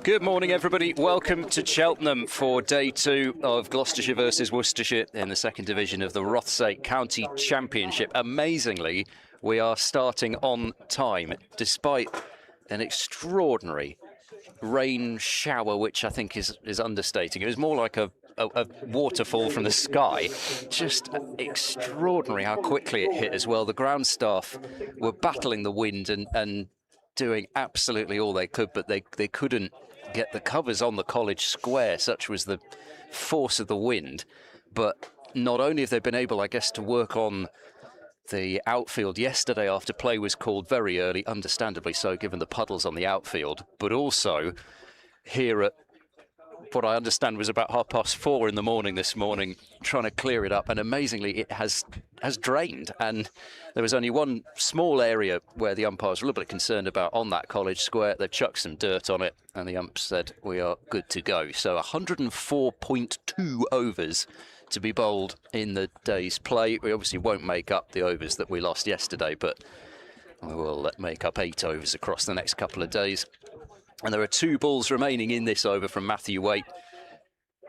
Good morning, everybody. Welcome to Cheltenham for day 2 of Gloucestershire versus Worcestershire in the second division of the Rothesay County Championship. Amazingly, we are starting on time, despite an extraordinary rain shower, which I think is understating. It was more like a waterfall from the sky. Just extraordinary how quickly it hit as well. The ground staff were battling the wind and doing absolutely all they could, but they couldn't get the covers on the college square. Such was the force of the wind. But not only have they been able, I guess, to work on the outfield yesterday after play was called very early, understandably so, given the puddles on the outfield, but also here at what I understand was about 4:30 in the morning this morning, trying to clear it up, and amazingly it has drained, and there was only one small area where the umpires were a little bit concerned about on that college square. They've chucked some dirt on it and the ump said we are good to go. So 104.2 overs to be bowled in the day's play. We obviously won't make up the overs that we lost yesterday, but we will make up 8 overs across the next couple of days. And there are 2 balls remaining in this over from Matthew Waite,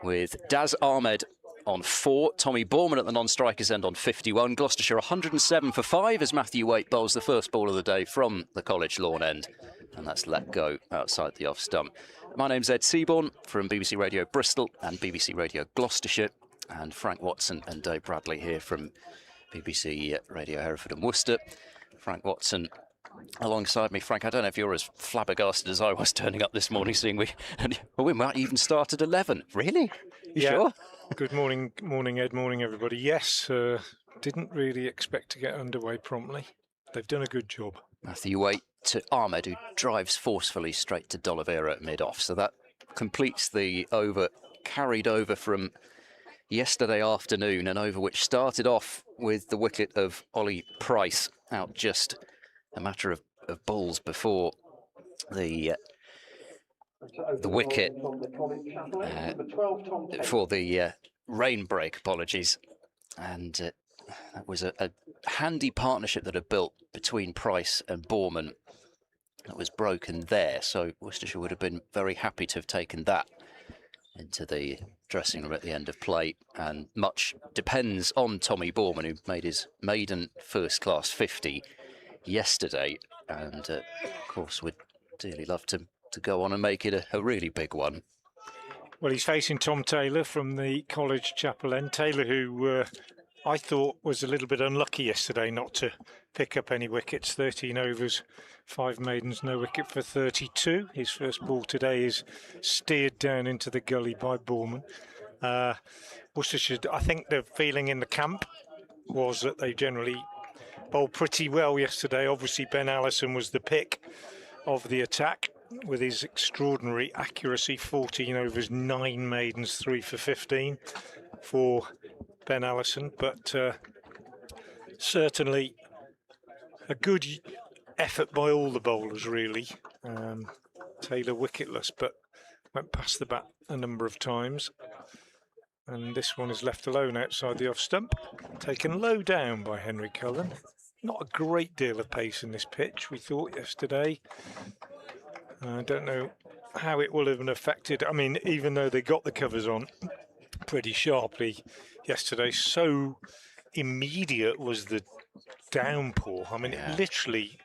with Daz Ahmed on 4, Tommy Borman at the non-strikers end on 51. Gloucestershire 107 for 5 as Matthew Waite bowls the first ball of the day from the college lawn end, and that's let go outside the off stump. My name's Ed Seaborn from BBC Radio Bristol and BBC Radio Gloucestershire, and Frank Watson and Dave Bradley here from BBC Radio Hereford and Worcester. Frank Watson alongside me. Frank, I don't know if you're as flabbergasted as I was turning up this morning, seeing we might even start at 11. Really? You sure? Good morning, Ed, morning everybody. Yes, didn't really expect to get underway promptly. They've done a good job. Matthew Waite to Ahmed, who drives forcefully straight to D'Oliveira at mid-off. So that completes the over, carried over from yesterday afternoon, an over which started off with the wicket of Ollie Price out just a matter of balls before the wicket for the rain break, apologies. And that was a handy partnership that had built between Price and Borman that was broken there. So Worcestershire would have been very happy to have taken that into the dressing room at the end of play. And much depends on Tommy Borman, who made his maiden first-class 50 yesterday, and of course would dearly love to go on and make it a really big one. Well, he's facing Tom Taylor from the college chapel end. Taylor, who I thought was a little bit unlucky yesterday not to pick up any wickets. 13 overs, 5 maidens, no wicket for 32. His first ball today is steered down into the gully by Borman. Worcestershire, I think the feeling in the camp was that they generally bowled pretty well yesterday. Obviously, Ben Allison was the pick of the attack with his extraordinary accuracy. 14 overs, 9 maidens, 3 for 15 for Ben Allison. But certainly a good effort by all the bowlers, really. Taylor wicketless, but went past the bat a number of times. And this one is left alone outside the off stump, taken low down by Henry Cullen. Not a great deal of pace in this pitch, we thought yesterday. I don't know how it will have been affected. I mean, even though they got the covers on pretty sharply yesterday, so immediate was the downpour. I mean, it literally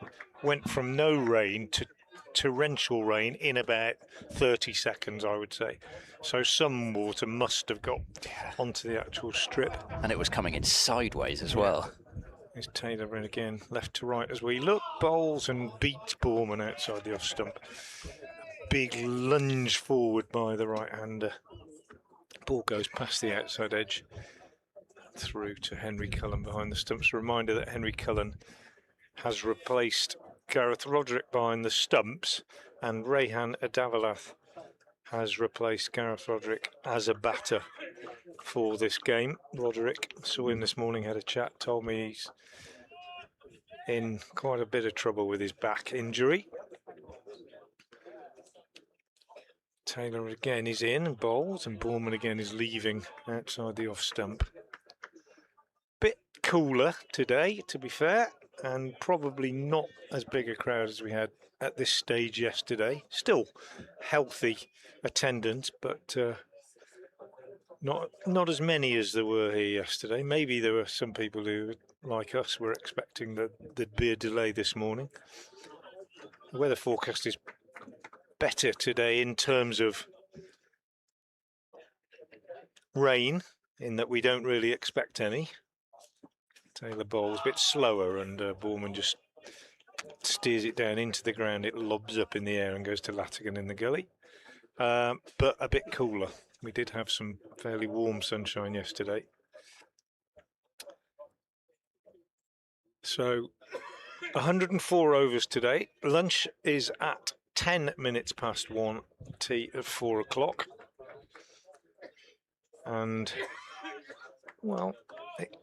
went from no rain to torrential rain in about 30 seconds, I would say. So some water must have got onto the actual strip. And it was coming in sideways as well. There's Taylor in again, left to right as we look. Bowls and beats Borman outside the off stump. Big lunge forward by the right-hander. Ball goes past the outside edge through to Henry Cullen behind the stumps. A reminder that Henry Cullen has replaced Gareth Roderick behind the stumps, and Rehan Adavalath has replaced Gareth Roderick as a batter for this game. Roderick, saw him this morning, had a chat, told me he's in quite a bit of trouble with his back injury. Taylor again is in and bowls, and Borman again is leaving outside the off stump. Bit cooler today, to be fair. and probably not as big a crowd as we had at this stage yesterday. Still healthy attendance, but not as many as there were here yesterday. Maybe there were some people who, like us, were expecting that there'd be a delay this morning. The weather forecast is better today in terms of rain, in that we don't really expect any. Taylor bowls a bit slower, and Borman just steers it down into the ground. It lobs up in the air and goes to Latigan in the gully, but a bit cooler. We did have some fairly warm sunshine yesterday. So 104 overs today. Lunch is at 10 minutes past 1, tea at 4 o'clock. And, well, it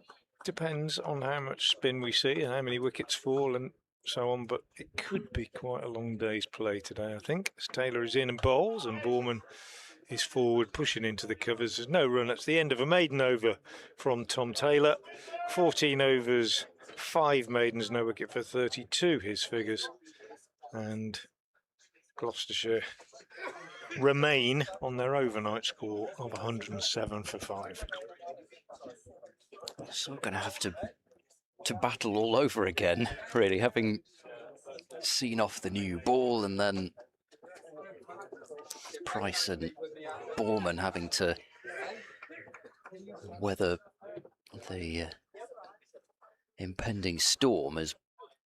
depends on how much spin we see and how many wickets fall and so on, but it could be quite a long day's play today, I think, as Taylor is in and bowls and Borman is forward pushing into the covers. There's no run. That's the end of a maiden over from Tom Taylor. 14 overs, 5 maidens, no wicket for 32, his figures. And Gloucestershire remain on their overnight score of 107 for 5. So we're going to have to battle all over again, really, having seen off the new ball and then Price and Borman having to weather the impending storm as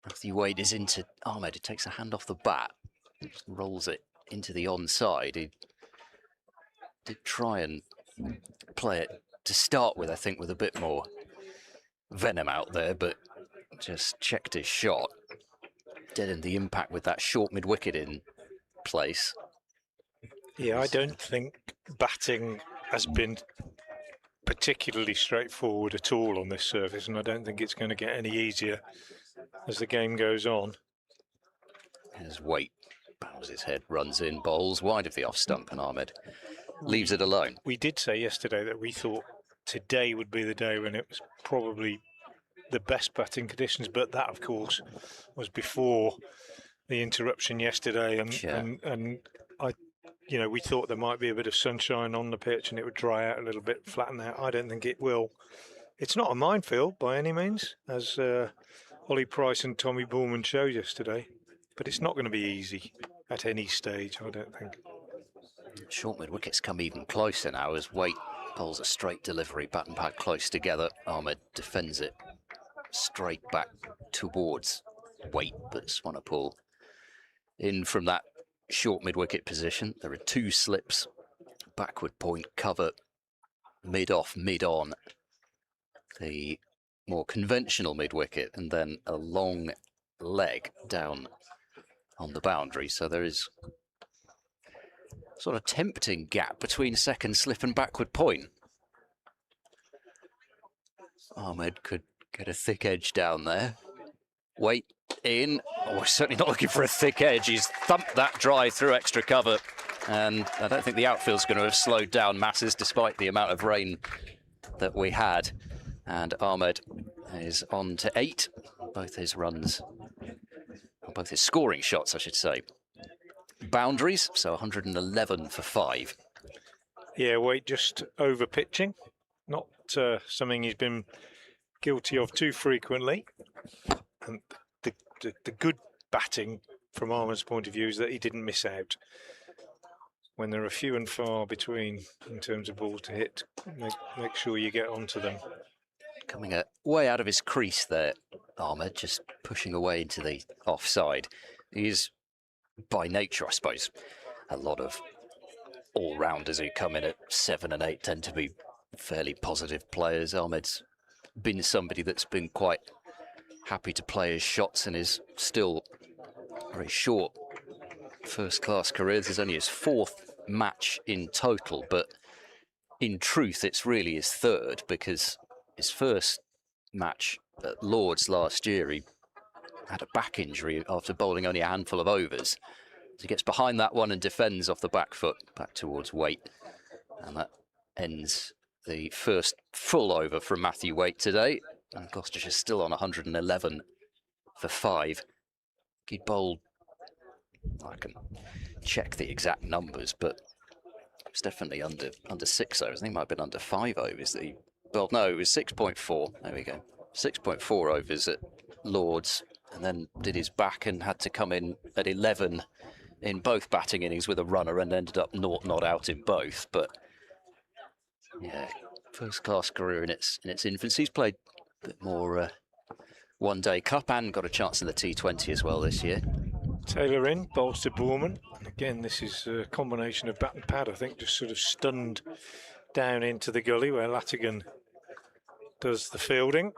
Matthew Wade is into Ahmed. It takes a hand off the bat, rolls it into the onside. He did try and play it to start with, I think, with a bit more venom out there, but just checked his shot. Deadened the impact with that short mid-wicket in place. Yeah, I don't think batting has been particularly straightforward at all on this surface, and I don't think it's going to get any easier as the game goes on. As Waite bows his head, runs in, bowls wide of the off stump, and Ahmed leaves it alone. We did say yesterday that we thought today would be the day when it was probably the best batting conditions, but that, of course, was before the interruption yesterday, and I, you know, we thought there might be a bit of sunshine on the pitch and it would dry out a little bit, flatten out. I don't think it will. It's not a minefield by any means, as Ollie Price and Tommy Borman showed yesterday, but it's not going to be easy at any stage, I don't think. Short mid-wickets come even closer now as Waite pulls a straight delivery, bat and pad close together. Ahmed defends it straight back towards Waite, but Swanepoel in from that short mid-wicket position. There are 2 slips, backward point, cover, mid-off, mid-on, the more conventional mid-wicket, and then a long leg down on the boundary. So there is sort of tempting gap between second slip and backward point. Ahmed could get a thick edge down there. Waite in. Oh, we're certainly not looking for a thick edge. He's thumped that drive through extra cover, and I don't think the outfield's going to have slowed down masses despite the amount of rain that we had. And Ahmed is on to 8. Both his runs, or both his scoring shots, I should say, boundaries, so 111 for 5. Yeah, Waite just over pitching, not something he's been guilty of too frequently. And the good batting from Ahmed's point of view is that he didn't miss out. When there are few and far between in terms of balls to hit, make sure you get onto them. Coming way out of his crease there, Ahmed, just pushing away into the offside. He is, by nature, I suppose, a lot of all-rounders who come in at 7 and 8 tend to be fairly positive players. Ahmed's been somebody that's been quite happy to play his shots and is still very short first-class career. This is only his 4th match in total, but in truth, it's really his 3rd, because his first match at Lord's last year, he had a back injury after bowling only a handful of overs. So he gets behind that one and defends off the back foot, back towards Waite. And that ends the first full over from Matthew Waite today. And Gloucestershire's still on 111 for 5. He bowled, I can check the exact numbers, but it's definitely under 6 overs. I think it might have been under 5 overs that he, well, no, it was 6.4. There we go. 6.4 overs at Lords, and then did his back and had to come in at 11 in both batting innings with a runner and ended up not out in both. But yeah, first class career in its infancy. He's played a bit more one-day cup and got a chance in the T20 as well this year. Taylor in, bowls to Boorman. And again, this is a combination of bat and pad, I think, just sort of stunned down into the gully where Latigan does the fielding.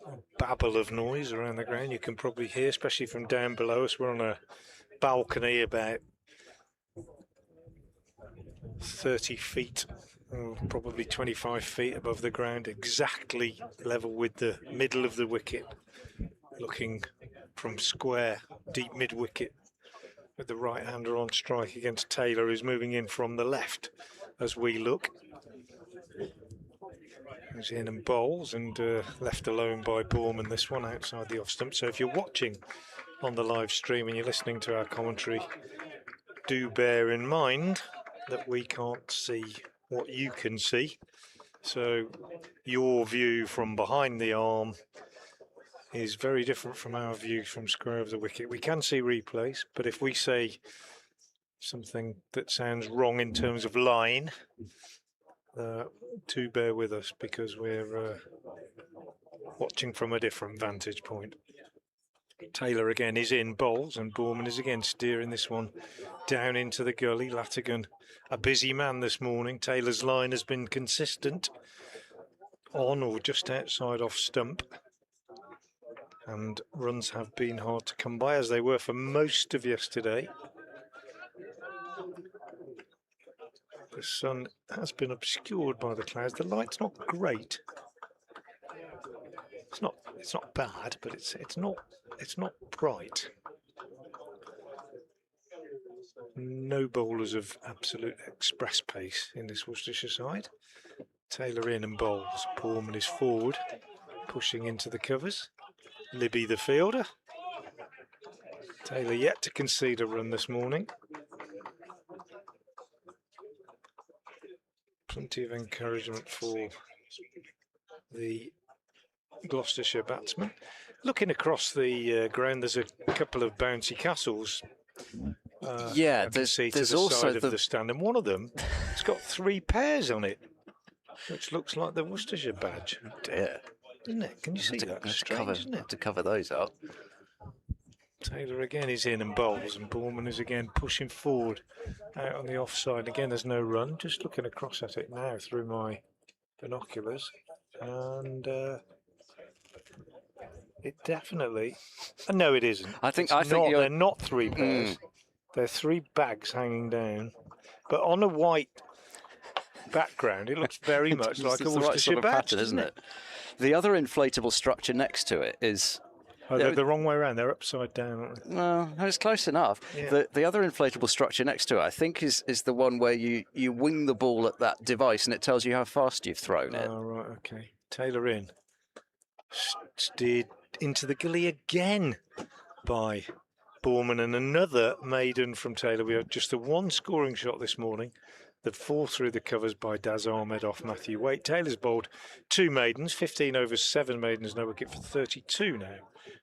A babble of noise around the ground you can probably hear, especially from down below us. We're on a balcony about 30 feet, probably 25 feet above the ground, exactly level with the middle of the wicket, looking from square, deep mid-wicket, with the right-hander on strike against Taylor, who's moving in from the left as we look. He's in and bowls, and left alone by Boorman, this one outside the off stump. So if you're watching on the live stream and you're listening to our commentary, do bear in mind that we can't see what you can see. So your view from behind the arm is very different from our view from square of the wicket. We can see replays, but if we say something that sounds wrong in terms of line, do bear with us, because we're watching from a different vantage point. Taylor again is in, bowls, and Boorman is again steering this one down into the gully. Latigan, a busy man this morning. Taylor's line has been consistent on or just outside off stump, and runs have been hard to come by, as they were for most of yesterday. The sun has been obscured by the clouds. The light's not great. It's not bad, but it's not bright. No bowlers of absolute express pace in this Worcestershire side. Taylor in and bowls. Boorman is forward, pushing into the covers. Libby the fielder. Taylor yet to concede a run this morning. Plenty of encouragement for the Gloucestershire batsman. Looking across the ground, there's a couple of bouncy castles. Yeah, there's to the also side of the stand, and one of them has got 3 pairs on it, which looks like the Worcestershire badge. Oh dear. Isn't it? Can you see that? Strange, isn't it? To cover those up. Taylor again is in and bowls, and Boorman is again pushing forward out on the offside. Again, there's no run. Just looking across at it now through my binoculars, and it definitely. No, it isn't. I think they're not 3 pairs. They're 3 bags hanging down, but on a white background, it looks very much like a Worcestershire right sort of badge, pattern, isn't it? The other inflatable structure next to it is. Oh, they're the wrong way around. They're upside down, aren't they? No, it's close enough. Yeah. The other inflatable structure next to it, I think, is the one where you wing the ball at that device and it tells you how fast you've thrown it. Oh, right, okay. Taylor in. Steered into the gully again by Boorman, and another maiden from Taylor. We had just the one scoring shot this morning. The 4 through the covers by Daz Ahmed off Matthew Waite. Taylor's bowled 2 maidens, 15 overs, 7 maidens, no wicket for 32 now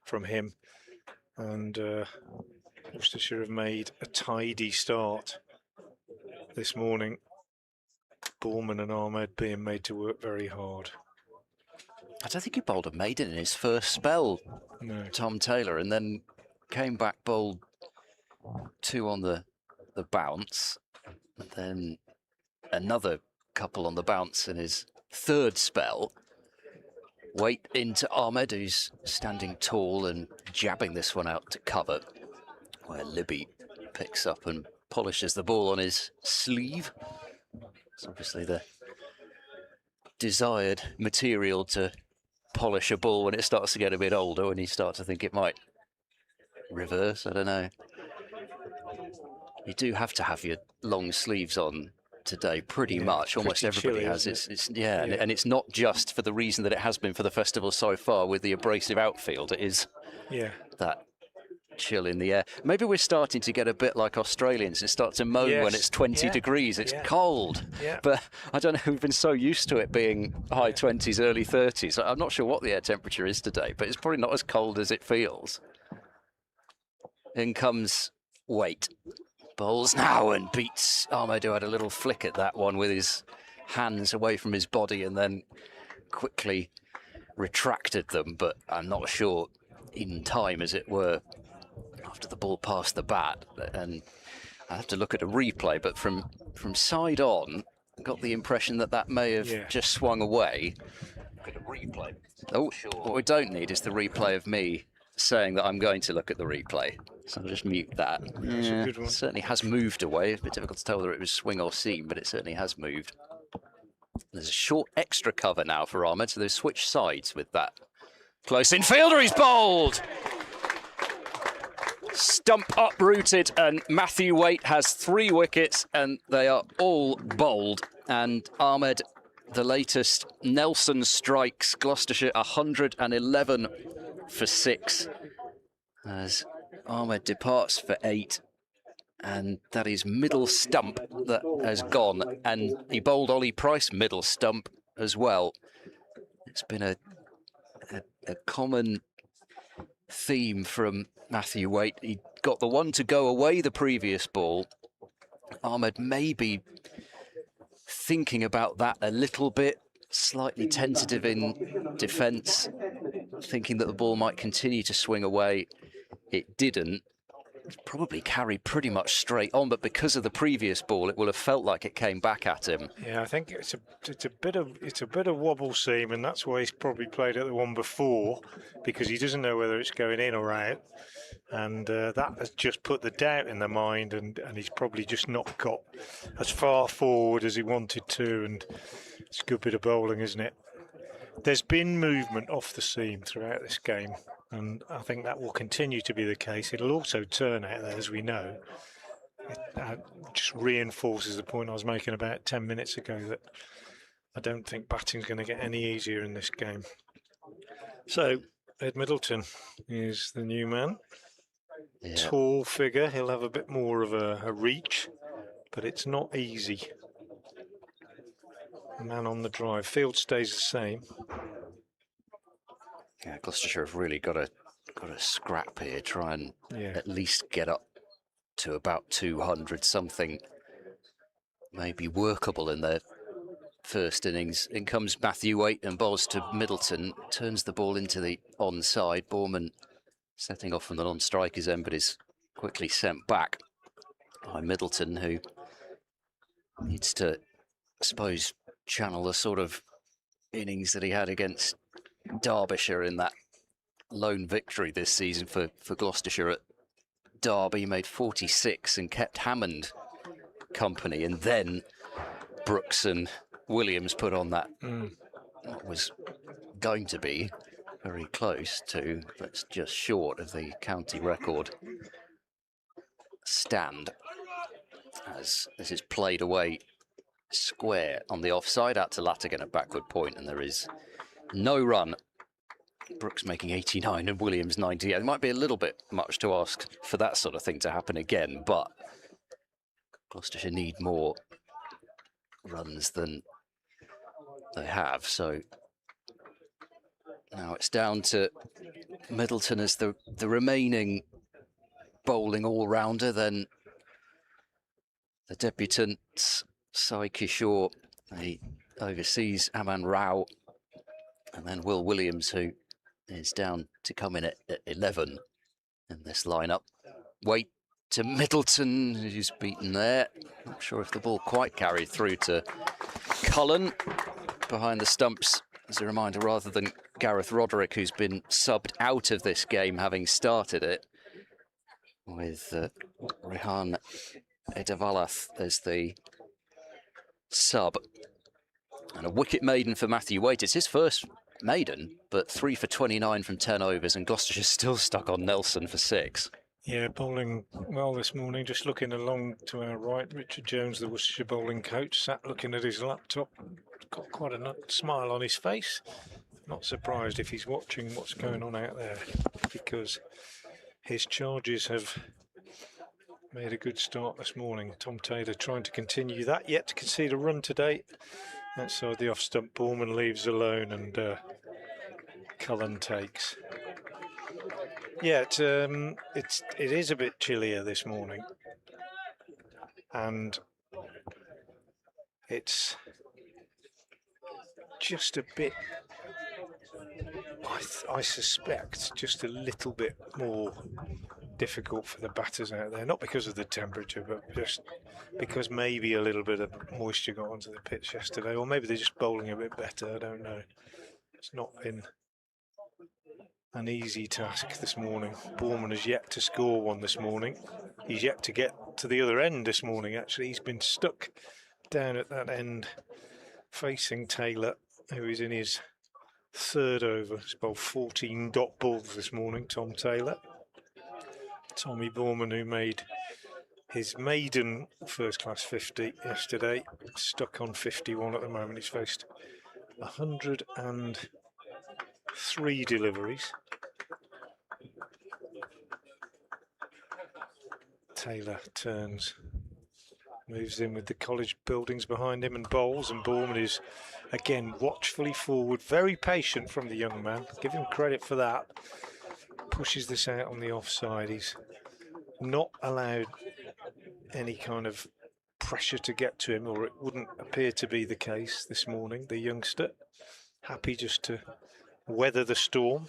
from him. And Worcestershire have made a tidy start this morning. Boorman and Ahmed being made to work very hard. I don't think he bowled a maiden in his first spell, No. Tom Taylor, and then came back, bowled 2 on the bounce, and then another couple on the bounce in his third spell. Wait into Ahmed, who's standing tall and jabbing this one out to cover, where Libby picks up and polishes the ball on his sleeve. It's obviously the desired material to polish a ball when it starts to get a bit older, when you start to think it might reverse. I don't know. You do have to have your long sleeves on today, pretty much. Almost everybody chilly, has. isn't It's yeah, and it's not just for the reason that it has been for the festival so far with the abrasive outfield. It is that chill in the air. Maybe we're starting to get a bit like Australians and start to moan when it's 20 degrees. It's cold. But I don't know, we've been so used to it being high 20s, early 30s. I'm not sure what the air temperature is today, but it's probably not as cold as it feels. In comes Waite. Bowls now and beats Ahmed, who had a little flick at that one with his hands away from his body and then quickly retracted them, but I'm not sure in time, as it were, after the ball passed the bat. And I have to look at a replay, but from side on, I got the impression that that may have just swung away. Look at a replay. Oh, what we don't need is the replay of me saying that I'm going to look at the replay. So I'll just mute that. That's a good one. It certainly has moved away. It's a bit difficult to tell whether it was swing or seam, but it certainly has moved. There's a short extra cover now for Ahmed, so they've switched sides with that. Close infielder, he's bowled! Stump uprooted, and Matthew Waite has 3 wickets, and they are all bowled. And Ahmed, the latest Nelson strikes Gloucestershire 111 for 6, as Ahmed departs for 8. And that is middle stump that has gone, and he bowled Ollie Price middle stump as well. It's been a common theme from Matthew Waite. He got the one to go away the previous ball. Ahmed maybe thinking about that a little bit, slightly tentative in defence, thinking that the ball might continue to swing away. It didn't. Probably carried pretty much straight on, but because of the previous ball, it will have felt like it came back at him. Yeah, I think it's a bit of wobble seam, and that's why he's probably played at the one before, because he doesn't know whether it's going in or out, and that has just put the doubt in the mind, and he's probably just not got as far forward as he wanted to, and it's a good bit of bowling, isn't it? There's been movement off the seam throughout this game, and I think that will continue to be the case. It'll also turn out there, as we know. It just reinforces the point I was making about 10 minutes ago, that I don't think batting's going to get any easier in this game. So, Ed Middleton is the new man. Yeah. Tall figure, he'll have a bit more of a reach, but it's not easy. Man on the drive. Field stays the same. Yeah, Gloucestershire have really got a scrap here, try and at least get up to about 200, something maybe workable in their first innings. In comes Matthew Waite and bowls to Middleton, turns the ball into the onside. Borman setting off from the non-striker's end, but is quickly sent back by Middleton, who needs to, I suppose, channel the sort of innings that he had against Derbyshire in that lone victory this season for Gloucestershire at Derby. He made 46 and kept Hammond company, and then Brooks and Williams put on that what was going to be very close to, but just short of the county record stand, as this is played away square on the offside out to Latigan at backward point, and there is no run. Brooks making 89 and Williams 98. It might be a little bit much to ask for that sort of thing to happen again, but Gloucestershire need more runs than they have. So now it's down to Middleton as the remaining bowling all-rounder. Then the debutants, Sai Kishore, the overseas Aman Rao, and then Will Williams, who is down to come in at 11 in this lineup. Waite to Middleton, who's beaten there. Not sure if the ball quite carried through to Cullen behind the stumps. As a reminder, rather than Gareth Roderick, who's been subbed out of this game, having started it, with Rehan Edavalath as the sub. And a wicket maiden for Matthew Waite. It's his first maiden, but 3 for 29 from 10 overs, and Gloucestershire's still stuck on Nelson for 6. Yeah, bowling well this morning. Just looking along to our right, Richard Jones, the Worcestershire bowling coach, sat looking at his laptop. Got quite a smile on his face. Not surprised if he's watching what's going on out there, because his charges have made a good start this morning. Tom Taylor trying to continue that, yet to concede a run today. Outside the off stump, Borman leaves alone, and Cullen takes. Yeah, it is a bit chillier this morning, and it's just a bit, I suspect, just a little bit more difficult for the batters out there. Not because of the temperature, but just because maybe a little bit of moisture got onto the pitch yesterday, or maybe they're just bowling a bit better. I don't know. It's not been an easy task this morning. Borman has yet to score one this morning. He's yet to get to the other end this morning, actually. He's been stuck down at that end facing Taylor, who is in his third over. He's bowled 14 dot balls this morning, Tom Taylor. Tommy Borman, who made his maiden first-class 50 yesterday, stuck on 51 at the moment. He's faced 103 deliveries. Taylor turns, moves in with the college buildings behind him and bowls, and Borman is again watchfully forward, very patient from the young man. Give him credit for that. Pushes this out on the offside. He's not allowed any kind of pressure to get to him, or it wouldn't appear to be the case this morning. The youngster happy just to weather the storm.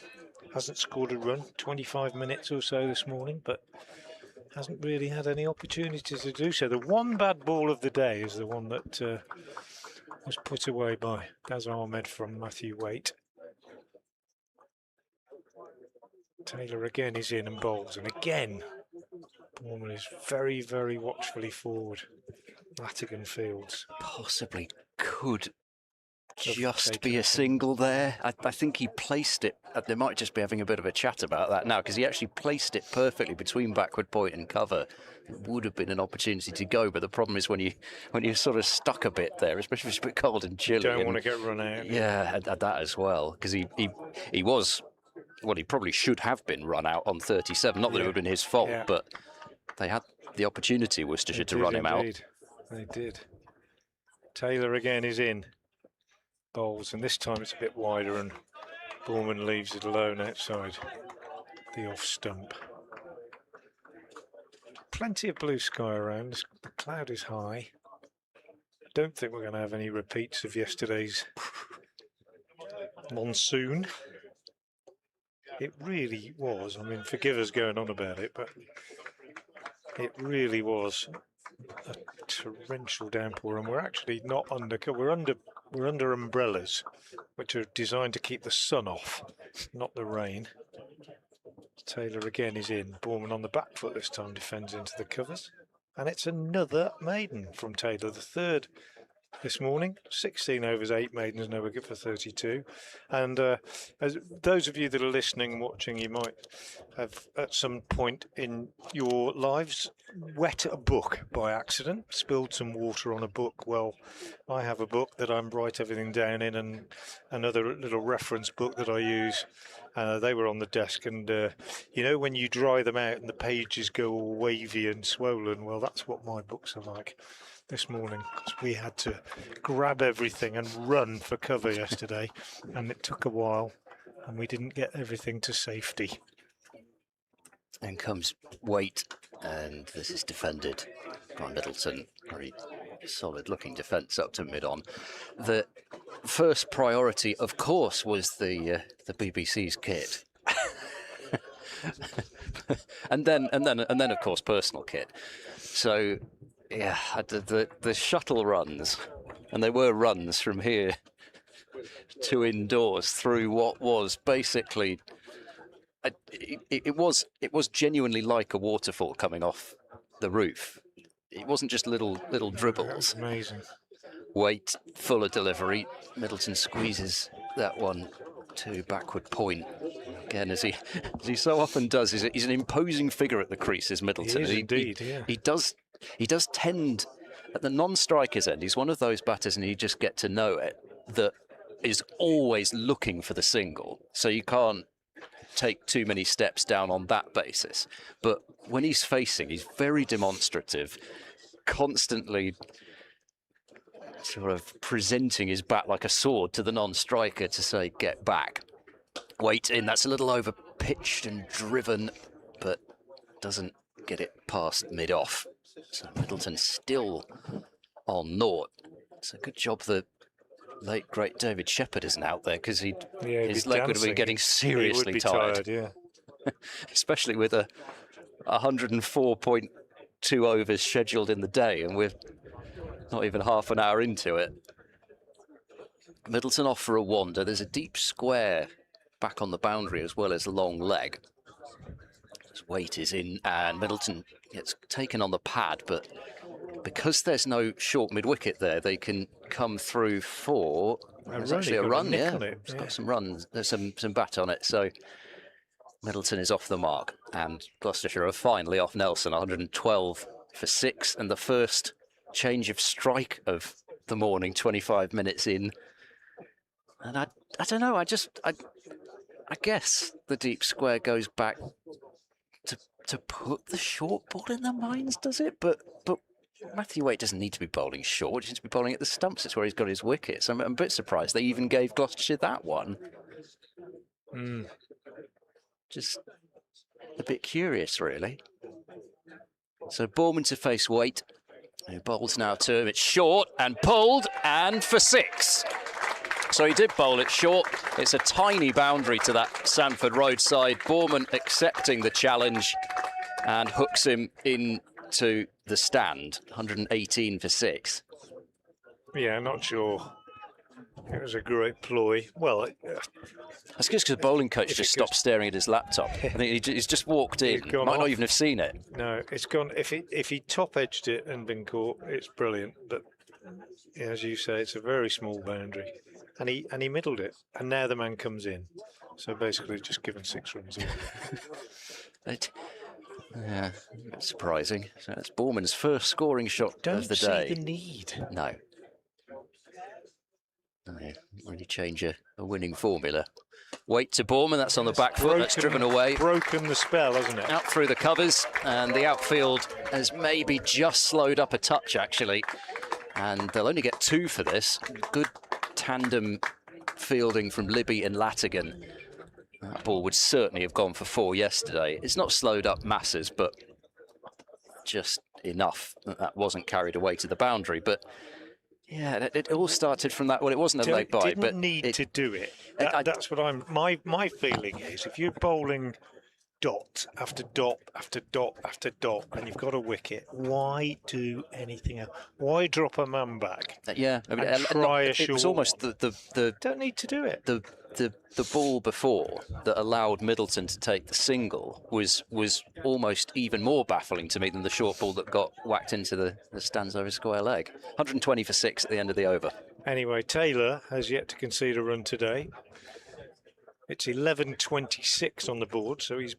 Hasn't scored a run, 25 minutes or so this morning, but hasn't really had any opportunities to do so. The one bad ball of the day is the one that was put away by Daz Ahmed from Matthew Waite. Taylor again is in and bowls, and again Borman is very, very watchfully forward. Latigan Fields Possibly could just be a single there. I think he placed it. They might just be having a bit of a chat about that now, because he actually placed it perfectly between backward point and cover. It would have been an opportunity to go, but the problem is when you're sort of stuck a bit there, especially if it's a bit cold and chilly. Don't want to get run out. Yeah, that as well, because he was, well, he probably should have been run out on 37. Not that it would have been his fault, but they had the opportunity, Worcestershire, to run him out. They did. Taylor again is in. Bowls, and this time it's a bit wider, and Borman leaves it alone outside the off stump. Plenty of blue sky around. The cloud is high. Don't think we're going to have any repeats of yesterday's monsoon. It really was. I mean, forgive us going on about it, but it really was a torrential downpour, and we're actually not under. We're under umbrellas, which are designed to keep the sun off, not the rain. Taylor again is in. Borman on the back foot this time, defends into the covers. And it's another maiden from Taylor, the third this morning. 16 overs, 8 maidens, no wicket for 32. And as those of you that are listening and watching, you might have at some point in your lives wet a book by accident, spilled some water on a book. Well, I have a book that I write everything down in, and another little reference book that I use. They were on the desk, and you know, when you dry them out and the pages go all wavy and swollen, well, that's what my books are like this morning, because we had to grab everything and run for cover yesterday, and it took a while, and we didn't get everything to safety. And comes Waite, and this is defended by Middleton. Very solid looking defence up to mid-on. The first priority, of course, was the BBC's kit. and then of course personal kit. So yeah, the shuttle runs, and they were runs from here to indoors through what was basically it was genuinely like a waterfall coming off the roof. It wasn't just little dribbles. Amazing. Waite, fuller delivery. Middleton squeezes that one to backward point. Again, as he so often does, he's an imposing figure at the crease, is Middleton. He is indeed, yeah. He does tend, at the non-striker's end, he's one of those batters, and you just get to know it, that is always looking for the single. So you can't take too many steps down on that basis. But when he's facing, he's very demonstrative, constantly sort of presenting his bat like a sword to the non-striker to say, get back. Weight in, that's a little over pitched and driven, but doesn't get it past mid-off. So Middleton still on naught. It's a good job the late great David Shepherd isn't out there, because his leg would have been getting seriously tired. Yeah. Especially with a 104.2 overs scheduled in the day, and we're not even half an hour into it. Middleton off for a wander. There's a deep square back on the boundary as well as a long leg. His weight is in, and Middleton gets taken on the pad, but because there's no short mid-wicket there, they can come through for there's actually a run. It's got some runs. There's some bat on it. So Middleton is off the mark, and Gloucestershire are finally off Nelson, 112 for 6, and the first change of strike of the morning, 25 minutes in. And I don't know. I guess the deep square goes back to put the short ball in the mines, does it? But Matthew Waite doesn't need to be bowling short. He needs to be bowling at the stumps. It's where he's got his wickets. I'm a bit surprised they even gave Gloucestershire that one. Just a bit curious, really. So Borman to face Waite, who bowls now to him. It's short and pulled, and for 6. So he did bowl it short. It's a tiny boundary to that Sanford Road side. Borman accepting the challenge and hooks him into the stand. 118 for 6. Yeah, not sure. It was a great ploy. Well, that's just because the bowling coach just stopped staring at his laptop. I think he's just walked in. Might not even have seen it. No, it's gone. If he top edged it and been caught, it's brilliant. But as you say, it's a very small boundary, and he middled it. And now the man comes in, so basically just given 6 runs. Yeah, surprising. So that's Borman's first scoring shot of the day. Don't see the need. No. Really change a winning formula. Waite to Borman, that's on the back foot, that's driven away. Broken the spell, hasn't it? Out through the covers, and the outfield has maybe just slowed up a touch, actually. And they'll only get 2 for this. Good tandem fielding from Libby and Latigan. That ball would certainly have gone for 4 yesterday. It's not slowed up masses, but just enough that wasn't carried away to the boundary. But yeah, it all started from that. Well, it wasn't a leg by, but need to do it. That's what my feeling is. If you're bowling dot after dot after dot after dot, and you've got a wicket, why do anything else? Why drop a man back? Yeah, I mean, it was almost the don't need to do it. The ball before that allowed Middleton to take the single was almost even more baffling to me than the short ball that got whacked into the stands over square leg. 120 for 6 at the end of the over. Anyway, Taylor has yet to concede a run today. It's 11:26 on the board, so he's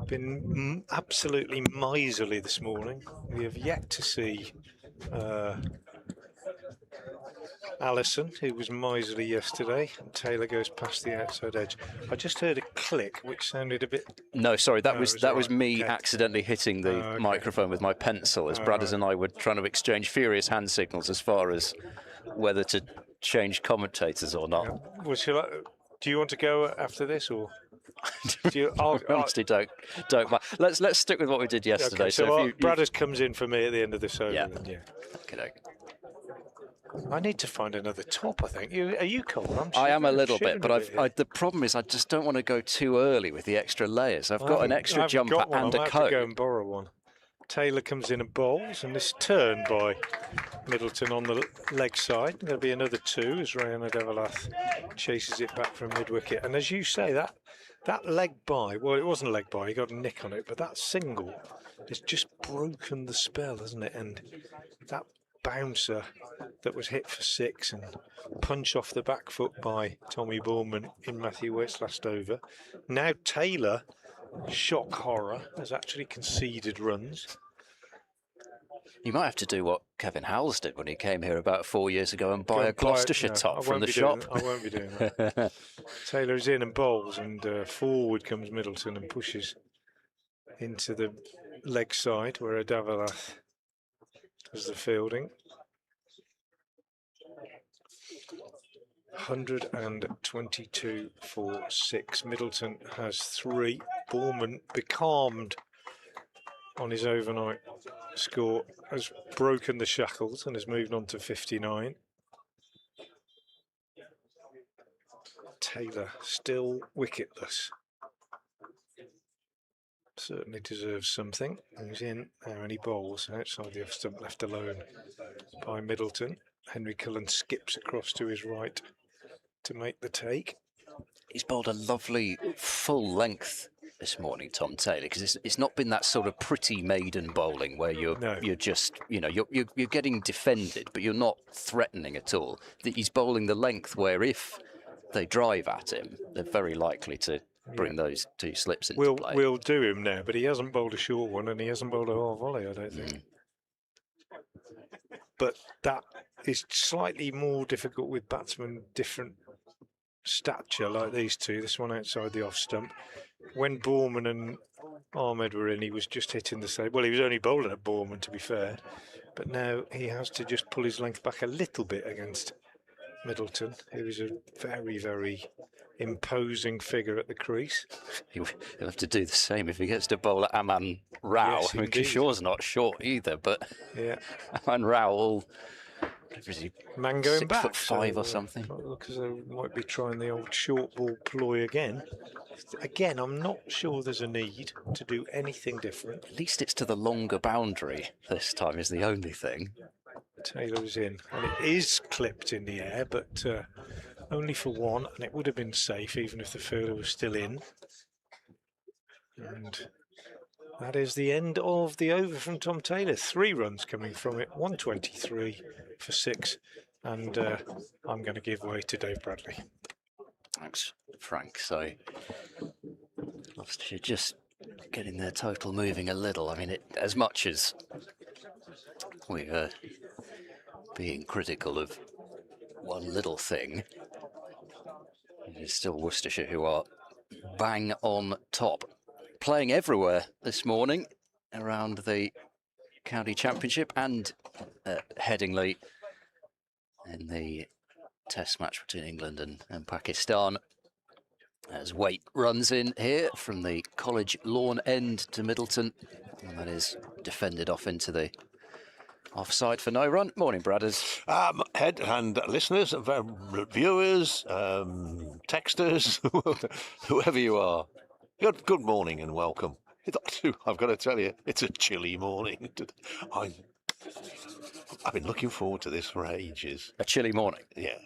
been absolutely miserly this morning. We have yet to see Allison, who was miserly yesterday, and Taylor goes past the outside edge. I just heard a click, which sounded a bit... No, sorry, that was me accidentally hitting the microphone with my pencil as Bradders and I were trying to exchange furious hand signals as far as whether to change commentators or not. Yeah. Do you want to go after this, or? Honestly, don't. Let's stick with what we did yesterday. Okay, so Bradders comes in for me at the end of this over. Yeah. Then, Okay. I need to find another top, I think. Are you cold? I am a little bit, but the problem is I just don't want to go too early with the extra layers. I've got an extra jumper and a coat. I have to go and borrow one. Taylor comes in and bowls, and this turn by Middleton on the leg side. There'll be another 2 as Rayana Devalath chases it back from mid-wicket. And as you say, that leg by, well, it wasn't a leg by, he got a nick on it, but that single has just broken the spell, hasn't it? And that bouncer that was hit for 6 and punch off the back foot by Tommy Bourman in Matthew West's last over. Now Taylor, shock horror, has actually conceded runs. You might have to do what Kevin Howells did when he came here about 4 years ago and buy a Gloucestershire top from the shop. I won't be doing that. Taylor is in and bowls, and forward comes Middleton and pushes into the leg side where Adavalath does the fielding. 122 for 6. Middleton has 3. Bourman, becalmed on his overnight score, has broken the shackles and has moved on to 59. Taylor still wicketless. Certainly deserves something. He's in now and he bowls outside the off stump, left alone by Middleton. Henry Cullen skips across to his right to make the take. He's bowled a lovely full length this morning, Tom Taylor, because it's not been that sort of pretty maiden bowling where you're just, you know, you're getting defended, but you're not threatening at all. He's bowling the length where if they drive at him, they're very likely to bring those 2 slips into play. We'll do him now, but he hasn't bowled a short one and he hasn't bowled a half volley, I don't think. But that is slightly more difficult with batsmen different stature like these two. This one outside the off stump. When Bourman and Ahmed were in, he was just hitting the same. Well, he was only bowling at Bourman, to be fair, but now he has to just pull his length back a little bit against Middleton, who is a very, very imposing figure at the crease. He'll have to do the same if he gets to bowl at Aman Rao. Yes, I mean, Kishore's not short either, but Aman Rao, man going back 6'5" or something. Because they might be trying the old short ball ploy again. Again, I'm not sure there's a need to do anything different. At least it's to the longer boundary this time is the only thing. Taylor's in, and it is clipped in the air, but only for 1, and it would have been safe even if the fielder was still in. And that is the end of the over from Tom Taylor. 3 runs coming from it, 123 for 6, and I'm going to give way to Dave Bradley. Thanks, Frank. So Gloucestershire just getting their total moving a little. I mean, as much as we're being critical of one little thing, it is still Worcestershire who are bang on top. Playing everywhere this morning around the County Championship and at Headingley in the Test match between England and Pakistan. As Waite runs in here from the College lawn end to Middleton, and that is defended off into the offside for no run. Morning, Bradders. Head and listeners, viewers, texters, whoever you are. Good morning and welcome. I've got to tell you, it's a chilly morning. I've been looking forward to this for ages. A chilly morning? Yeah.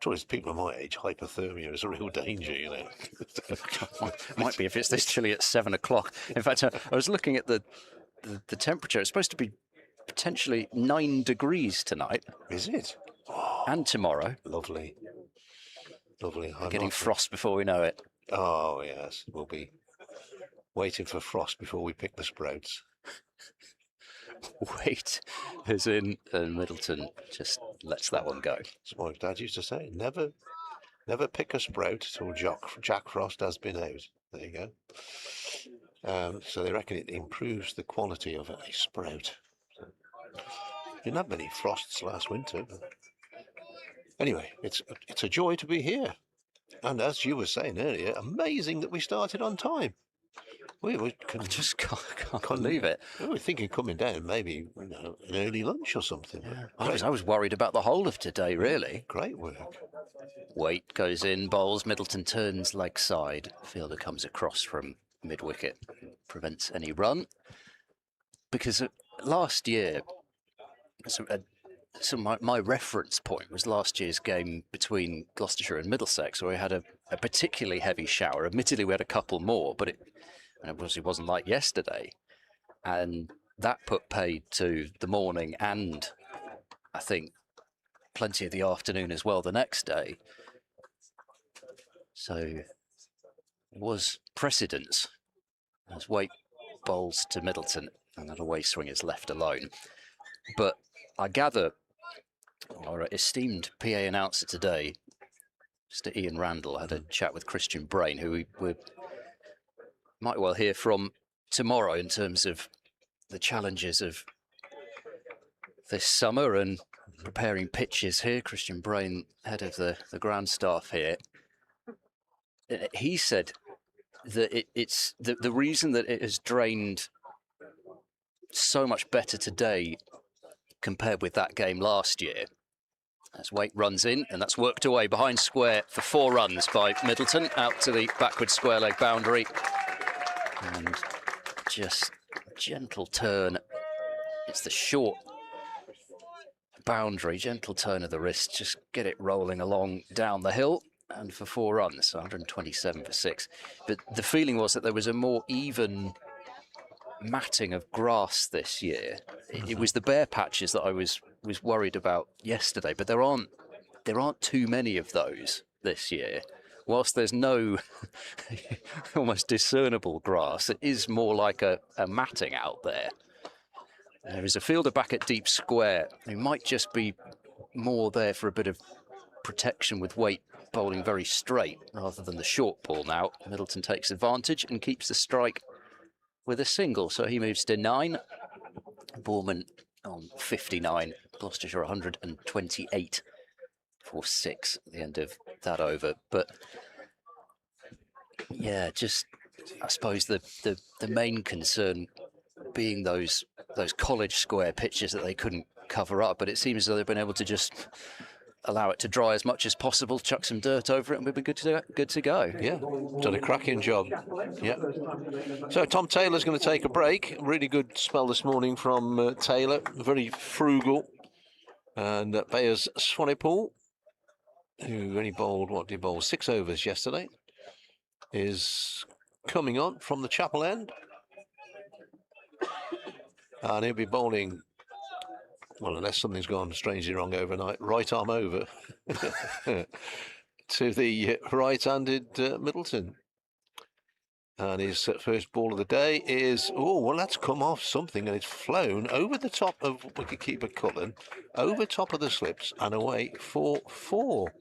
Trouble is, people of my age, hypothermia is a real danger, you know. Might be if it's this chilly at 7 o'clock. In fact, I was looking at the temperature. It's supposed to be potentially 9 degrees tonight. Is it? And tomorrow. Lovely. We're getting frost before we know it. Oh, yes. We'll be waiting for frost before we pick the sprouts. Wait, as in Middleton just lets that one go. That's what my dad used to say. Never pick a sprout till Jack Frost has been out. There you go. So they reckon it improves the quality of a sprout. Didn't have many frosts last winter. But anyway, it's a joy to be here. And as you were saying earlier, amazing that we started on time. I just can't believe it. We were thinking coming down, maybe an early lunch or something. Yeah. I was worried about the whole of today, really. Great work. Waite goes in, bowls, Middleton turns leg side. Fielder comes across from mid-wicket, prevents any run. Because last year, my reference point was last year's game between Gloucestershire and Middlesex, where we had a particularly heavy shower. Admittedly, we had a couple more, but it obviously wasn't like yesterday. And that put paid to the morning and I think, plenty of the afternoon as well the next day. So it was precedence as Waite bowls to Middleton and that away swing is left alone. But I gather our esteemed PA announcer today, Mr. Ian Randall, had a chat with Christian Brain, who we might well hear from tomorrow in terms of the challenges of this summer and preparing pitches here. Christian Brain, head of the ground staff here, he said that it's the reason that it has drained so much better today compared with that game last year. As Waite runs in, and that's worked away behind square for 4 runs by Middleton, out to the backward square leg boundary. And just a gentle turn. It's the short boundary, gentle turn of the wrist, just get it rolling along down the hill, and for 4 runs, so 127 for 6. But the feeling was that there was a more even matting of grass this year. It was the bare patches that I was worried about yesterday, but there aren't too many of those this year. Whilst there's no almost discernible grass, it is more like a matting out there. There is a fielder back at deep square who might just be more there for a bit of protection with Waite bowling very straight rather than the short ball now. Middleton takes advantage and keeps the strike with a single, so he moves to 9. Bourman on 59, Gloucestershire 128 for 6 at the end of that over. But yeah, just I suppose the main concern being those college square pitches that they couldn't cover up, but it seems as though they've been able to just allow it to dry as much as possible, chuck some dirt over it, and we'll be good to go. Yeah, done a cracking job. Yeah. So Tom Taylor's going to take a break. Really good spell this morning from Taylor. Very frugal. And Bayers Swanepoel, who only bowled, what did he bowl? 6 overs yesterday, is coming on from the Chapel End. And he'll be bowling, well, unless something's gone strangely wrong overnight, right arm over to the right-handed Middleton. And his first ball of the day is, oh, well, that's come off something, and it's flown over the top of wicketkeeper Cullen, over top of the slips, and away for 4.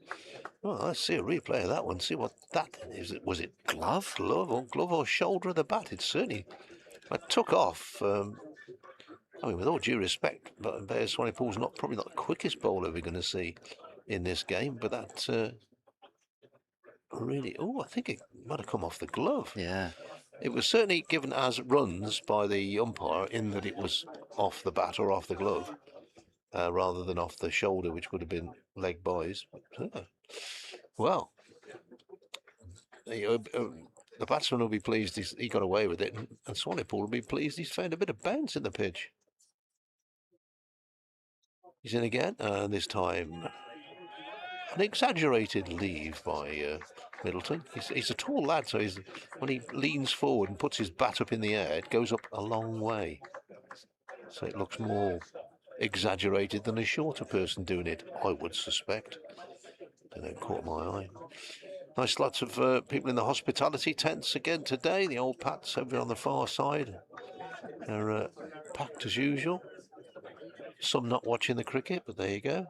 Well, let's see a replay of that one, see what that is. Was it glove or shoulder of the bat? It certainly took off. I mean, with all due respect, but Bayers Swanepoel's probably not the quickest bowler we're going to see in this game, but that really, I think it might have come off the glove. Yeah. It was certainly given as runs by the umpire in that it was off the bat or off the glove, rather than off the shoulder, which would have been leg buys. Well, the batsman will be pleased he got away with it, and Swanepoel will be pleased he's found a bit of bounce in the pitch. He's in again, and this time an exaggerated leave by Middleton. He's a tall lad, so when he leans forward and puts his bat up in the air, it goes up a long way. So it looks more exaggerated than a shorter person doing it, I would suspect. And it caught my eye. Nice lots of people in the hospitality tents again today. The old Pats over on the far side. They're packed as usual. Some not watching the cricket, but there you go.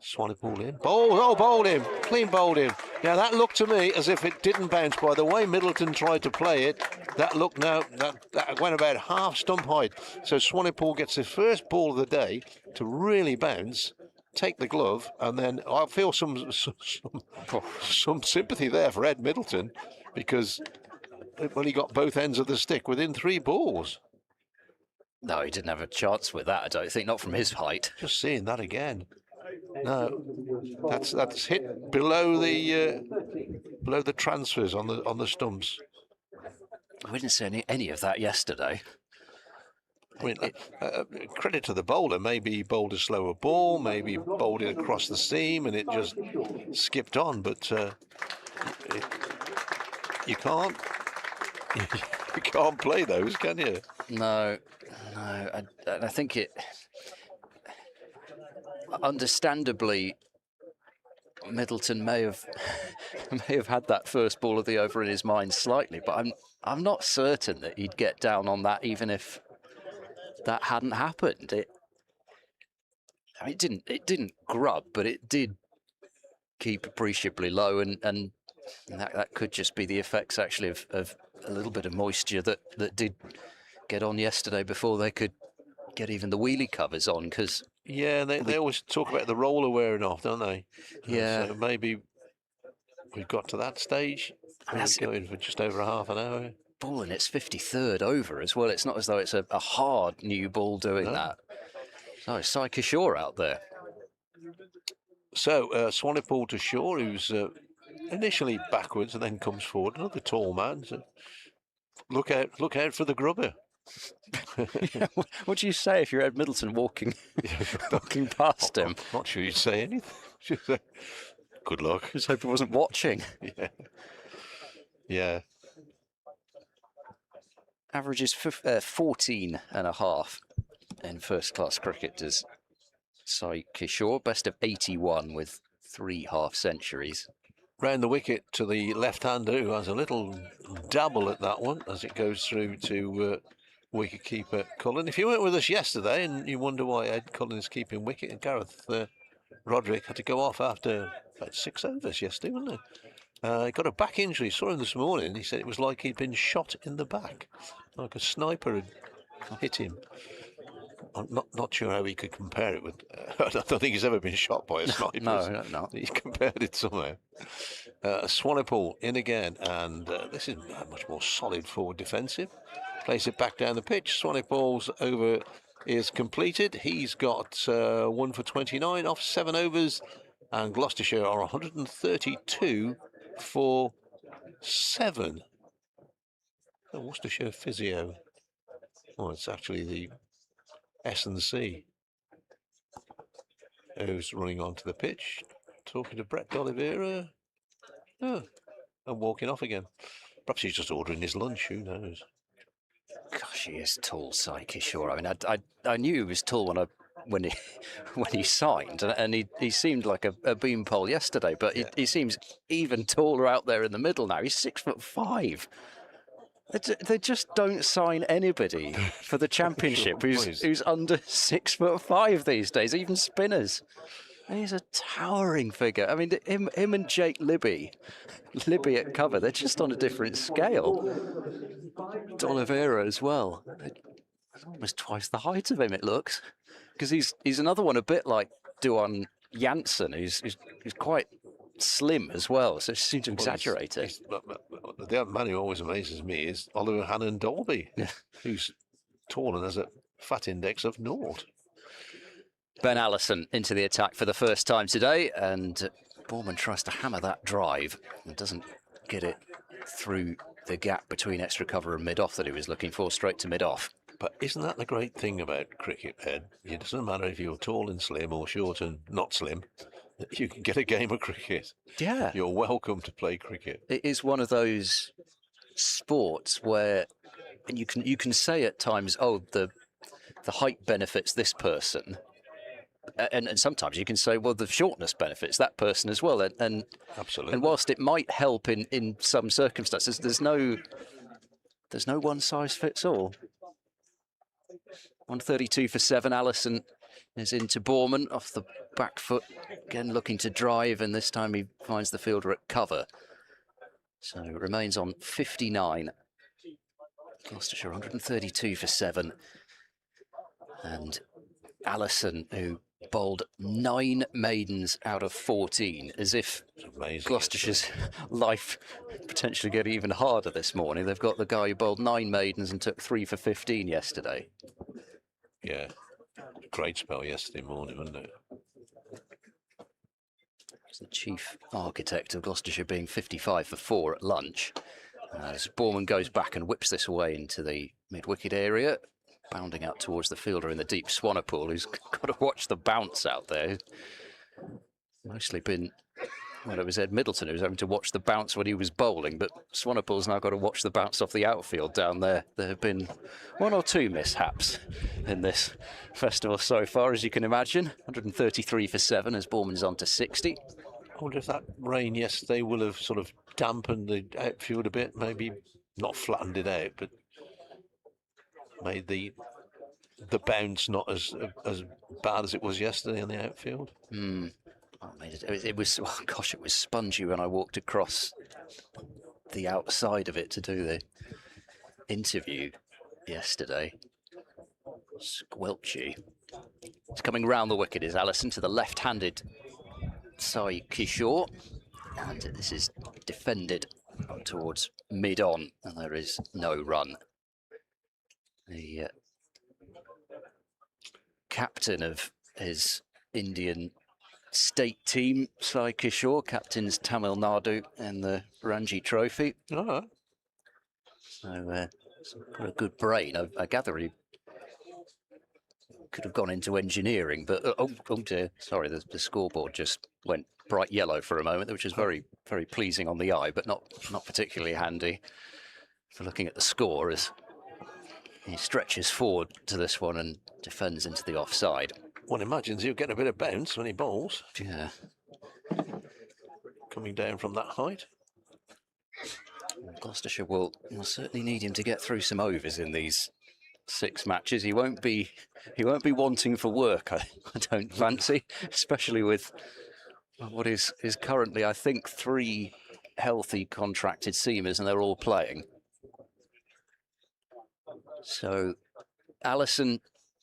Swanepoel in. Bowled him. Clean bowled him. Now that looked to me as if it didn't bounce. By the way Middleton tried to play it, that looked now, that went about half stump height. So Swanepoel gets his first ball of the day to really bounce, take the glove, and then I feel some sympathy there for Ed Middleton, because well, he got both ends of the stick within 3 balls. No, he didn't have a chance with that, I don't think, not from his height. Just seeing that again. No, that's hit below the transfers on the stumps. We didn't see any of that yesterday. I mean, credit to the bowler. Maybe he bowled a slower ball, maybe he bowled it across the seam and it just skipped on. But you can't play those, can you? No, I think understandably, Middleton may have may have had that first ball of the over in his mind slightly, but I'm not certain that he'd get down on that even if that hadn't happened. I mean, it didn't grub, but it did keep appreciably low, and that could just be the effects actually of a little bit of moisture that did get on yesterday before they could get even the wheelie covers on, because yeah, they always talk about the roller wearing off, don't they? Yeah. So maybe we've got to that stage. We're going for just over a half an hour. Ball in its 53rd over as well. It's not as though it's a hard new ball doing that. So it's Sai Kishore out there. So Swanepoel to Shaw, who's initially backwards and then comes forward. Another tall man. So look out for the grubber. Yeah, what do you say if you're Ed Middleton walking past him? I'm not sure you'd say anything. You'd say, good luck. Just hope he wasn't watching. Yeah. Averages 14.5 in first-class cricket does Sai Kishore. Best of 81 with 3 half-centuries. Round the wicket to the left-hander, who has a little dabble at that one as it goes through to wicket-keeper Cullen. If you weren't with us yesterday and you wonder why Ed Cullen is keeping wicket, and Gareth Roderick had to go off after about 6 overs yesterday, wasn't it? He got a back injury. Saw him this morning. He said it was like he'd been shot in the back, like a sniper had hit him. I'm not sure how he could compare it with. I don't think he's ever been shot by a sniper. No. He's compared it somehow. Swanepoel in again, and this is much more solid forward defensive. Plays it back down the pitch. Swanepoel's over is completed. He's got 1 for 29 off 7 overs, and Gloucestershire are 132 for 7. The Worcestershire physio. Oh, it's actually the S&C who's running onto the pitch, talking to Brett D'Oliveira, and walking off again. Perhaps he's just ordering his lunch, who knows? Gosh, he is tall, Sai Kishore. I mean, I knew he was tall when he signed, and he seemed like a beanpole yesterday, but he seems even taller out there in the middle now. He's 6'5". They just don't sign anybody for the championship who's under 6'5" these days, even spinners. And he's a towering figure. I mean, him and Jake Libby at cover, they're just on a different scale. D'Oliveira as well. Almost twice the height of him, it looks. Because he's another one a bit like Duan Janssen, who's quite slim as well, so it seems to exaggerate it. The man who always amazes me is Oliver Hannon Dolby, who's tall and has a fat index of 0. Ben Allison into the attack for the first time today, and Borman tries to hammer that drive and doesn't get it through the gap between extra cover and mid-off that he was looking for, straight to mid-off. But isn't that the great thing about cricket, Ed? It doesn't matter if you're tall and slim or short and not slim. You can get a game of cricket. Yeah. You're welcome to play cricket. It is one of those sports where, and you can say at times, oh, the height benefits this person. And sometimes you can say, well, the shortness benefits that person as well. And absolutely. And whilst it might help in some circumstances, there's no one size fits all. 132 for 7. Allison is into Borman off the back foot, again looking to drive, and this time he finds the fielder at cover. So it remains on 59. Gloucestershire 132 for 7. And Allison, who bowled 9 maidens out of 14, as if Gloucestershire's life potentially get even harder this morning. They've got the guy who bowled 9 maidens and took 3 for 15 yesterday. Yeah, great spell yesterday morning, wasn't it? The chief architect of Gloucestershire being 55 for 4 at lunch. As Borman goes back and whips this away into the mid-wicket area, bounding out towards the fielder in the deep Swanepoel, who's got to watch the bounce out there. Mostly been well, it was Ed Middleton who was having to watch the bounce when he was bowling, but Swanepoel's now got to watch the bounce off the outfield down there. There have been one or two mishaps in this festival so far, as you can imagine. 133 for 7 as Bourman's on to 60. I wonder if that rain yesterday will have sort of dampened the outfield a bit, maybe not flattened it out, but made the bounce not as bad as it was yesterday in the outfield. Oh, it was, oh gosh, it was spongy when I walked across the outside of it to do the interview yesterday. Squelchy. It's coming round the wicket is Allison to the left-handed Sai Kishore, and this is defended up towards mid-on, and there is no run. The captain of his Indian state team, Sai Kishore, captains Tamil Nadu in the Ranji Trophy. Oh. So, got a good brain. I gather he could have gone into engineering, but oh dear, sorry, the scoreboard just went bright yellow for a moment, which is very, very pleasing on the eye, but not particularly handy for looking at the score as he stretches forward to this one and defends into the offside. One imagines he'll get a bit of bounce when he bowls. Yeah. Coming down from that height. Gloucestershire will certainly need him to get through some overs in these 6 matches. He won't be wanting for work, I don't fancy, especially with what is currently, I think, 3 healthy contracted seamers, and they're all playing. So Allison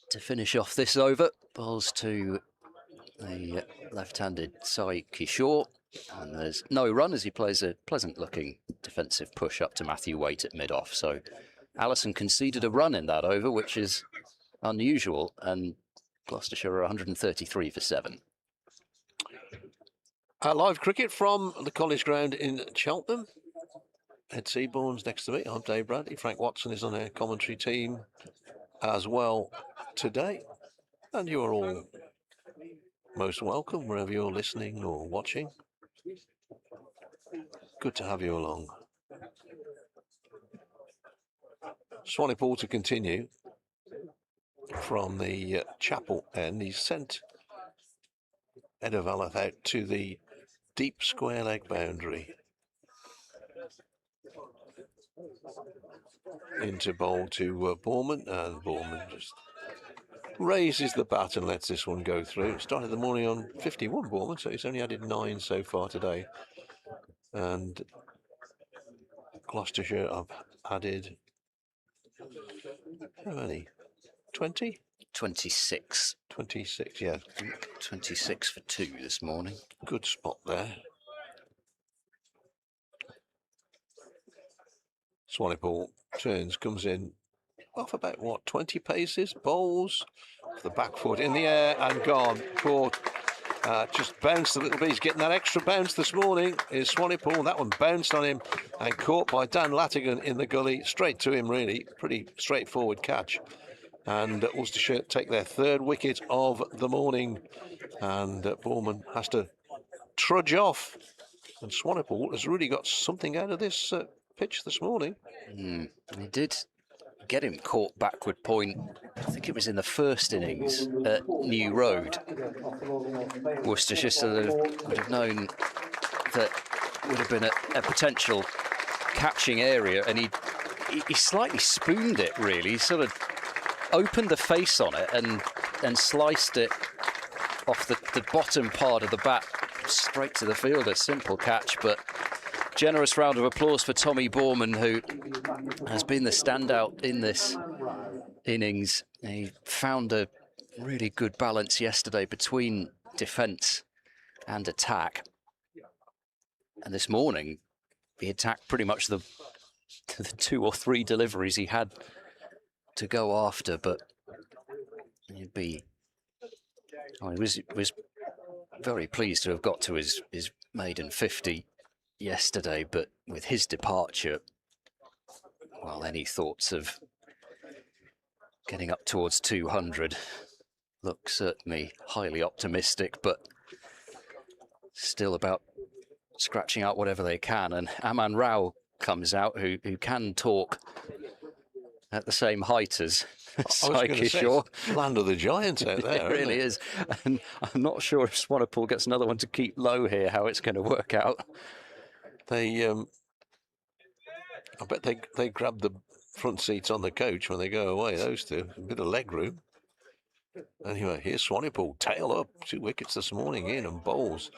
to finish off this over, bowls to the left-handed Sai Kishore, and there's no run as he plays a pleasant-looking defensive push up to Matthew Waite at mid-off. So Allison conceded a run in that over, which is unusual, and Gloucestershire are 133 for 7. Live cricket from the college ground in Cheltenham. Ed Seaborn's next to me. I'm Dave Bradley. Frank Watson is on our commentary team as well today. And you are all most welcome wherever you're listening or watching. Good to have you along. Swanepoel to continue from the chapel end. He's sent Edavalath out to the deep square leg boundary. Into bowl to Bourman, and Bourman just raises the bat and lets this one go through. Started the morning on 51 Bourman, so he's only added 9 so far today. And Gloucestershire have added, how many? 20? 26. 26, yeah. 26 for 2 this morning. Good spot there. Swanepoel turns, comes in off about, what, 20 paces, bowls for the back foot in the air and gone. Caught, just bounced a little bit. He's getting that extra bounce this morning, is Swanepoel. That one bounced on him and caught by Dan Latigan in the gully, straight to him really. Pretty straightforward catch. And Worcestershire take their 3rd wicket of the morning, and Bourman has to trudge off. And Swanepoel has really got something out of this pitch this morning. He did get him caught backward point. I think it was in the first innings at New Road. Worcestershire would have known that would have been a potential catching area, and he slightly spooned it really. He sort of opened the face on it and sliced it off the bottom part of the bat straight to the fielder. Simple catch, but generous round of applause for Tommy Bourman, who has been the standout in this innings. He found a really good balance yesterday between defence and attack, and this morning he attacked pretty much the 2 or 3 deliveries he had to go after, but he was very pleased to have got to his maiden 50 yesterday, but with his departure, well, any thoughts of getting up towards 200 look certainly highly optimistic, but still about scratching out whatever they can, and Aman Rao comes out, who can talk at the same height as I was Sai going to say, Kishore. it's land of the giants out there. It really is. And I'm not sure if Swanepoel gets another one to keep low here, how it's going to work out. They, I bet they grab the front seats on the coach when they go away, those two. A bit of leg room. Anyway, here's Swanepoel, tail up, 2 wickets this morning in and bowls.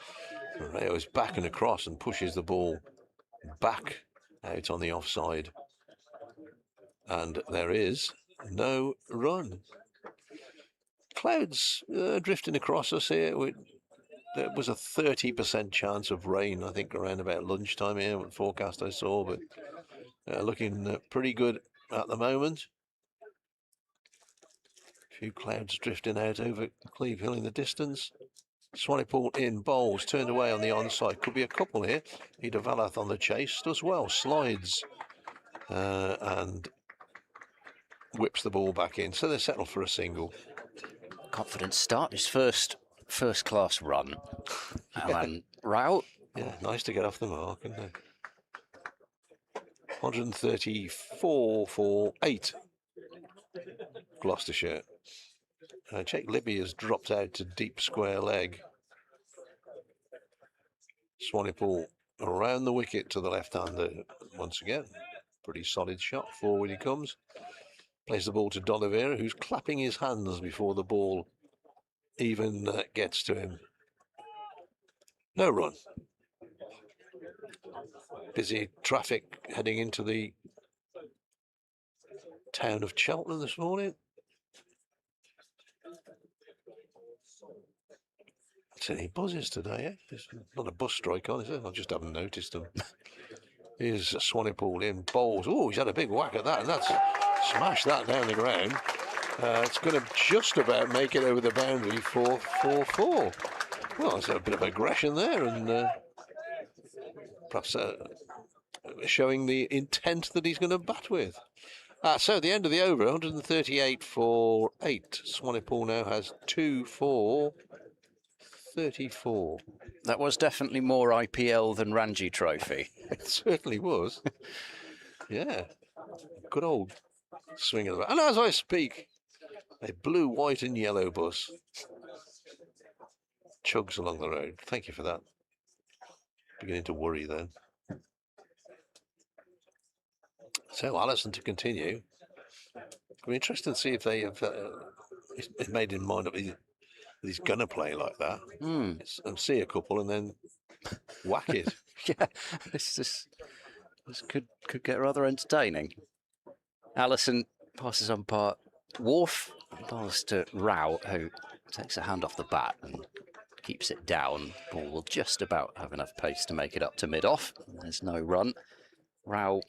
Rayo is back and across and pushes the ball back out on the offside. And there is no run. Clouds drifting across us here. There was a 30% chance of rain, I think, around about lunchtime here, what forecast I saw, but looking pretty good at the moment. A few clouds drifting out over Cleve Hill in the distance. Swanepoel in, bowls, turned away on the onside. Could be a couple here. Ida Valath on the chase, does well, slides and whips the ball back in. So they settle for a single. Confident start, his first class run. Aman Rao. Yeah, nice to get off the mark, isn't it? 134 for 8. Gloucestershire. Jake Libby has dropped out to deep square leg. Swanepoel around the wicket to the left-hander once again. Pretty solid shot. Forward he comes. Plays the ball to D'Oliveira, who's clapping his hands before the ball even gets to him. No run. Busy traffic heading into the town of Cheltenham this morning. Any buzzes today, eh? There's not a bus strike on, is it? I just haven't noticed them. Here's Swanepoel in, bowls. Oh, he's had a big whack at that, and that's smashed that down the ground. It's going to just about make it over the boundary for 4-4. Well, there's a bit of aggression there, and perhaps showing the intent that he's going to bat with. So the end of the over, 138 for 8. Swanepoel now has 2 for 34. That was definitely more IPL than Ranji Trophy. It certainly was. Yeah. Good old swing of the bat. And as I speak, a blue, white and yellow bus chugs along the road. Thank you for that. Beginning to worry then. So Allison to continue. It'll be interesting to see if they have made in mind up he's gonna play like that. And see a couple and then whack it. Yeah, this could get rather entertaining. Allison passes umpire Wharf, passes to Rao, who takes a hand off the bat and keeps it down. Ball will just about have enough pace to make it up to mid-off. There's no run. Rao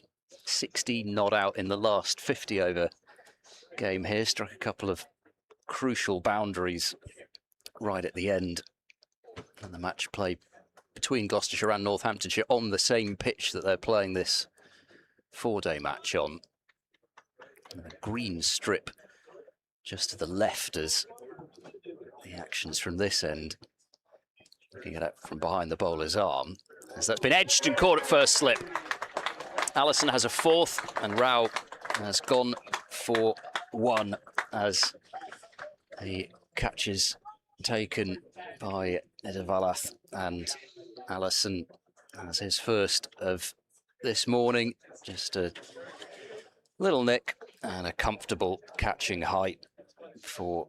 60 not out in the last 50 over game here. Struck a couple of crucial boundaries right at the end. And the match play between Gloucestershire and Northamptonshire on the same pitch that they're playing this 4-day match on. And a green strip just to the left as the actions from this end. Looking at it from behind the bowler's arm, as that's been edged and caught at first slip. Allison has a 4th, and Rao has gone for 1 as the catch is taken by Ida Valath, and Allison has his first of this morning. Just a little nick and a comfortable catching height for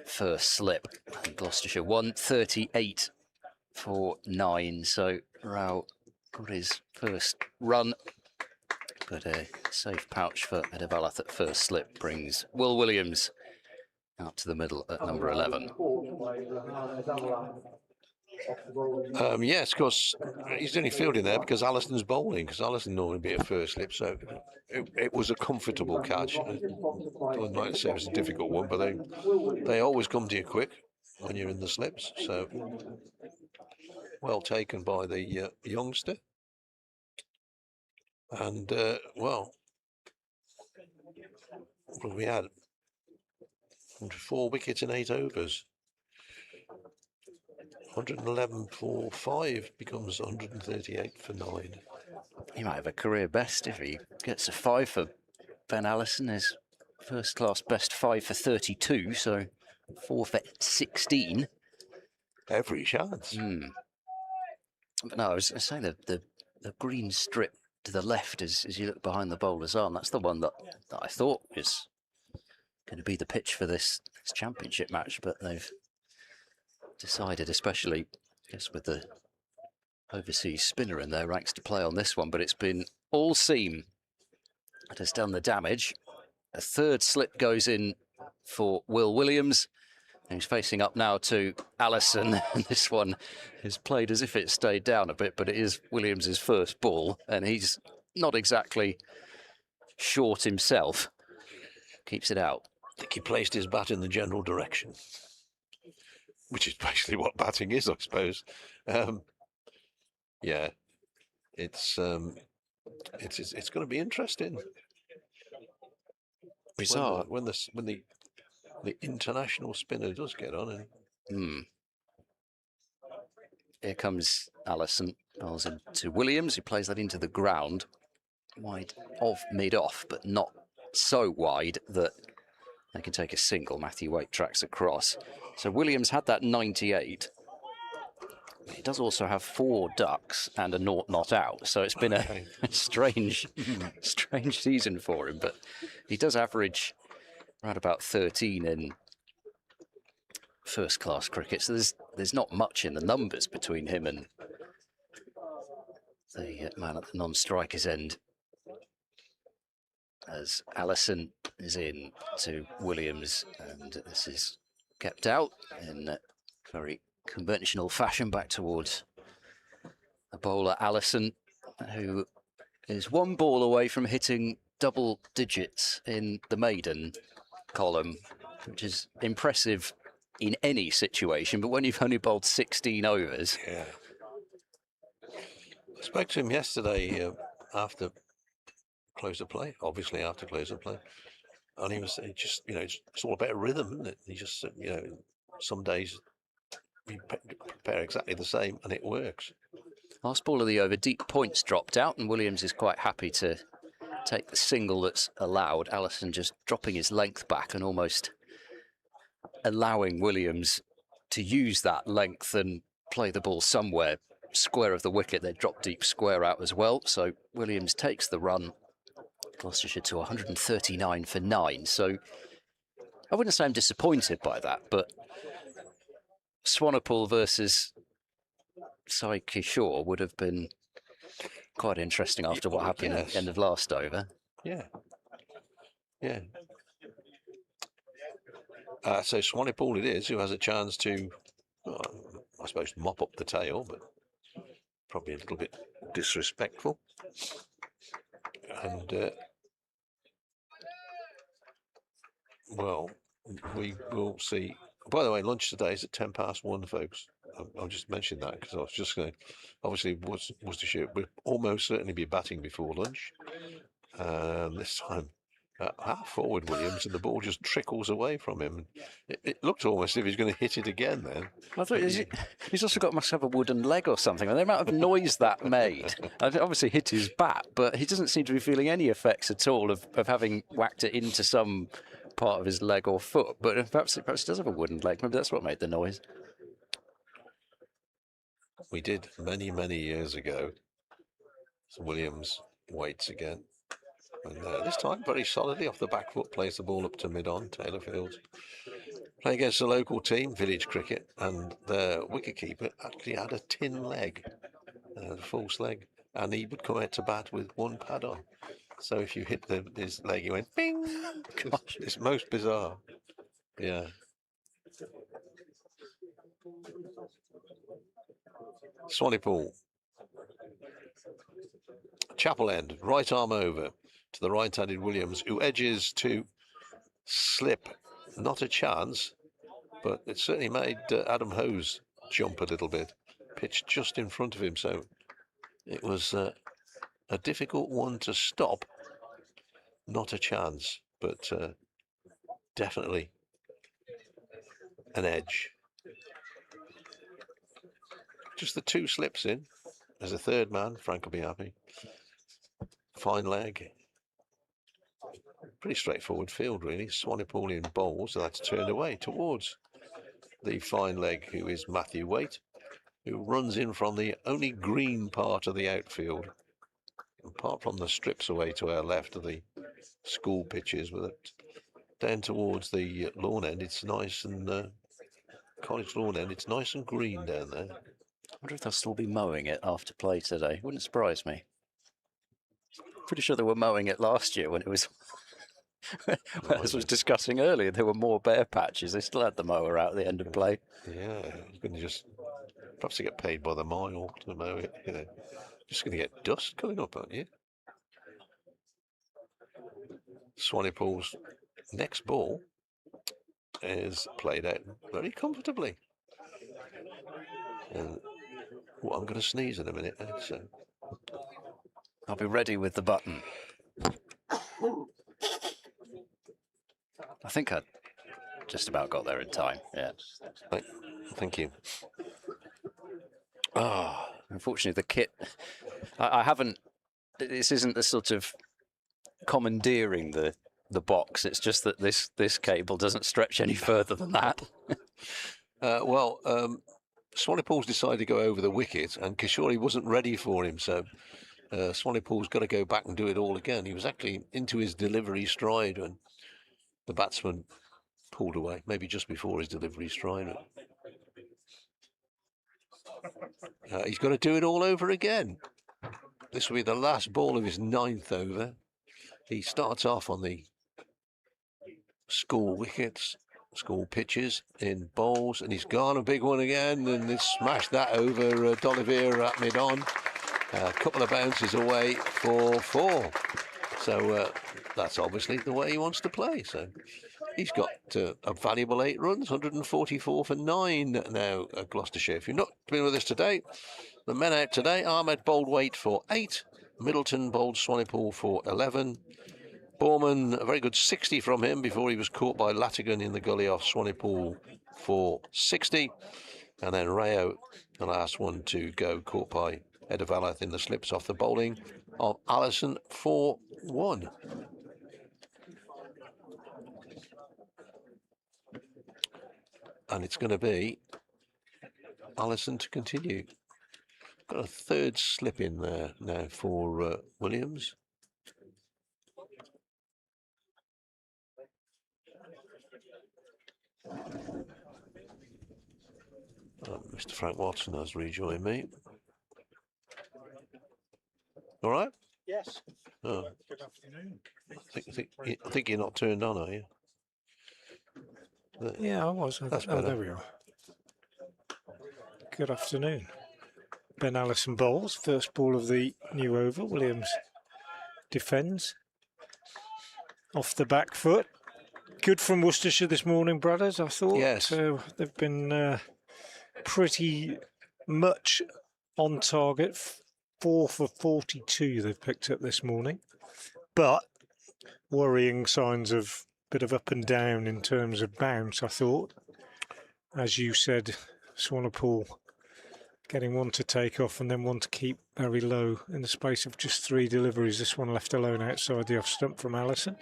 first slip. And Gloucestershire 138 for 9, so Rao got his first run, but a safe pouch for Ida Valath at first slip brings Will Williams out to the middle at number 11. Yes, of course, he's only fielding there because Allison's bowling, because Allison normally be a first slip, so it was a comfortable catch. I don't like to say it was a difficult one, but they always come to you quick when you're in the slips, so well taken by the youngster. And, well, we had 4 wickets in 8 overs. 111 for 5 becomes 138 for 9. He might have a career best if he gets a 5 for Ben Allison, his first class best 5 for 32, so 4 for 16. Every chance. But no, I was saying the green strip to the left as you look behind the bowler's arm, that's the one that I thought was going to be the pitch for this championship match, but they've decided, especially I guess with the overseas spinner in their ranks, to play on this one. But it's been all seam that has done the damage. A third slip goes in for Will Williams, who's facing up now to Allison. And this one is played as if it stayed down a bit, but it is Williams's first ball, and he's not exactly short himself. Keeps it out. I think he placed his bat in the general direction, which is basically what batting is, I suppose. Yeah, it's going to be interesting. Bizarre when the international spinner does get on. And here comes Allison. Bowls into Williams, who plays that into the ground, wide of mid-off, but not so wide that they can take a single. Matthew Waite tracks across. So Williams had that 98. He does also have 4 ducks and a 0 not out, so it's been a strange season for him. But he does average around about 13 in first-class cricket, so there's not much in the numbers between him and the man at the non-strikers end. As Allison is in to Williams, and this is kept out in very conventional fashion back towards the bowler Allison, who is 1 ball away from hitting double digits in the maiden column, which is impressive in any situation, but when you've only bowled 16 overs. Yeah. I spoke to him yesterday after close of play, obviously after close of play, and he just, it's all about rhythm, isn't it? He just, some days you prepare exactly the same and it works. Last ball of the over, deep points dropped out, and Williams is quite happy to take the single that's allowed. Allison just dropping his length back and almost allowing Williams to use that length and play the ball somewhere square of the wicket. They drop deep square out as well. So Williams takes the run. Gloucestershire to 139 for 9. So I wouldn't say I'm disappointed by that, but Swanepoel versus Sai Kishore would have been quite interesting after what happened at the end of last over. Yeah. Yeah. So Swanepoel it is, who has a chance to, I suppose, mop up the tail, but probably a little bit disrespectful. And, well, we will see. By the way, lunch today is at 1:10, folks. I'll just mention that because I was just going. Obviously, Worcestershire will almost certainly be batting before lunch. This time, half forward Williams, and the ball just trickles away from him. It looked almost as if he's going to hit it again then. I thought he's also must have a wooden leg or something. And the amount of noise that made, obviously hit his bat, but he doesn't seem to be feeling any effects at all of having whacked it into some part of his leg or foot. But perhaps he does have a wooden leg. Maybe that's what made the noise. We did many, many years ago. So Williams waits again. And this time, very solidly off the back foot, plays the ball up to mid-on, Taylor Fields. Play against a local team, Village Cricket, and the wicketkeeper actually had a tin leg, a false leg, and he would come out to bat with 1 pad on. So if you hit his leg, he went bing. It's most bizarre. Yeah. Swanepoel. Chapel End, right arm over to the right-handed Williams, who edges to slip. Not a chance, but it certainly made Adam Hose jump a little bit. Pitched just in front of him, so it was a difficult one to stop. Not a chance, but definitely an edge. just the 2 slips in. There's a third man. Frank will be happy. Fine leg. Pretty straightforward field, really. Swanepoel in bowls, so that's turned away towards the fine leg, who is Matthew Waite, who runs in from the only green part of the outfield, apart from the strips away to our left of the school pitches, but down towards the lawn end, it's nice, and college lawn end, it's nice and green down there. I wonder if they'll still be mowing it after play today. Wouldn't surprise me. Pretty sure they were mowing it last year when it was, as I was discussing earlier, there were more bare patches. They still had the mower out at the end of play. Yeah, you're going to just perhaps to get paid by the mile to mow it. You know, just going to get dust coming up, aren't you? Swanepoel's next ball is played out very comfortably. And well, I'm going to sneeze in a minute, so I'll be ready with the button. I think I just about got there in time. Yeah. right, thank you. Unfortunately, the kit, I haven't, this isn't the sort of commandeering the box. It's just that this cable doesn't stretch any further than that. Swanepoel's decided to go over the wicket, and Kishore wasn't ready for him, so Swanepoel's got to go back and do it all again. He was actually into his delivery stride when the batsman pulled away, maybe just before his delivery stride. He's got to do it all over again. This will be the last ball of his 9th over. He starts off on the school wickets, school pitches in bowls, and he's gone a big one again, and he's smashed that over D'Oliveira at mid-on. A couple of bounces away for 4. So that's obviously the way he wants to play. So he's got a valuable 8 runs, 144 for 9 now at Gloucestershire. If you've not been with us today, the men out today, Ahmed bowled Waite for 8, Middleton bowled Swanepoel for 11, Borman, a very good 60 from him before he was caught by Latigan in the gully off Swanepoel for 60, and then Rayo, the last one to go, caught by Edavalath in the slips off the bowling of Allison for 1. And it's going to be Allison to continue. Got a 3rd slip in there now for Williams. Mr. Frank Watson has rejoined me. All right? Yes. Oh, Good afternoon. I think you're not turned on, are you? Yeah, I was. That's oh, better. there we are. Good afternoon. Ben Allison bowls, first ball of the new over. Williams defends. Off the back foot. Good from Worcestershire this morning, brothers, I thought. Yes. They've been pretty much on target. 4 for 42 they've picked up this morning. But worrying signs of bit of up and down in terms of bounce, I thought. As you said, Swanepoel getting one to take off and then one to keep very low in the space of just 3 deliveries. This one left alone outside the off stump from Allison,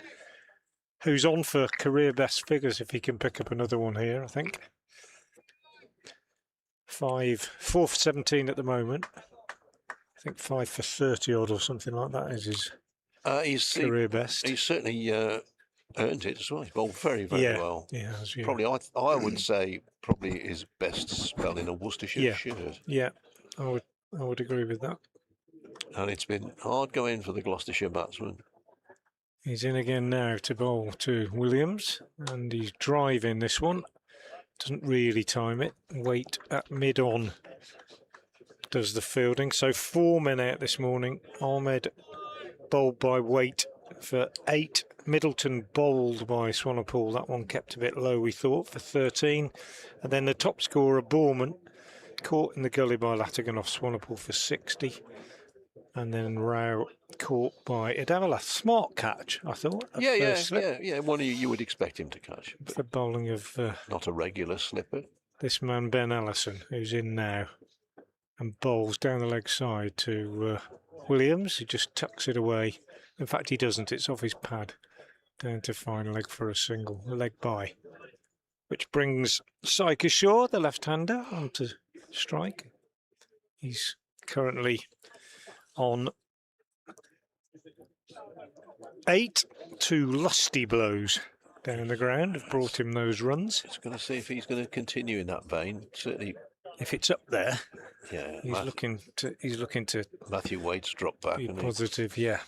who's on for career best figures if he can pick up another one here, I think. 4 for 17 at the moment. I think 5 for 30 odd or something like that is his career best. He's certainly earned it as well. He's bowled very, very well. Yeah, probably, I would say, probably his best spell in a Worcestershire shirt. Yeah, I would agree with that. And it's been hard going for the Gloucestershire batsman. He's in again now to bowl to Williams, and he's driving this one. Doesn't really time it. Waite at mid-on does the fielding. So 4 men out this morning. Ahmed bowled by Waite for 8. Middleton bowled by Swanepoel. That one kept a bit low, we thought, for 13. And then the top scorer, Borman, caught in the gully by Latigan off Swanepoel for 60. And then Rao caught by Edavalath. Smart catch, I thought. Yeah. One you would expect him to catch. But the bowling of not a regular slipper. this man, Ben Allison, who's in now. and bowls down the leg side to Williams, who just tucks it away. In fact, he doesn't. It's off his pad down to fine leg for a single, a leg by, which brings Syker Shaw, the left-hander, onto strike. He's currently on 8. 2 lusty blows down the ground have brought him those runs. Just going to see if he's going to continue in that vein. Certainly, if it's up there, yeah. He's looking to. Matthew Waite's dropped back. Be positive, yeah.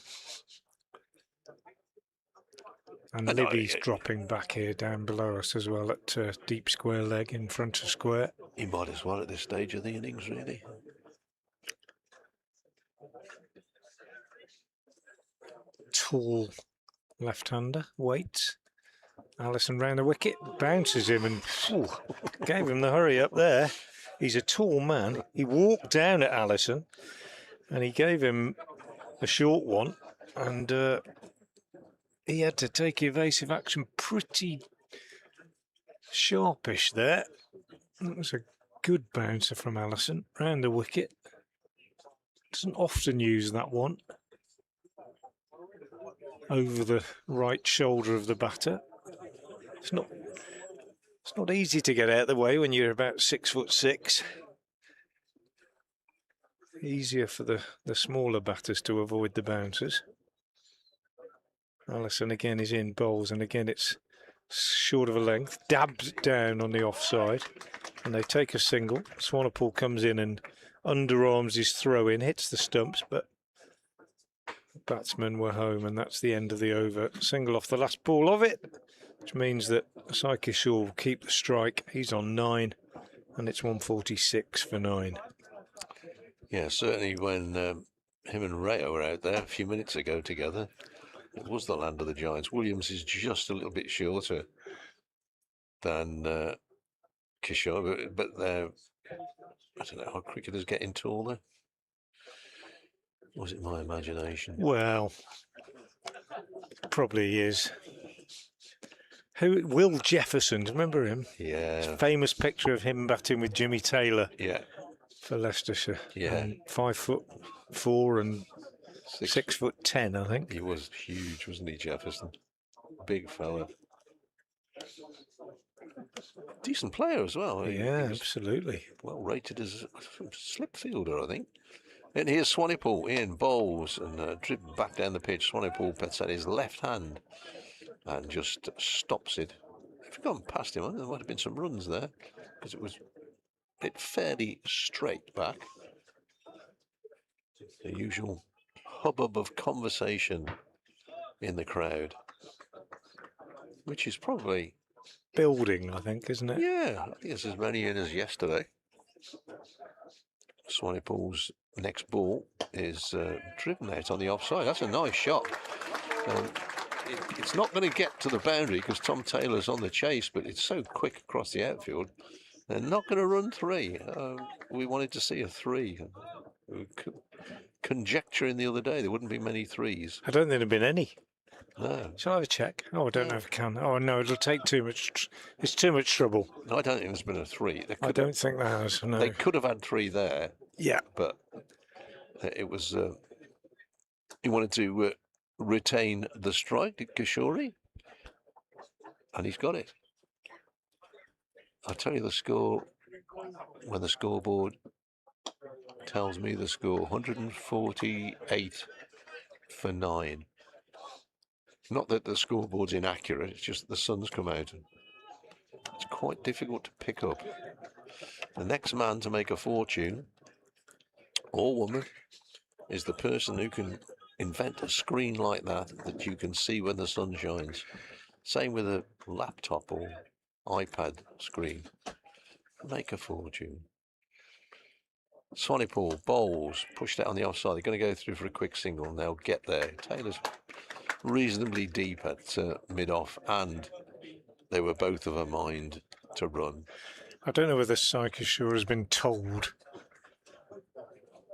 And Libby's dropping back here down below us as well at deep square leg in front of square. He might as well at this stage of the innings, really. Tall left-hander, Waits. Allison round the wicket, bounces him and gave him the hurry up there. He's a tall man. He walked down at Allison and he gave him a short one, and he had to take evasive action pretty sharpish there. That was a good bouncer from Allison round the wicket. Doesn't often use that one. Over the right shoulder of the batter. It's not easy to get out of the way when you're about 6'6". Easier for the smaller batters to avoid the bouncers. Allison again is in, bowls, and again it's short of a length, dabs it down on the offside, and they take a single. Swanepoel comes in and underarms his throw in, hits the stumps, but batsmen were home, and that's the end of the over. Single off the last ball of it, which means that Syker Shaw will keep the strike. He's on 9, and it's 146 for 9. Yeah, certainly when him and Rayo were out there a few minutes ago together, it was the land of the giants. Williams is just a little bit shorter than Kishore, but I don't know how cricketers getting taller. Was it my imagination? Well, probably is. Will Jefferson, remember him? Yeah. Famous picture of him batting with Jimmy Taylor. Yeah. For Leicestershire. Yeah. 5'4" and 6'10", I think. He was huge, wasn't he, Jefferson? Big fella. Decent player as well. Yeah, absolutely. Well rated as a slip fielder, I think. And here's Swanepoel in, bowls, and driven back down the pitch. Swanepoel puts out his left hand and just stops it. If he'd gone past him, there might have been some runs there, because it was fairly straight back. The usual hubbub of conversation in the crowd, which is probably building, I think, isn't it? Yeah, I think there's as many in as yesterday. Swanepoel's next ball is driven out on the offside. That's a nice shot. It's not going to get to the boundary because Tom Taylor's on the chase, but it's so quick across the outfield. They're not going to run 3. We wanted to see a 3. We were conjecturing the other day there wouldn't be many 3s. I don't think there have been any. No. Shall I have a check? Oh, I don't know if I can. Oh, no, it'll take too much. It's too much trouble. No, I don't think there's been a 3. I don't think there has, no. They could have had 3 there. Yeah. But it was... he wanted to retain the strike, Kishore, and he's got it. I'll tell you the score when the scoreboard tells me the score. 148 for 9. Not that the scoreboard's inaccurate, it's just the sun's come out. It's quite difficult to pick up. The next man to make a fortune, or woman, is the person who can invent a screen like that you can see when the sun shines. Same with a laptop or iPad screen. Make a fortune. Swanepoel bowls, pushed out on the offside. They're going to go through for a quick single and they'll get there. Taylor's reasonably deep at mid-off, and they were both of a mind to run. I don't know whether Syker Shaw has been told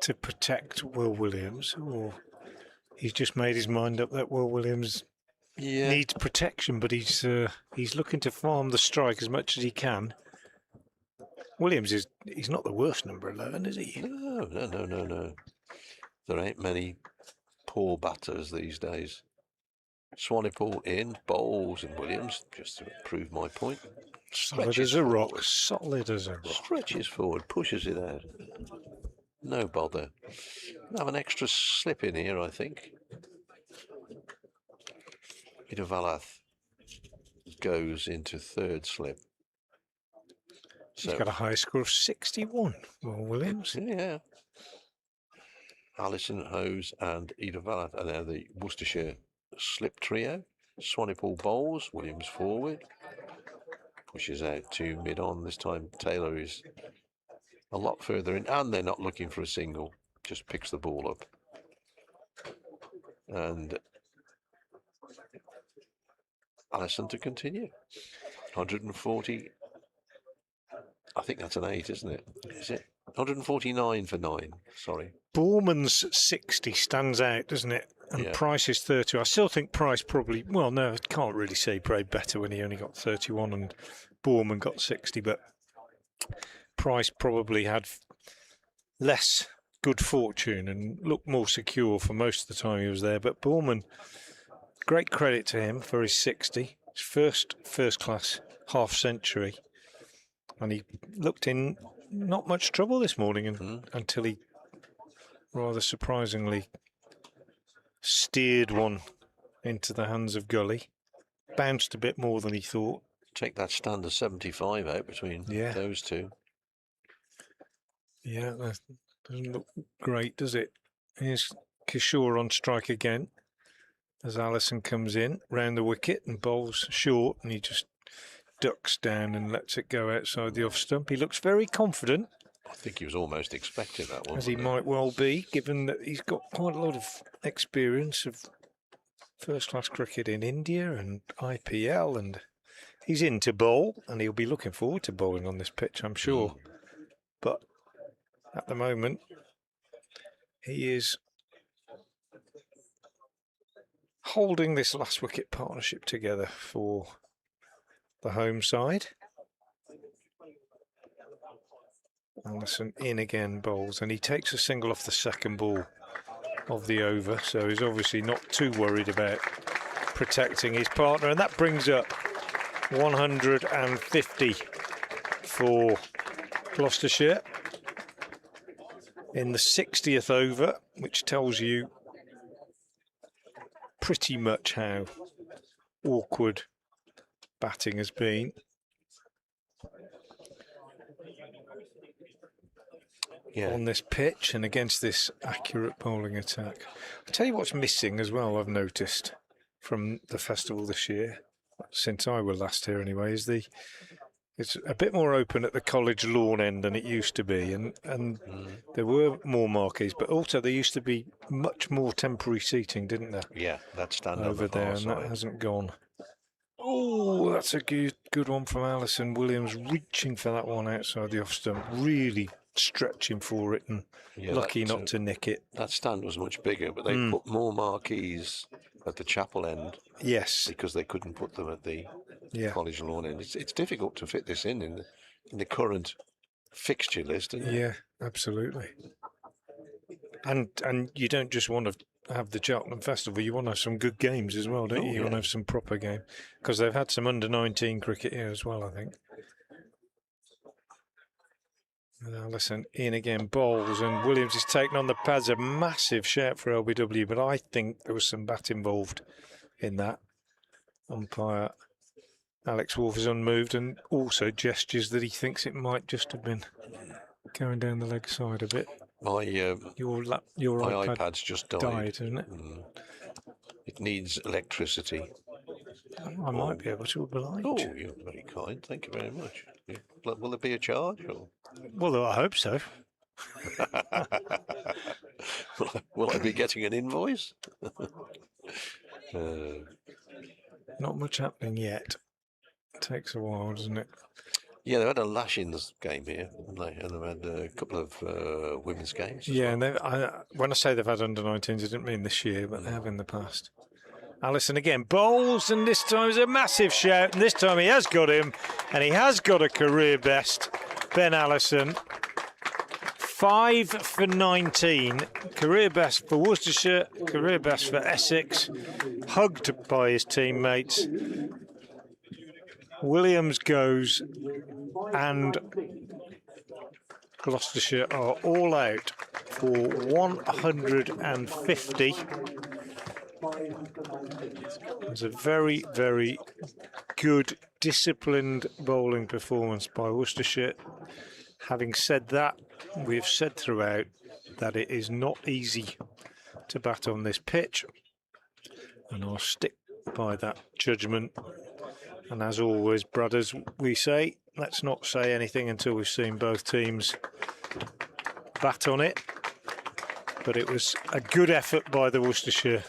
to protect Will Williams, or he's just made his mind up that Will Williams needs protection, but he's looking to farm the strike as much as he can. Williams he's not the worst number 11, is he? No. There ain't many poor batters these days. Swanepoel in, Bowles and Williams, just to prove my point. Solid as a rock. Solid as a rock. Stretches forward, pushes it out. No bother. Have an extra slip in here, I think. Peter Valath goes into third slip. He's got a high score of 61, Will Williams. Yeah. Alison Hose and Ida Valath are now the Worcestershire slip trio. Swanepoel Bowles, Williams forward. Pushes out to mid-on. This time Taylor is a lot further in, and they're not looking for a single. Just picks the ball up. And Alison to continue. 140. I think that's an 8, isn't it? Is it? 149 for 9. Sorry. Borman's 60 stands out, doesn't it? And Price is 30. I still think Price probably, well, no, I can't really say played better when he only got 31 and Borman got 60, but Price probably had less good fortune and looked more secure for most of the time he was there. But Borman, great credit to him for his 60, his first class half century. And he looked in not much trouble this morning until he rather surprisingly steered one into the hands of Gully. Bounced a bit more than he thought. Take that stand of 75 out between those two. Yeah, that doesn't look great, does it? Here's Kishore on strike again as Allison comes in round the wicket and bowls short, and he just ducks down and lets it go outside the off stump. He looks very confident. I think he was almost expecting that one. As he might well be, given that he's got quite a lot of experience of first-class cricket in India and IPL, and he's in to bowl, and he'll be looking forward to bowling on this pitch, I'm sure. But at the moment, he is holding this last wicket partnership together for the home side. Allison in again, bowls, and he takes a single off the second ball of the over, so he's obviously not too worried about protecting his partner, and that brings up 150 for Gloucestershire in the 60th over, which tells you pretty much how awkward batting has been. On this pitch and against this accurate bowling attack. I'll tell you what's missing as well, I've noticed from the festival this year, since I was last here anyway, is it's a bit more open at the college lawn end than it used to be, and there were more marquees, but also there used to be much more temporary seating, didn't there? Yeah, that stand over there, and that hasn't gone. Oh, that's a good one from Alison. Williams reaching for that one outside the off stump, really stretching for it and lucky not to nick it. That stand was much bigger, but they put more marquees at the chapel end. Yes, because they couldn't put them at the college lawn end. It's difficult to fit this in the current fixture list, isn't it? Yeah, absolutely. And you don't just want to have the Cheltenham Festival, you want to have some good games as well, don't you? You want to have some proper game, because they've had some under-19 cricket here as well, I think. Now listen, in again, bowls, and Williams is taken on the pads. A massive shout for LBW, but I think there was some bat involved in that. Umpire Alex Wolf is unmoved and also gestures that he thinks it might just have been going down the leg side a bit. My iPad's just died, isn't it? It needs electricity. I might be able to oblige. Oh, you're very kind. Thank you very much. Will there be a charge? Or? Well, I hope so. Will I be getting an invoice? Not much happening yet. It takes a while, doesn't it? Yeah, they've had a lash in this game here, haven't they? And they've had a couple of women's games. Yeah, and when I say they've had under-19s, I didn't mean this year, but they have in the past. Allison again bowls, and this time is a massive shout, and this time he has got him, and he has got a career best Ben Allison. 5 for 19, career best for Worcestershire, career best for Essex, hugged by his teammates. Williams goes, and Gloucestershire are all out for 150. It's a very, very good, disciplined bowling performance by Worcestershire. Having said that, we've said throughout that it is not easy to bat on this pitch, and I'll stick by that judgment. And as always, brothers, we say, let's not say anything until we've seen both teams bat on it. But it was a good effort by the Worcestershire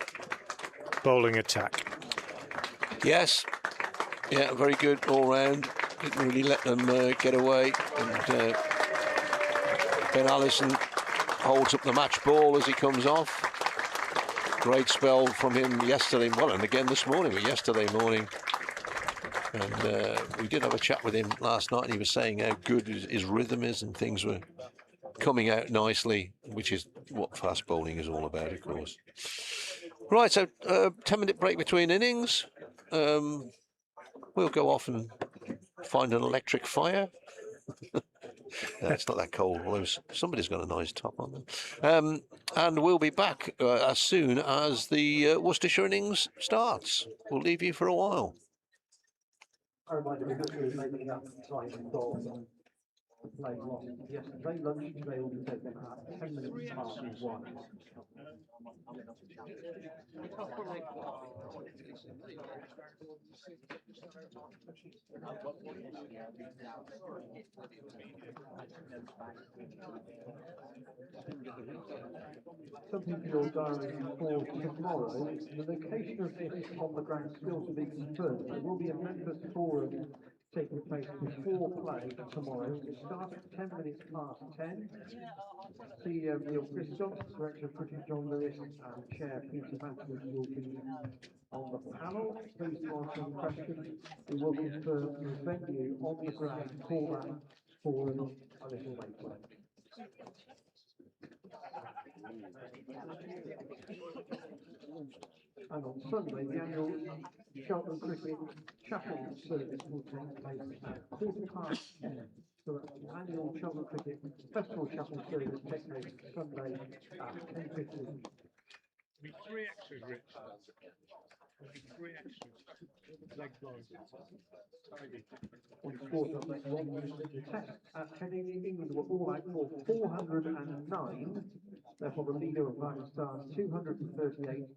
bowling attack. Yes, yeah, very good all round. Didn't really let them get away. And Ben Allison holds up the match ball as he comes off. Great spell from him yesterday, well, and again this morning, but yesterday morning. And we did have a chat with him last night, and he was saying how good his rhythm is, and things were coming out nicely, which is what fast bowling is all about, of course. Right, so 10-minute break between innings. We'll go off and find an electric fire. No, it's not that cold, although somebody's got a nice top on them. And we'll be back as soon as the Worcestershire innings starts. We'll leave you for a while. Yesterday, lunch today will be taken at 10 minutes past 1. Something for your diary for tomorrow. The location of this on the ground still to be confirmed. There will be a members forum taking place before play tomorrow. It starts at 10 minutes past 10. CEO Neil Christoph, Director of British John Lewis, and Chair Peter Matthews will be on the panel. Please to answer any questions. We will confirm the venue on the ground for that forum a little later. And on Sunday, the annual Cheltenham Cricket Chapel service will take place at 10:15. So that's the annual Cheltenham Cricket Festival Chapel service takes place Sunday at 10:15. Be 3 extras, Rich. There'll be 3 extras. Leg bars. On sport update, the test at Heading in England were all out for 409. Therefore, the leader of Pakistan, 238.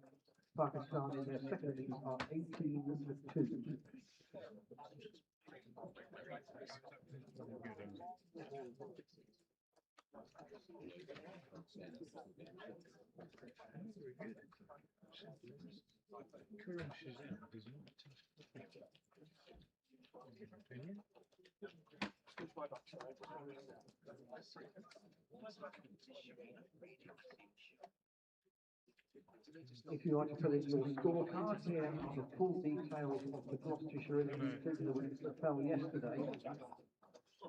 Pakistan in their second innings are 18 for 2. If you like to fill in your scorecard, here are the full details of the Gloucestershire innings, including the wickets that fell yesterday.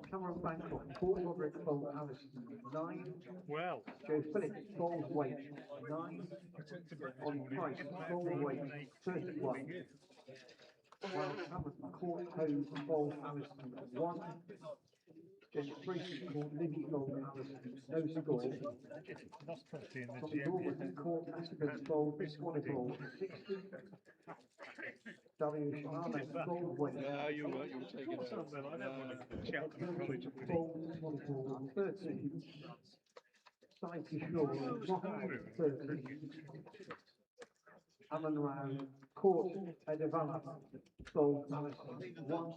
Cameron Bancroft, Paul Roderick bowled Allison 9. Well, Joe Phillips bowled Waite 9. Ollie Price bowled Waite 31. While Cameron caught Hose bowled Allison 1. James Tracy caught Livy bowled Allison no score. Tommy Norman caught Massacres bowled Swannival 60. Dariush Ahmed bowled Waite. you were taking a something. I don't want to Cheltenham College. Bowled Swannival 30. Sai Kishore knocked 30. Alan Rao caught Edevala bowled Allison 1.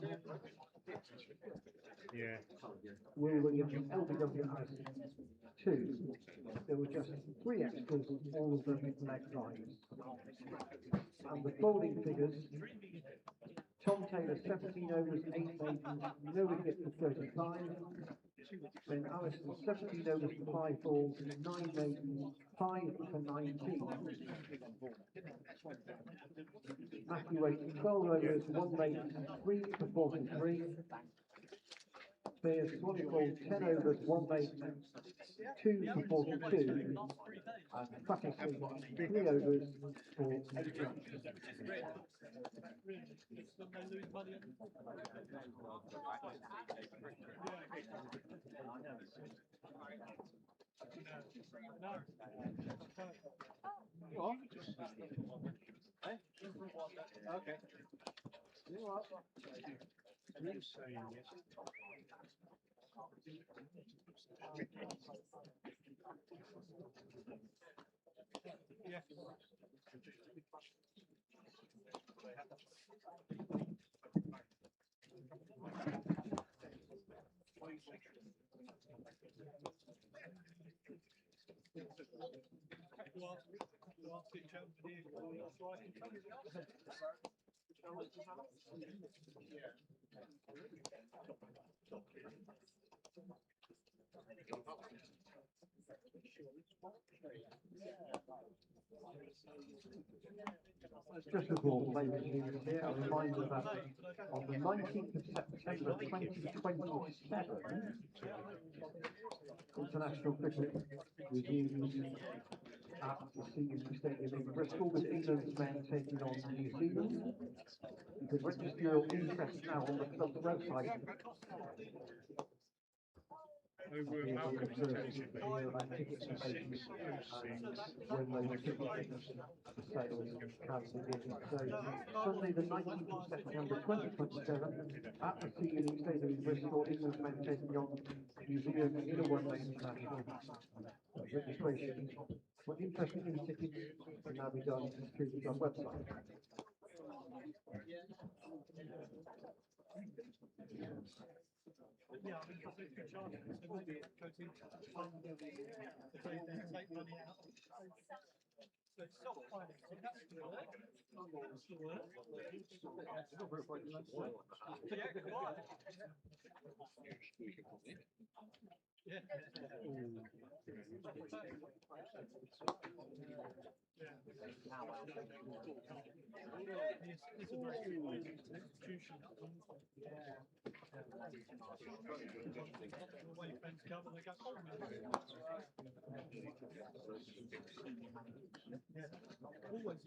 Yeah. Will Williams LBW Allison 2. There were just 3 extras, all of them leg drives. And the bowling figures: Tom Taylor 17 overs, 8 maidens, no wicket for 35. Ben Allison 17 overs, 5 balls, 9 maidens, 5 for 19. Matthew Waite 12 overs, 1 maiden, 3 for 43. Spears, Swanee bowled 10 overs, 1 made, 2 for 42, and Fatty 3 overs for 8 runs. Okay. You are. You're saying yes. Yeah. Just before we play resumes here, a reminder that on the 19th of September 2027, international cricket resumes at the CUC Stadium in Bristol, with England's men taking on New Zealand. You can register your interest now on the club's website. Malcolm Hear about ticket information when those tickets for sale can begin. So Sunday the 19th of September 2027 at the CUC Stadium in Bristol, England's men taking on New Zealand in a one-day international. Registration for interested in tickets can now be done through the club website. Yeah, I mean, because it's good charges. So maybe it goes into the fund, they take money out. So it's self-financing, that's good. Yeah. It's a very good institution. Away friends come and they go, oh, yeah. Always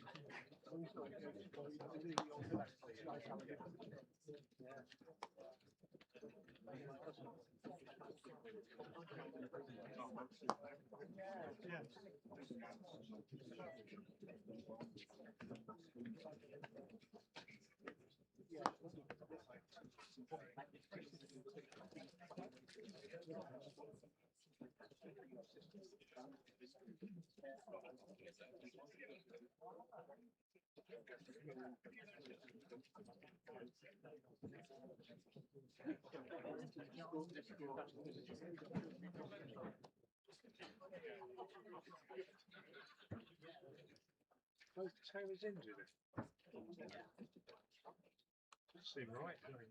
Both Taylor's injured it. Seem right, don't it?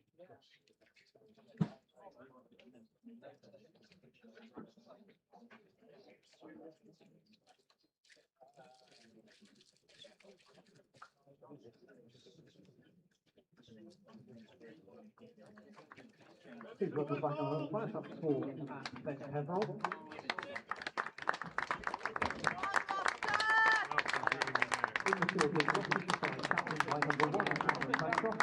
Please welcome back our umpires up for Ben Heverell. In the field is Worcestershire side, captained by number 1, Aaron Bancroft.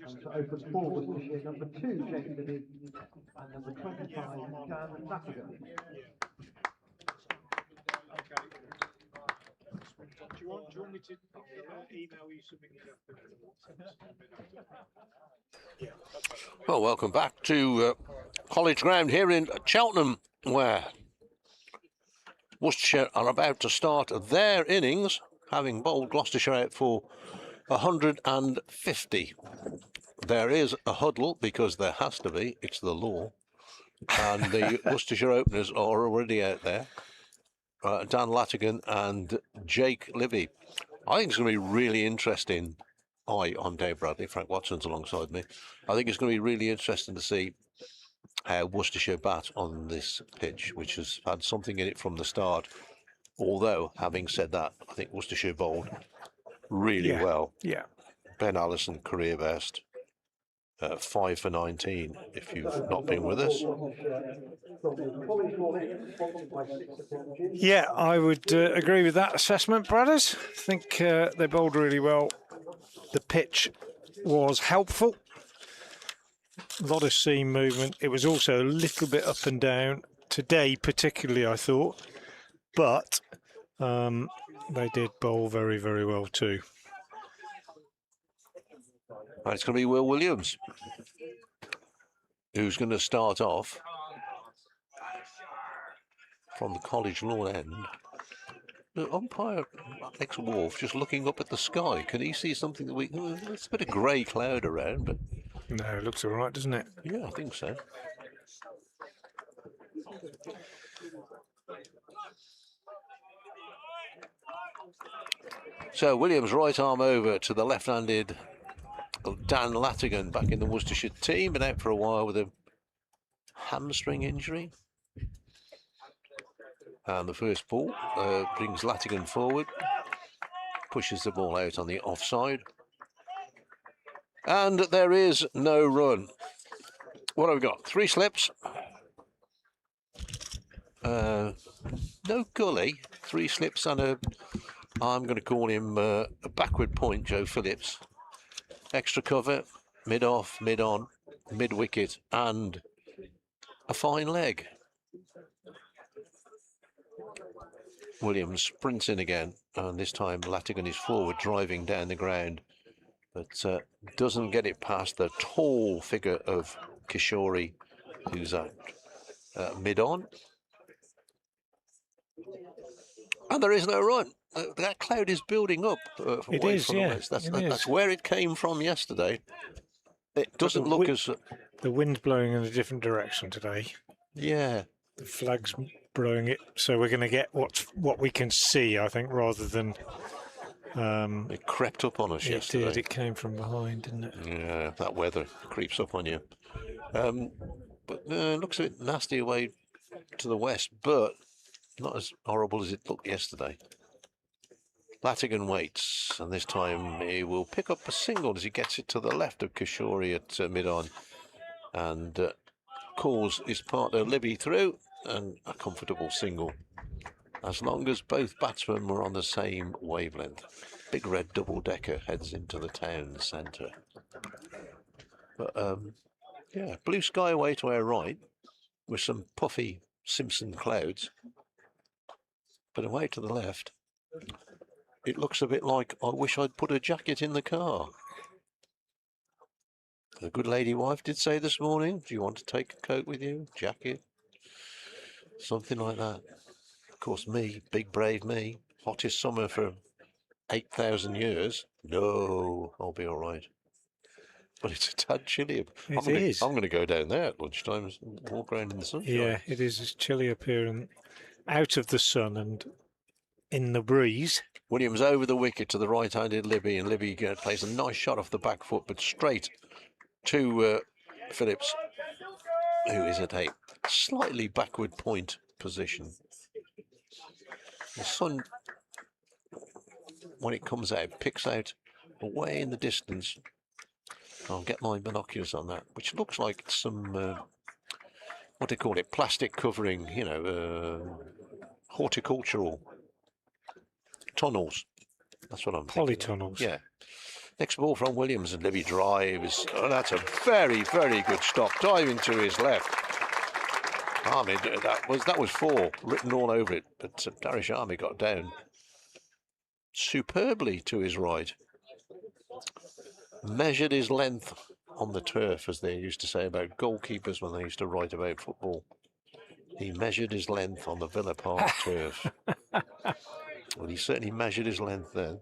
And to open for Worcestershire, number 2, Jake Libby, and number 25, Dan Latigan. Okay. Do you want me to email you something this afternoon? Well, welcome back to College Ground here in Cheltenham, where Worcestershire are about to start their innings, having bowled Gloucestershire out for 150. There is a huddle, because there has to be, it's the law, and the Worcestershire openers are already out there. Dan Latigan and Jake Livy. I think it's going to be really interesting. I'm Dave Bradley, Frank Watson's alongside me. I think it's going to be really interesting to see how Worcestershire bat on this pitch, which has had something in it from the start. Although, having said that, I think Worcestershire bowled really Yeah. well. Yeah. Ben Allison, career best. 5 for 19 if you've not been with us. Yeah, I would agree with that assessment, Bradders. I think they bowled really well. The pitch was helpful. A lot of seam movement. It was also a little bit up and down today, particularly, I thought. But they did bowl very, very well too. Right, it's going to be Will Williams who's going to start off from the college lawn end. The umpire, Alex Wolf, just looking up at the sky. Can he see something that there's a bit of grey cloud around, but... No, it looks all right, doesn't it? Yeah, I think so. So Williams right arm over to the left-handed Dan Latigan, back in the Worcestershire team, been out for a while with a hamstring injury. And the first ball brings Latigan forward, pushes the ball out on the offside. And there is no run. What have we got? 3 slips. No gully. 3 slips and I'm going to call him a backward point, Joe Phillips. Extra cover, mid-off, mid-on, mid-wicket, and a fine leg. Williams sprints in again, and this time Latigan is forward, driving down the ground, but doesn't get it past the tall figure of Kishore, who's at mid-on. And there is no run. That cloud is building up away from the west. That's where it came from yesterday. It doesn't look as... The wind's blowing in a different direction today. Yeah. The flag's blowing it, so we're going to get what we can see, I think, rather than... it crept up on us yesterday. It did. It came from behind, didn't it? Yeah, that weather creeps up on you. But it looks a bit nasty away to the west, but not as horrible as it looked yesterday. Latigan waits, and this time he will pick up a single as he gets it to the left of Kishore at mid-on, and calls his partner Libby through, and a comfortable single, as long as both batsmen were on the same wavelength. Big red double-decker heads into the town centre. But yeah, blue sky away to our right with some puffy Simpson clouds, but away to the left it looks a bit like I wish I'd put a jacket in the car. The good lady wife did say this morning, do you want to take a coat with you, jacket, something like that. Of course, me, big brave me, hottest summer for 8,000 years. No, I'll be all right. But it's a tad chilly. I'm going to go down there at lunchtime and walk around in the sunshine. Yeah, it is. It's chilly up here and out of the sun and in the breeze. Williams over the wicket to the right-handed Libby, and Libby plays a nice shot off the back foot, but straight to Phillips, who is at a slightly backward point position. The sun, when it comes out, picks out away in the distance. I'll get my binoculars on that, which looks like some, what do you call it, plastic covering, you know, horticultural tunnels. That's what I'm thinking. Polytunnels. Yeah. Next ball from Williams, and Libby drives. Oh, that's a very, very good stop. Diving to his left. Ahmed, that was 4 written all over it, but Darish Ahmed got down superbly to his right. Measured his length on the turf, as they used to say about goalkeepers when they used to write about football. He measured his length on the Villa Park turf. Well, he certainly measured his length then.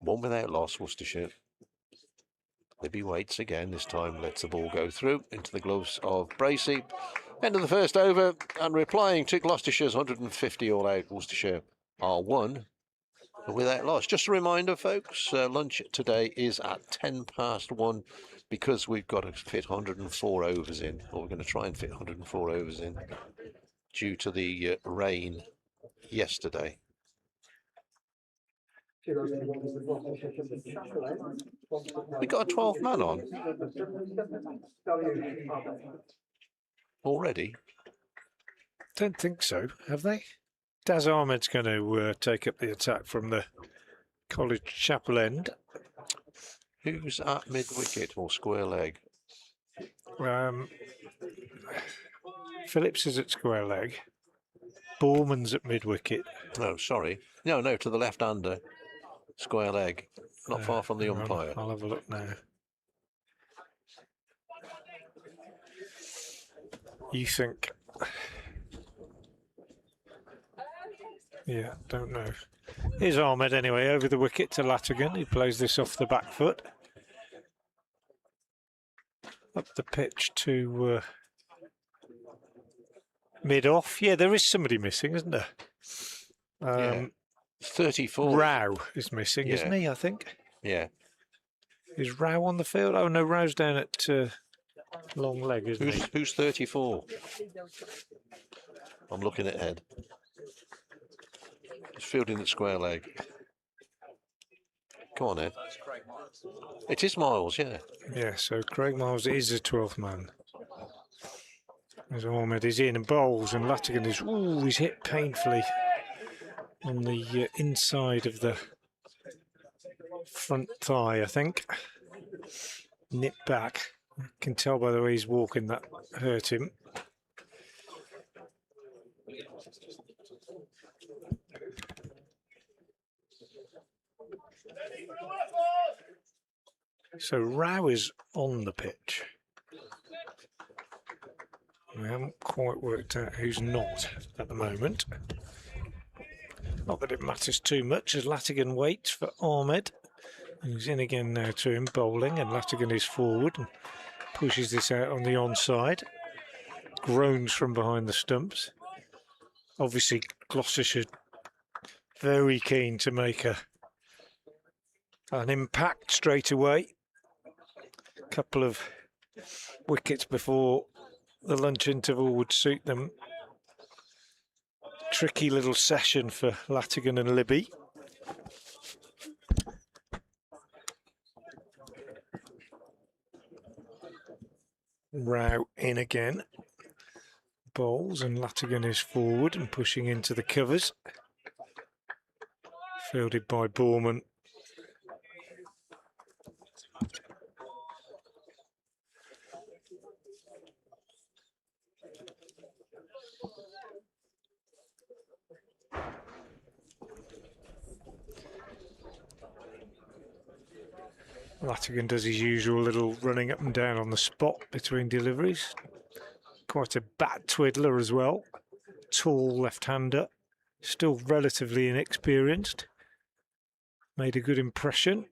One without loss, Worcestershire. Libby waits again, this time lets the ball go through into the gloves of Bracey. End of the first over, and replying to Gloucestershire's 150 all out, Worcestershire are 1 without loss. Just a reminder, folks, lunch today is at 1:10 because we've got to fit 104 overs in, or we're going to try and fit 104 overs in due to the rain yesterday. We got a 12th man on already. Don't think so, have they? Daz Ahmed's going to take up the attack from the college chapel end. Who's at mid wicket or square leg? Phillips is at square leg. Borman's at mid wicket. Oh, sorry. No, to the left-hander. Square leg. Not far from the Hang on, umpire. I'll have a look now. You think? Yeah, don't know. Here's Ahmed anyway, over the wicket to Latigan. He plays this off the back foot. Up the pitch to mid-off. Yeah, there is somebody missing, isn't there? Yeah. 34. Rao is missing, Yeah. isn't he, I think? Yeah. Is Rao on the field? Oh, no, Rao's down at long leg, isn't he? Who's 34? I'm looking at Ed. He's fielding at square leg. Come on, Ed. It is Miles, yeah. Yeah, so Craig Miles is a 12th man. As Ahmed is in and bowls, and Latigan is, he's hit painfully on the inside of the front thigh, I think. Nip back. I can tell by the way he's walking that hurt him. So Rao is on the pitch. We haven't quite worked out who's not at the moment. Not that it matters too much as Latigan waits for Ahmed. He's in again now to him, bowling, and Latigan is forward and pushes this out on the onside. Groans from behind the stumps. Obviously, Gloucestershire very keen to make an impact straight away. A couple of wickets before the lunch interval would suit them. Tricky little session for Latigan and Libby. Rao in again. Bowls and Latigan is forward and pushing into the covers. Fielded by Borman. Latigan does his usual little running up and down on the spot between deliveries. Quite a bat twiddler as well. Tall left-hander. Still relatively inexperienced. Made a good impression.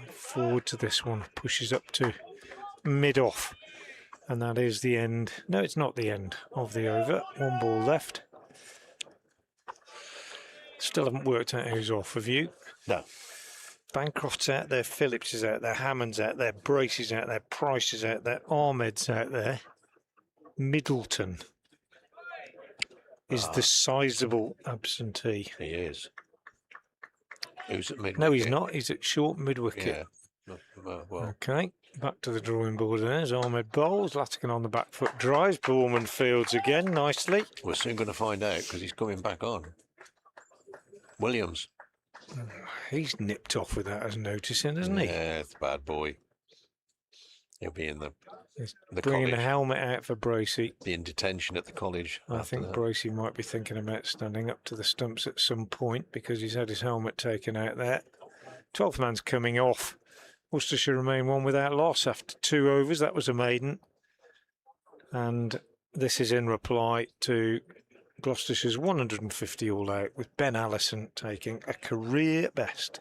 Forward to this one. Pushes up to mid-off. And that is the end. No, it's not the end of the over. One ball left. Still haven't worked out who's off. Have you? No. Bancroft's out there, Phillips is out there, Hammond's out there, Brace is out there, Price is out there, Ahmed's out there. Middleton is the sizable absentee. He is. Who's at mid? No, he's not. He's at short mid-wicket. Yeah. Well, Okay, back to the drawing board there. There's Ahmed bowls, Latigan on the back foot drives, Borman fields again nicely. we're soon going to find out because he's coming back on. Williams. He's nipped off without us noticing, hasn't he? Yeah, it's a bad boy. He'll be in the Bringing college. the helmet out for Bracey. Be in detention at the college. I after think that. Bracey might be thinking about standing up to the stumps at some point because he's had his helmet taken out there. 12th man's coming off. Worcestershire remain one without loss after 2 overs. That was a maiden. And this is in reply to Gloucestershire's 150 all out with Ben Allison taking a career best.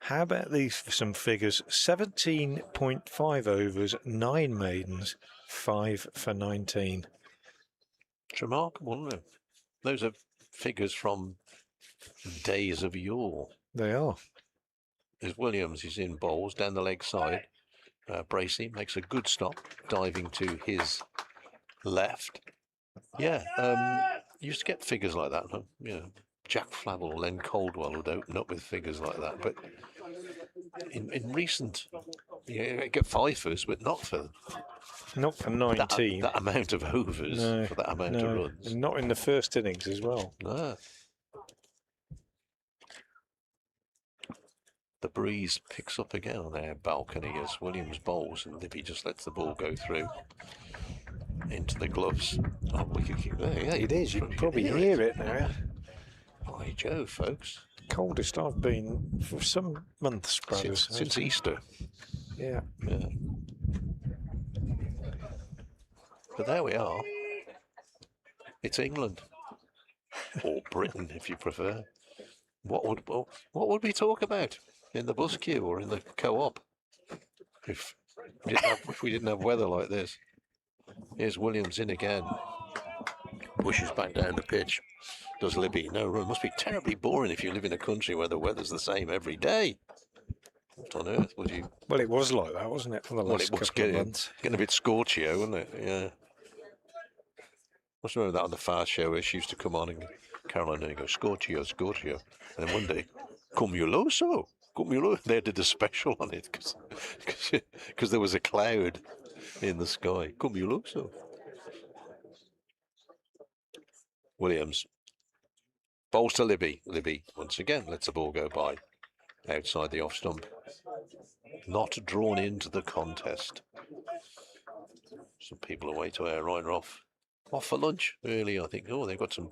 How about these for some figures? 17.5 overs, 9 maidens, 5 for 19. It's remarkable, isn't it? Those are figures from days of yore. They are. There's Williams, he's in bowls down the leg side. Bracey makes a good stop, diving to his left. Yeah, used to get figures like that. Huh? Yeah, Jack Flavel or Len Caldwell would open up with figures like that. But in recent, you get fifers, but not for Not for 19. that amount of overs, No, for that amount of runs. And not in the first innings as well. No. The breeze picks up again on our balcony as Williams bowls, and Libby just lets the ball go through into the gloves. Oh, wicket keep there. Yeah, It is. You can probably hear it now. By Jove, folks. Coldest I've been for some months, brothers. Since Easter. Yeah. Yeah. But there we are. It's England. Or Britain, if you prefer. What would we talk about in the bus queue or in the co-op if we didn't have weather like this? Here's Williams in again. Pushes back down the pitch. Does Libby? No run. Must be terribly boring if you live in a country where the weather's the same every day. What on earth would you? Well, it was like that, wasn't it, for the last couple of months? Getting a bit scorchio, wasn't it? Yeah. I must remember that on the Fast Show where she used to come on and Caroline and go, Scorchio, Scorchio. And then one day, Cumuloso. They did a special on it because there was a cloud in the sky. Cumuloso. Williams. Bowls to Libby. Libby, once again, lets the ball go by. Outside the off stump. Not drawn into the contest. Some people away to air right off for lunch early, I think. Oh, they've got some.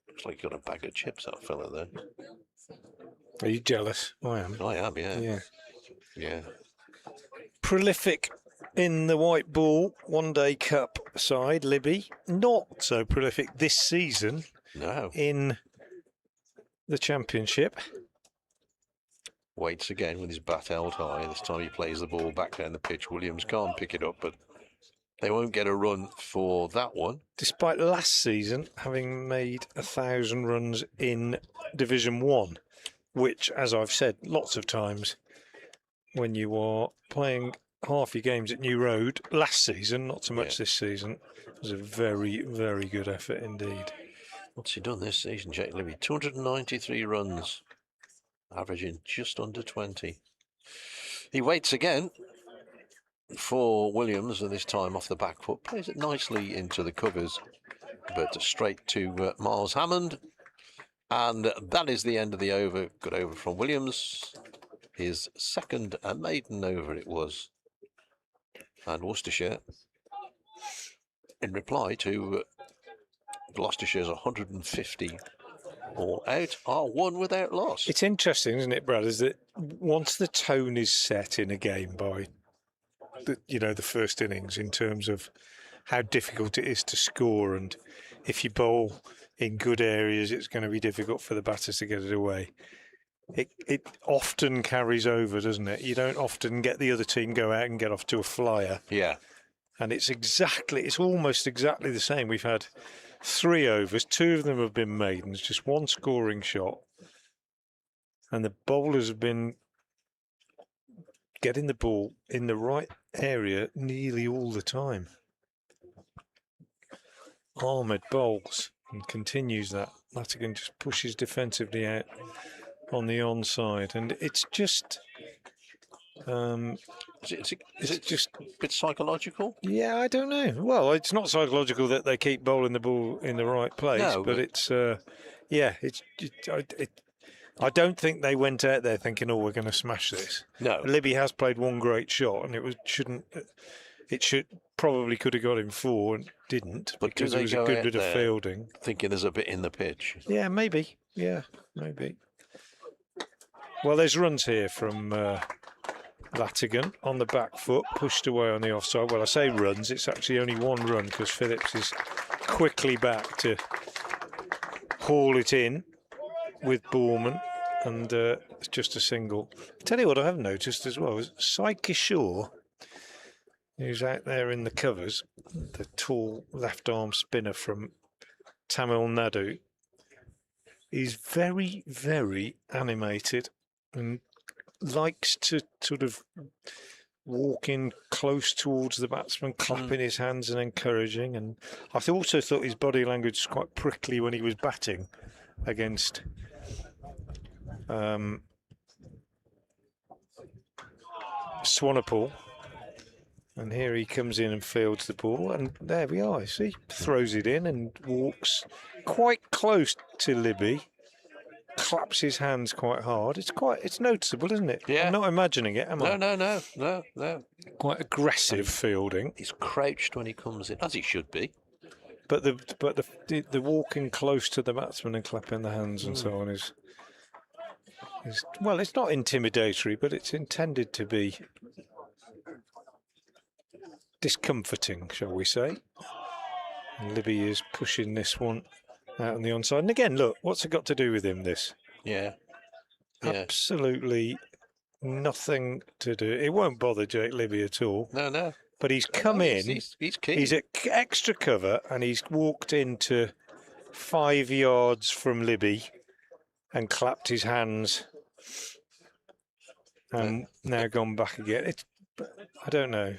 Looks like you got a bag of chips, that fella there. Are you jealous? I am. I am, yeah. Yeah. Yeah. Prolific in the white ball one-day cup side, Libby. Not so prolific this season. No. In the championship. Waits again with his bat held high. This time he plays the ball back down the pitch. Williams can't pick it up, but they won't get a run for that one. Despite last season having made 1,000 runs in Division 1, which, as I've said lots of times, when you are playing half your games at New Road last season, not so much this season, was a very, very good effort indeed. What's he done this season, Jake Libby? 293 runs, averaging just under 20. He waits again for Williams, and this time off the back foot. Plays it nicely into the covers, but straight to Miles Hammond. And that is the end of the over. Good over from Williams. His second maiden over it was. And Worcestershire, in reply to Gloucestershire's 150 all out, are one without loss. It's interesting, isn't it, Brad, is that once the tone is set in a game by the first innings in terms of how difficult it is to score, and if you bowl in good areas, it's going to be difficult for the batters to get it away. It often carries over, doesn't it? You don't often get the other team go out and get off to a flyer. Yeah. And it's almost exactly the same. We've had 3 overs, 2 of them have been maidens, just 1 scoring shot. And the bowlers have been getting the ball in the right area nearly all the time. Ahmed bowls and continues that. Latigan just pushes defensively out on the onside, and it's just is it just a bit psychological? Yeah, I don't know. Well, it's not psychological that they keep bowling the ball in the right place, but it's I don't think they went out there thinking, "Oh, we're going to smash this." No, Libby has played 1 great shot, and it probably could have got him 4 and didn't, but because it was a good bit of fielding. Thinking there's a bit in the pitch. Yeah, maybe. Yeah, maybe. Well, there's runs here from Latigan on the back foot, pushed away on the offside. Well, I say runs, it's actually only 1 run because Phillips is quickly back to haul it in with Borman, and it's just a single. I'll tell you what I have noticed as well is Sai Kishore, who's out there in the covers, the tall left-arm spinner from Tamil Nadu. He's very, very animated and likes to sort of walk in close towards the batsman, clapping his hands and encouraging. And I also thought his body language was quite prickly when he was batting. against Swanepoel. And here he comes in and fields the ball, and there we are. See, throws it in and walks quite close to Libby. Claps his hands quite hard. It's noticeable, isn't it? Yeah. I'm not imagining it, am I? No. Quite aggressive fielding. He's crouched when he comes in, as he should be. But the walking close to the batsman and clapping the hands and so on is well, it's not intimidatory, but it's intended to be discomforting, shall we say. And Libby is pushing this one out on the onside. And again, look, what's it got to do with him, this? Yeah. Absolutely nothing to do. It won't bother Jake Libby at all. No. But he's come in. He's keen. He's at extra cover, and he's walked into 5 yards from Libby and clapped his hands and now gone back again. I don't know.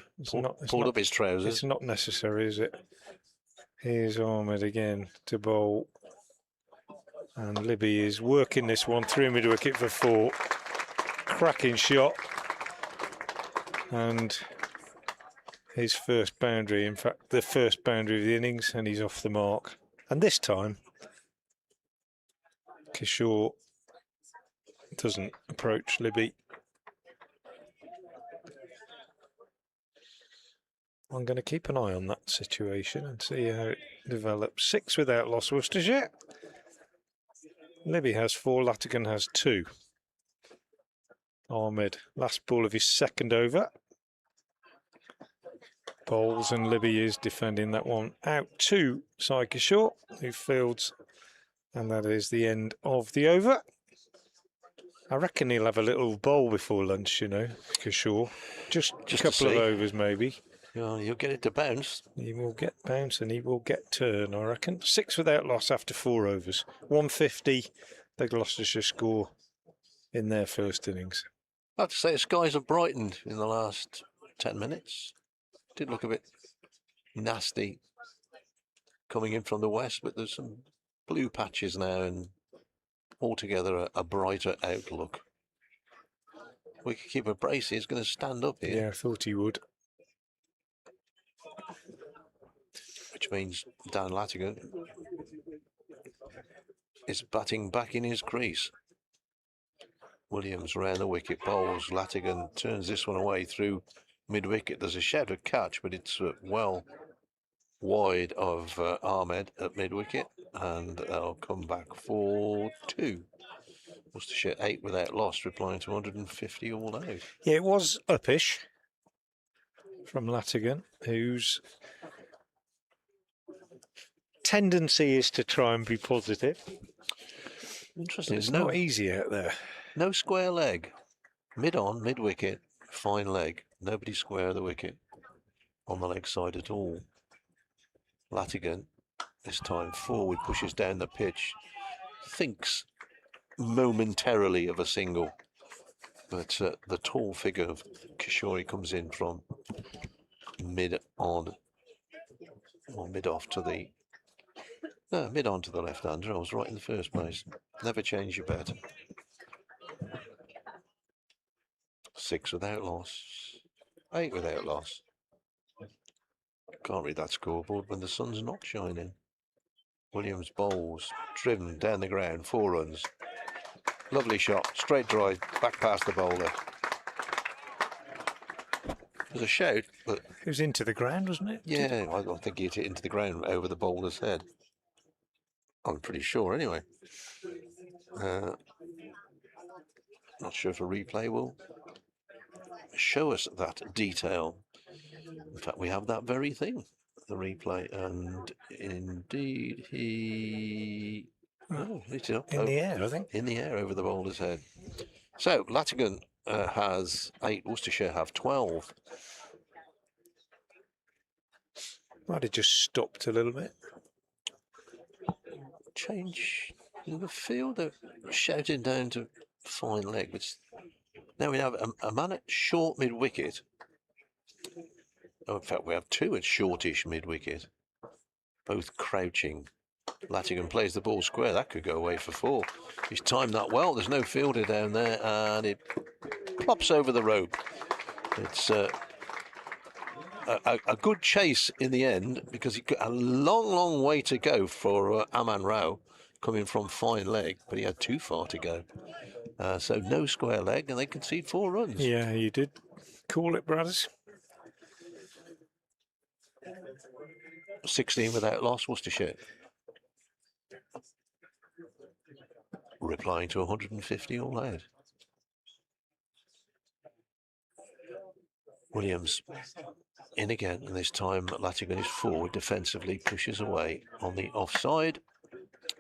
Pulled up his trousers. It's not necessary, is it? Here's Ahmed again to bowl. And Libby is working this one through mid-wicket for 4. Cracking shot. And his first boundary, in fact, the first boundary of the innings, and he's off the mark. And this time, Kishore doesn't approach Libby. I'm going to keep an eye on that situation and see how it develops. 6 without loss, Worcestershire. Libby has 4, Latigan has 2. Ahmed, last ball of his second over. Bowls, and Libby is defending that one out to Sai Kishore, who fields, and that is the end of the over. I reckon he'll have a little bowl before lunch, you know, Kishore. Just a couple of overs, maybe. You'll get it to bounce. He will get bounce and he will get turn, I reckon. 6 without loss after 4 overs. 150, the Gloucestershire score in their first innings. I have to say, the skies have brightened in the last 10 minutes. Did look a bit nasty coming in from the west, but there's some blue patches now and altogether a brighter outlook. We could keep a brace. He's going to stand up here. Yeah, I thought he would. Which means Dan Latigan is batting back in his crease. Williams round the wicket, bowls. Latigan turns this one away through mid-wicket. There's a shouted catch, but it's well wide of Ahmed at mid-wicket, and they'll come back for 2. Worcestershire 8 without loss, replying to 150 all out. Yeah, it was uppish from Latigan, whose tendency is to try and be positive. Interesting. It's not easy out there. No square leg. Mid-on, mid-wicket, fine leg. Nobody square the wicket on the leg side at all. Latigan, this time forward, pushes down the pitch. Thinks momentarily of a single. But the tall figure of Kishore comes in from mid-on. Or mid-off to the... No, mid-on to the left-hander. I was right in the first place. Never change your bet. 6 without loss. 8 without loss. Can't read that scoreboard when the sun's not shining. Williams bowls, driven down the ground, 4 runs. Lovely shot, straight drive, back past the bowler. There's a shout, but... It was into the ground, wasn't it? Yeah, I think he hit it into the ground over the bowler's head. I'm pretty sure, anyway. Not sure if a replay will show us that detail. In fact, we have that very thing, the replay, and indeed he... Oh, it's up. In the air, I think. In the air over the bowler's head. So, Latigan has 8, Worcestershire have 12. Might have just stopped a little bit. Change in the field, they're shouting down to fine leg. But now we have a man at short mid-wicket. Oh, in fact, we have 2 at shortish mid-wicket, both crouching. Latigan plays the ball square. That could go away for 4. He's timed that well. There's no fielder down there, and it plops over the rope. It's a good chase in the end, because he got a long way to go for Aman Rao, coming from fine leg, but he had too far to go. So no square leg, and they concede 4 runs. Yeah, you did call it, brothers. 16 without loss, Worcestershire. Replying to 150 all out. Williams in again, and this time Latigan is forward defensively, pushes away on the offside.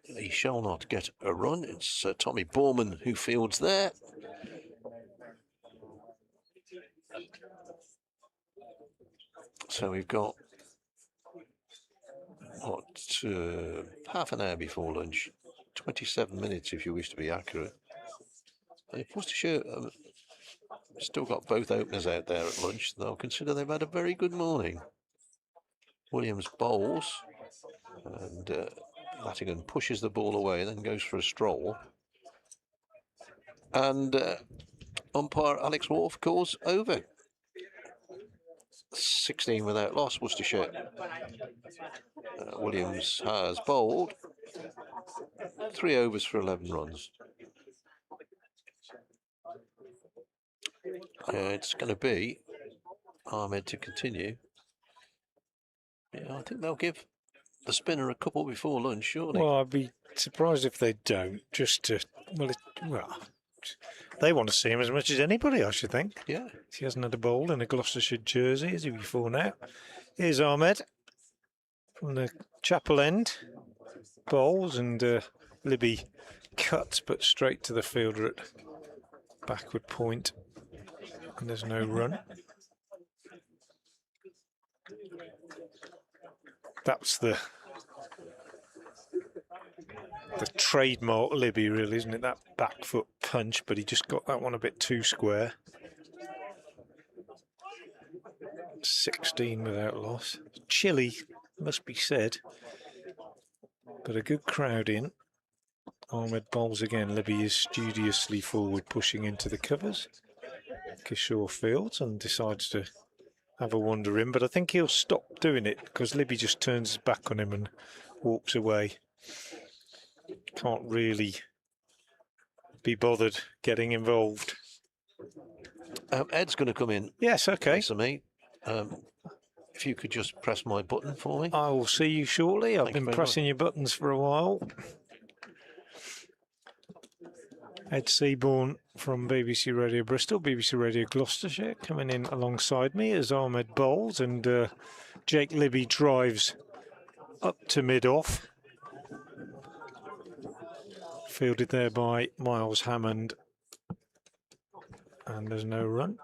He shall not get a run. It's Tommy Borman who fields there. So we've got half an hour before lunch, 27 minutes if you wish to be accurate. And if Worcestershire still got both openers out there at lunch, they'll consider they've had a very good morning. Williams bowls, and Latigan pushes the ball away and then goes for a stroll. And umpire Alex Wharf calls over. 16 without loss, Worcestershire. Williams has bowled 3 overs for 11 runs. It's going to be Ahmed to continue. Yeah, I think they'll give the spinner a couple before lunch, surely. Well, I'd be surprised if they don't. Just to they want to see him as much as anybody, I should think. Yeah. He hasn't had a bowl in a Gloucestershire jersey, has he, before now? Here's Ahmed from the chapel end. Bowls, and Libby cuts, but straight to the fielder at backward point. And there's no run. That's the trademark Libby, really, isn't it? That back foot punch, but he just got that one a bit too square. 16 without loss. Chilly, must be said, but a good crowd in. Ahmed bowls again. Libby is studiously forward, pushing into the covers. Kishore fields and decides to have a wander in, but I think he'll stop doing it because Libby just turns his back on him and walks away. Can't really be bothered getting involved. Ed's going to come in. Yes, okay. So me, if you could just press my button for me. I will see you shortly. I've been pressing your buttons for a while. Ed Seaborn from BBC Radio Bristol, BBC Radio Gloucestershire, coming in alongside me as Ahmed bowls, and Jake Libby drives up to mid-off. Fielded there by Miles Hammond, and there's no run.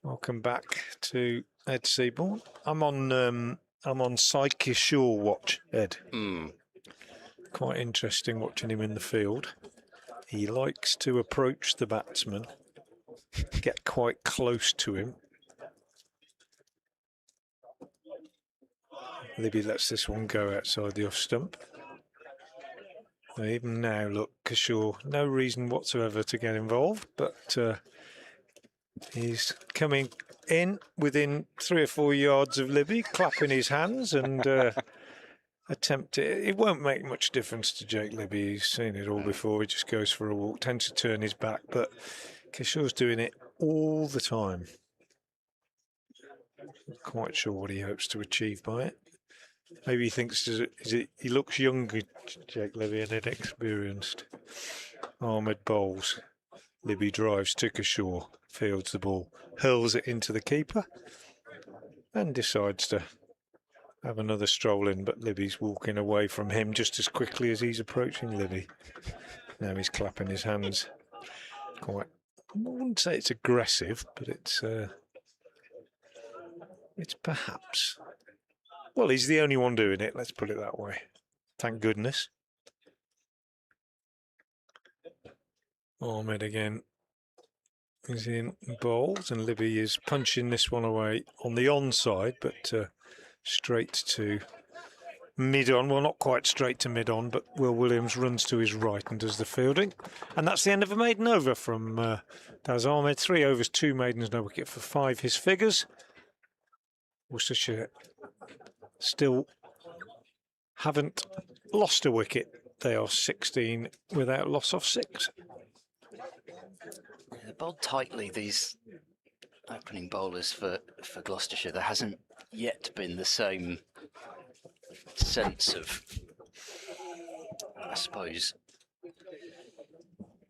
Welcome back to Ed Seaborn. I'm on Side Kishore watch, Ed. Quite interesting watching him in the field. He likes to approach the batsman, get quite close to him. Libby lets this one go outside the off stump. Even now, look, Kishore, no reason whatsoever to get involved, but he's coming in within 3 or 4 yards of Libby, clapping his hands and it won't make much difference to Jake Libby. He's seen it all before. He just goes for a walk, tends to turn his back, but Kishore's doing it all the time. Not quite sure what he hopes to achieve by it. Maybe he thinks he looks younger, Jake Libby, and inexperienced. Ahmed bowls. Libby drives to Kishore, fields the ball, hurls it into the keeper, and decides to have another stroll in, but Libby's walking away from him just as quickly as he's approaching Libby. Now he's clapping his hands. Quite, I wouldn't say it's aggressive, but it's perhaps, well, he's the only one doing it, let's put it that way. Thank goodness. Ahmed again is in bowls, and Libby is punching this one away on the onside, but straight to mid-on. Well, not quite straight to mid-on, but Will Williams runs to his right and does the fielding. And that's the end of a maiden over from Daz Ahmed. 3 overs, 2 maidens, no wicket for 5 his figures. Worcestershire still haven't lost a wicket. They are 16 without loss of 6. They're bowled tightly, these opening bowlers for Gloucestershire. There hasn't yet been the same sense of, I suppose,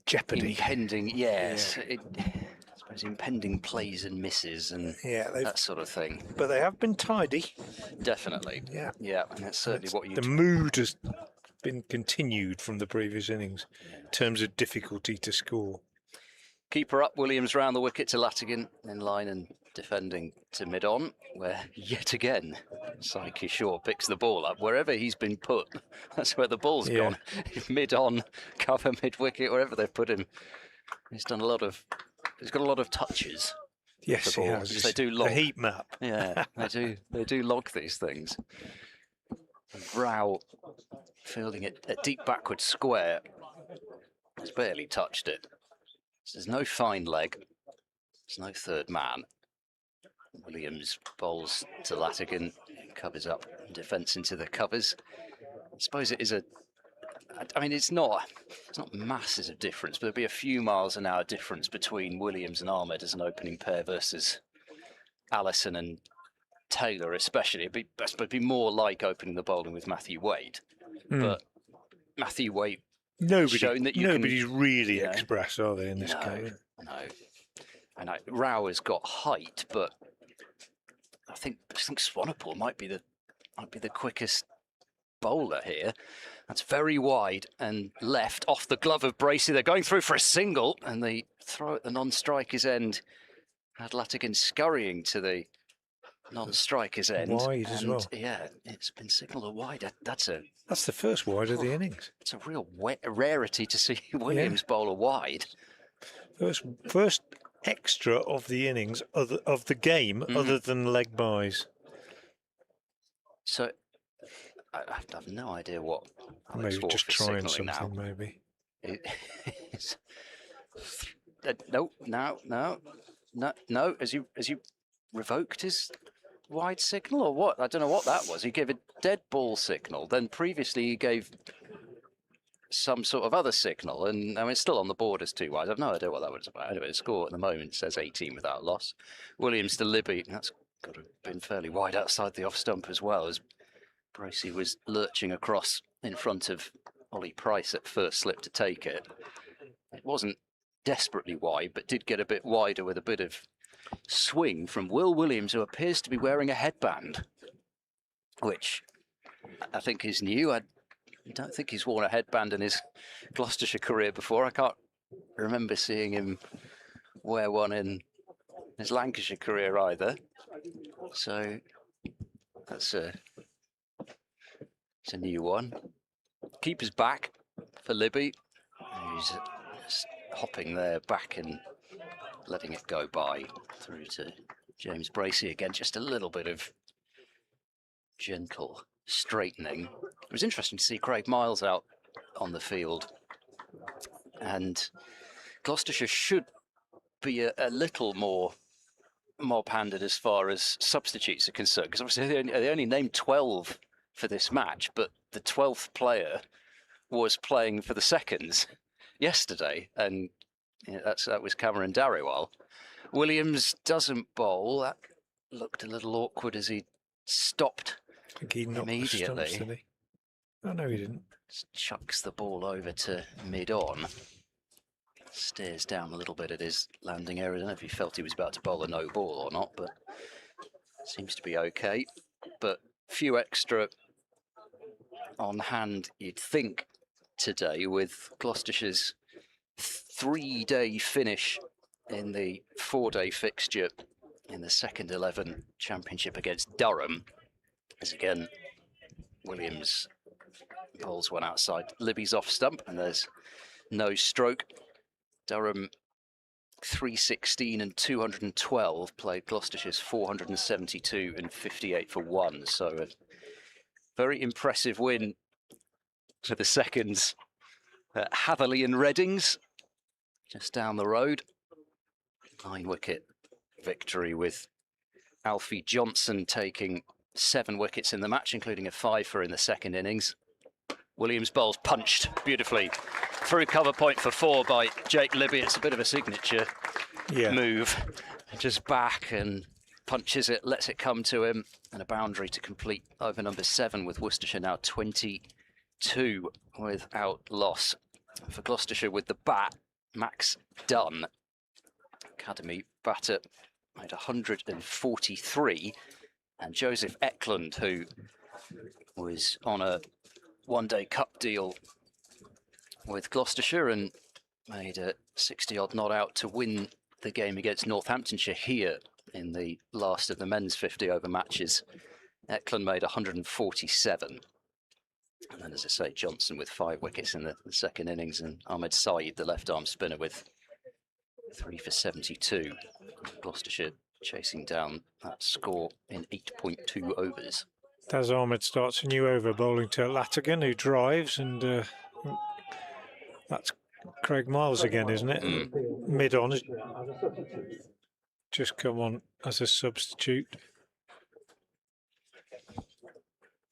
Jeopardy. impending, yes, I suppose impending plays and misses and that sort of thing. But they have been tidy. Definitely. Yeah, and that's certainly what you. The mood has been continued from the previous innings in terms of difficulty to score. Keeper up, Williams round the wicket to Latigan, in line and defending to mid-on, where yet again Sai Kishore picks the ball up. Wherever he's been put, that's where the ball's gone. Mid-on, cover, mid-wicket, wherever they've put him. He's got a lot of touches. Yes, he has. They do log. A heat map. Yeah, they do log these things. Rao fielding it at deep backward square. Has barely touched it. There's no fine leg. There's no third man. Williams bowls to Latigan, covers up defence into the covers. I suppose it is I mean, it's not masses of difference, but there'll be a few miles an hour difference between Williams and Ahmed as an opening pair versus Allison and Taylor, especially. It'd be more like opening the bowling with Matthew Wade, but Matthew Wade. Nobody's really express, are they, in this game? No. And Rao has got height, but I think Swanepoel might be the quickest bowler here. That's very wide and left off the glove of Bracey. They're going through for a single, and they throw at the non-striker's end. Had Latigan scurrying to the non-striker's end. Wide as well. Yeah, it's been signalled a wide. That's the first wide of the innings. It's a real rarity to see Williams bowl a wide. First extra of the innings, of the game, other than leg byes. So I have no idea what Alex Maybe just trying something. Now. Maybe. No. Has he revoked his wide signal or what? I don't know what that was. He gave a dead ball signal. Then previously he gave some sort of other signal, and I mean, it's still on the board as 2 wide. I've no idea what that was about. Anyway, the score at the moment says 18 without loss. Williams to Libby. That's got to have been fairly wide outside the off stump as well, as Bracey was lurching across in front of Ollie Price at first slip to take it. It wasn't desperately wide, but did get a bit wider with a bit of swing from Will Williams, who appears to be wearing a headband, which I think is new. I don't think he's worn a headband in his Gloucestershire career before. I can't remember seeing him wear one in his Lancashire career either. So it's a new one. Keeper's back for Libby. He's just hopping there back and letting it go by through to James Bracey again. Just a little bit of gentle straightening. It was interesting to see Craig Miles out on the field, and Gloucestershire should be a little more mob-handed as far as substitutes are concerned, because obviously they only named 12 for this match, but the 12th player was playing for the seconds yesterday, and that was Cameron Darrewall. Williams doesn't bowl. That looked a little awkward as he stopped immediately. Did he? Oh, no, he didn't. Just chucks the ball over to mid-on. Stares down a little bit at his landing area. I don't know if he felt he was about to bowl a no ball or not, but seems to be okay. But few extra on hand, you'd think, today, with Gloucestershire's 3-day finish in the 4-day fixture in the second 11 championship against Durham. As again, Williams bowls one outside Libby's off stump, and there's no stroke. Durham 316 and 212 played Gloucestershire's 472 and 58 for 1. So very impressive win for the seconds at Hatherley and Reddings, just down the road. 9-wicket victory with Alfie Johnson taking 7 wickets in the match, including a 5-for in the second innings. Williams bowls punched beautifully through cover point for 4 by Jake Libby. It's a bit of a signature move. Just back and punches it, lets it come to him, and a boundary to complete over number 7 with Worcestershire now 22 without loss. For Gloucestershire with the bat, Max Dunn, academy batter, made 143, and Joseph Eklund, who was on a one-day cup deal with Gloucestershire and made a 60-odd not out to win the game against Northamptonshire here in the last of the men's 50-over matches. Eklund made 147. And then, as I say, Johnson with 5 wickets in the second innings, and Ahmed Saeed, the left-arm spinner, with 3 for 72. Gloucestershire chasing down that score in 8.2 overs. Daz Ahmed starts a new over, bowling to Latigan, who drives, and that's Craig Miles again, isn't it? Mid-on, just come on as a substitute.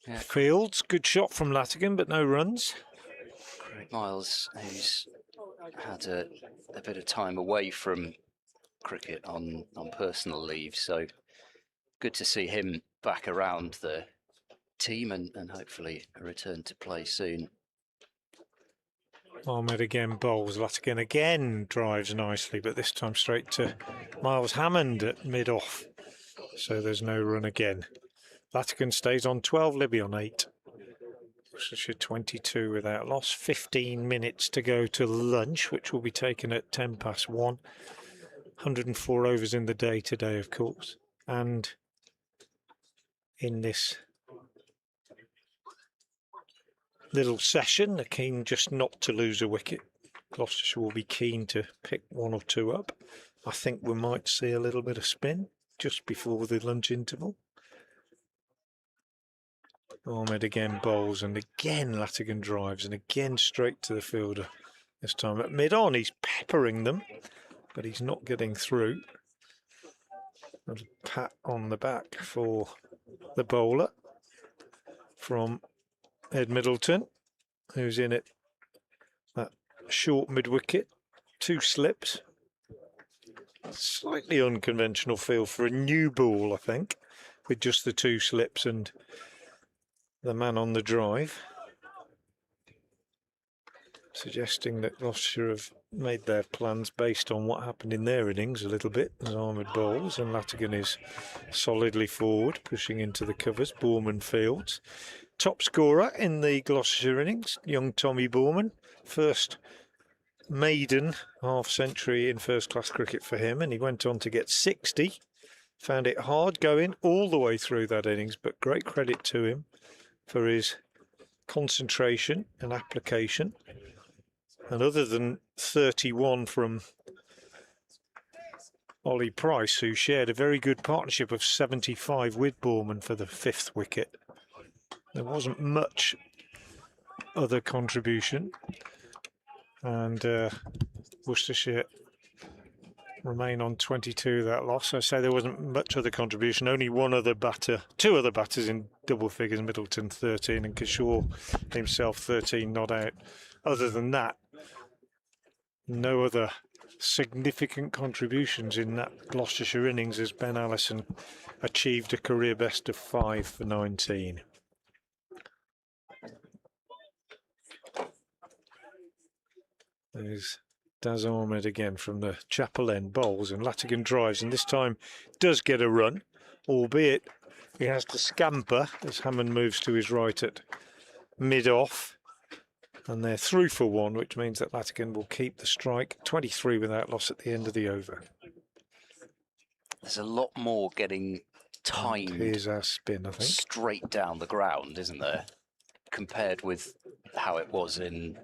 Yeah. Fields, good shot from Latigan, but no runs. Craig Miles, who's had a bit of time away from cricket on personal leave, so good to see him back around the team and hopefully a return to play soon. Ahmed again bowls, Latigan again drives nicely, but this time straight to Miles Hammond at mid-off, so there's no run again. Latigan stays on 12, Libby on 8. Worcestershire 22 without loss. 15 minutes to go to lunch, which will be taken at 1:10. 104 overs in the day today, of course. And in this little session, they're keen just not to lose a wicket. Gloucestershire will be keen to pick 1 or 2 up. I think we might see a little bit of spin just before the lunch interval. Ahmed again bowls, and again Latigan drives, and again straight to the fielder. This time at mid-on, he's peppering them, but he's not getting through. A pat on the back for the bowler from Ed Middleton, who's in it that short mid-wicket, 2 slips. Slightly unconventional feel for a new ball, I think, with just the 2 slips and the man on the drive, suggesting that Gloucestershire have made their plans based on what happened in their innings a little bit, as Ahmed bowls, and Latigan is solidly forward, pushing into the covers. Boorman Fields, top scorer in the Gloucestershire innings, young Tommy Boorman, first maiden half-century in first-class cricket for him, and he went on to get 60. Found it hard going all the way through that innings, but great credit to him for his concentration and application. And other than 31 from Ollie Price, who shared a very good partnership of 75 with Boorman for the 5th wicket, there wasn't much other contribution. And Worcestershire remain on 22 that loss. I say there wasn't much other contribution, only 2 other batters in double figures, Middleton 13 and Kishore himself 13 not out. Other than that, no other significant contributions in that Gloucestershire innings, as Ben Allison achieved a career best of 5 for 19. There's Daz Ahmed again from the Chapel End bowls, and Latigan drives, and this time does get a run, albeit he has to scamper as Hammond moves to his right at mid-off, and they're through for 1, which means that Latigan will keep the strike. 23 without loss at the end of the over. There's a lot more getting timed. Here's our spin, I think. Straight down the ground, isn't there? Compared with how it was in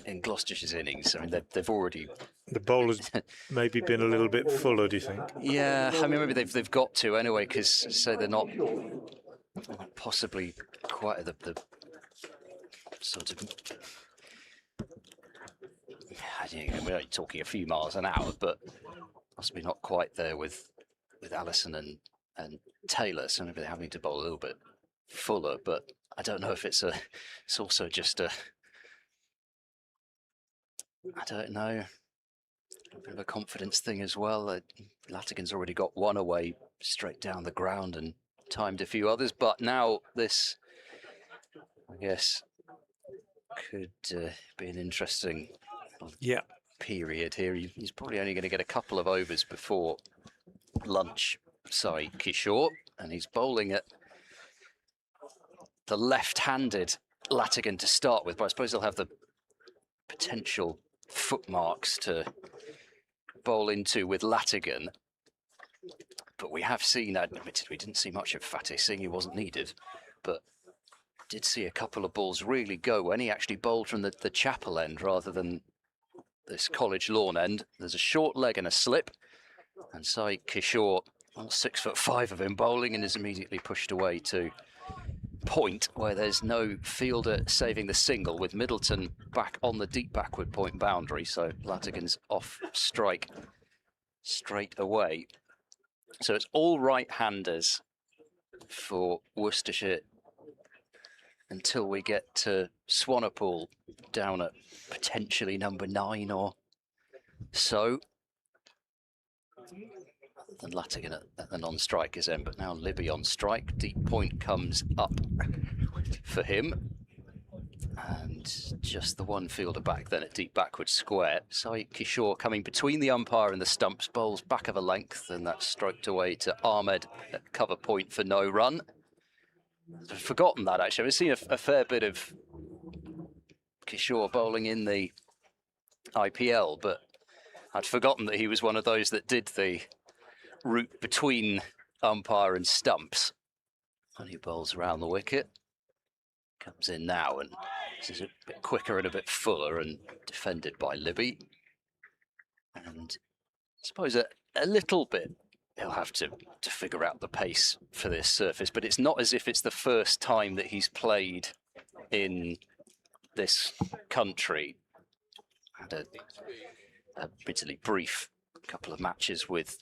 Gloucestershire's innings. I mean, they've already... The bowler's maybe been a little bit fuller, do you think? Yeah, I mean, maybe they've got to anyway, because so they're not possibly quite the sort of, we're only talking a few miles an hour, but possibly not quite there with Allison and Taylor, so maybe they're having to bowl a little bit fuller, but I don't know if it's also just I don't know, a bit of a confidence thing as well. Latigan's already got one away straight down the ground and timed a few others, but now this, I guess, could be an interesting period here. He's probably only going to get a couple of overs before lunch, Sai Kishore, and he's bowling at the left-handed Latigan to start with, but I suppose he'll have the potential footmarks to bowl into with Latigan. But we have seen, admittedly, we didn't see much of Fateh Singh, he wasn't needed, but did see a couple of balls really go when he actually bowled from the chapel end rather than this college lawn end. There's a short leg and a slip, and Sai Kishore, well, 6'5" of him bowling, and is immediately pushed away to point where there's no fielder saving the single, with Middleton back on the deep backward point boundary, so Latigan's off strike straight away. So it's all right-handers for Worcestershire until we get to Swanepoel down at potentially number 9 or so. Then Latigan at the non-strikers end, but now Libby on strike. Deep point comes up for him. And just the one fielder back then at deep backward square. Sai Kishore coming between the umpire and the stumps, bowls back of a length, and that's stroked away to Ahmed at cover point for no run. I've forgotten that, actually. I've seen a fair bit of Kishore bowling in the IPL, but I'd forgotten that he was one of those that did the route between umpire and stumps. And he bowls around the wicket. Comes in now, and this is a bit quicker and a bit fuller, and defended by Libby. And I suppose a little bit he'll have to figure out the pace for this surface, but it's not as if it's the first time that he's played in this country. Had a bitterly brief couple of matches with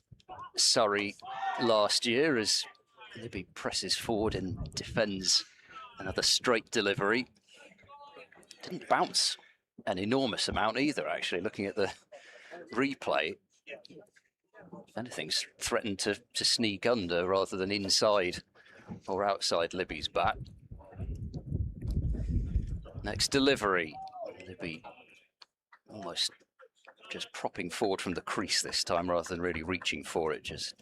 Surrey last year as Libby presses forward and defends another straight delivery. Didn't bounce an enormous amount either, actually, looking at the replay. If anything's threatened to sneak under rather than inside or outside Libby's bat. Next delivery, Libby almost just propping forward from the crease this time rather than really reaching for it, just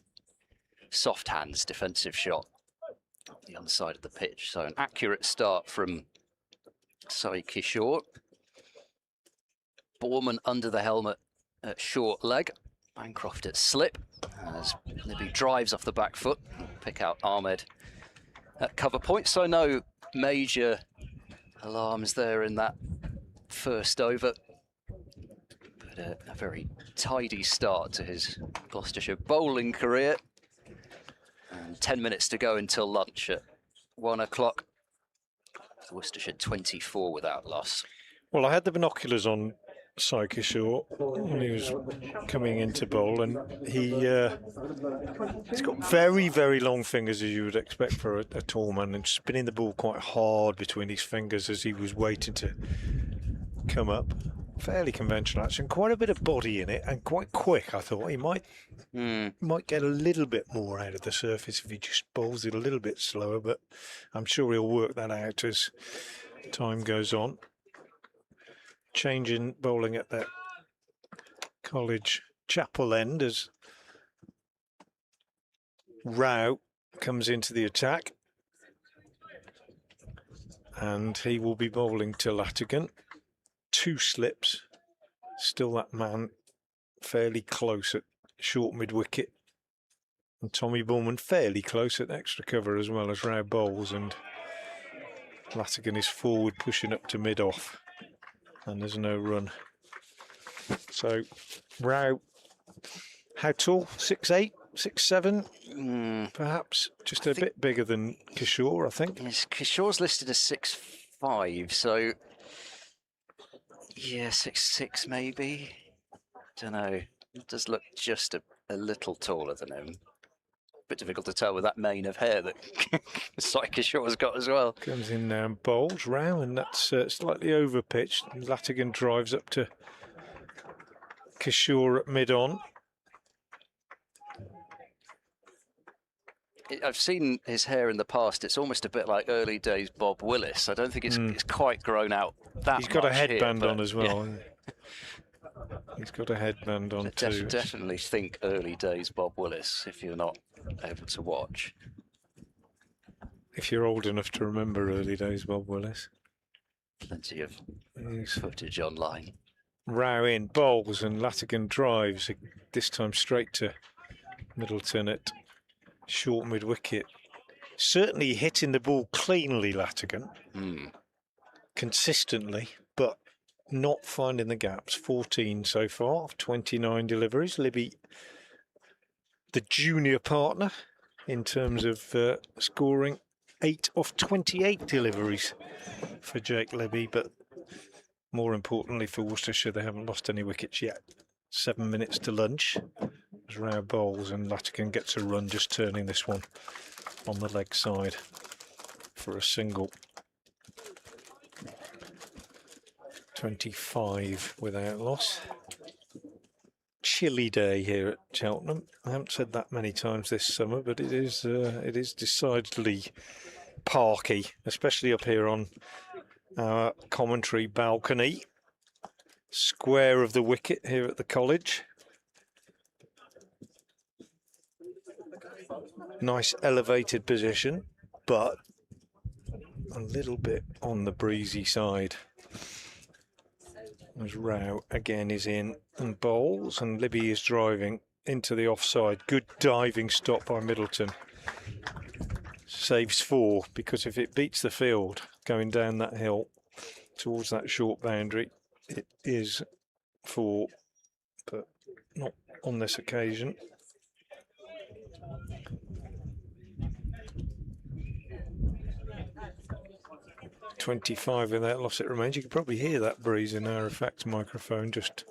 soft hands defensive shot the underside of the pitch. So an accurate start from Sai Kishore. Borman under the helmet at short leg. Bancroft at slip as Libby drives off the back foot. Pick out Ahmed at cover point. So no major alarms there in that first over. But a very tidy start to his Gloucestershire bowling career. And 10 minutes to go until lunch at 1 o'clock. Worcestershire 24 without loss. Well, I had the binoculars on Sai Kishore when he was coming into bowl, and he's got very, very long fingers, as you would expect for a tall man, and spinning the ball quite hard between his fingers as he was waiting to come up. Fairly conventional action, quite a bit of body in it, and quite quick. I thought he might get a little bit more out of the surface if he just bowls it a little bit slower, but I'm sure he'll work that out as time goes on. Changing bowling at that college chapel end as Rao comes into the attack, and he will be bowling to Latigan. 2 slips, still that man fairly close at short mid-wicket, and Tommy Borman fairly close at extra cover as well as Rao bowls, and Latigan is forward pushing up to mid-off, and there's no run. So Rao, how tall? 6'8", 6'7", perhaps. Just a bit bigger than Kishore, I think. Yes, Kishore's listed as 6'5", so yeah, 6'6" maybe. Don't know. It does look just a little taller than him. Bit difficult to tell with that mane of hair that Kishore's got as well. Comes in now and bowls Rao, and that's slightly over pitched. Latigan drives up to Kishore at mid-on. I've seen his hair in the past. It's almost a bit like early days Bob Willis. I don't think it's quite grown out that much. He's got a headband here, on as well. Yeah. He's got a headband on too. Definitely think early days Bob Willis if you're not able to watch. If you're old enough to remember early days Bob Willis. Plenty of footage online. Rao in, bowls, and Latigan drives, this time straight to Middleton at short mid-wicket. Certainly hitting the ball cleanly, Latigan. Consistently, but not finding the gaps. 14 so far of 29 deliveries. Libby, the junior partner in terms of scoring, 8 of 28 deliveries for Jake Libby, but more importantly for Worcestershire, they haven't lost any wickets yet. 7 minutes to lunch as Rao bowls, and Latigan gets a run, just turning this one on the leg side for a single. 25 without loss. Chilly day here at Cheltenham. I haven't said that many times this summer, but it is decidedly parky, especially up here on our commentary balcony. Square of the wicket here at the college. Nice elevated position, but a little bit on the breezy side. As Rao again is in and bowls, and Libby is driving into the offside. Good diving stop by Middleton. Saves 4, because if it beats the field going down that hill towards that short boundary, it is 4, but not on this occasion. .25 without loss it remains. You can probably hear that breeze in our effects microphone, just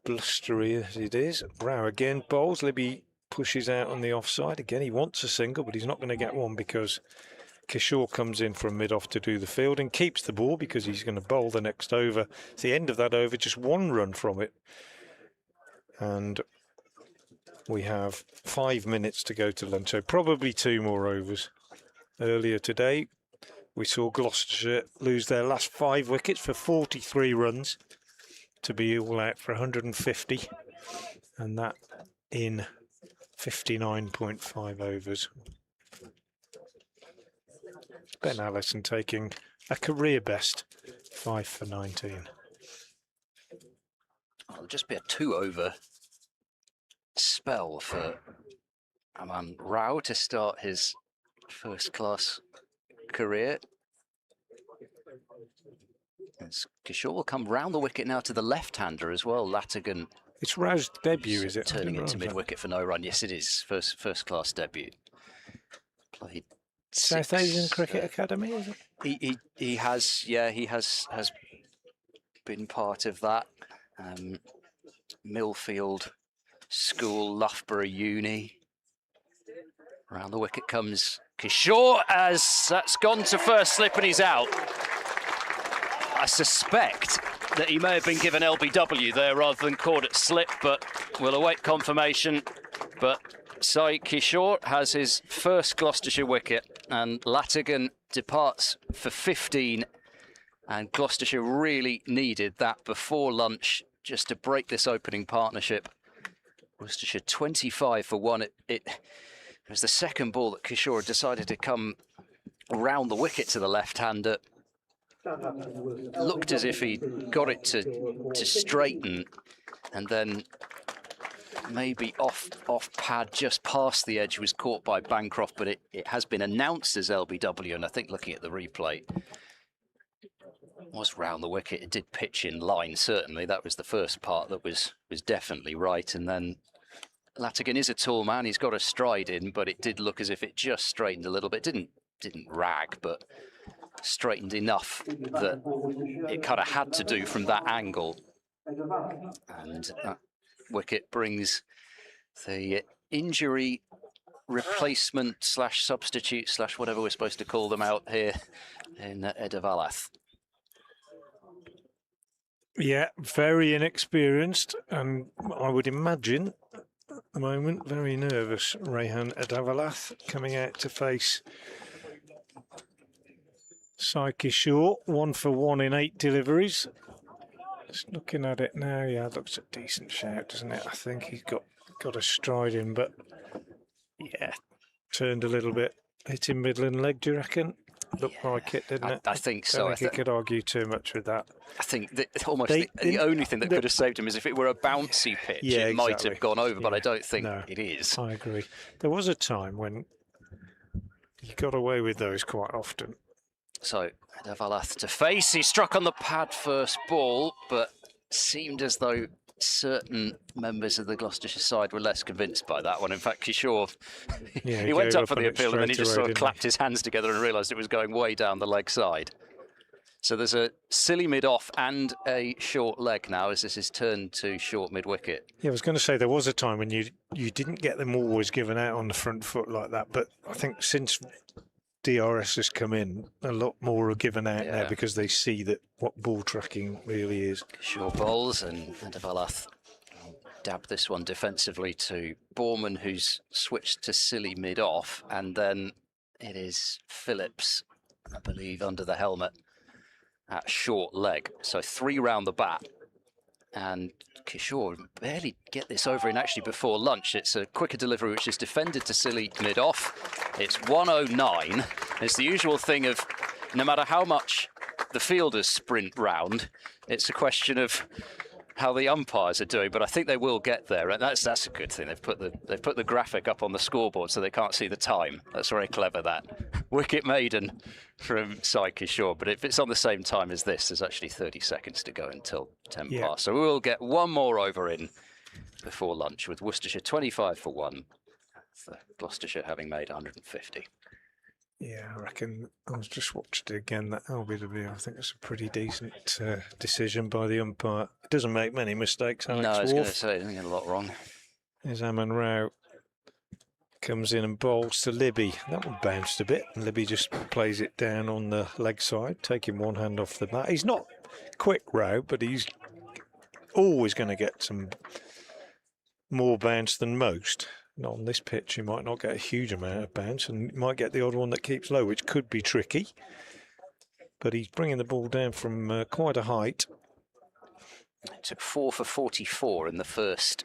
blustery as it is. Rao again bowls. Libby pushes out on the offside. Again, he wants a single, but he's not going to get one because Kishore comes in from mid-off to do the fielding, keeps the ball because he's going to bowl the next over. It's the end of that over, just 1 run from it. And we have 5 minutes to go to lunch, so probably 2 more overs. Earlier today, we saw Gloucestershire lose their last 5 wickets for 43 runs to be all out for 150, and that in 59.5 overs. Ben Allison taking a career best 5 for 19. It'll just be a 2-over spell for Aman Rao to start his first-class career. As Kishore will come round the wicket now to the left-hander as well. Latigan. It's Rao's debut, is it? Turning it to mid-wicket for no run. Yes, it is. First-class debut. Played South Asian Cricket Academy, is it? He has, yeah, he has been part of that. Millfield School, Loughborough Uni. Round the wicket comes Kishore, as that's gone to first slip and he's out. I suspect that he may have been given LBW there rather than caught at slip, but we'll await confirmation. But Sai Kishore has his first Gloucestershire wicket, and Latigan departs for 15. And Gloucestershire really needed that before lunch just to break this opening partnership. Worcestershire 25 for 1. It was the second ball that Kishore decided to come round the wicket to the left-hander. Looked as if he got it to straighten, and then maybe off pad just past the edge was caught by Bancroft, but it has been announced as LBW, and I think looking at the replay, was round the wicket. It did pitch in line, certainly. That was the first part that was definitely right, and then Latigan is a tall man. He's got a stride in, but it did look as if it just straightened a little bit. Didn't rag, but straightened enough that it kind of had to do from that angle. And that wicket brings the injury replacement slash substitute slash whatever we're supposed to call them out here in Edavalath. Yeah, very inexperienced, and I would imagine at the moment very nervous. Rehan Edavalath coming out to face Psyche Shaw, 1 for 1 in 8 deliveries. Just looking at it now, yeah, it looks a decent shout, doesn't it? I think he's got a stride in, but yeah, turned a little bit, hit him middle and leg, do you reckon? Looked like it, didn't it? I think so. I think he could argue too much with that. I think that almost the only thing that could have saved him is if it were a bouncy pitch, yeah, it might have gone over, but I don't think it is. I agree. There was a time when he got away with those quite often. So, Edavalath to face. He struck on the pad first ball, but seemed as though certain members of the Gloucestershire side were less convinced by that one. In fact, Kishore, he went up for the appeal and then he just sort of clapped his hands together and realised it was going way down the leg side. So there's a silly mid-off and a short leg now as this is turned to short mid-wicket. Yeah, I was going to say there was a time when you didn't get them always given out on the front foot like that, but I think since DRS has come in, a lot more are given out now because they see that what ball tracking really is. Kishore bowls and Edavalath dab this one defensively to Borman, who's switched to silly mid-off, and then it is Phillips, I believe, under the helmet at short leg. So 3 round the bat, and Kishore barely get this over in actually before lunch. It's a quicker delivery which is defended to silly mid-off. It's 109. It's the usual thing of no matter how much the fielders sprint round, it's a question of how the umpires are doing, but I think they will get there, and that's a good thing. They've put the graphic up on the scoreboard so they can't see the time. That's very clever, that. Wicket maiden from Psyche Shaw, but if it's on the same time as this, there's actually 30 seconds to go until 10 past. So we will get one more over in before lunch with Worcestershire 25 for 1, Gloucestershire having made 150. Yeah, I reckon I was just watched it again, that LBW. I think it's a pretty decent decision by the umpire. It doesn't make many mistakes, Alex. No, I was going to say, it doesn't get a lot wrong. There's Aman Rao. Comes in and bowls to Libby. That one bounced a bit, and Libby just plays it down on the leg side, taking one hand off the bat. He's not quick, Rao, but he's always going to get some more bounce than most. Not on this pitch, you might not get a huge amount of bounce, and you might get the odd one that keeps low, which could be tricky. But he's bringing the ball down from quite a height. It took 4 for 44 in the first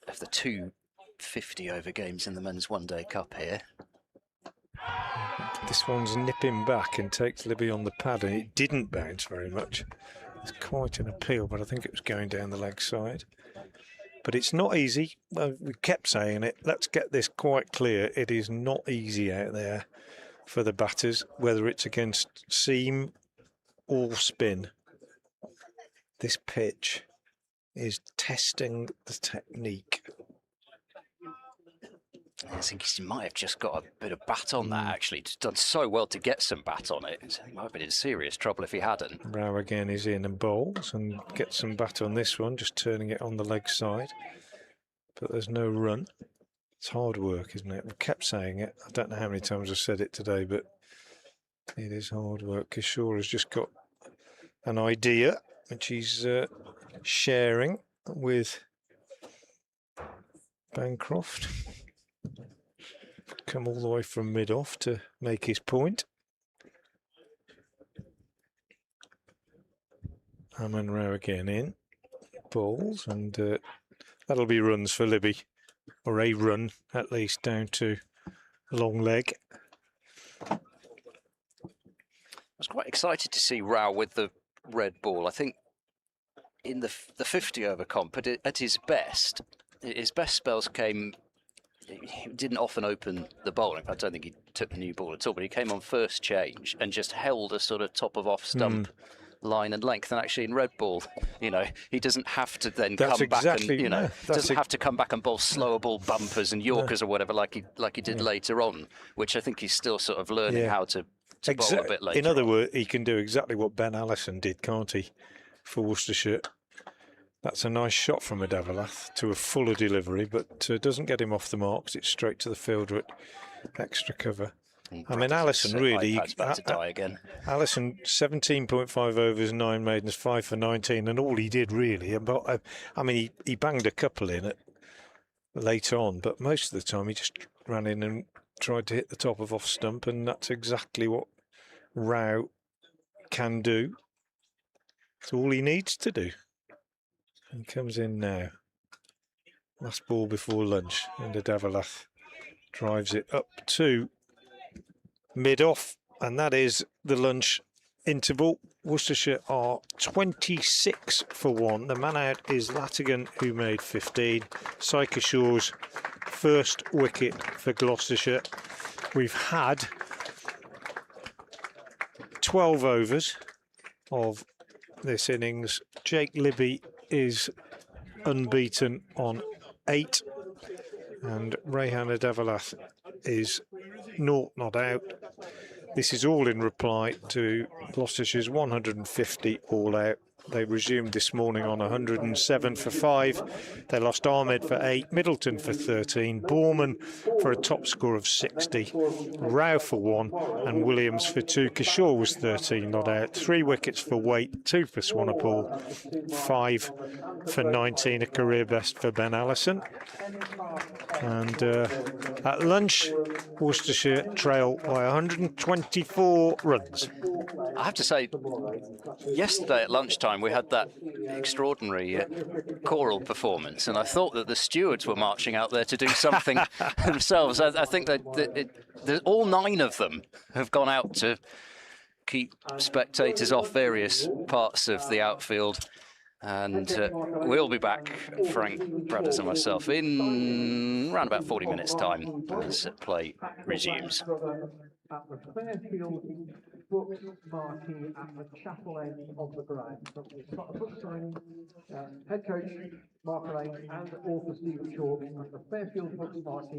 of the 2 50-over games in the Men's One Day Cup here. This one's nipping back and takes Libby on the pad, and it didn't bounce very much. It's quite an appeal, but I think it was going down the leg side. But it's not easy. We kept saying it. Let's get this quite clear. It is not easy out there for the batters, whether it's against seam or spin. This pitch is testing the technique. I think he might have just got a bit of bat on that, actually. He's done so well to get some bat on it. He might have been in serious trouble if he hadn't. Rao again is in and bowls and gets some bat on this one, just turning it on the leg side. But there's no run. It's hard work, isn't it? We've kept saying it. I don't know how many times I've said it today, but it is hard work. Kishore has just got an idea, which he's sharing with Bancroft. Come all the way from mid-off to make his point. Aman Rao again in. Balls, and that'll be runs for Libby. Or a run, at least, down to long leg. I was quite excited to see Rao with the red ball. I think in the 50-over comp, at his best spells came. He didn't often open the bowl. In fact, I don't think he took the new ball at all, but he came on first change and just held a sort of top of off stump line and length. And actually in red ball, you know, he doesn't have to then That's come back exactly- and, you know, no, that's doesn't have to come back and bowl slower ball bumpers and Yorkers or whatever like he did later on, which I think he's still sort of learning Yeah. how to bowl a bit later. In other on. words, he can do exactly what Ben Allison did, can't he, for Worcestershire? That's a nice shot from a Davalath to a fuller delivery, but doesn't get him off the mark 'cause it's straight to the fielder at extra cover. I mean, Allison really. iPad's about to die again. Allison, 17.5 overs, 9 maidens, 5 for 19, and all he did really. I mean, he banged a couple in it later on, but most of the time he just ran in and tried to hit the top of off stump, and that's exactly what Rao can do. It's all he needs to do. He comes in now. Last ball before lunch, and the Davalath drives it up to mid-off, and that is the lunch interval. Worcestershire are 26 for 1. The man out is Latigan, who made 15. Syker Shaw's first wicket for Gloucestershire. We've had 12 overs of this innings. Jake Libby is unbeaten on 8, and Rayhana Davalath is 0 not out. This is all in reply to Gloucestershire's 150 all out. They resumed this morning on 107 for 5. They lost Ahmed for 8, Middleton for 13, Borman for a top score of 60, Rao for 1, and Williams for 2. Kishore was 13 not out. 3 wickets for Waite, 2 for Swanepoel, 5 for 19, a career best for Ben Allison. And at lunch, Worcestershire trail by 124 runs. I have to say, yesterday at lunchtime we had that extraordinary choral performance, and I thought that the stewards were marching out there to do something themselves. I think that all 9 of them have gone out to keep spectators off various parts of the outfield. And we'll be back, Frank Bradders and myself, in around about 40 minutes' time as play resumes. At the Fairfield book marquee at the chapel end of the ground. So we've got a book signing, head coach Mark Lane and author Stephen Chalk at the Fairfield books marquee.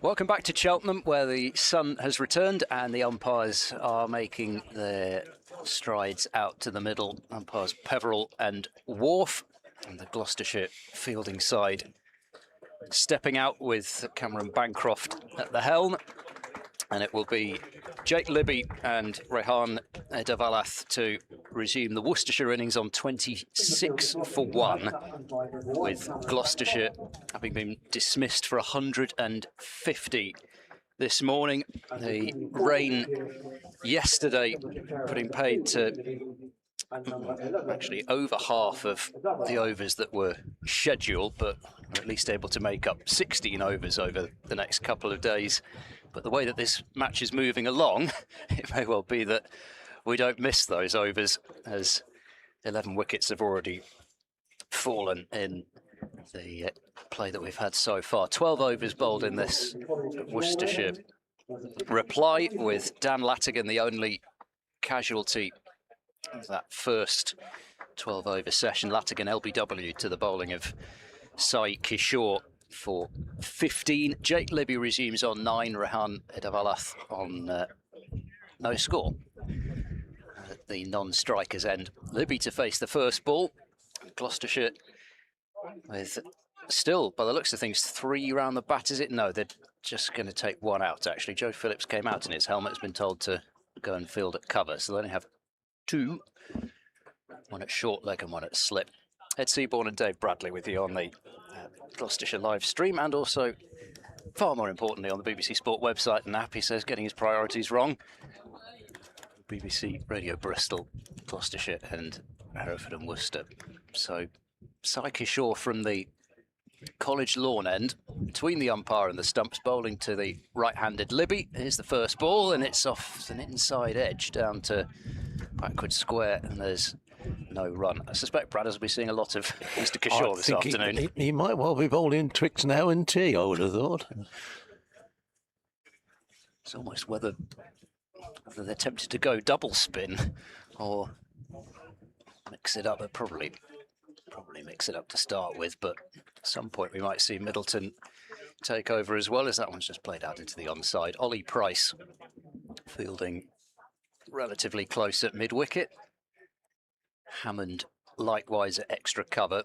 Welcome back to Cheltenham, where the sun has returned and the umpires are making their strides out to the middle. Umpires Peverell and Wharf, and the Gloucestershire fielding side stepping out with Cameron Bancroft at the helm. And it will be Jake Libby and Rehan Edavalath to resume the Worcestershire innings on 26 for 1, with Gloucestershire having been dismissed for 150 this morning. The rain yesterday putting paid to actually over half of the overs that were scheduled, but we're at least able to make up 16 overs over the next couple of days. But the way that this match is moving along, it may well be that we don't miss those overs, as 11 wickets have already fallen in the play that we've had so far. 12 overs bowled in this Worcestershire reply, with Dan Latigan the only casualty of that first 12-over session. Latigan LBW to the bowling of Sai Kishore for 15. Jake Libby resumes on 9. Rehan Edavalath on no score at the non-strikers end. Libby to face the first ball. Gloucestershire with still, by the looks of things, 3 round the bat, is it? No, they're just going to take 1 out, actually. Joe Phillips came out in his helmet, has been told to go and field at cover, so they only have 2. 1 at short leg and 1 at slip. Ed Seaborn and Dave Bradley with you on the Gloucestershire live stream, and also, far more importantly, on the BBC Sport website and app. He says getting his priorities wrong. BBC Radio Bristol, Gloucestershire and Hereford and Worcester. So Sai Kishore from the College lawn end, between the umpire and the stumps, bowling to the right-handed Libby. Here's the first ball, and it's off an inside edge down to backward square, and there's no run. I suspect Brad will be seeing a lot of Mr. Kishore this afternoon. He might well be bowling Twix now and tea, I would have thought. It's almost whether they're tempted to go double spin or mix it up, but probably mix it up to start with. But at some point we might see Middleton take over as well, as that one's just played out into the onside. Ollie Price fielding relatively close at mid-wicket. Hammond likewise at extra cover.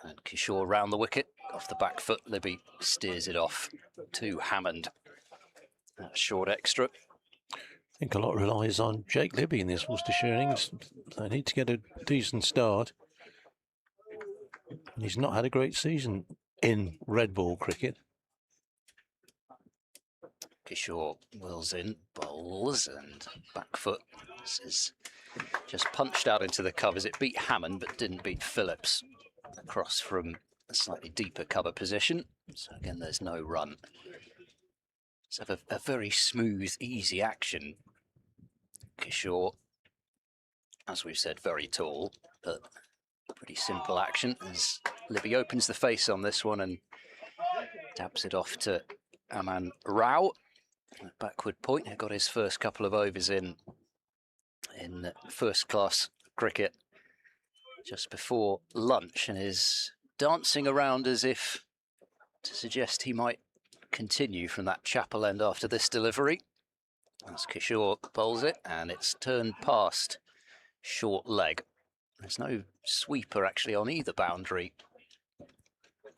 And Kishore round the wicket, off the back foot. Libby steers it off to Hammond. That's short extra. I think a lot relies on Jake Libby in this Worcestershire innings. They need to get a decent start. And he's not had a great season in red ball cricket. Kishore whirls in, bowls, and back foot. This is just punched out into the covers. It beat Hammond, but didn't beat Phillips across from a slightly deeper cover position. So again, there's no run. So a very smooth, easy action. Kishore, as we've said, very tall, but pretty simple action, as Libby opens the face on this one and dabs it off to Aman Rao. Backward point, he got his first couple of overs in first-class cricket just before lunch, and is dancing around as if to suggest he might continue from that chapel end after this delivery. As Kishore bowls it, and it's turned past short leg. There's no sweeper actually on either boundary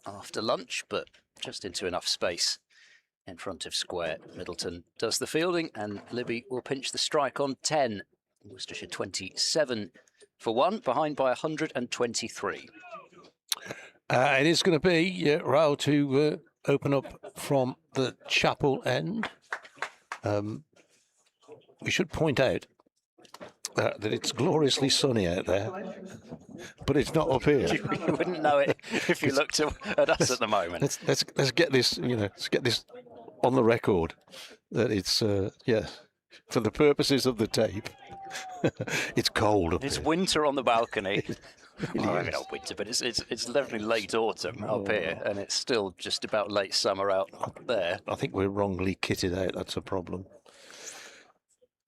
after lunch, but just into enough space in front of square. Middleton does the fielding, and Libby will pinch the strike on 10. Worcestershire 27 for 1, behind by 123. It is going to be Rao to open up from the chapel end. We should point out that it's gloriously sunny out there, but it's not up here. You wouldn't know it if you looked at us at the moment. Let's get this, let's get this on the record that it's for the purposes of the tape. It's cold up It's here. winter on the balcony. Well, maybe not winter, but it's definitely late autumn up here, and it's still just about late summer out there. I think we're wrongly kitted out. That's a problem.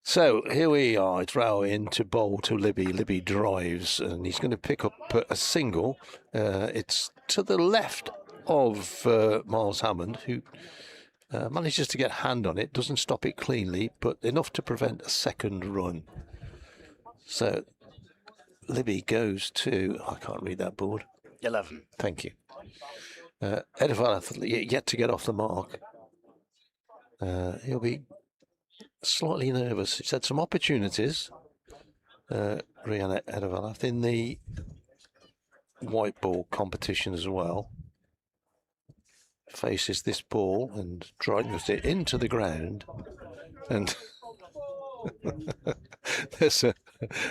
So here we are. It's Rao in to bowl to Libby. Libby drives, and he's going to pick up a single. It's to the left of Miles Hammond, who Manages to get a hand on it, doesn't stop it cleanly, but enough to prevent a second run. So Libby goes to, I can't read that board. 11. Thank you. Edevalath yet to get off the mark. He'll be slightly nervous. He's had some opportunities, Rhiannon Edevalath, in the white ball competition as well. Faces this ball and drives it into the ground, and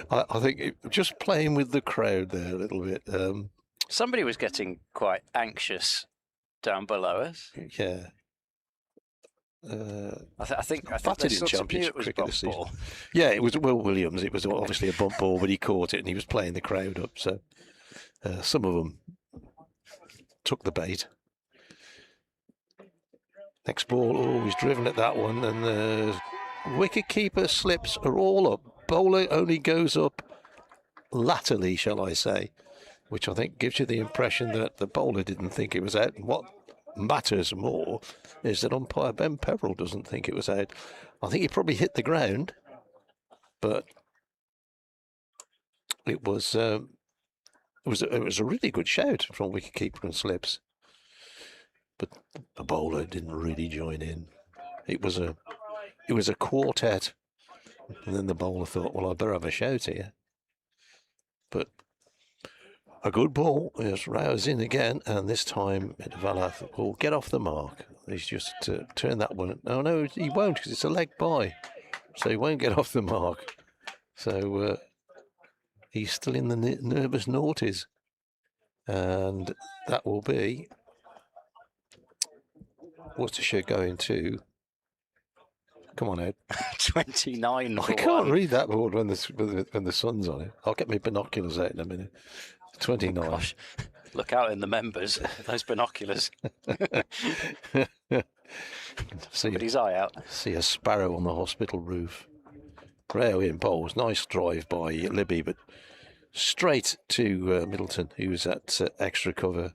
I think just playing with the crowd there a little bit. Somebody was getting quite anxious down below us. Yeah. I think batted they in sort of knew Championship it was cricket bump this season. ball. Yeah, it was Will Williams. It was obviously a bump ball, but he caught it and he was playing the crowd up. So some of them took the bait. Next ball, oh, he's driven at that one, and the wicket keeper slips are all up. Bowler only goes up latterly, shall I say, which I think gives you the impression that the bowler didn't think it was out. And what matters more is that umpire Ben Pepperell doesn't think it was out. I think he probably hit the ground, but it was a really good shout from wicketkeeper and slips. But the bowler didn't really join in. It was a quartet, and then the bowler thought, well, I'd better have a shout here. But a good ball is roused in again, and this time Edevalath will get off the mark. He's just turned that one. Oh no, he won't, because it's a leg by, so he won't get off the mark. So he's still in the nervous noughties, and that will be Worcestershire going to. Come on, Ed. 29. I can't read that board when the sun's on it. I'll get my binoculars out in a minute. 29. Gosh, look out in the members. Those binoculars. Put his eye out. See a sparrow on the hospital roof. Rail in bowls. Nice drive by Libby, but straight to Middleton, who's at extra cover.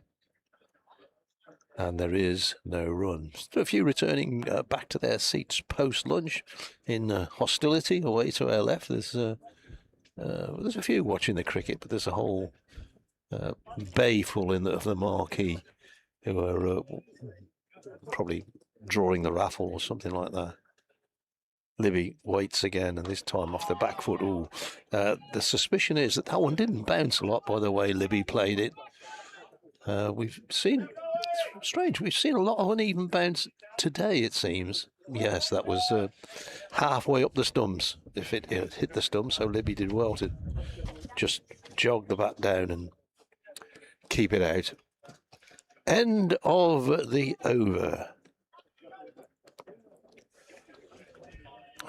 And there is no run. Still a few returning back to their seats post-lunch in hostility away to our left. There's a few watching the cricket, but there's a whole bay full of the marquee who are probably drawing the raffle or something like that. Libby waits again, and this time off the back foot. Ooh, the suspicion is that one didn't bounce a lot by the way Libby played it. We've seen, it's strange, we've seen a lot of uneven bounce today, it seems. Yes, that was halfway up the stumps. If it hit the stumps, so Libby did well to just jog the bat down and keep it out. End of the over.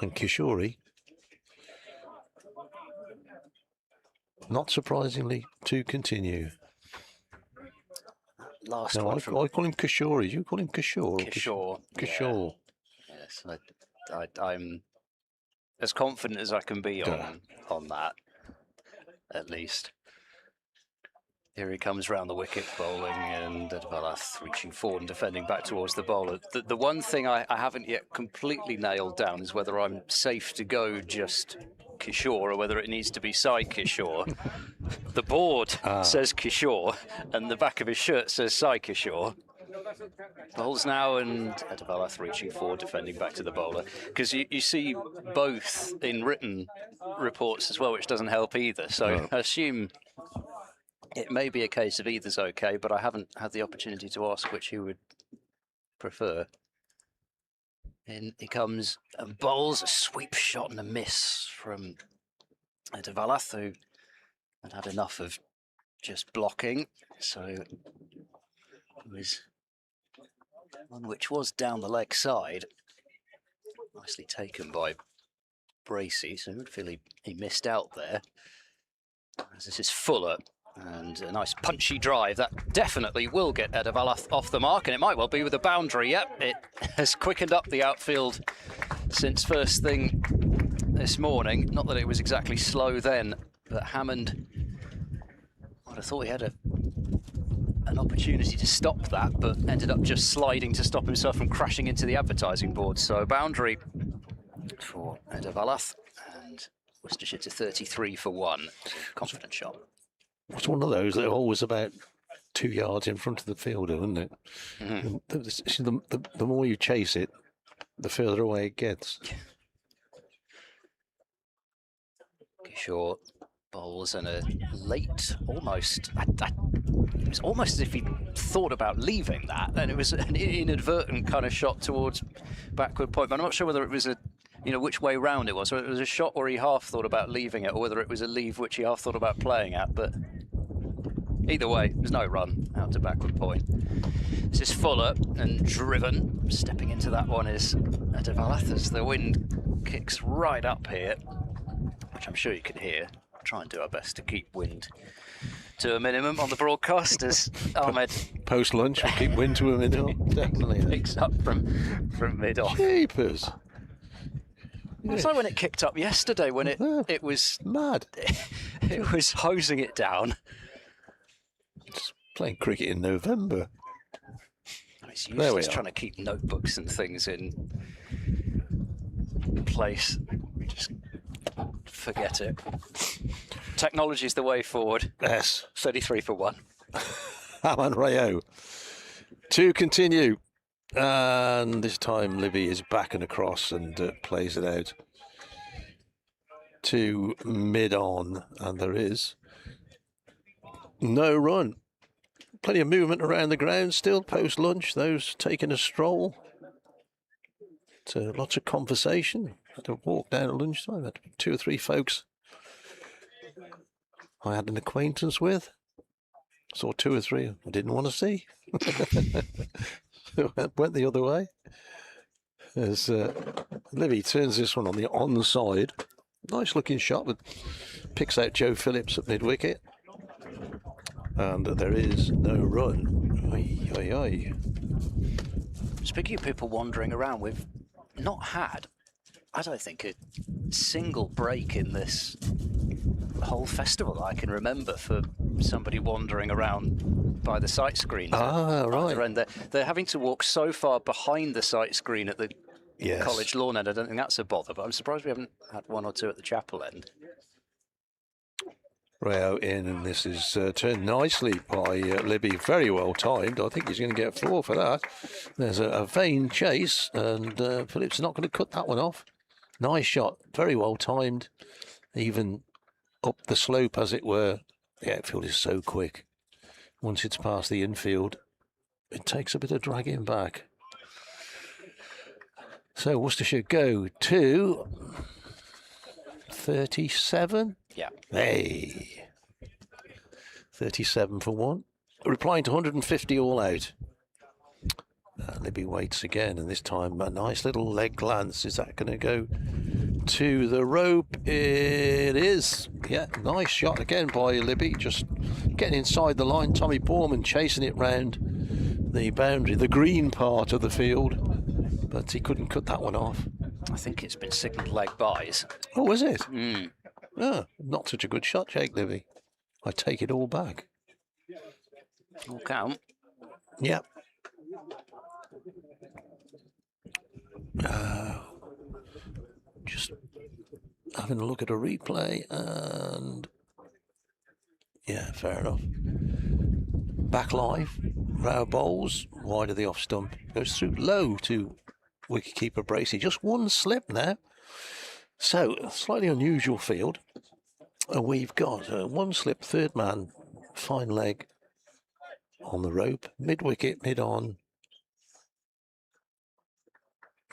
And Kishore, not surprisingly, to continue. Last No, one I call him Kishore. You call him Kishore? Kishore. Kishore. Yeah. Yes, I'm as confident as I can be on that, at least. Here he comes round the wicket bowling, and Edevalath reaching forward and defending back towards the bowler. The one thing I haven't yet completely nailed down is whether I'm safe to go just Kishore or whether it needs to be Sai Kishore. The board says Kishore, and the back of his shirt says Sai Kishore. Bowls now, and Edevalath reaching forward, defending back to the bowler. Because you see both in written reports as well, which doesn't help either. So I assume it may be a case of either's okay, but I haven't had the opportunity to ask which he would prefer. In he comes and bowls a sweep shot and a miss from Edevalath, who had enough of just blocking. So it was one which was down the leg side. Nicely taken by Bracey, so I feel he missed out there. As this is Fuller. And a nice punchy drive that definitely will get Edevalath off the mark, and it might well be with a boundary. Yep, it has quickened up the outfield since first thing this morning. Not that it was exactly slow then, but Hammond, I'd have thought he had a an opportunity to stop that, but ended up just sliding to stop himself from crashing into the advertising board. So boundary for Eder Valath, and Worcestershire to 33 for 1. Confident shot. It's one of those that are always about 2 yards in front of the fielder, isn't it? Mm-hmm. The more you chase it, the further away it gets. Kishore bowls and a late, almost. It was almost as if he thought about leaving that, and it was an inadvertent kind of shot towards backward point. But I'm not sure whether it was which way round it was. So it was a shot where he half thought about leaving it, or whether it was a leave which he half thought about playing at. But either way, there's no run out to backward point. This is Fuller and driven. Stepping into that one is Eder Valath as the wind kicks right up here, which I'm sure you can hear. I'll try and do our best to keep wind to a minimum on the broadcast as Ahmed Post-lunch, we'll keep wind to a minimum. Definitely. picks up from mid-off. Jeepers. It's like when it kicked up yesterday, when it was mad. It was hosing it down. Just playing cricket in November. It's useless trying to keep notebooks and things in place. Just forget it. Technology's the way forward. Yes. 33 for 1. Aman Rayo to continue. And this time Libby is back and across and plays it out to mid-on. And there is no run. Plenty of movement around the ground still post-lunch. Those taking a stroll. Lots of conversation. Had to walk down at lunchtime. Had 2 or 3 folks I had an acquaintance with. Saw 2 or 3 I didn't want to see. Went the other way. As Livy turns this one on the onside. Nice looking shot, but picks out Joe Phillips at mid-wicket. And there is no run. Oy, oy, oy. Speaking of people wandering around, we've not had, I don't think, a single break in this whole festival that I can remember for somebody wandering around by the sight screen. Ah, right. And they're having to walk so far behind the sight screen at the college lawn end. I don't think that's a bother, but I'm surprised we haven't had 1 or 2 at the chapel end. Rayo in, and this is turned nicely by Libby. Very well timed. I think he's going to get 4 for that. There's a vain chase, and Phillips not going to cut that one off. Nice shot. Very well timed. Even up the slope, as it were. The outfield is so quick. Once it's past the infield, it takes a bit of dragging back. So Worcestershire go to 37. Yeah. Hey. 37 for 1. Replying to 150 all out. Libby waits again, and this time a nice little leg glance. Is that going to go to the rope? It is. Yeah, nice shot again by Libby. Just getting inside the line. Tommy Borman chasing it round the boundary, the green part of the field. But he couldn't cut that one off. I think it's been signalled leg byes. Oh, was it? Mm. Oh, not such a good shot, Jake Libby. I take it all back. All count. Yep. Just having a look at a replay, and yeah, fair enough. Back live, Rao bowls wide of the off stump, goes through low to wicketkeeper Bracey. Just 1 slip now. So, a slightly unusual field. We've got 1 slip, 3rd man, fine leg on the rope, mid-wicket, mid-on,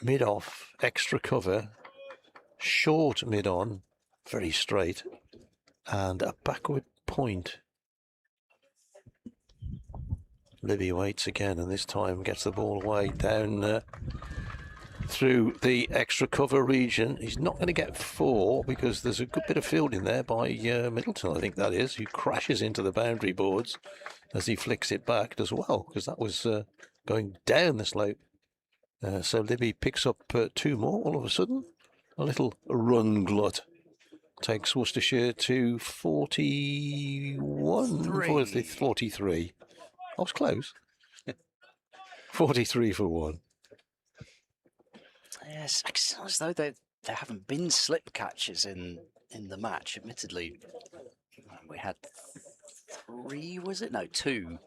mid-off, extra cover, short mid-on, very straight, and a backward point. Libby waits again, and this time gets the ball away down through the extra cover region. He's not going to get 4 because there's a good bit of fielding there by Middleton, I think that is, who crashes into the boundary boards as he flicks it back. Does well, because that was going down the slope. So Libby picks up 2 more all of a sudden. A little run glut takes Worcestershire to 41, 43. I was close. 43 for 1. Yes, it's as though there haven't been slip catches in the match. Admittedly, we had 3, was it? No, 2.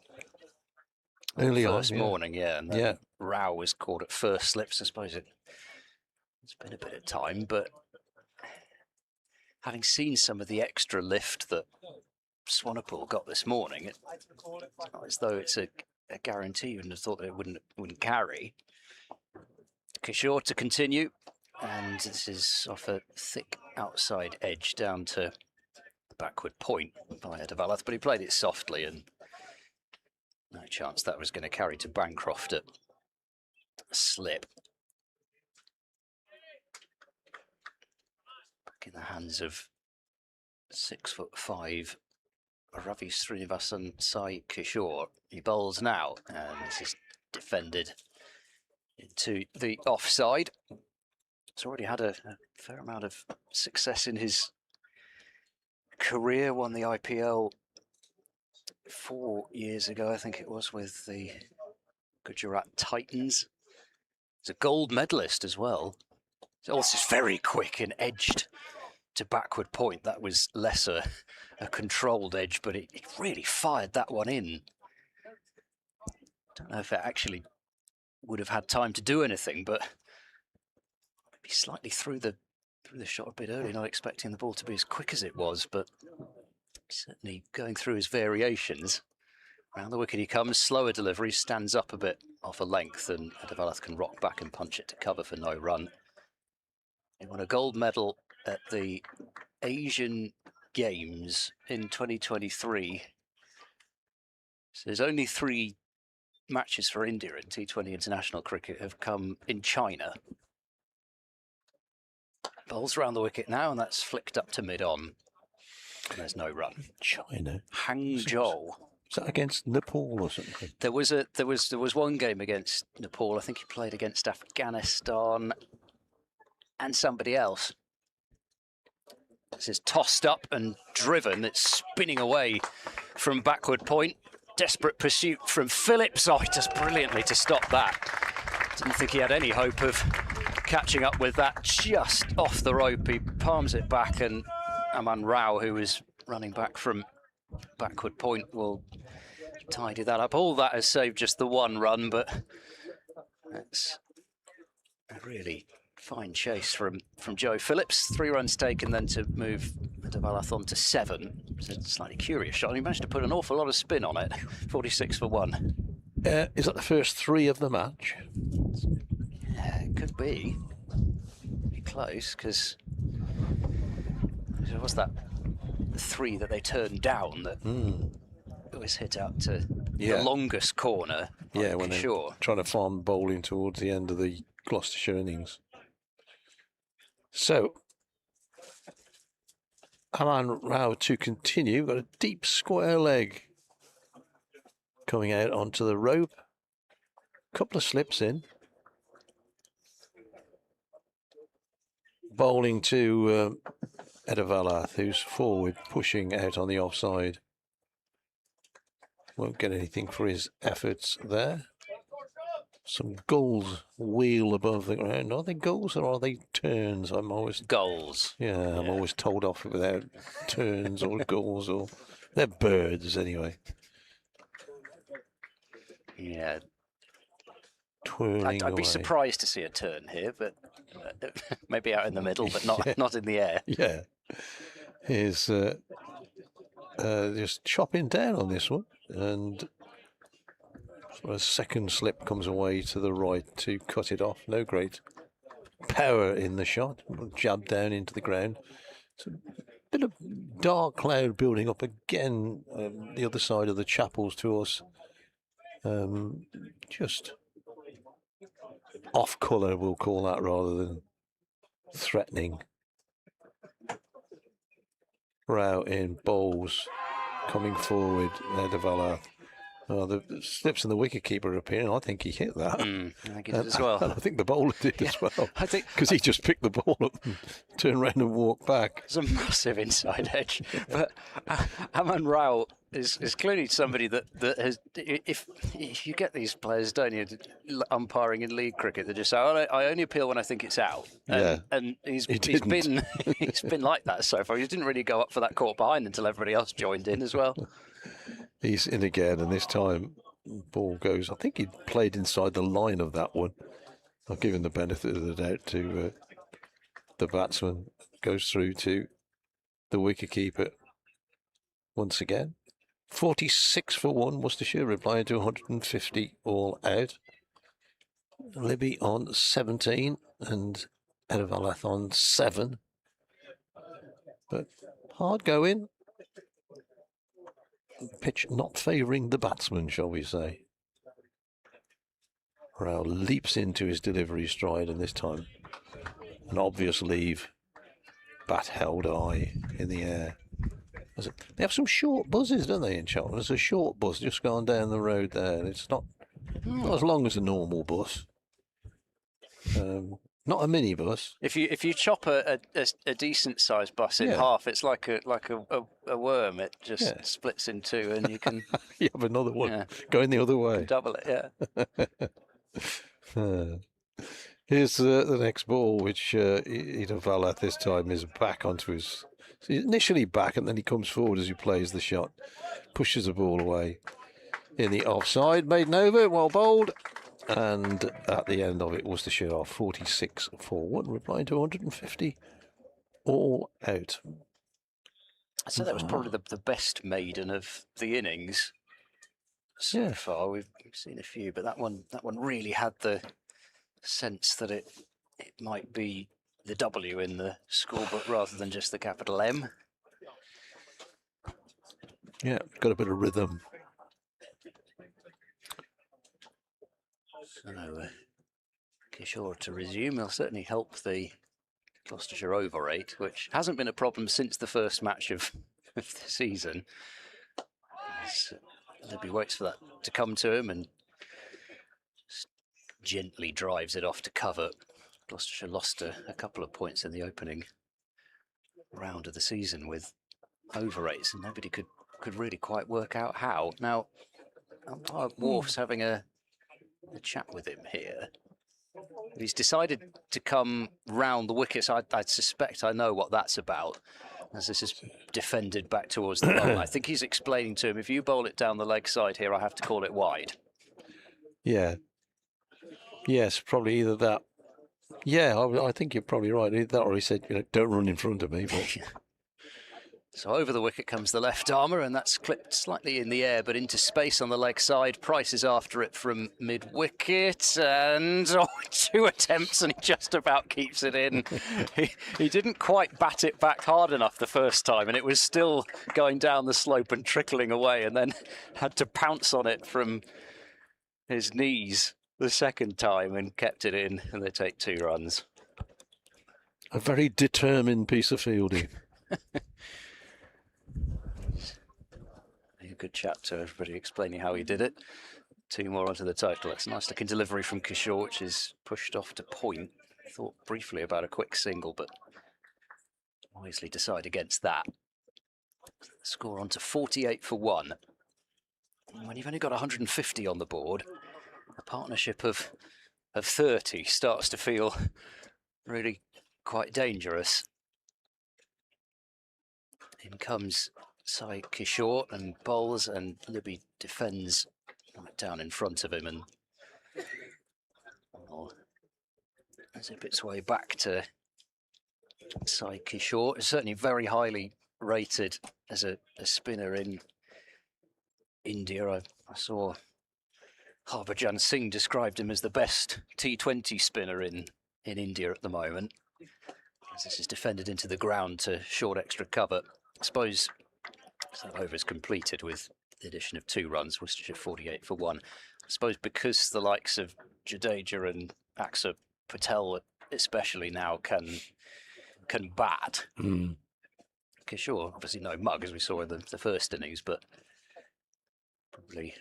Early on, First morning, yeah. And then Yeah. Rao was caught at first slips. I suppose it's been a bit of time, but having seen some of the extra lift that Swanepoel got this morning, it's not as though it's a guarantee. You wouldn't have thought that it wouldn't carry. Kishore to continue, and this is off a thick outside edge down to the backward point by Edavalath, but he played it softly, and no chance that was going to carry to Bancroft at a slip. Back in the hands of 6'5" Ravi Srinivasan Sai Kishore. He bowls now, and this is defended into the offside. He's already had a fair amount of success in his career. Won the IPL 4 years ago, I think it was, with the Gujarat Titans. He's a gold medalist as well. He's also very quick and edged to backward point. That was less a controlled edge, but it really fired that one in. Don't know if it actually would have had time to do anything, but maybe slightly through the shot a bit early, not expecting the ball to be as quick as it was, but certainly going through his variations. Around the wicket he comes, slower delivery, stands up a bit off a length, and Edavalath can rock back and punch it to cover for no run. He won a gold medal at the Asian Games in 2023. So there's only 3 matches for India in T20 international cricket have come in China. Bowls around the wicket now, and that's flicked up to mid-on. And there's no run. China. Hangzhou. Is that against Nepal or something? There was one game against Nepal. I think he played against Afghanistan and somebody else. This is tossed up and driven. It's spinning away from backward point. Desperate pursuit from Phillips. Oh, he does brilliantly to stop that. Didn't think he had any hope of catching up with that. Just off the rope, he palms it back, and Aman Rao, who was running back from backward point, will tidy that up. All that has saved just the 1 run, but that's a really fine chase from Joe Phillips. 3 runs taken then to move Edavalath on to 7. It's a slightly curious shot. He managed to put an awful lot of spin on it. 46 for 1. Is that the first 3 of the match? Yeah, it could be. Be close, because there was that 3 that they turned down that was hit out to the longest corner. Yeah, when they're trying to farm bowling towards the end of the Gloucestershire innings. So, Aman Rao to continue. Got a deep square leg coming out onto the rope. Couple of slips in. Bowling to Edavalath, who's forward, pushing out on the offside. Won't get anything for his efforts there. Some gulls wheel above the ground. Are they gulls or are they terns? I'm always Goals. Yeah, I'm always told off without terns or gulls, or they're birds anyway. Yeah. Twirling I'd be away. surprised to see a turn here, but maybe out in the middle, but not in the air. Yeah. He's just chopping down on this one, and a second slip comes away to the right to cut it off. No great power in the shot. Jab down into the ground. It's a bit of dark cloud building up again the other side of the chapels to us. Just off colour, we'll call that, rather than threatening. Rao in bowls, coming forward, Edavalath. Well, the slips in the wicketkeeper appearing. I think he hit that. I think he did as well. And I think the bowler did as well. I think Because he just picked the ball up and turned around and walked back. it's a massive inside edge. But Aman Rao is clearly somebody that has. If you get these players, don't you, umpiring in league cricket, they just say, "Oh, I only appeal when I think it's out." And he's been he's been like that so far. He didn't really go up for that caught behind until everybody else joined in as well. He's in again, and this time ball goes. I think he played inside the line of that one. I'll give him the benefit of the doubt to the batsman. Goes through to the wicketkeeper once again. 46 for 1, Worcestershire replying to 150 all out. Libby on 17 and Edavalath on 7. But hard going. Pitch not favouring the batsman, shall we say. Rao leaps into his delivery stride, and this time an obvious leave. Bat held high in the air. They have some short buzzes, don't they, in Cheltenham? There's a short bus just gone down the road there, and it's not as long as a normal bus. Not a minibus. If you chop a decent sized bus in half, it's like a worm. It just splits in two, and you can you have another one going the other way. Double it, yeah. Here's the next ball, which Edavalath this time is back onto his. He's initially back, and then he comes forward as he plays the shot, pushes the ball away in the offside, maiden over, well bowled. And at the end of it, Worcestershire are 46 for 1, replying to 150 all out. So that was probably the best maiden of the innings so far. We've seen a few, but that one really had the sense that it might be the W in the scorebook rather than just the capital M. Yeah, got a bit of rhythm. So, Kishore to resume. He'll certainly help the Gloucestershire over 8, which hasn't been a problem since the first match of the season. Libby waits for that to come to him and gently drives it off to cover. Gloucestershire lost a couple of points in the opening round of the season with over 8s, and nobody could really quite work out how. Now, umpire Wharf's having a chat with him here. He's decided to come round the wickets. I suspect I know what that's about, as this is defended back towards the bowl. I think he's explaining to him, if you bowl it down the leg side here, I have to call it wide. Yeah. Yes, probably either that. Yeah, I think you're probably right. Either that, or he said, don't run in front of me. But So over the wicket comes the left armour, and that's clipped slightly in the air, but into space on the leg side. Price is after it from mid-wicket, and 2 attempts, and he just about keeps it in. He didn't quite bat it back hard enough the first time, and it was still going down the slope and trickling away, and then had to pounce on it from his knees the second time and kept it in, and they take 2 runs. a very determined piece of fielding. A good chat to everybody explaining how he did it. 2 more onto the total. It's a nice looking delivery from Kishore, which is pushed off to point. Thought briefly about a quick single, but wisely decide against that. Score on to 48 for 1. And when you've only got 150 on the board, a partnership of 30 starts to feel really quite dangerous. In comes Sai Kishore and bowls, and Libby defends right down in front of him, and zip its way back to Sai Kishore. It's certainly very highly rated as a spinner in India. I saw Harbhajan Singh described him as the best T20 spinner in India at the moment. As this is defended into the ground to short extra cover. I suppose that over is completed with the addition of 2 runs, Worcestershire 48 for 1. I suppose because the likes of Jadeja and Axar Patel especially now can bat. Kishore, obviously no mug as we saw in the first innings, but probably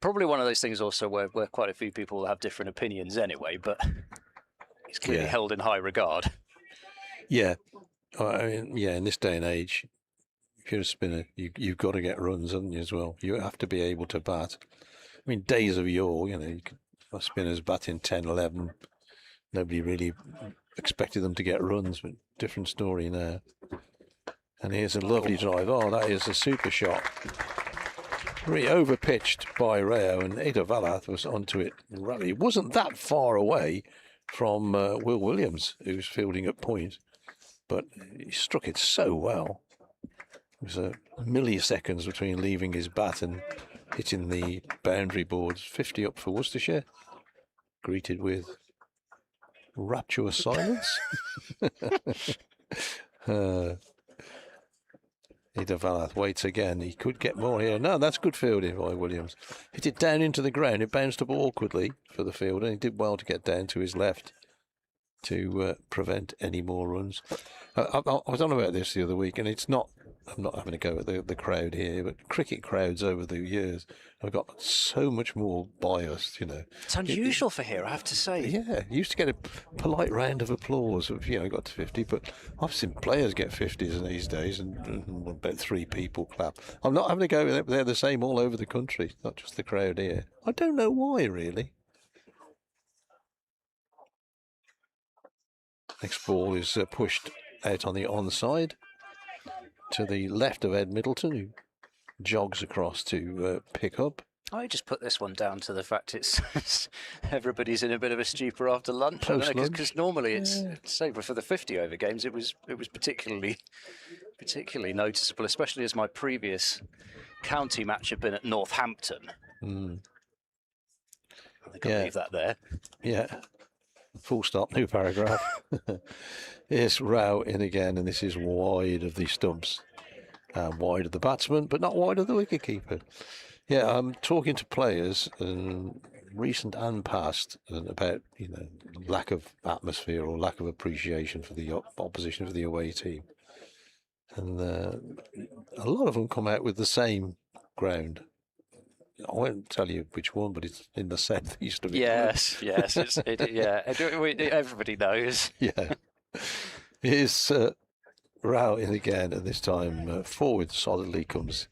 Probably one of those things also where quite a few people have different opinions anyway, but he's clearly held in high regard. Yeah. I mean, yeah, in this day and age, if you're a spinner, you've got to get runs, haven't you, as well? You have to be able to bat. I mean, days of yore, spinners batting 10, 11, nobody really expected them to get runs, but different story now. And here's a lovely drive. Oh, that is a super shot. Really overpitched by Rao, and Ada Valath was onto it. It wasn't that far away from Will Williams, who's fielding at point, but he struck it so well. It was milliseconds between leaving his bat and hitting the boundary boards. 50 up for Worcestershire, greeted with rapturous silence. Ida Valath waits again. He could get more here. No, that's good fielding by Williams. Hit it down into the ground. It bounced up awkwardly for the fielder. He did well to get down to his left to prevent any more runs. I was on about this the other week, and it's not. I'm not having a go at the crowd here, but cricket crowds over the years have got so much more biased, It's unusual for here, I have to say. Yeah, you used to get a polite round of applause if got to 50, but I've seen players get 50s these days, and about 3 people clap. I'm not having a go. They're the same all over the country, not just the crowd here. I don't know why, really. Next ball is pushed out on the onside to the left of Ed Middleton, who jogs across to pick up. I just put this one down to the fact it's everybody's in a bit of a stupor after lunch. Because normally it's say for the 50 over games it was particularly noticeable, especially as my previous county match had been at Northampton. I think I'll leave that there. Yeah. Full stop, new paragraph. Here's Rao in again, and this is wide of the stumps. Wide of the batsman, but not wide of the wicketkeeper. Yeah, I'm talking to players, recent and past, about lack of atmosphere or lack of appreciation for the opposition, for the away team. And a lot of them come out with the same ground. I won't tell you which one, but it's in the southeast of it. Yes. Everybody knows. Yeah. Here's Rao in again, and this time forward solidly comes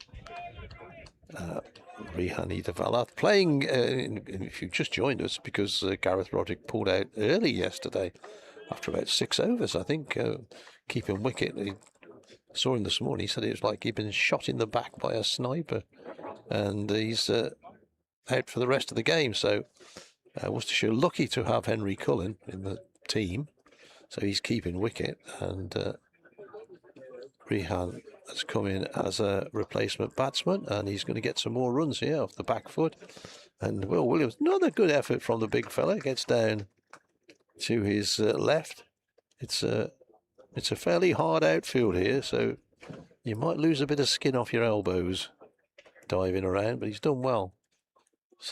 Rihani Valath playing. If you've just joined us, because Gareth Roderick pulled out early yesterday after about 6 overs, I think, keeping wicket. I saw him this morning. He said it was like he'd been shot in the back by a sniper. And he's out for the rest of the game. So Worcestershire lucky to have Henry Cullen in the team. So he's keeping wicket. And Rehan has come in as a replacement batsman. And he's going to get some more runs here off the back foot. And Will Williams, another good effort from the big fella. Gets down to his left. It's a fairly hard outfield here. So you might lose a bit of skin off your elbows diving around, but he's done well.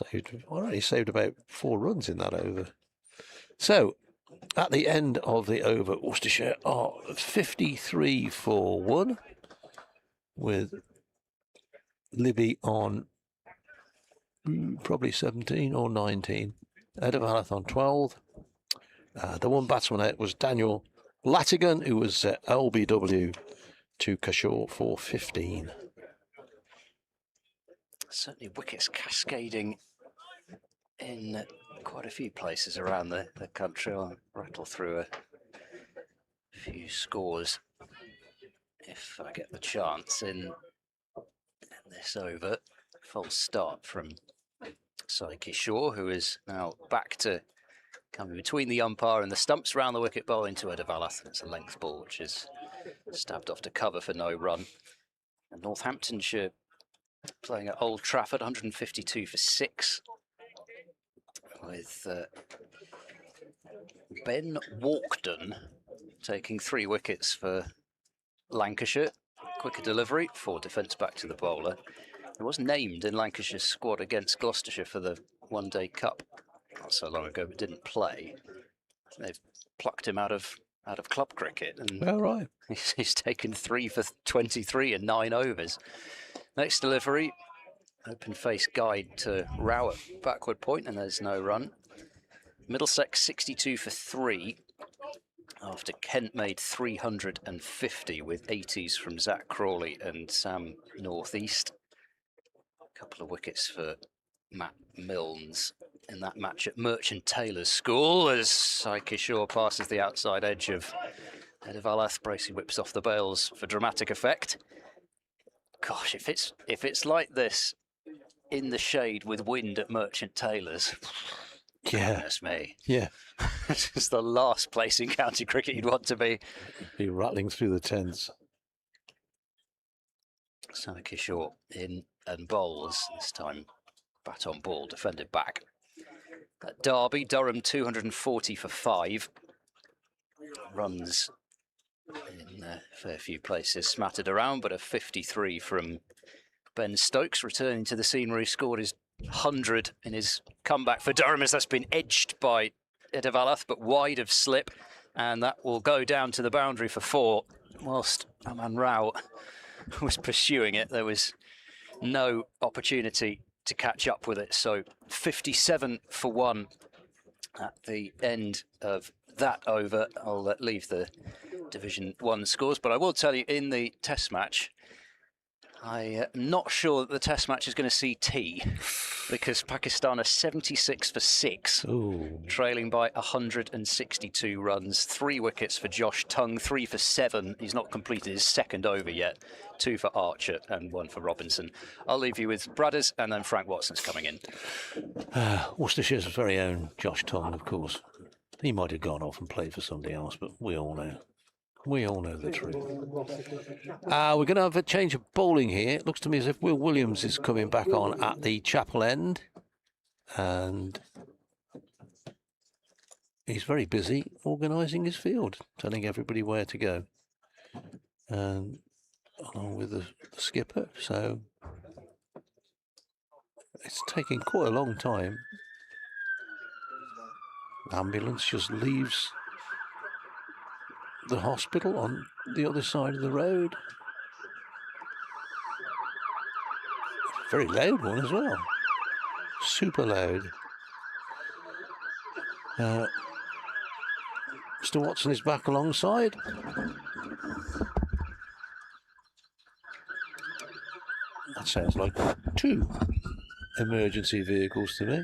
He saved about 4 runs in that over. So, at the end of the over, Worcestershire are 53 for 1, with Libby on probably 17 or 19. Ed Valath on 12. The one batsman out was Daniel Latigan, who was LBW to Kashaw for 15. Certainly wickets cascading in quite a few places around the country. I'll rattle through a few scores if I get the chance in this over. False start from Psyche Shaw, who is now back to coming between the umpire and the stumps round the wicket, ball into Ed Valath. It's a length ball which is stabbed off to cover for no run. And Northamptonshire playing at Old Trafford, 152 for 6, with Ben Walkden taking 3 wickets for Lancashire. Quicker delivery for defence back to the bowler. He was named in Lancashire's squad against Gloucestershire for the One-Day Cup not so long ago, but didn't play. They've plucked him out of club cricket, and he's taken 3 for 23 in 9 overs. Next delivery Open face guide to Row at backward point, and there's no run. Middlesex 62 for 3 after Kent made 350 with 80s from Zach Crawley and Sam Northeast. A couple of wickets for Matt Milnes in that match at Merchant Taylor's School as Saike Shaw passes the outside edge of Edavalath. Bracey whips off the bails for dramatic effect. Gosh, if it's like this in the shade with wind at Merchant Taylor's, Yeah. goodness me. Yeah. It's the last place in county cricket you'd want to be. Be rattling through the tents. Saike Shaw in and bowls, this time bat on ball, defended back. At Derby, Durham 240 for 5. Runs in a fair few places smattered around, but a 53 from Ben Stokes, returning to the scene where he scored his 100 in his comeback for Durham, as that's been edged by Edavalath, but wide of slip, and that will go down to the boundary for 4, whilst Aman Rao was pursuing it. There was no opportunity to catch up with it, so 57 for 1 at the end of that over. I'll leave the Division 1 scores, but I will tell you, in the Test match, I'm not sure that the Test match is going to see tea, because Pakistan are 76 for 6, Ooh. trailing by 162 runs. 3 wickets for Josh Tongue, 3 for 7. He's not completed his second over yet. 2 for Archer and 1 for Robinson. I'll leave you with Bradders, and then Frank Watson's coming in. Worcestershire's very own Josh Tongue, of course. He might have gone off and played for somebody else, but we all know. We all know the truth. We're going to have a change of bowling here. It looks to me as if Will Williams is coming back on at the Chapel End. And he's very busy organising his field, telling everybody where to go. And along with the skipper. So it's taking quite a long time. Ambulance just leaves the hospital on the other side of the road. Very loud one as well. Super loud. Mr. Watson is back alongside. That sounds like 2 emergency vehicles to me.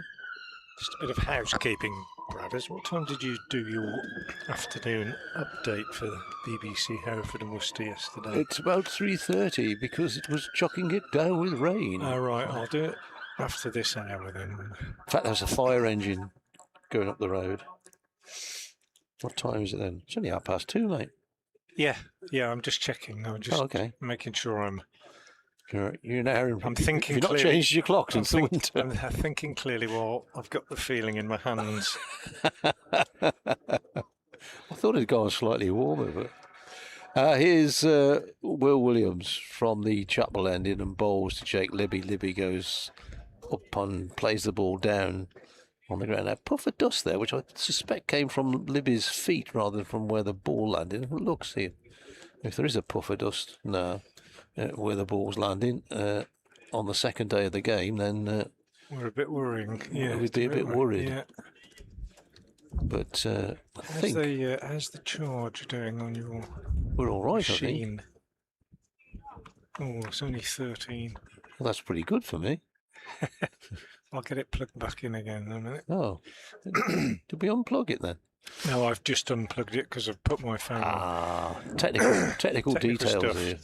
Just a bit of housekeeping, Bradders. What time did you do your afternoon update for BBC Hereford and Worcester yesterday? It's about 3:30 because it was chucking it down with rain. All right, I'll do it after this hour then. In fact, there's a fire engine going up the road. What time is it then? It's only 2:30, mate. Yeah, I'm just checking. I'm just okay. making sure I'm... You're an hour. I'm thinking You've not clearly. changed your clock since the winter. I'm thinking clearly. Well, I've got the feeling in my hands. I thought it'd gone slightly warmer, but here's Will Williams from the Chapel End in and bowls to Jake Libby. Libby goes up and plays the ball down on the ground. A puff of dust there, which I suspect came from Libby's feet rather than from where the ball landed. Look, see if there is a puff of dust now. Where the ball's landing on the second day of the game, then we're a bit worrying. Yeah, we'd be a bit worried. Yeah. But I think how's the charge doing on your we're all right. machine? I think. Oh, it's only 13. Well, that's pretty good for me. I'll get it plugged back in again in a minute. Oh, did we unplug it then? No, I've just unplugged it because I've put my phone on. Technical details stuff. here.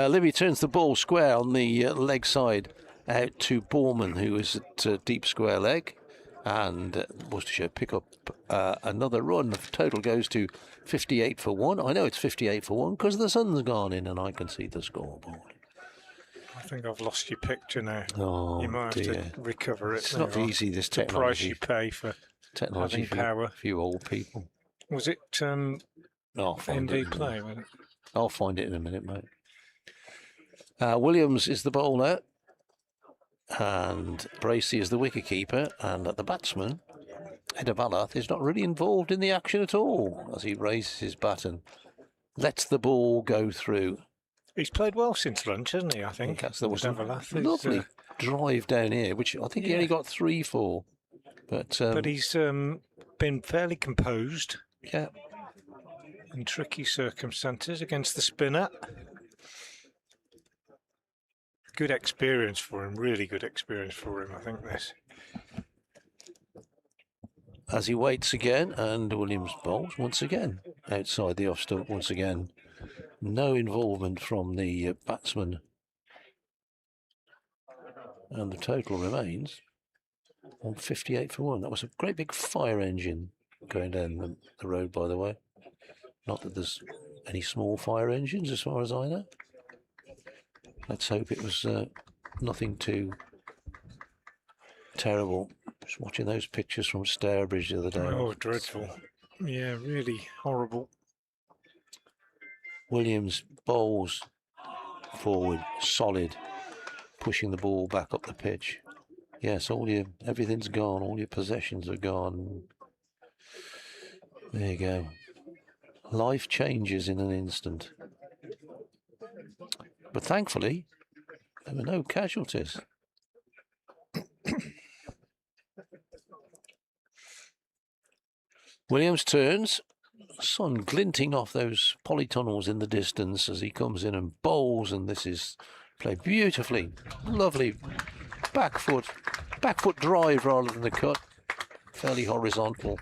Libby turns the ball square on the leg side out to Borman, who is at deep square leg, and Worcestershire pick up another run. The total goes to 58 for 1. I know it's 58 for 1 because the sun's gone in and I can see the scoreboard. I think I've lost your picture now. Oh, you might have to recover it. It's not easy, this the price technology. you pay for Technology having power. For you old people. Was it NV Play? Was it? I'll find it in a minute, mate. Williams is the bowler, and Bracey is the wicketkeeper, and the batsman, Edavalath, is not really involved in the action at all as he raises his bat and lets the ball go through. He's played well since lunch, hasn't he? I think that's the Edavalath is, lovely. drive down here, which I think he only got 3 for. But he's been fairly composed yeah, in tricky circumstances against the spinner. Good experience for him, really good experience for him, I think, this. as he waits again, and Williams bowls once again outside the off stump once again. No involvement from the batsman, and the total remains on 58 for 1. That was a great big fire engine going down the road, by the way. Not that there's any small fire engines as far as I know. Let's hope it was nothing too terrible. Just watching those pictures from Stourbridge the other day. Oh, dreadful. Yeah, really horrible. Williams bowls forward, solid, pushing the ball back up the pitch. Yes, everything's gone. All your possessions are gone. There you go. Life changes in an instant. But thankfully, there were no casualties. Williams turns, sun glinting off those polytunnels in the distance as he comes in and bowls, and this is played beautifully. Lovely back foot drive rather than the cut. Fairly horizontal.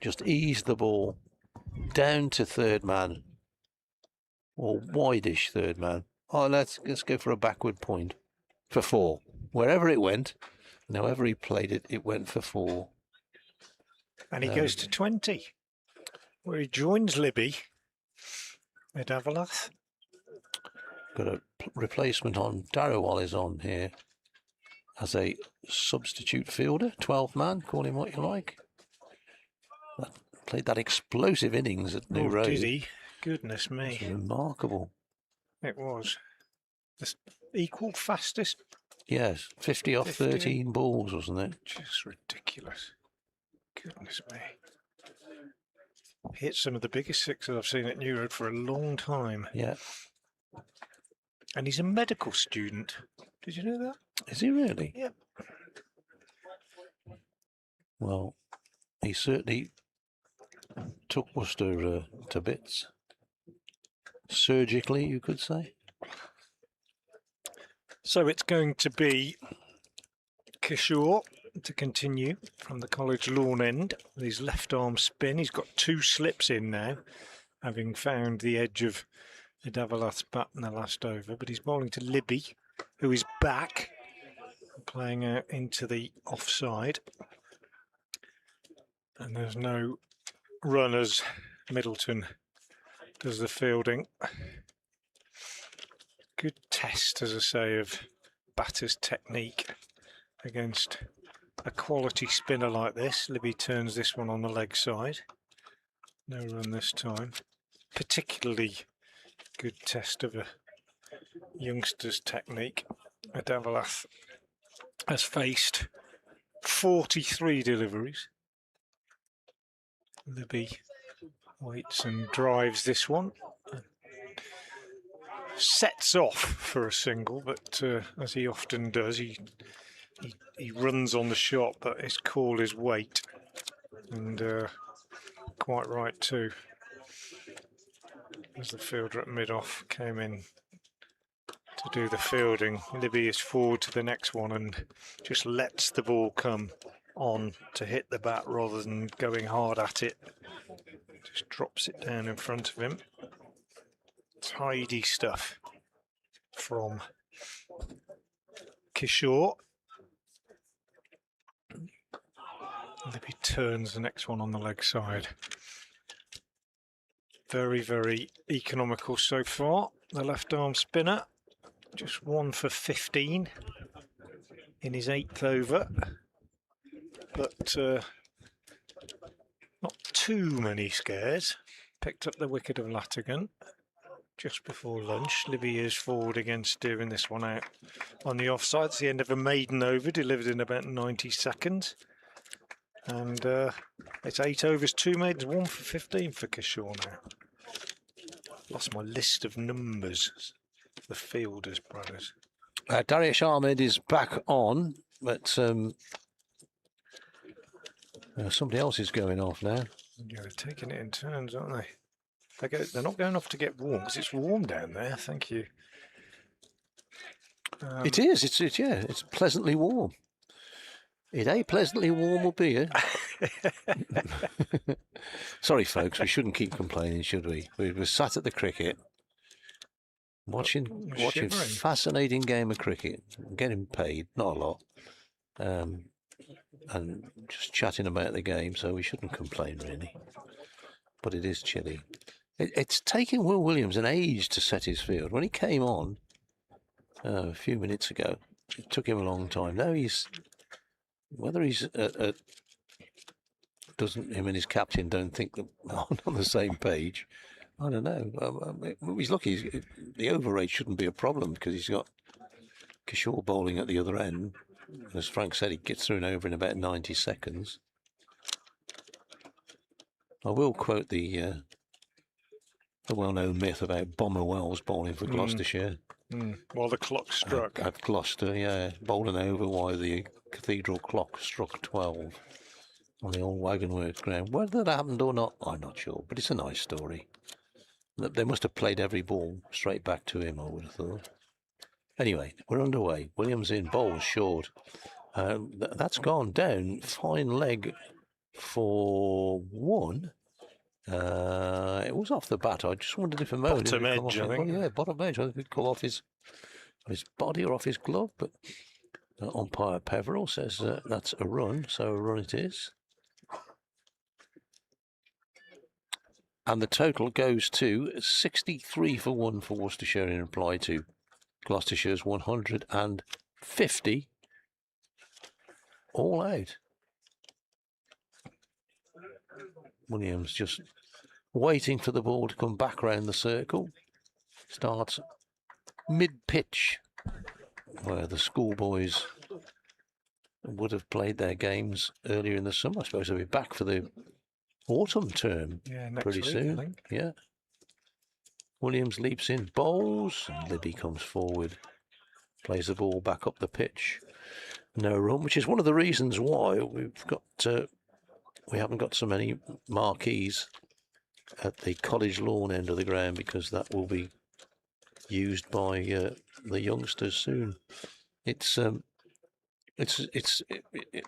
Just ease the ball down to third man, or wide-ish third man. Oh, let's go for a backward point for 4. Wherever it went, and however he played it, it went for 4. And he goes to 20, where he joins Libby at Avalath. Got a replacement on. Darrowall is on here as a substitute fielder, 12th man, call him what you like. Played that explosive innings at New Road. Did he? Goodness me. Remarkable. It was. The equal fastest. Yes, 50 off 13 balls, wasn't it? Just ridiculous. Goodness me. Hit some of the biggest sixes I've seen at New Road for a long time. Yeah. And he's a medical student. Did you know that? Is he really? Yep. Well, he certainly took Worcester to bits. Surgically, you could say. So it's going to be Kishore to continue from the college lawn end with his left arm spin. He's got 2 slips in now, having found the edge of Davalath's bat in the last over, but he's bowling to Libby, who is back, playing out into the offside. And there's no runners. Middleton does the fielding. Good test, as I say, of batter's technique against a quality spinner like this. Libby turns this one on the leg side. No run this time. Particularly good test of a youngster's technique. Davalath has faced 43 deliveries. Libby waits and drives this one. Sets off for a single, but as he often does, he runs on the shot, but his call is wait, and quite right too. As the fielder at mid-off came in to do the fielding, Libby is forward to the next one and just lets the ball come on to hit the bat rather than going hard at it. Just drops it down in front of him. Tidy stuff from Kishore. Libby turns the next one on the leg side. Very, very economical so far. The left arm spinner, just 1 for 15 in his 8th over. But not too many scares. Picked up the wicket of Latigan just before lunch. Libby is forward again, steering this one out on the offside. It's the end of a maiden over, delivered in about 90 seconds. And it's 8 overs, 2 maidens, 1 for 15 for Kishore now. Lost my list of numbers. The fielders, brothers. Darius Ahmed is back on, but somebody else is going off now. Yeah, they're taking it in turns, aren't they? They're not going off to get warm because it's warm down there. Thank you. It is. It's pleasantly warm. It ain't pleasantly warm up here. Sorry, folks, we shouldn't keep complaining, should we? We're sat at the cricket, watching Shivering. fascinating game of cricket, getting paid, not a lot, and just chatting about the game, so we shouldn't complain, really. But it is chilly. It's taken Will Williams an age to set his field. When he came on a few minutes ago, it took him a long time. Now whether he's him and his captain don't think that on the same page, I don't know. He's lucky. The over rate shouldn't be a problem because he's got Kishore bowling at the other end. As Frank said, he gets through and over in about 90 seconds. I will quote the well-known myth about Bomber Wells bowling for Gloucestershire. While the clock struck. At Gloucester, yeah, bowling over while the cathedral clock struck 12 on the old Wagonworks ground. Whether that happened or not, I'm not sure, but it's a nice story. They must have played every ball straight back to him, I would have thought. Anyway, we're underway. Williams in, bowls short. That's gone down. Fine leg for one. It was off the bat. I just wondered if a moment Bottom edge, I think. Oh, yeah, bottom edge. I think it could come off his body or off his glove, but umpire Peveril says that's a run, so a run it is. And the total goes to 63 for 1 for Worcestershire in reply to Gloucestershire's 150 all out. Williams just waiting for the ball to come back round the circle. Starts mid-pitch, where the schoolboys would have played their games earlier in the summer. I suppose they'll be back for the autumn term pretty soon. I think. Yeah. Williams leaps in, bowls, and Libby comes forward, plays the ball back up the pitch. No run, which is one of the reasons why we haven't got so many marquees at the College Lawn end of the ground, because that will be used by the youngsters soon. It's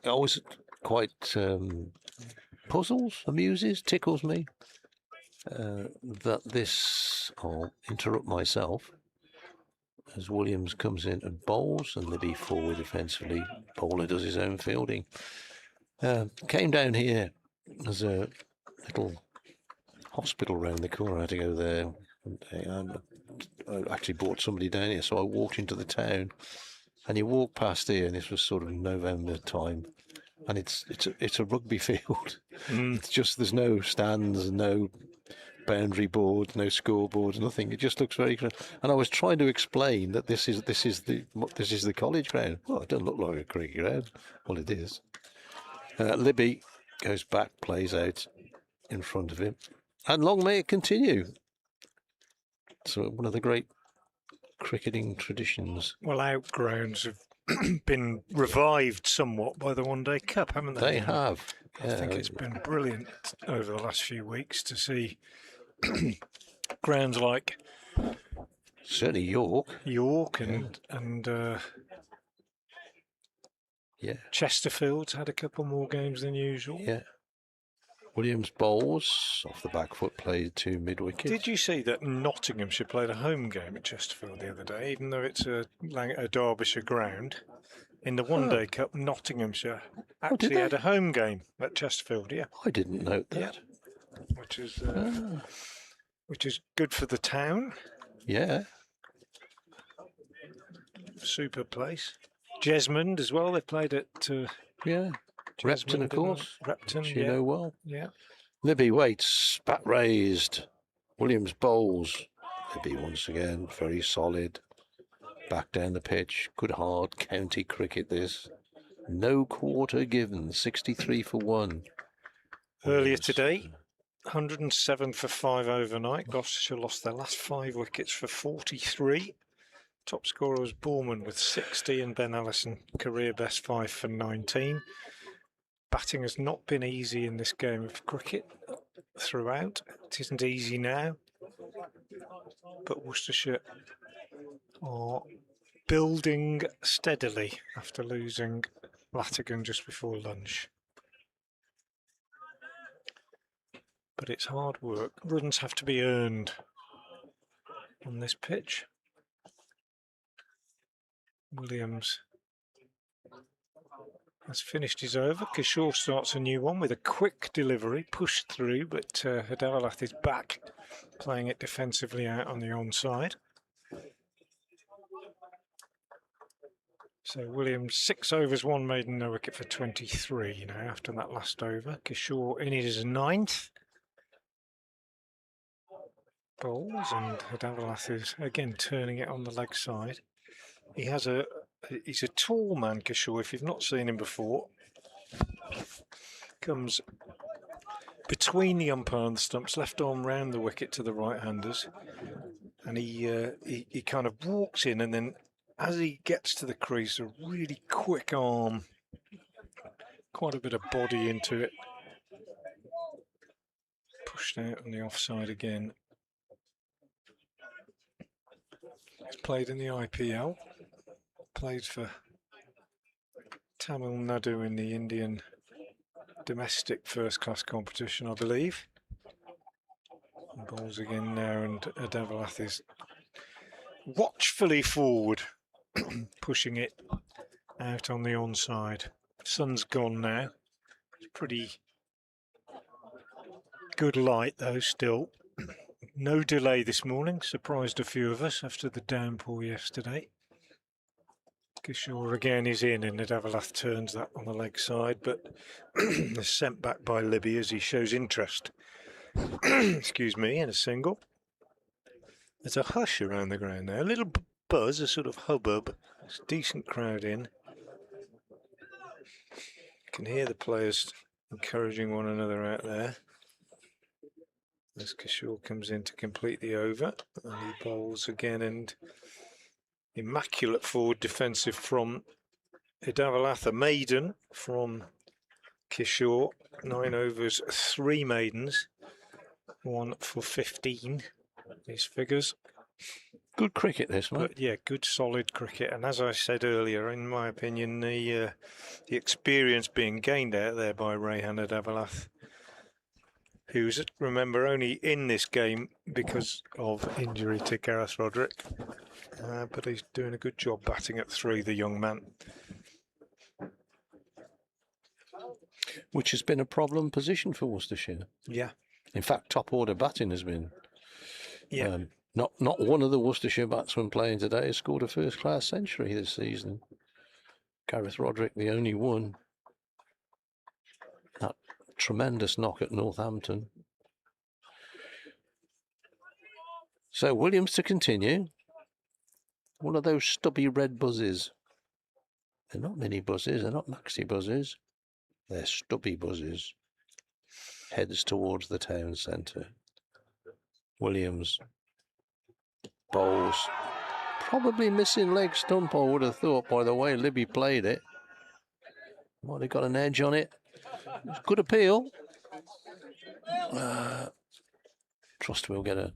always quite amuses, tickles me that this. I'll interrupt myself as Williams comes in and bowls, and Libby forward defensively. Bowler does his own fielding. Came down here. There's a little hospital round the corner. I had to go there. I actually brought somebody down here, so I walked into the town, and you walk past here, and this was sort of November time, and it's a rugby field. It's just, there's no stands, no boundary board, no scoreboard, nothing. It just looks very. And I was trying to explain that this is the college ground. Well, it doesn't look like a cricket ground. Well, it is. Libby goes back, plays out in front of him, and long may it continue. So one of the great cricketing traditions. Well, outgrounds have been revived somewhat by the One Day Cup, haven't they? They have. I think it's been brilliant over the last few weeks to see grounds like certainly York and Chesterfield's had a couple more games than usual. Yeah. Williams bowls off the back foot, played to mid-wicket. Did you see that Nottinghamshire played a home game at Chesterfield the other day, even though it's a Derbyshire ground? In the One Day Cup, Nottinghamshire actually had a home game at Chesterfield. Yeah, I didn't note that. Yeah. Which is good for the town. Yeah. Super place. Jesmond as well. They played at Repton, of course. Repton, you know well. Yeah. Libby waits, bat raised. Williams bowls. Libby once again, very solid. Back down the pitch. Good hard county cricket this. No quarter given. 63 for 1. Earlier today, 107 for 5 overnight. Gloucestershire lost their last 5 wickets for 43. Top scorer was Borman with 60 and Ben Allison career best 5 for 19. Batting has not been easy in this game of cricket throughout. It isn't easy now, but Worcestershire are building steadily after losing Latigan just before lunch. But it's hard work. Runs have to be earned on this pitch. Williams has finished his over. Kishore starts a new one with a quick delivery, pushed through, but Hadavalath is back, playing it defensively out on the onside. So Williams, 6 overs, 1 maiden, no wicket for 23 now after that last over. Kishore in his 9th. Bowls, and Hadavalath is again turning it on the leg side. He's a tall man, Kishore, if you've not seen him before. Comes between the umpire and the stumps, left arm round the wicket to the right-handers. And he kind of walks in, and then as he gets to the crease, a really quick arm, quite a bit of body into it. Pushed out on the offside again. He's played in the IPL, played for Tamil Nadu in the Indian domestic first-class competition, I believe. And bowls again now, and Hadavalath is watchfully forward, pushing it out on the onside. Sun's gone now. It's pretty good light though still. No delay this morning, surprised a few of us after the downpour yesterday. Kishore again is in, and Hadavalath turns that on the leg side, but is sent back by Libby as he shows interest. Excuse me, in a single. There's a hush around the ground now, a little buzz, a sort of hubbub. There's a decent crowd in. You can hear the players encouraging one another out there. As Kishore comes in to complete the over, and he bowls again, and immaculate forward defensive from Hadavalath, a maiden from Kishore, 9 overs, 3 maidens, 1 for 15, these figures. Good cricket, this one. But yeah, good solid cricket, and as I said earlier, in my opinion, the experience being gained out there by Rehan Hadavalath, who's, remember, only in this game because of injury to Gareth Roderick. But he's doing a good job batting at 3, the young man. Which has been a problem position for Worcestershire. Yeah. In fact, top order batting has been. Yeah. Not one of the Worcestershire batsmen playing today has scored a first-class century this season. Gareth Roderick, the only one. That tremendous knock at Northampton. So Williams to continue. One of those stubby red buzzes. They're not mini buzzes, they're not maxi buzzes. They're stubby buzzes. Heads towards the town centre. Williams bowls. Probably missing leg stump, I would have thought, by the way Libby played it. Might have got an edge on it. Good appeal. Trust we'll get a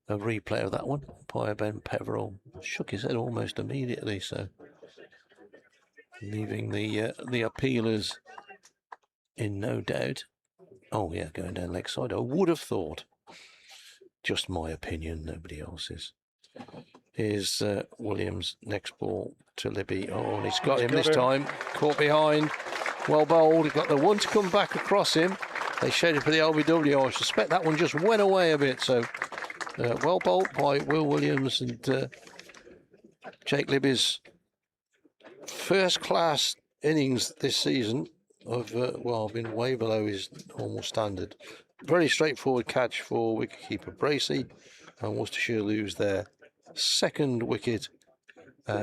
replay of that one. Umpire Ben Peverell shook his head almost immediately, so leaving the appealers in no doubt. Oh yeah, going down leg side. I would have thought. Just my opinion, nobody else's. Here's Williams, next ball to Libby. Oh, and he's got him this time. Caught behind. Well bowled. He got the one to come back across him. They showed it for the LBW. I suspect that one just went away a bit. So well bowled by Will Williams, and Jake Libby's first class innings this season of been way below his normal standard. Very straightforward catch for wicketkeeper Bracey, and Worcestershire lose their second wicket,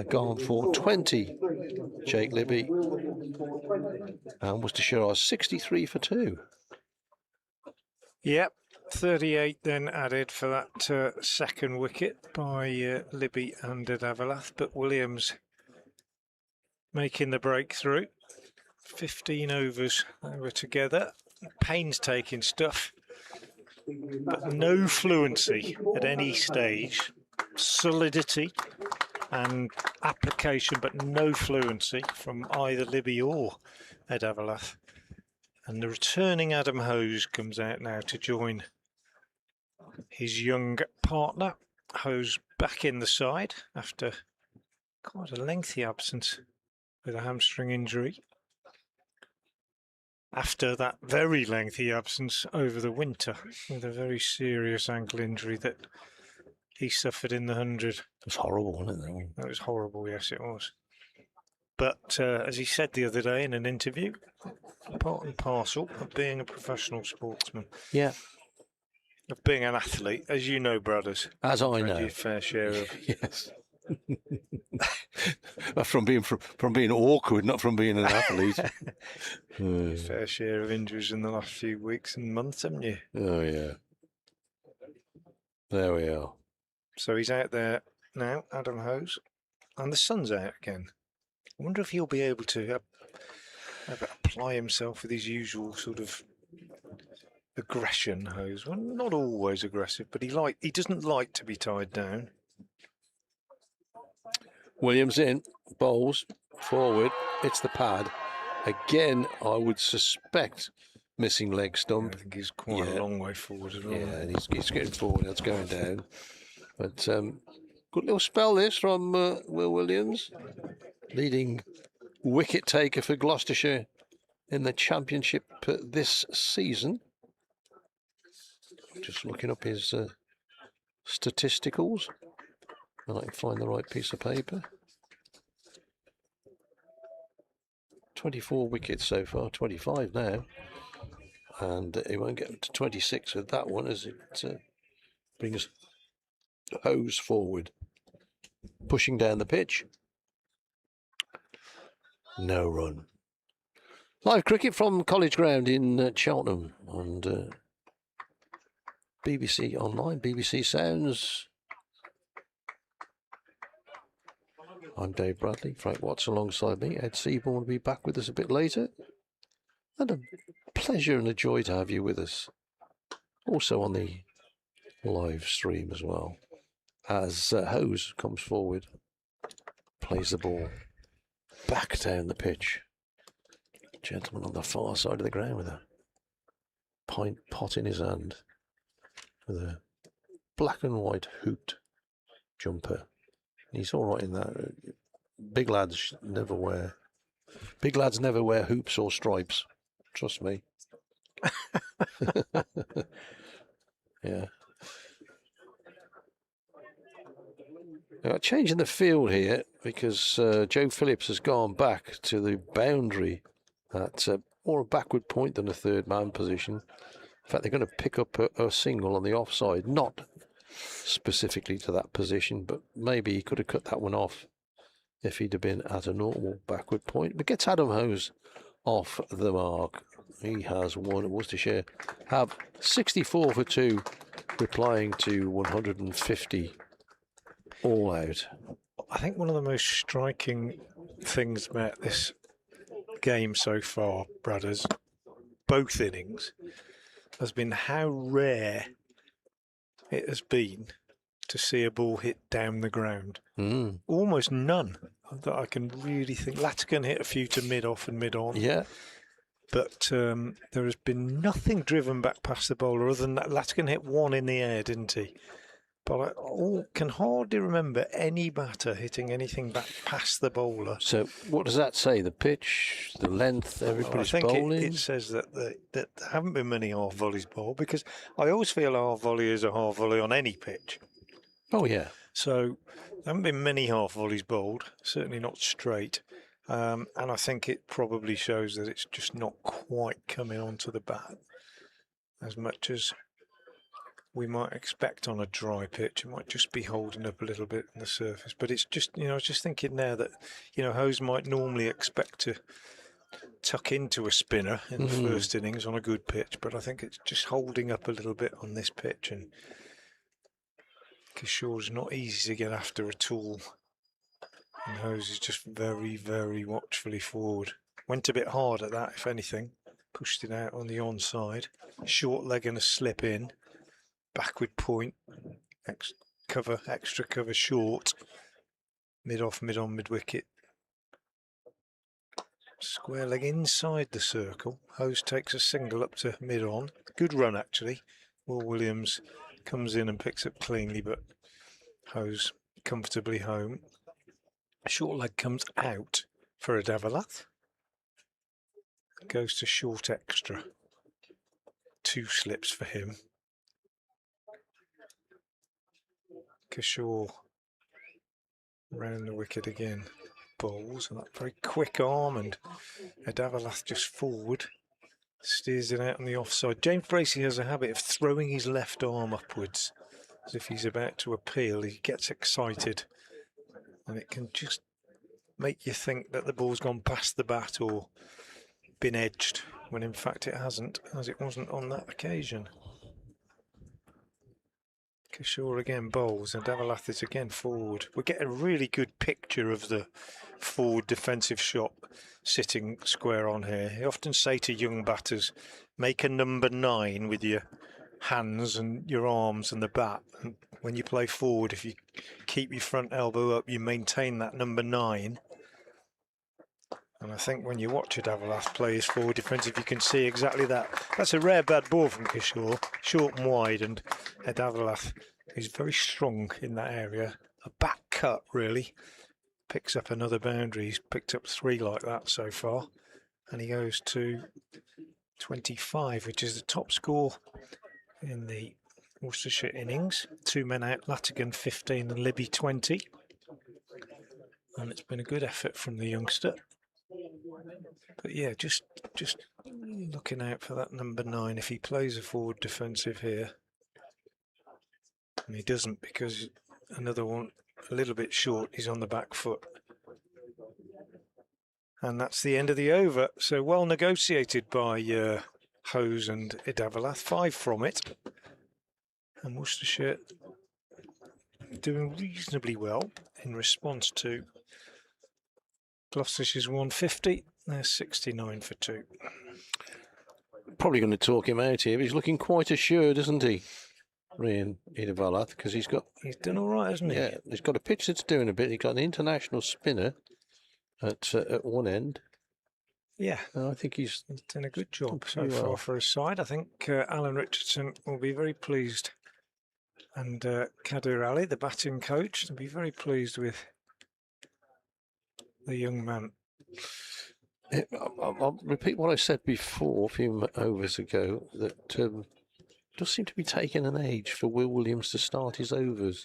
gone for 20. Jake Libby, and Worcestershire are 63 for 2. Yep, 38 then added for that second wicket by Libby and Davalath, but Williams making the breakthrough. 15 overs they were together. Painstaking stuff, but no fluency at any stage. Solidity and application, but no fluency from either Libby or Ed Avalath. And the returning Adam Hose comes out now to join his young partner. Hose back in the side after quite a lengthy absence with a hamstring injury. After that very lengthy absence over the winter with a very serious ankle injury that he suffered in the 100. It was horrible, wasn't it? That was horrible, yes it was. But as he said the other day in an interview, part and parcel of being a professional sportsman. Yeah. Of being an athlete, as you know, brothers. As I Had know. your fair share of... Yes. from being awkward, not from being an athlete. Fair share of injuries in the last few weeks and months, haven't you? Oh, yeah. There we are. So he's out there now, Adam Hose, and the sun's out again. I wonder if he'll be able to apply himself with his usual sort of aggression, Hose. Well, not always aggressive, but he doesn't like to be tied down. Williams in, bowls, forward, it's the pad. Again, I would suspect missing leg stump. I think he's quite a long way forward as well. Yeah, and he's getting forward, that's going down. But good little spell this from Will Williams, leading wicket taker for Gloucestershire in the Championship this season. Just looking up his statisticals, and I can find the right piece of paper. 24 wickets so far, 25 now, and he won't get to 26 with that one as it brings Hose forward, pushing down the pitch. No run. Live cricket from College Ground in Cheltenham and BBC Online, BBC Sounds. I'm Dave Bradley, Frank Watts alongside me. Ed Seaborn will be back with us a bit later. And a pleasure and a joy to have you with us. Also on the live stream as well. As Hose comes forward, plays the ball back down the pitch. Gentleman on the far side of the ground with a pint pot in his hand, with a black and white hooped jumper. He's all right in that. Big lads never wear hoops or stripes. Trust me. Yeah. Changing the field here because Joe Phillips has gone back to the boundary at more a backward point than a third man position. In fact, they're going to pick up a single on the offside, not specifically to that position, but maybe he could have cut that one off if he'd have been at a normal backward point. But gets Adam Hose off the mark. He has won. Worcestershire have 64 for 2, replying to 150 all out. I think one of the most striking things about this game so far, brothers, both innings, has been how rare it has been to see a ball hit down the ground. Almost none that I can really think. Lattigan hit a few to mid-off and mid-on. Yeah. But there has been nothing driven back past the bowler other than that. Lattigan hit one in the air, didn't he? But I can hardly remember any batter hitting anything back past the bowler. So what does that say? The pitch, the length, everybody's bowling? I think it says that there haven't been many half volleys bowled, because I always feel a half volley is a half volley on any pitch. Oh, yeah. So there haven't been many half volleys bowled, certainly not straight. And I think it probably shows that it's just not quite coming onto the bat as much as we might expect on a dry pitch. It might just be holding up a little bit on the surface. But it's just, I was just thinking now that, Hose might normally expect to tuck into a spinner in the first innings on a good pitch, but I think it's just holding up a little bit on this pitch, and Kishore's not easy to get after at all. And Hose is just very, very watchfully forward. Went a bit hard at that, if anything. Pushed it out on the onside. Short leg and a slip in. Backward point. Extra cover short. Mid off, mid on, mid wicket. Square leg inside the circle. Hose takes a single up to mid on. Good run, actually. Will Williams comes in and picks up cleanly, but Hose comfortably home. Short leg comes out for Adavalath. Goes to short extra. 2 slips for him. Kishore round the wicket again. Bowls, and that very quick arm, and Adavalath just forward. Steers it out on the offside. James Bracey has a habit of throwing his left arm upwards as if he's about to appeal. He gets excited, and it can just make you think that the ball's gone past the bat or been edged, when in fact it hasn't, as it wasn't on that occasion. Kishore again bowls, and Adavalath is again forward. We get a really good picture of the forward defensive shot sitting square on here. I often say to young batters, make a number 9 with your hands and your arms and the bat. And when you play forward, if you keep your front elbow up, you maintain that number 9. And I think when you watch Adavalath play his forward defensive, you can see exactly that. That's a rare bad ball from Kishore, short and wide, and Adavalath is very strong in that area. A back cut, really. Picks up another boundary. He's picked up 3 like that so far. And he goes to 25, which is the top score in the Worcestershire innings. 2 men out, Latigan 15 and Libby 20. And it's been a good effort from the youngster. But yeah, just looking out for that number 9 if he plays a forward defensive here. And he doesn't, because another one a little bit short, he's on the back foot. And that's the end of the over. So well negotiated by Hose and Adavalath. 5 from it. And Worcestershire doing reasonably well in response to Gloucestershire's 150. They're 69 for 2. Probably going to talk him out here, but he's looking quite assured, isn't he? Ryan Adavalath, because he's done all right, hasn't he? Yeah, he's got a pitch that's doing a bit. He's got an international spinner at one end. Yeah, I think he's done a good job so far for his side. I think Alan Richardson will be very pleased, and Kadir Ali, the batting coach, will be very pleased with the young man. I'll repeat what I said before a few overs ago, that does seem to be taking an age for Will Williams to start his overs.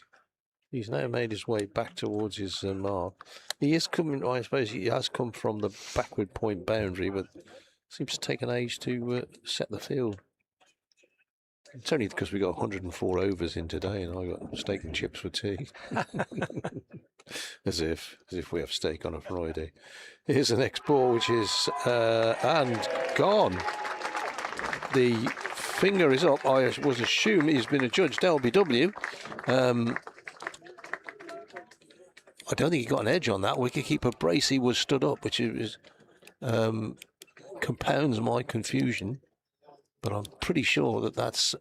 He's now made his way back towards his mark. He is coming, I suppose he has come from the backward point boundary, but seems to take an age to set the field. It's only because we got 104 overs in today, and I got steak and chips for tea. as if we have steak on a Friday. Here's the next ball, which is and gone. The finger is up. I was assuming he's been adjudged LBW. I don't think he got an edge on that. Wicketkeeper Bracey was stood up, which is compounds my confusion. But I'm pretty sure that that's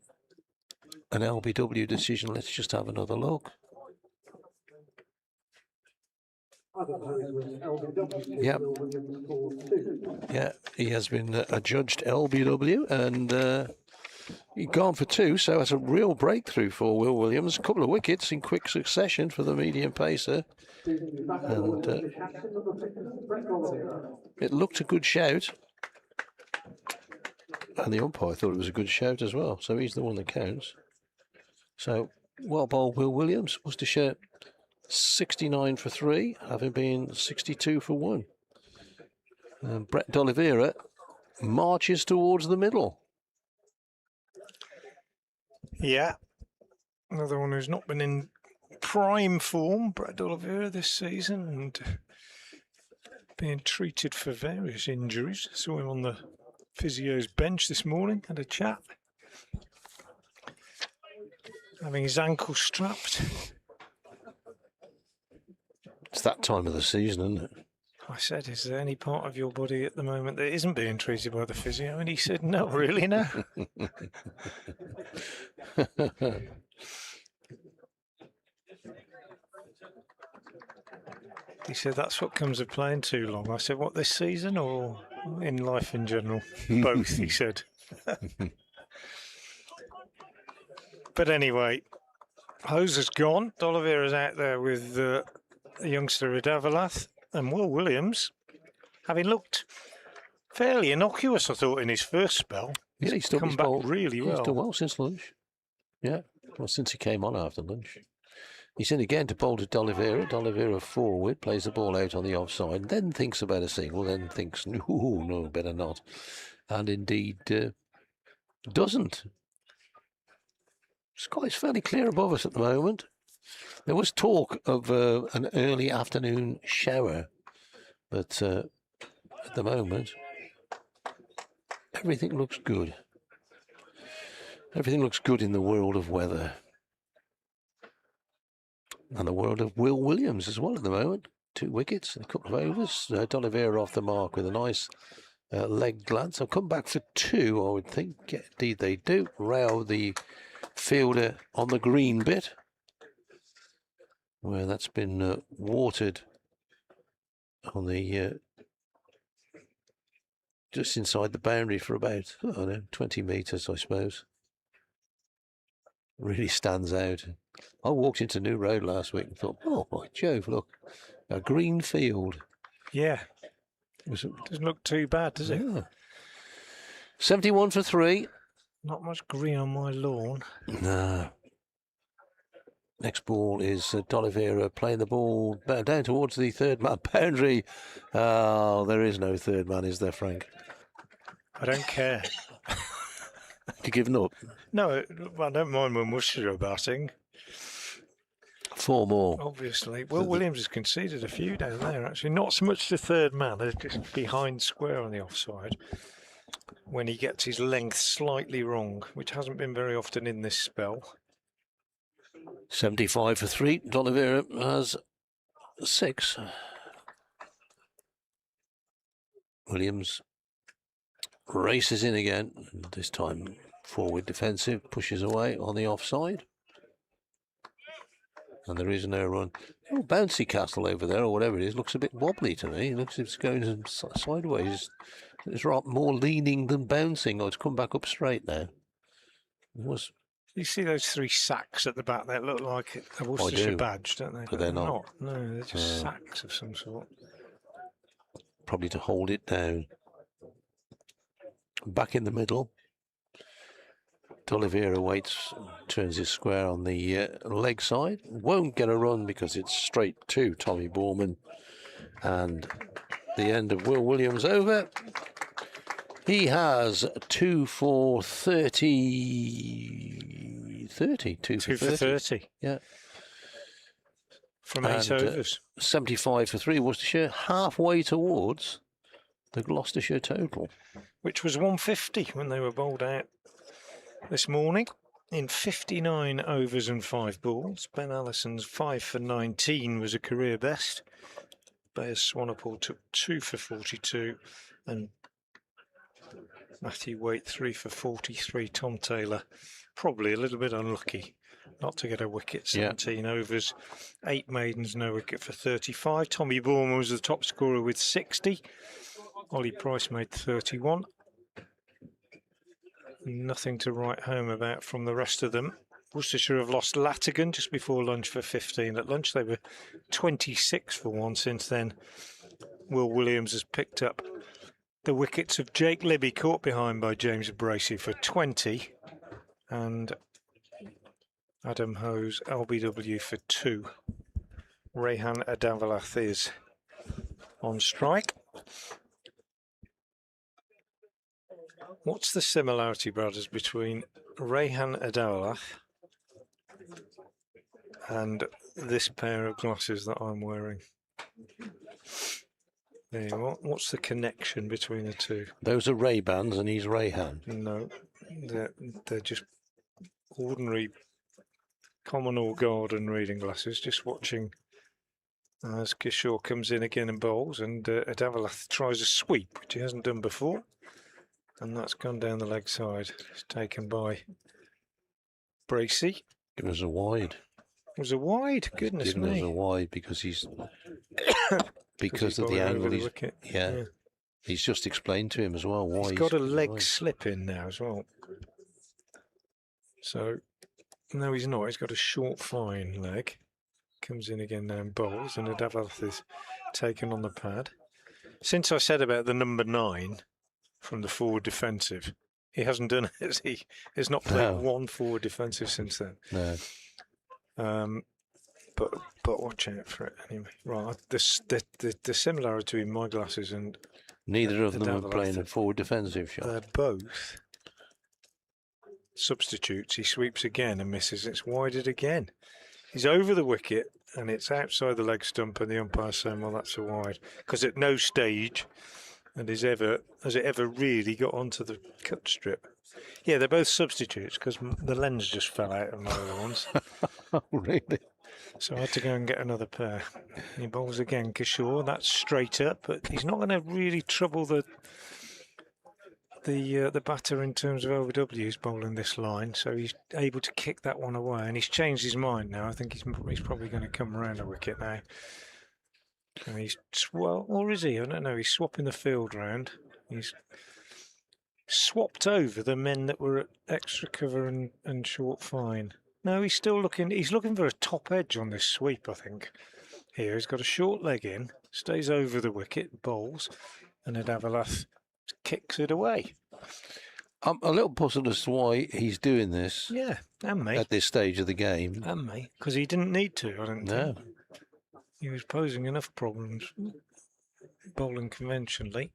an LBW decision. Let's just have another look. Yep. Yeah, he has been adjudged LBW, and he's gone for 2, so that's a real breakthrough for Will Williams. A couple of wickets in quick succession for the medium pacer. And it looked a good shout. And the umpire thought it was a good shout as well, so he's the one that counts. So, well bowled Will Williams. Worcestershire 69 for 3, having been 62 for 1. And Brett D'Oliveira marches towards the middle. Yeah, another one who's not been in prime form, Brett D'Oliveira, this season, and being treated for various injuries. Saw him on the physio's bench this morning, had a chat. Having his ankle strapped. It's that time of the season, isn't it? I said, is there any part of your body at the moment that isn't being treated by the physio? And he said, not really, no. He said, that's what comes of playing too long. I said, what, this season or in life in general? Both, he said. But anyway, Hose has gone. D'Oliveira's out there with the youngster Adavalath. And Will Williams, having looked fairly innocuous, I thought, in his first spell, Yeah, he's come back really well. He's done well since lunch. Yeah, well, since he came on after lunch. He's in again to bowl to D'Oliveira. D'Oliveira forward, plays the ball out on the offside, then thinks about a single, then thinks, no, better not. And indeed, doesn't. Sky's fairly clear above us at the moment. There was talk of an early afternoon shower, but at the moment, everything looks good. Everything looks good in the world of weather. And the world of Will Williams as well at the moment. 2 wickets, a couple of overs. D'Oliveira off the mark with a nice leg glance. I'll come back for 2, I would think. Yeah, indeed they do. Rao, the fielder, on the green bit, where that's been watered on the just inside the boundary for about 20 metres, I suppose. Really stands out. I walked into New Road last week and thought, oh my Jove, look, a green field. Yeah, doesn't look too bad, does it? Yeah. 71 for 3. Not much green on my lawn. No. Next ball is D'Oliveira playing the ball down towards the third man boundary. Oh, there is no third man, is there, Frank? I don't care. You given up? No, I don't mind when Worcestershire are batting. 4 more. Obviously. Will Williams has conceded a few down there, actually. Not so much the third man, they're just behind square on the offside when he gets his length slightly wrong, which hasn't been very often in this spell. 75 for 3. D'Oliveira has 6. Williams races in again, this time forward defensive, pushes away on the offside. And there is no run. Oh, bouncy castle over there, or whatever it is, looks a bit wobbly to me. It looks like it's going sideways. It's more leaning than bouncing. Oh, it's come back up straight now. It was. You see those 3 sacks at the back that look like a Worcestershire badge, don't they? But they're not. No, they're just sacks of some sort. Probably to hold it down. Back in the middle. D'Oliveira waits, turns his square on the leg side. Won't get a run because it's straight to Tommy Borman. And the end of Will Williams over. He has 2 for 30. 30. 2 for 30. Yeah. From 8 overs. 75 for 3 Worcestershire. Halfway towards the Gloucestershire total. Which was 150 when they were bowled out this morning in 59 overs and 5 balls. Ben Allison's 5 for 19 was a career best. Bayes Swanepoel took 2 for 42 and Matthew Waite 3 for 43. Tom Taylor probably a little bit unlucky not to get a wicket. 17 overs, 8 maidens, no wicket for 35. Tommy Borman was the top scorer with 60. Ollie Price made 31. Nothing to write home about from the rest of them. Worcestershire have lost Latigan just before lunch for 15. At lunch they were 26 for 1. Since then, Will Williams has picked up the wickets of Jake Libby, caught behind by James Bracey for 20. And Adam Hose, LBW for 2. Rehan Adavalath is on strike. What's the similarity, brothers, between Rehan Adavalath and this pair of glasses that I'm wearing? There you are. What's the connection between the two? Those are Ray-Bans and he's Rayhan. No, they're just ordinary common or garden reading glasses. Just watching as Kishore comes in again and bowls, and Adavalath tries a sweep, which he hasn't done before, and that's gone down the leg side. It's taken by Bracey. It was a wide. It was a wide. Goodness It was me! a wide because he's because he's of the bowling over angle. the He's, wicket. yeah. He's just explained to him as well why He's got a leg wide. slip in now as well. So, no, he's not. He's got a short, fine leg. Comes in again now and bowls, and Adavalath is taken on the pad. Since I said about the number 9 from the forward defensive, he hasn't done it. He has not played one forward defensive since then. No. But watch out for it anyway. Right, the similarity between my glasses and Neither of them are Adavalath, playing a forward defensive shot. they're both substitutes. He sweeps again and misses. It's wided again. He's over the wicket and it's outside the leg stump, and the umpire's saying, well, that's a wide. Because at no stage has it ever really got onto the cut strip. Yeah, they're both substitutes because the lens just fell out of my other ones. Oh, really? So I had to go and get another pair. He bowls again, Kishore. That's straight up, but he's not going to really trouble the batter in terms of OWs bowling this line. So he's able to kick that one away, and he's changed his mind now. I think he's probably going to come around a wicket now. And he's or is he? I don't know. He's swapping the field round. He's swapped over the men that were at extra cover and short fine. No, he's still looking. He's looking for a top edge on this sweep, I think. Here, he's got a short leg in, stays over the wicket, bowls, and Adavalath kicks it away. I'm a little puzzled as to why he's doing this. Yeah, and me. At this stage of the game. And me, because he didn't need to. I don't No. think. He was posing enough problems bowling conventionally.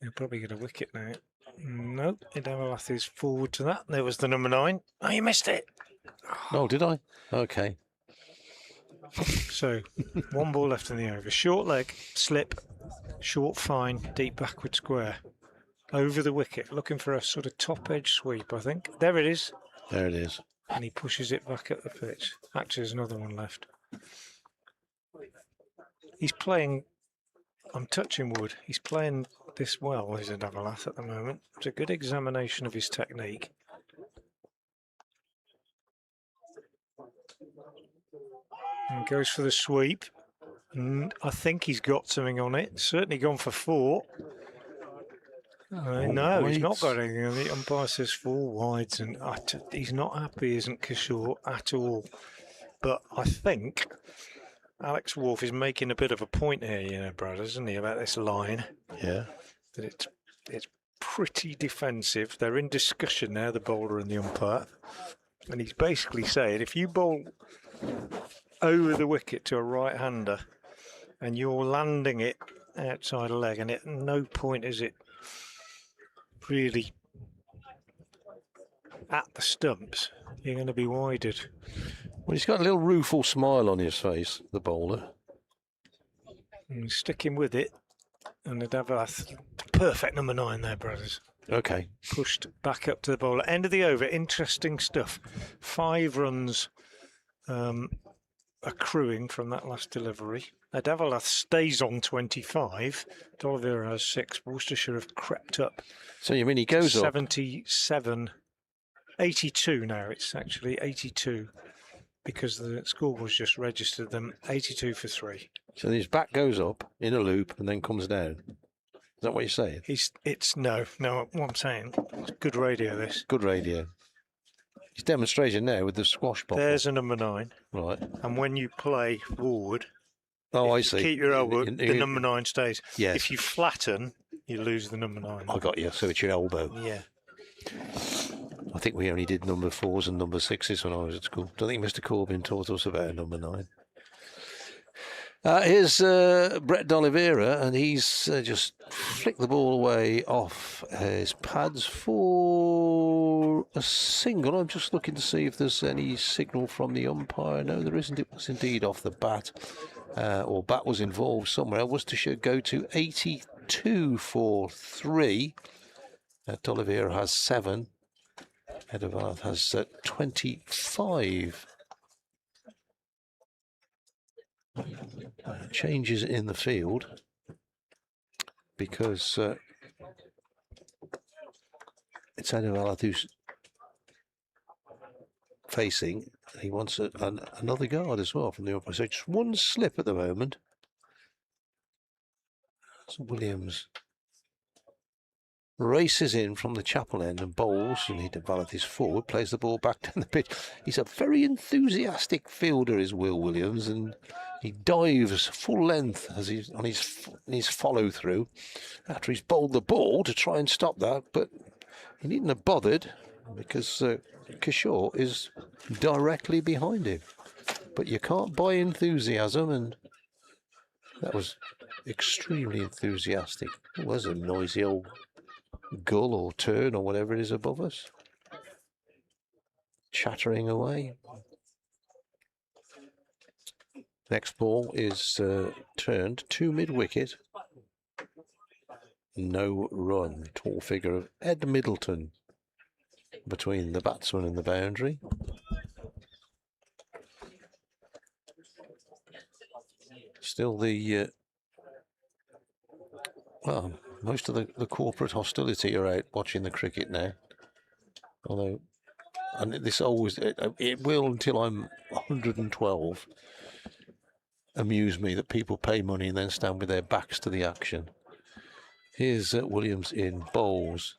He'll probably get a wicket now. No, Adavalath is forward to that. There was the number 9. Oh, you missed it. Oh, did I? Okay. So, one ball left in the over. Short leg, slip, short fine, deep backward square. Over the wicket, looking for a sort of top edge sweep, I think. There it is. There it is. And he pushes it back at the pitch. Actually, there's another one left. He's playing, I'm touching wood, he's playing this well, is Adavalath at the moment. It's a good examination of his technique. And goes for the sweep. And I think he's got something on it. Certainly gone for 4. No, he's not got anything on it. The umpire says 4 wides, and he's not happy, isn't Kishore, at all. But I think Alex Wolff is making a bit of a point here, Brad, isn't he, about this line? Yeah. That it's pretty defensive. They're in discussion now, the bowler and the umpire. And he's basically saying, if you bowl over the wicket to a right-hander and you're landing it outside a leg, and at no point is it really at the stumps, you're going to be wided. Well, he's got a little rueful smile on his face, the bowler. And sticking with it, and Adavalath, perfect number 9 there, brothers. Okay. Pushed back up to the bowler. End of the over, interesting stuff. 5 runs accruing from that last delivery. Adavalath stays on 25. D'Oliveira has 6. Worcestershire have crept up. So you mean he goes up? 77, 82 now. It's actually 82 because the scoreboard's just registered them 82 for 3. So his back goes up in a loop and then comes down. Is that what you're saying? No. What I'm saying, it's good radio. This good radio. He's demonstrating now with the squash ball. There's a number 9, right? And when you play forward, oh, I see. Keep your elbow. The number 9 stays. Yes. If you flatten, you lose the number 9. I got you. So it's your elbow. Yeah. I think we only did number 4s and number 6s when I was at school. Don't think Mr. Corbyn taught us about number 9. Here's Brett D'Oliveira, and he's just flicked the ball away off his pads for a single. I'm just looking to see if there's any signal from the umpire. No, there isn't. It was indeed off the bat. or bat was involved somewhere. Worcestershire go to 82 for 3. D'Oliveira has 7. Edevath has 25. Changes in the field because it's Edevath who's facing. He wants another guard as well from the opposite. So just one slip at the moment. So Williams races in from the chapel end and bowls. You need to balance his forward, plays the ball back down the pitch. He's a very enthusiastic fielder, is Will Williams, and he dives full length as he's on his follow through after he's bowled the ball to try and stop that, but he needn't have bothered because Kishore is directly behind him. But you can't buy enthusiasm, and that was extremely enthusiastic. It was a noisy old gull or tern or whatever it is above us, chattering away. Next ball is turned to mid-wicket. No run. Tall figure of Ed Middleton between the batsman and the boundary. Still the well, most of the corporate hostility are out watching the cricket now. Although, and this always, it will until I'm 112, amuse me that people pay money and then stand with their backs to the action. Here's Williams in, bowls,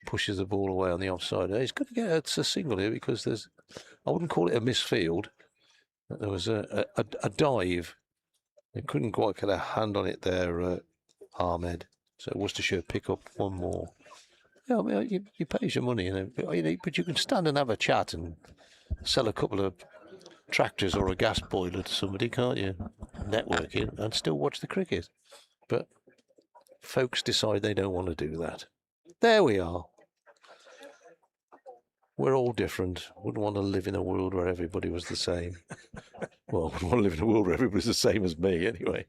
pushes the ball away on the offside. He's going to get a single here because there's, I wouldn't call it a misfield. There was a dive. They couldn't quite get a hand on it there, Ahmed. So Worcestershire pick up one more. Yeah, I mean, you pay your money, but you can stand and have a chat and sell a couple of tractors or a gas boiler to somebody, can't you? Networking and still watch the cricket. But folks decide they don't want to do that. There we are. We're all different. Wouldn't want to live in a world where everybody was the same. Well, I wouldn't want to live in a world where everybody's the same as me, anyway.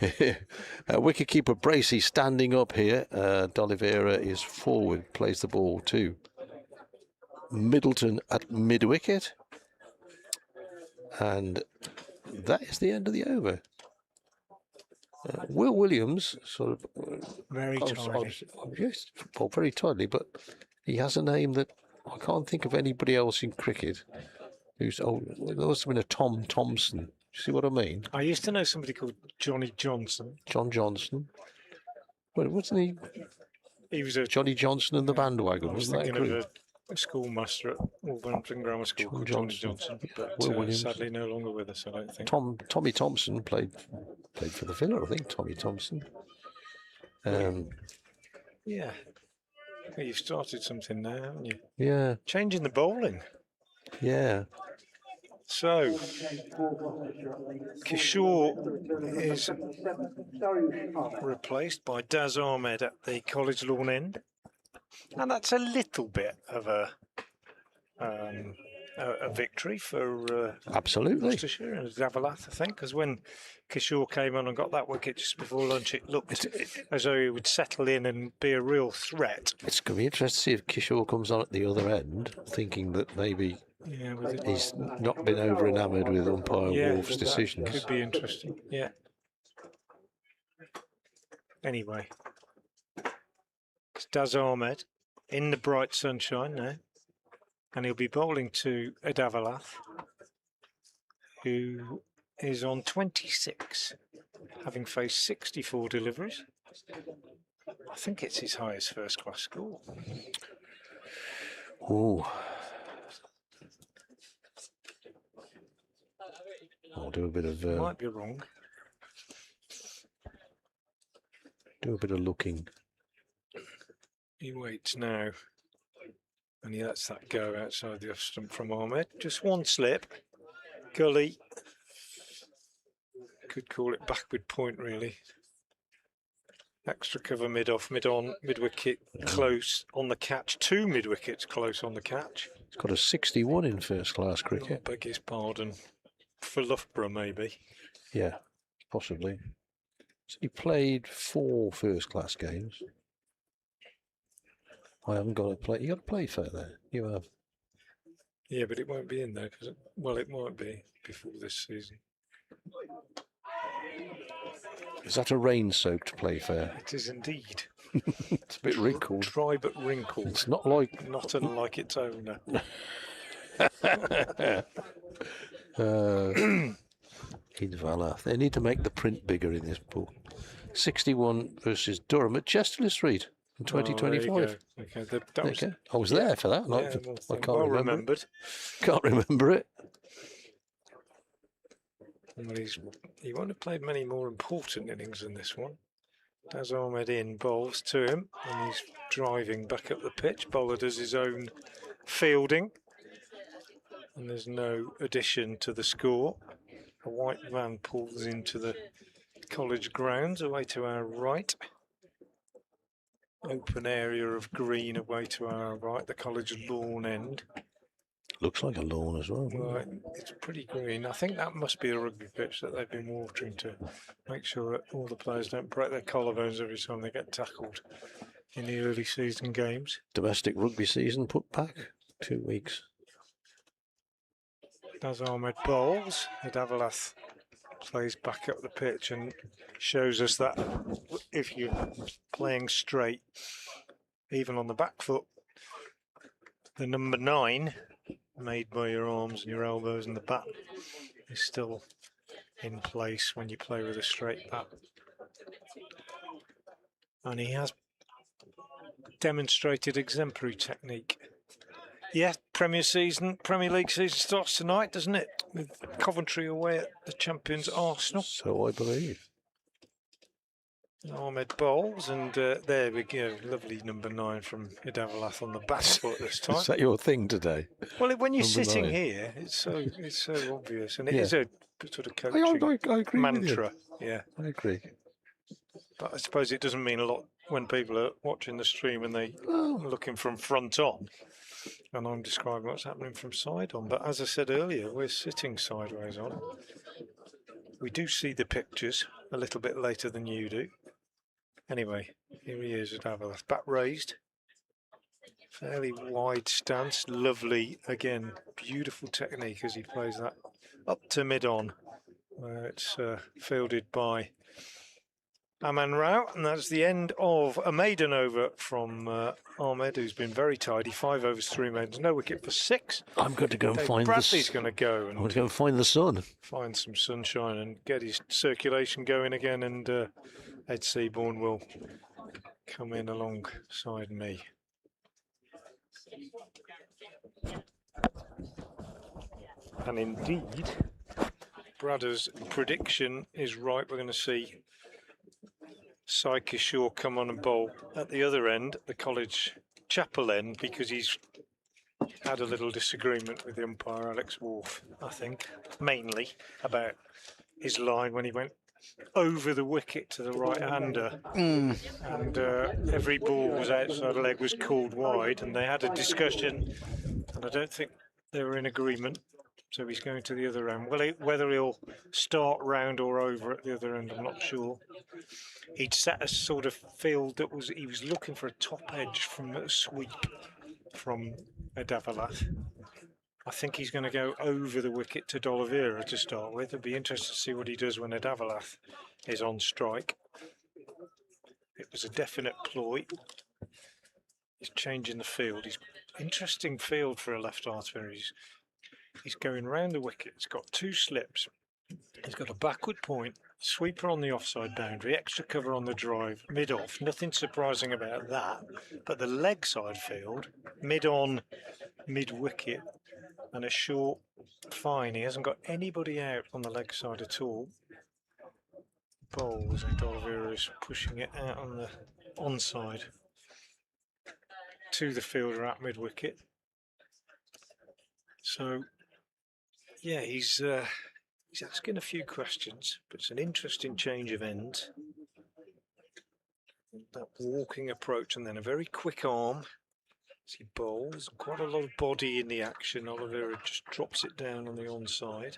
Wicketkeeper Bracey standing up here. D'Oliveira is forward, plays the ball to Middleton at mid-wicket. And that is the end of the over. Will Williams, sort of... Very tidy. Yes, well, very tidy, but he has a name that I can't think of anybody else in cricket who's... Oh, there must have been a Tom Thompson. See what I mean? I used to know somebody called Johnny Johnson. John Johnson. Well, wasn't he? He was a Johnny Johnson and the Bandwagon. I was Wasn't that thinking group? of a schoolmaster at Wolverhampton Grammar School called Johnny Johnson, but Will Williams. sadly no longer with us, I don't think. Tommy Thompson played for the Villa, I think. Tommy Thompson. Yeah. Well, you've started something now, haven't you? Yeah. Changing the bowling. Yeah. So, Kishore is replaced by Daz Ahmed at the College Lawn end. And that's a little bit of a victory for Absolutely. Worcestershire and Davalath, I think, because when Kishore came on and got that wicket just before lunch, it looked as though he would settle in and be a real threat. It's going to be interesting to see if Kishore comes on at the other end, thinking that maybe he's not been over enamoured with umpire Wolf's decisions. Could be interesting, yeah. Anyway, it's Daz Ahmed in the bright sunshine now, and he'll be bowling to Adavalath, who is on 26, having faced 64 deliveries. I think it's his highest first-class score. Oh. I'll do a bit of... Might be wrong. Do a bit of looking. He waits now, and he lets that go outside the off stump from Ahmed. Just one slip. Gully. Could call it backward point, really. Extra cover mid-off, mid-on, mid-wicket, close on the catch. 2 mid-wickets close on the catch. He's got a 61 in first-class cricket. Beg his pardon. For Loughborough, maybe. Yeah, possibly. So he played 4 first-class games. I haven't got to play. You got to play fair there. You have. Yeah, but it won't be in there because, well, it might be before this season. Is that a rain-soaked Playfair? It is indeed. It's a bit wrinkled. Dry but wrinkled. It's not like Not unlike its owner. Idvala. They need to make the print bigger in this book. 61 versus Durham at Chesterley Street in 2025. Oh, okay, that was, Okay. I was there for that. yeah, I well, can't well remember. remembered. Can't remember it. Well, he won't have played many more important innings than this one. Daz Ahmed in, bowls to him, and he's driving back up the pitch. Bowler does his own fielding, and there's no addition to the score. A white van pulls into the college grounds away to our right. Open area of green away to our right, the college lawn end. Looks like a lawn as well. Right, it's pretty green. I think that must be a rugby pitch that they've been watering to make sure that all the players don't break their collarbones every time they get tackled in the early season games. Domestic rugby season put back 2 weeks. Daz Ahmed bowls. Adavalath plays back up the pitch and shows us that if you're playing straight, even on the back foot, the number 9, made by your arms and your elbows and the bat, is still in place when you play with a straight bat. And he has demonstrated exemplary technique. Yeah, Premier League season starts tonight, doesn't it? With Coventry away at the champions Arsenal. So I believe. Ahmed bowls, and there we go. Lovely number 9 from Idavalath on the back foot this time. Is that your thing today? Well, when you're Number sitting 9. here, it's so obvious, and it Yeah. is a sort of I coaching agree mantra. Yeah, with you. I agree. but I suppose it doesn't mean a lot when people are watching the stream and they are looking from front on, and I'm describing what's happening from side on. But as I said earlier, we're sitting sideways on. We do see the pictures a little bit later than you do. Anyway, here he is at Avalath, bat raised, fairly wide stance, lovely, again, beautiful technique as he plays that up to mid-on, where it's fielded by Aman Rao, and that's the end of a maiden over from Ahmed, who's been very tidy, 5 overs, 3 maidens, no wicket for 6. I'm going to go and Dave find Bradley's going to go I'm and going to go and find the sun. find some sunshine and get his circulation going again, and Ed Seaborn will come in alongside me. And indeed, Bradder's prediction is right. We're going to see Sai Kishore come on and bowl at the other end, the college chapel end, because he's had a little disagreement with the umpire, Alex Wolf, I think, mainly about his line when he went over the wicket to the right-hander, and every ball was outside leg was called wide, and they had a discussion, and I don't think they were in agreement, so he's going to the other end. Well, whether he'll start round or over at the other end, I'm not sure. He'd set a sort of field that was, he was looking for a top edge from a sweep from Adavalath. I think he's going to go over the wicket to D'Oliveira to start with. It'll be interesting to see what he does when Adavalath is on strike. It was a definite ploy. He's changing the field. He's interesting field for a left-arm spinner. He's going round the wicket. It's got 2 slips. He's got a backward point, sweeper on the offside boundary, extra cover on the drive, mid-off. Nothing surprising about that. But the leg side field, mid-on, mid-wicket, and a short fine. He hasn't got anybody out on the leg side at all. Bowls, and D'Oliveira is pushing it out on the onside to the fielder at mid-wicket. So, yeah, he's asking a few questions, but it's an interesting change of ends. That walking approach and then a very quick arm. He bowls, quite a lot of body in the action. Oliveira just drops it down on the onside.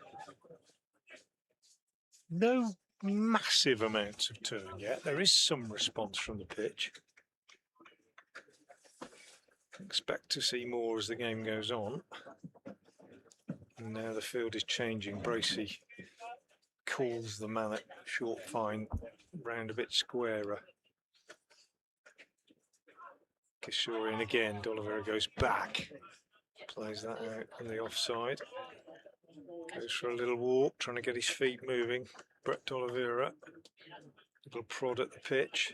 No massive amounts of turn yet. There is some response from the pitch. Expect to see more as the game goes on. And now the field is changing. Bracey calls the mallet short fine round a bit squarer. Kishore in again. D'Oliveira goes back. Plays that out on the offside. Goes for a little walk, trying to get his feet moving. Brett D'Oliveira. Little prod at the pitch.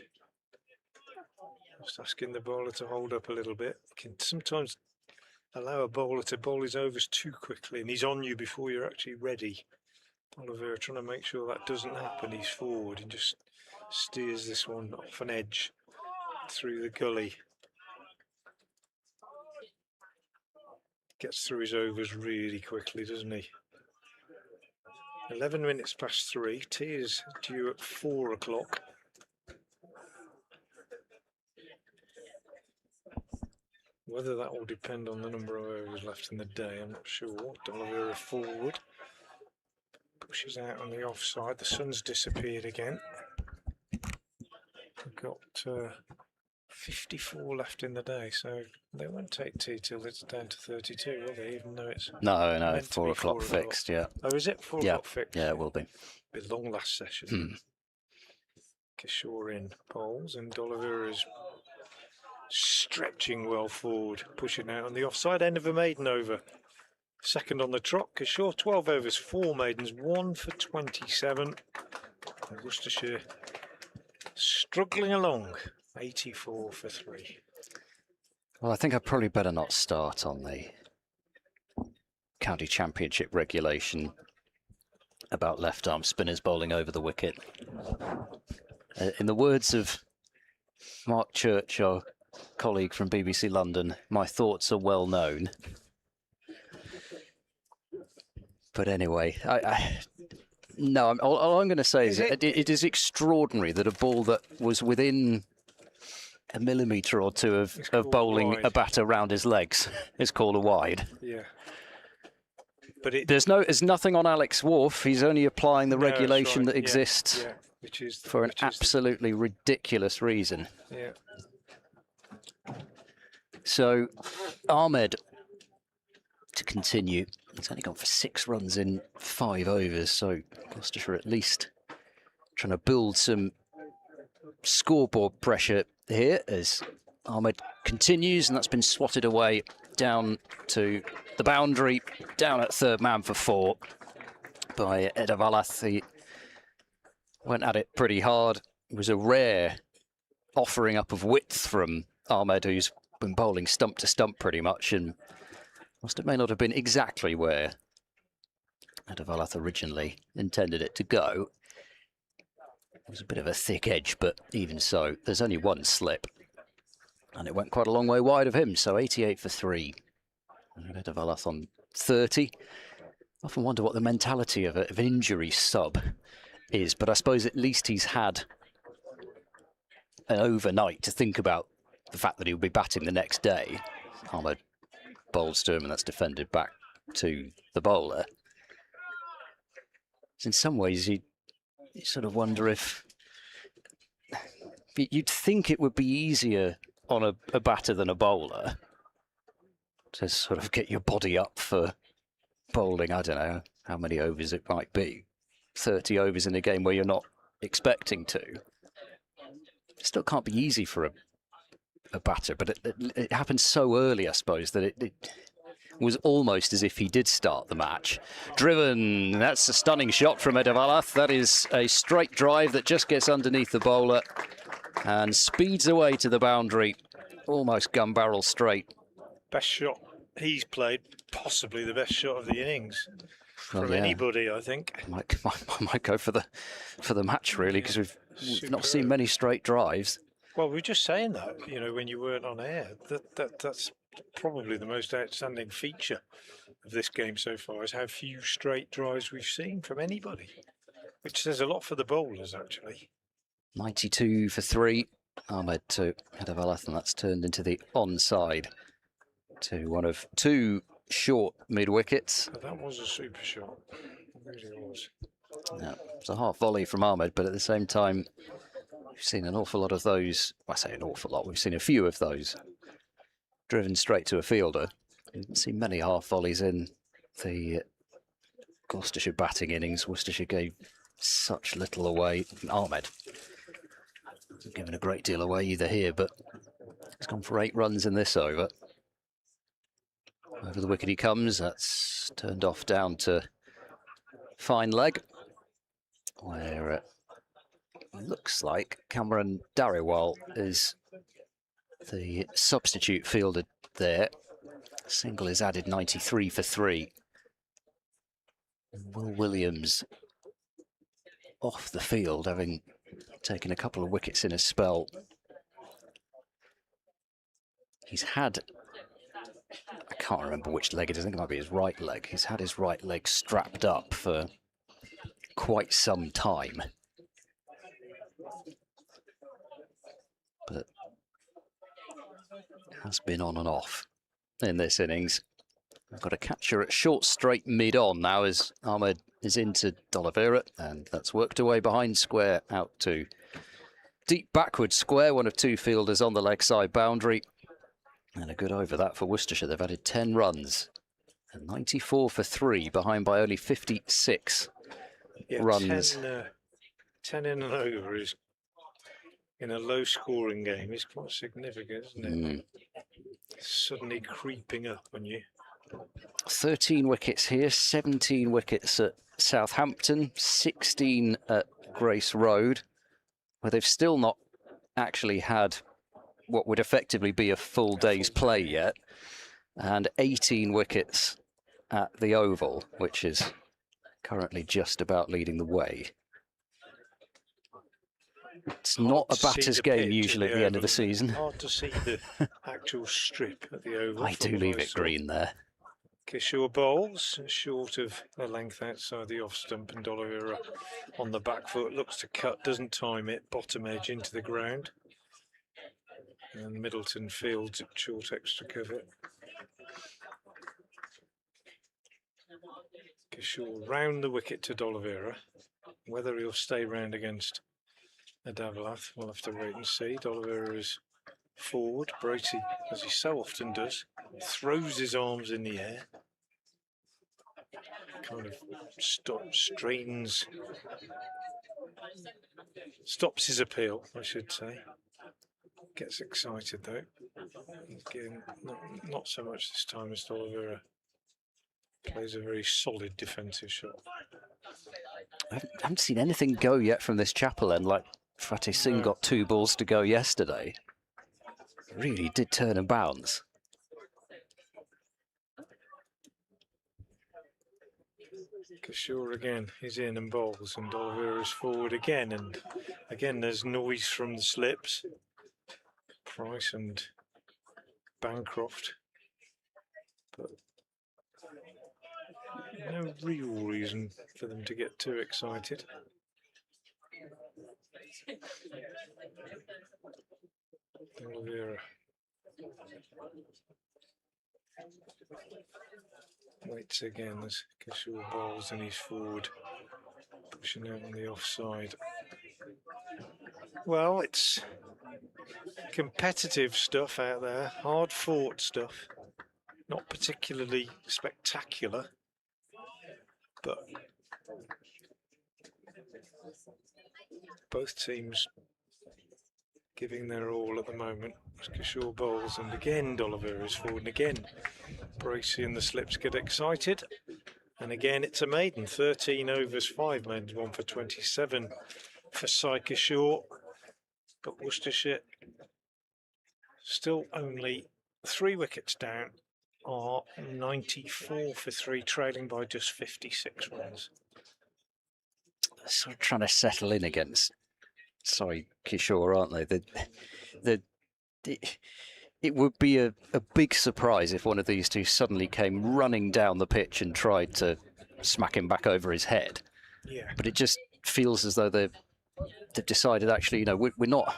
Just asking the bowler to hold up a little bit. Can sometimes allow a bowler to bowl his overs too quickly, and he's on you before you're actually ready. D'Oliveira trying to make sure that doesn't happen. He's forward and just steers this one off an edge through the gully. Gets through his overs really quickly, doesn't he? 11 minutes past 3. Tea is due at 4 o'clock. Whether that will depend on the number of overs left in the day, I'm not sure. D'Oliveira forward. Pushes out on the offside. The sun's disappeared again. We've got 54 left in the day, so they won't take tea till it's down to 32, will they? Even though it's No, 4 o'clock fixed, yeah. Oh, is it 4 o'clock fixed? Yeah, it will be. Be a long last session. Kishore in bowls, and D'Oliveira is stretching well forward, pushing out on the offside end of a maiden over. Second on the trot, Kishore, 12 overs, 4 maidens, 1 for 27. And Worcestershire struggling along, 84 for 3. Well, I think I'd probably better not start on the County Championship regulation about left-arm spinners bowling over the wicket. In the words of Mark Church, our colleague from BBC London, my thoughts are well known. But anyway, all I'm going to say is it is extraordinary that a ball that was within a millimetre or two of bowling wide. A batter round his legs is called a wide. Yeah. But there's nothing on Alex Wharf. He's only applying the regulation that exists for an absolutely ridiculous reason. Yeah. So Ahmed to continue. He's only gone for 6 runs in 5 overs, so Gloucestershire at least trying to build some scoreboard pressure here as Ahmed continues, and that's been swatted away down to the boundary, down at third man for 4 by Edavalath. He went at it pretty hard. It was a rare offering up of width from Ahmed, who's been bowling stump to stump pretty much, and whilst it may not have been exactly where Edavalath originally intended it to go, it was a bit of a thick edge, but even so, there's only one slip. And it went quite a long way wide of him, so 88 for 3. Edavalath on 30. I often wonder what the mentality of an injury sub is, but I suppose at least he's had an overnight to think about the fact that he'll be batting the next day. Ahmed bowls to him, and that's defended back to the bowler. So in some ways, you sort of wonder if you'd think it would be easier on a batter than a bowler to sort of get your body up for bowling. I don't know how many overs it might be. 30 overs in a game where you're not expecting to. It still can't be easy for a batter, but it happened so early, I suppose, that it was almost as if he did start the match. Driven, that's a stunning shot from Edavalath. That is a straight drive that just gets underneath the bowler and speeds away to the boundary, almost gun barrel straight. Best shot he's played, possibly the best shot of the innings from anybody, I think. I might go for the match, really, because we've not seen many straight drives. Well, we were just saying that, you know, when you weren't on air, that's probably the most outstanding feature of this game so far, is how few straight drives we've seen from anybody, which says a lot for the bowlers, actually. 92 for 3, Ahmed to Edavalath, and that's turned into the onside to one of 2 short mid-wickets. That was a super shot, it really was. Yeah, it's a half volley from Ahmed, but at the same time, we've seen an awful lot of those. I say an awful lot. We've seen a few of those driven straight to a fielder. We haven't seen many half volleys in the Gloucestershire batting innings. Worcestershire gave such little away. Ahmed hasn't given a great deal away either here, but he's gone for 8 runs in this over. Over the wicket he comes. That's turned off down to fine leg, where it looks like Cameron Darrewal is the substitute fielder there. Single is added 93 for 3. Will Williams off the field, having taken a couple of wickets in a spell. He's had, I can't remember which leg it is, I think it might be his right leg. He's had his right leg strapped up for quite some time. But has been on and off in this innings. I've got a catcher at short straight mid-on now as Ahmed is into D'Oliveira, and that's worked away behind square out to deep backward square. One of 2 fielders on the leg side boundary. And a good over that for Worcestershire. They've added 10 runs. And 94 for 3, behind by only 56 runs. 10 in and over is, in a low-scoring game, is quite significant, isn't it? Suddenly creeping up on you. 13 wickets here, 17 wickets at Southampton, 16 at Grace Road, where they've still not actually had what would effectively be a full day's play yet, and 18 wickets at the Oval, which is currently just about leading the way. It's not a batter's game usually at the end of the season. Hard to see the actual strip at the Oval. I do leave it green there. Kishore bowls, short of a length outside the off stump, and D'Oliveira on the back foot, looks to cut, doesn't time it, bottom edge into the ground. And Middleton fields at short extra cover. Kishore round the wicket to D'Oliveira. Whether he'll stay round against Adavalath, we'll have to wait and see. D'Oliveira is forward. Bracey, as he so often does, throws his arms in the air. Kind of stops his appeal, I should say. Gets excited though. Again, not so much this time as D'Oliveira. Plays a very solid defensive shot. I haven't seen anything go yet from this Chapel end, like Fateh Singh got 2 balls to go yesterday. It really did turn and bounce. Kishore again, he's in and bowls, and D'Oliveira's forward again, and again there's noise from the slips. Price and Bancroft, but no real reason for them to get too excited. D'Oliveira waits again as Kishore bowls, and he's forward, pushing out on the offside. Well, it's competitive stuff out there, hard fought stuff, not particularly spectacular, but both teams giving their all at the moment. Kishore bowls, and again D'Oliveira is forward, and again Bracey and the slips get excited, and again it's a maiden. 13 overs, 5 maidens, 1 for 27 for Kishore. But Worcestershire, still only 3 wickets down, are 94 for 3, trailing by just 56 runs. Sort of trying to settle in against Kishore, aren't they? It would be a big surprise if one of these two suddenly came running down the pitch and tried to smack him back over his head. Yeah. But it just feels as though they've decided, actually, we're not.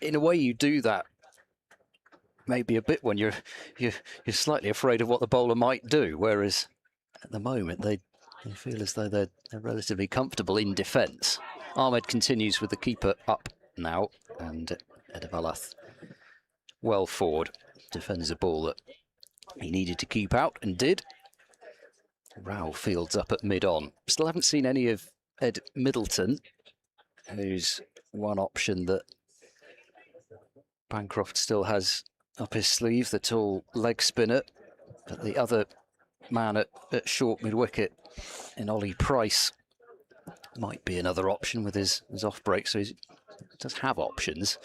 In a way, you do that maybe a bit when you're slightly afraid of what the bowler might do, whereas at the moment they They feel as though they're relatively comfortable in defence. Ahmed continues with the keeper up now, and Edavalath well forward, defends a ball that he needed to keep out and did. Rao fields up at mid-on. Still haven't seen any of Ed Middleton, who's one option that Bancroft still has up his sleeve, the tall leg spinner. But the other man at short mid-wicket in Ollie Price might be another option with his off-break, so he does have options.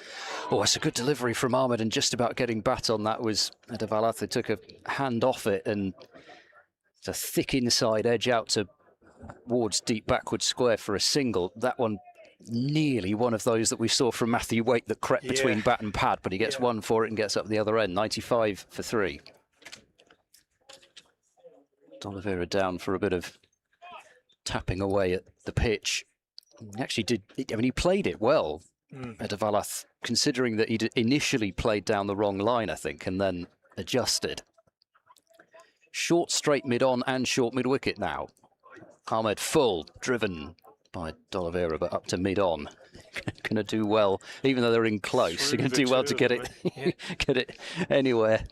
Oh, it's a good delivery from Ahmed, and just about getting bat on that was Edavalath. They took a hand off it, and it's a thick inside edge out towards deep backward square for a single. That one nearly one of those that we saw from Matthew Waite that crept between bat and pad, but he gets one for it and gets up the other end. 95 for 3. D'Oliveira down for a bit of tapping away at the pitch. He actually did, I mean, he played it well, Edavalath, considering that he'd initially played down the wrong line, I think, and then adjusted. Short straight mid-on and short mid-wicket now. Ahmed full, driven by D'Oliveira, but up to mid-on. Going to do well, even though they're in close. They're going to do well to get it, get it anywhere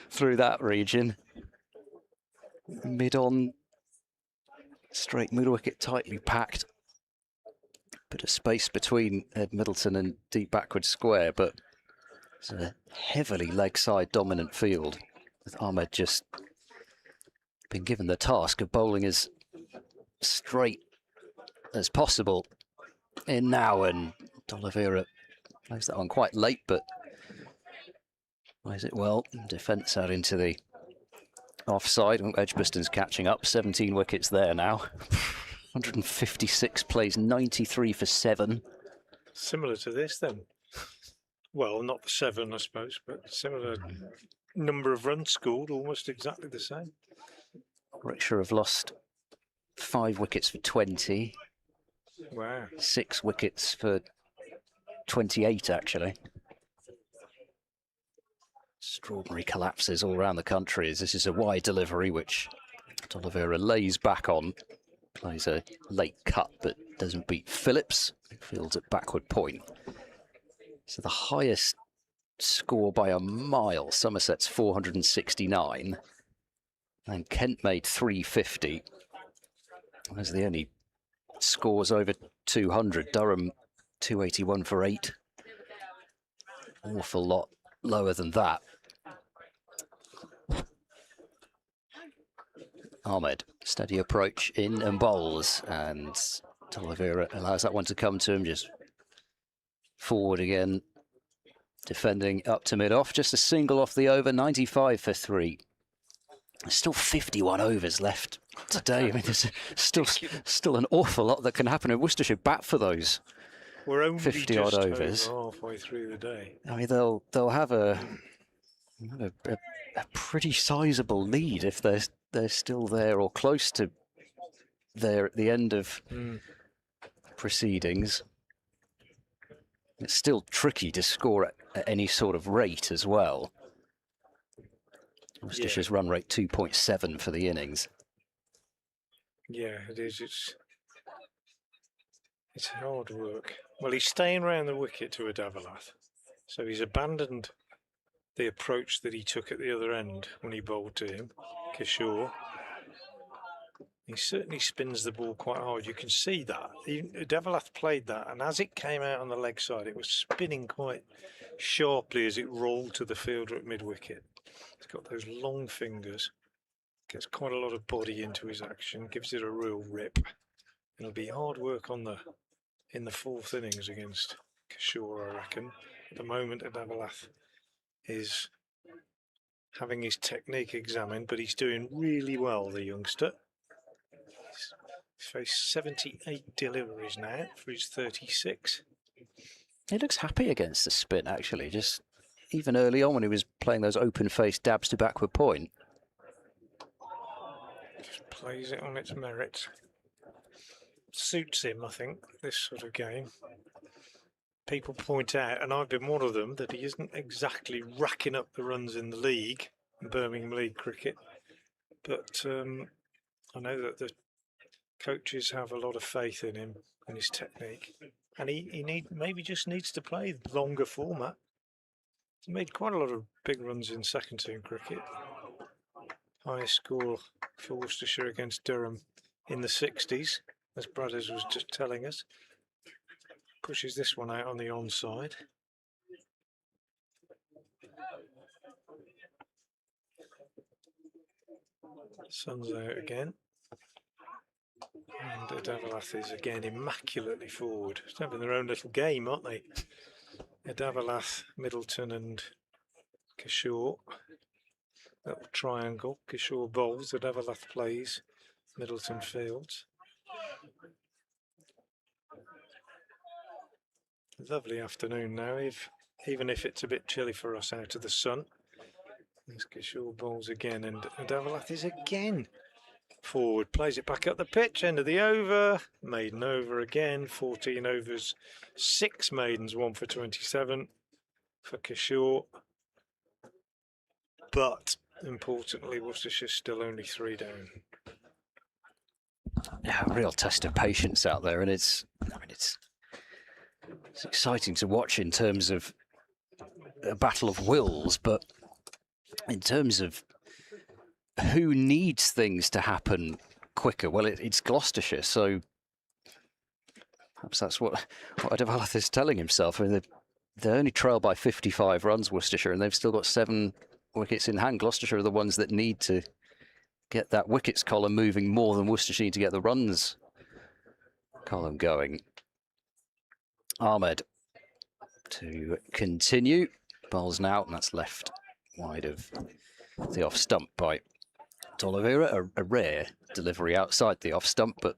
through that region. Mid-on, straight mid-wicket, tightly packed. Bit of space between Ed Middleton and deep backward square, but it's a heavily leg-side dominant field, with Ahmed just been given the task of bowling as straight as possible in now, and D'Oliveira plays that one quite late, but plays it well. Defence out into the offside. Edgbaston's catching up, 17 wickets there now. 156 plays, 93 for 7. Similar to this then. Well, not the 7, I suppose, but similar number of runs scored, almost exactly the same. Warwickshire have lost 5 wickets for 20. Wow. 6 wickets for 28, actually. Extraordinary collapses all around the country as this is a wide delivery, which D'Oliveira lays back on. Plays a late cut, but doesn't beat Phillips. Fields at backward point. So the highest score by a mile, Somerset's 469. And Kent made 350. Those are the only scores over 200. Durham 281 for 8. Awful lot lower than that. Ahmed, steady approach in and bowls, and D'Oliveira allows that one to come to him, just forward again, defending up to mid-off, just a single off the over, 95 for 3. There's still 51 overs left today. I mean, there's still an awful lot that can happen. And Worcestershire bat for those. We're only 50 odd just overs. over halfway through the day. I mean, they'll have a pretty sizable lead if they're still there or close to there at the end of proceedings. It's still tricky to score at any sort of rate as well. Worcestershire's run rate 2.7 for the innings. Yeah, it is. It's hard work. Well, he's staying around the wicket to Edavalath, so he's abandoned the approach that he took at the other end when he bowled to him, Kishore. He certainly spins the ball quite hard. You can see that. Edavalath played that, and as it came out on the leg side, it was spinning quite sharply as it rolled to the fielder at mid-wicket. He's got those long fingers, gets quite a lot of body into his action, gives it a real rip. It'll be hard work in the 4th innings against Kishore, I reckon. At the moment, Edavalath is having his technique examined, but he's doing really well, the youngster. He's faced 78 deliveries now for his 36. He looks happy against the spin, actually. Just even early on when he was playing those open-faced dabs to backward point. Just plays it on its merits. Suits him, I think, this sort of game. People point out, and I've been one of them, that he isn't exactly racking up the runs in the league, Birmingham League cricket. But I know that the coaches have a lot of faith in him and his technique, and he maybe just needs to play longer format. He's made quite a lot of big runs in second team cricket. Highest score for Worcestershire against Durham in the 60s, as Brothers was just telling us. Pushes this one out on the onside. Sun's out again. And Adavalath is again immaculately forward. Just having their own little game, aren't they? Adavalath, Middleton and Kishore. Little triangle. Kishore bowls, Adavalath plays, Middleton fields. Lovely afternoon now, even if it's a bit chilly for us out of the sun. There's Kishore bowls again, and Adavalath is again forward, plays it back up the pitch, end of the over, maiden over again, 14 overs, 6 maidens, 1 for 27 for Kishore. But importantly, Worcestershire's still only 3 down. Yeah, a real test of patience out there, and it's exciting to watch in terms of a battle of wills, but in terms of who needs things to happen quicker, well, it's Gloucestershire, so perhaps that's what Adavalath is telling himself. I mean, they're only trailed by 55 runs, Worcestershire, and they've still got 7 wickets in hand. Gloucestershire are the ones that need to get that wickets column moving more than Worcestershire to get the runs column going. Ahmed to continue. Bowls now, and that's left wide of the off stump by D'Oliveira. A rare delivery outside the off stump, but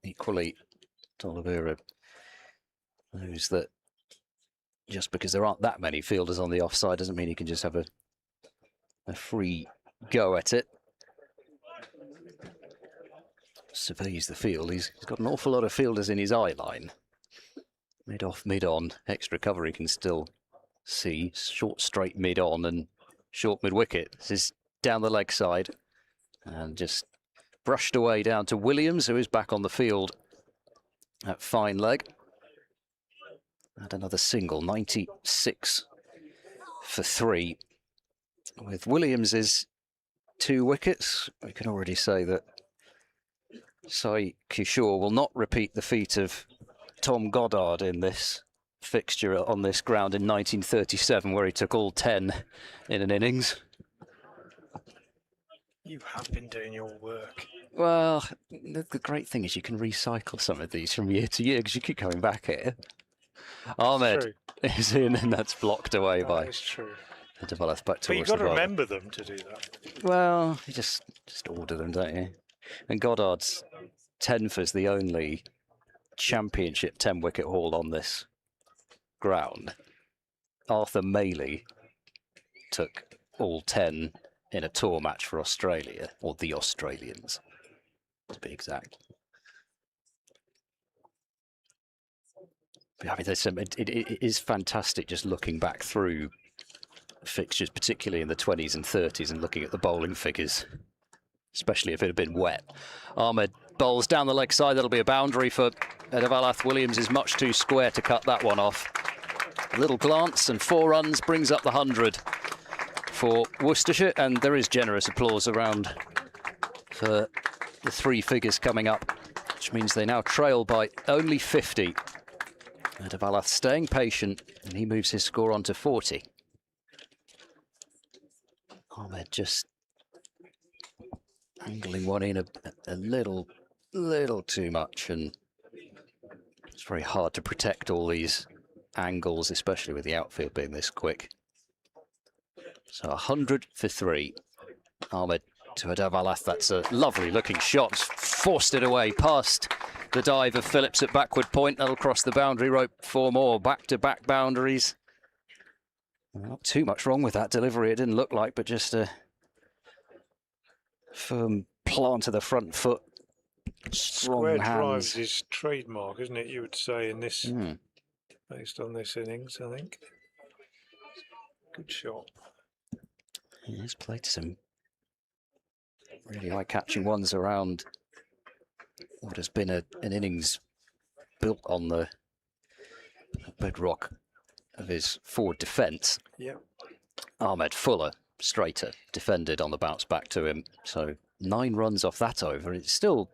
equally D'Oliveira knows that just because there aren't that many fielders on the offside doesn't mean he can just have a free go at it. Surveys the field. He's got an awful lot of fielders in his eye line. Mid off, mid on. Extra cover he can still see. Short straight mid on and short mid wicket. This is down the leg side and just brushed away down to Williams, who is back on the field at fine leg. And another single, 96 for 3. With Williams's 2 wickets, we can already say that Sai Kishore will not repeat the feat of Tom Goddard in this fixture on this ground in 1937, where he took all 10 in an innings. You have been doing your work. Well, the great thing is you can recycle some of these from year to year because you keep coming back here. Ahmed is in, and that's blocked away by. That's true. Adavalath back But towards you've got the to ball. remember them to do that. Well, you just order them, don't you? And Goddard's 10 is the only championship 10-wicket haul on this ground. Arthur Maley took all 10 in a tour match for Australia, or the Australians, to be exact. But, I mean, it is fantastic just looking back through fixtures, particularly in the 20s and 30s, and looking at the bowling figures, especially if it had been wet. Ahmed bowls down the leg side. That'll be a boundary for Adavalath. Williams is much too square to cut that one off. A little glance and 4 runs brings up the 100 for Worcestershire, and there is generous applause around for the 3 figures coming up, which means they now trail by only 50. Adavalath staying patient, and he moves his score on to 40. Ahmed just angling one in a little too much, and it's very hard to protect all these angles, especially with the outfield being this quick. So 100 for 3. Ahmed to Adavalath. That's a lovely looking shot. Forced it away past the dive of Phillips at backward point. That'll cross the boundary rope. 4 more back-to-back boundaries. Not too much wrong with that delivery, it didn't look like, but just a firm plant of the front foot. Square Strong hands. drives is trademark, isn't it? You would say in this, based on this innings, I think. Good shot. He's played some really eye-catching ones around what has been an innings built on the bedrock of his forward defence. Yeah. Ahmed Fuller, straighter, defended on the bounce back to him. So 9 runs off that over. It's still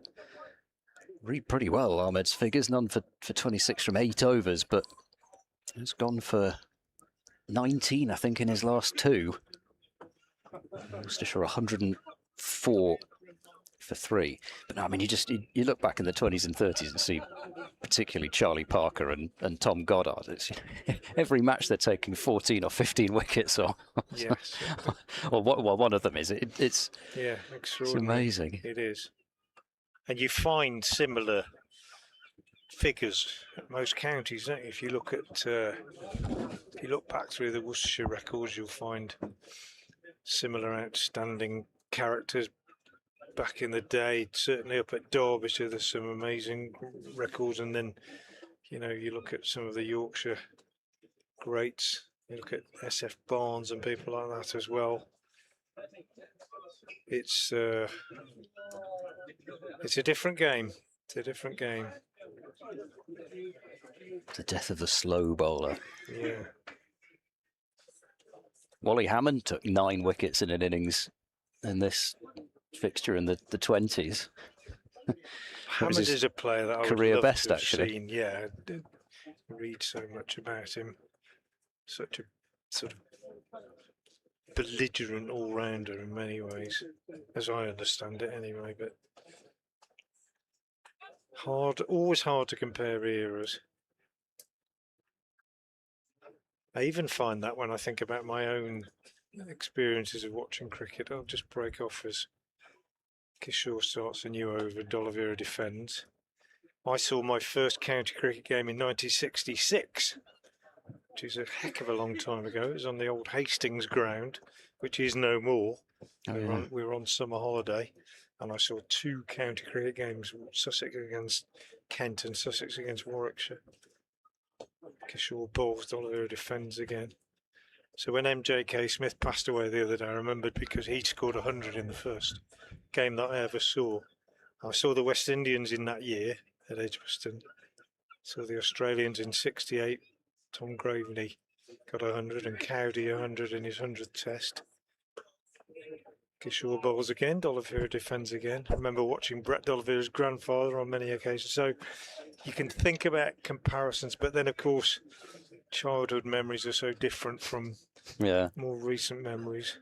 read pretty well, Ahmed's figures. None for 26 from 8 overs, but it's gone for 19, I think, in his last 2. Worcestershire 104 for 3. But no, I mean, you look back in the 20s and 30s and see particularly Charlie Parker and Tom Goddard. It's every match they're taking 14 or 15 wickets, or Yes. or one of them is. It's Extraordinary. amazing. It is. And you find similar figures at most counties, don't you? If you look back through the Worcestershire records, you'll find similar outstanding characters back in the day. Certainly up at Derbyshire, there's some amazing records, and then you look at some of the Yorkshire greats. You look at SF Barnes and people like that as well. It's a different game. It's a different game. The death of the slow bowler. Yeah. Wally Hammond took 9 wickets in an innings in this fixture in the 20s. Hammond is a player that I would career love best, to have actually. seen. Yeah, I did read so much about him. Such a sort of belligerent all-rounder in many ways, as I understand it anyway, but always hard to compare eras. I even find that when I think about my own experiences of watching cricket, I'll just break off as Kishore starts a new over, D'Oliveira defends. I saw my first county cricket game in 1966, which is a heck of a long time ago. It was on the old Hastings ground, which is no more. We were on summer holiday, and I saw 2 county cricket games, Sussex against Kent and Sussex against Warwickshire. Kishore bowls, D'Oliveira defends again. So when MJK Smith passed away the other day, I remembered because he'd scored 100 in the first game that I ever saw. I saw the West Indians in that year at Edgbaston. Saw the Australians in 68. Tom Graveney got 100 and Cowdy 100 in his 100th test. Kishore bowls again, D'Oliveira defends again. I remember watching Brett D'Oliveira's grandfather on many occasions. So you can think about comparisons, but then of course childhood memories are so different from more recent memories.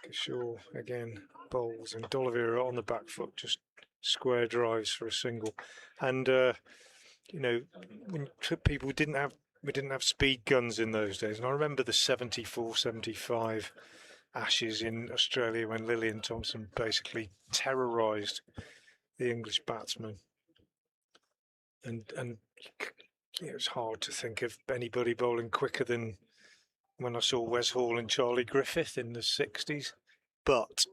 Kishore again bowls and D'Oliveira on the back foot, just square drives for a single. And when people we didn't have speed guns in those days, and I remember the 74, 75 Ashes in Australia when Lillian Thompson basically terrorised the English batsmen, and it was hard to think of anybody bowling quicker than when I saw Wes Hall and Charlie Griffith in the 60s. But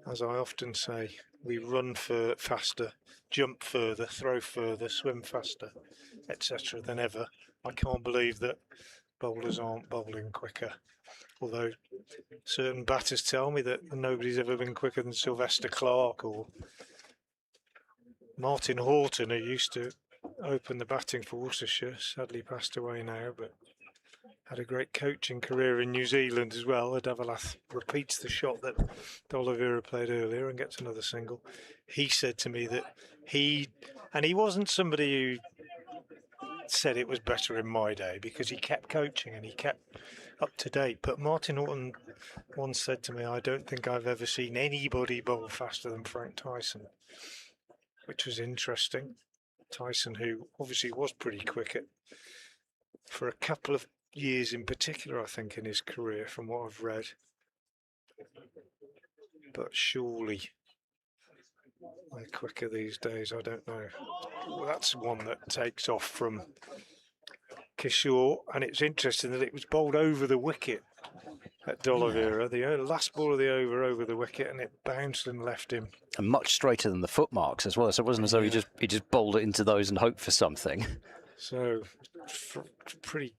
as I often say, we run faster, jump further, throw further, swim faster, etc. than ever. I can't believe that bowlers aren't bowling quicker. Although certain batters tell me that nobody's ever been quicker than Sylvester Clarke or Martin Horton, who used to open the batting for Worcestershire, sadly passed away now, but had a great coaching career in New Zealand as well. Adavalath repeats the shot that D'Oliveira played earlier and gets another single. He said to me that he wasn't somebody who said it was better in my day, because he kept coaching and he kept up to date. But Martin Horton once said to me, I don't think I've ever seen anybody bowl faster than Frank Tyson, which was interesting. Tyson, who obviously was pretty quick for a couple of years in particular, I think, in his career, from what I've read. But surely they're quicker these days, I don't know. Well, that's one that takes off from Kishore, and it's interesting that it was bowled over the wicket at D'Oliveira, the last ball of the over the wicket, and it bounced and left him. And much straighter than the footmarks as well, so it wasn't as though he just bowled it into those and hoped for something. So pretty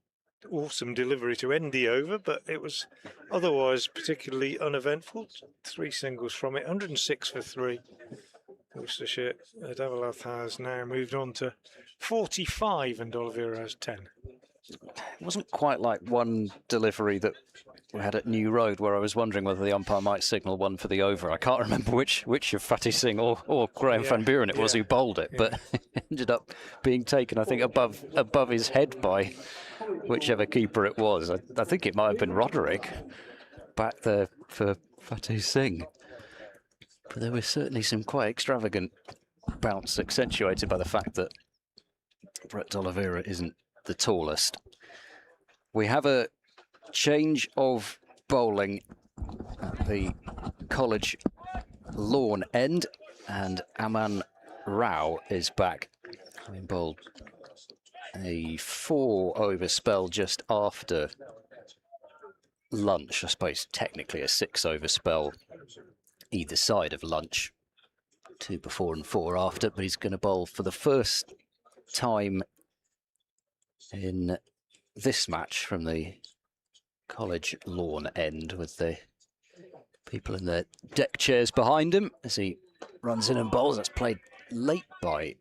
awesome delivery to end the over, but it was otherwise particularly uneventful. 3 singles from it, 106 for 3. Worcestershire, Davalath has now moved on to 45 and Oliveira has 10. It wasn't quite like one delivery that we had at New Road where I was wondering whether the umpire might signal one for the over. I can't remember which of Fatty Singh or Graham Van Buren it was who bowled it, but it ended up being taken, I think, above his head by whichever keeper it was. I think it might have been Roderick back there for Fatty Singh. But there was certainly some quite extravagant bounce, accentuated by the fact that Brett Oliveira isn't the tallest. We have a change of bowling at the college lawn end, and Aman Rao is back, having bowled a 4-over spell just after lunch. I suppose technically a 6-over spell either side of lunch, 2 before and 4 after, but he's going to bowl for the first time in this match from the college lawn end, with the people in the deck chairs behind him as he runs in and bowls. That's played late by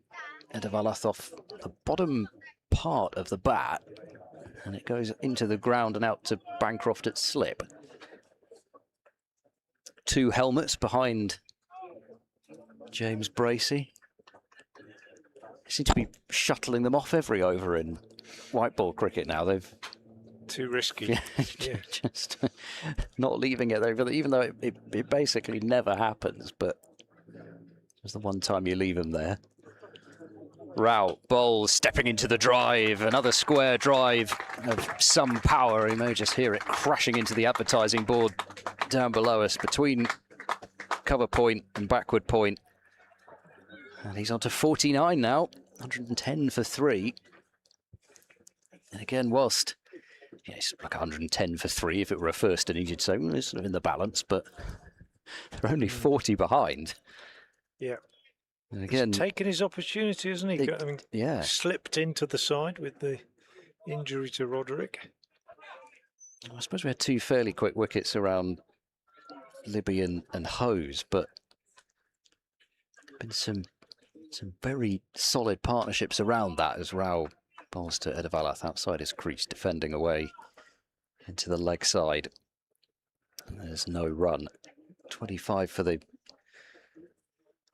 Edavalath off the bottom part of the bat, and it goes into the ground and out to Bancroft at slip. 2 helmets behind James Bracey. They seem to be shuttling them off every over in white ball cricket now. They've too risky. Just not leaving it there, even though it basically never happens, but it's the one time you leave them there. Rao bowls, stepping into the drive, another square drive of some power. You may just hear it crashing into the advertising board down below us between cover point and backward point. And he's on to 49 now, 110 for 3. And again, whilst it's like 110 for 3 if it were a first innings, you'd say, well, it's sort of in the balance, but they're only 40 behind. Yeah. And again, he's taken his opportunity, hasn't he? I mean, slipped into the side with the injury to Roderick. I suppose we had 2 fairly quick wickets around Libby and Hose, but been some very solid partnerships around that as Rao bowls to Edavalath outside his crease, defending away into the leg side. And there's no run. 25 for the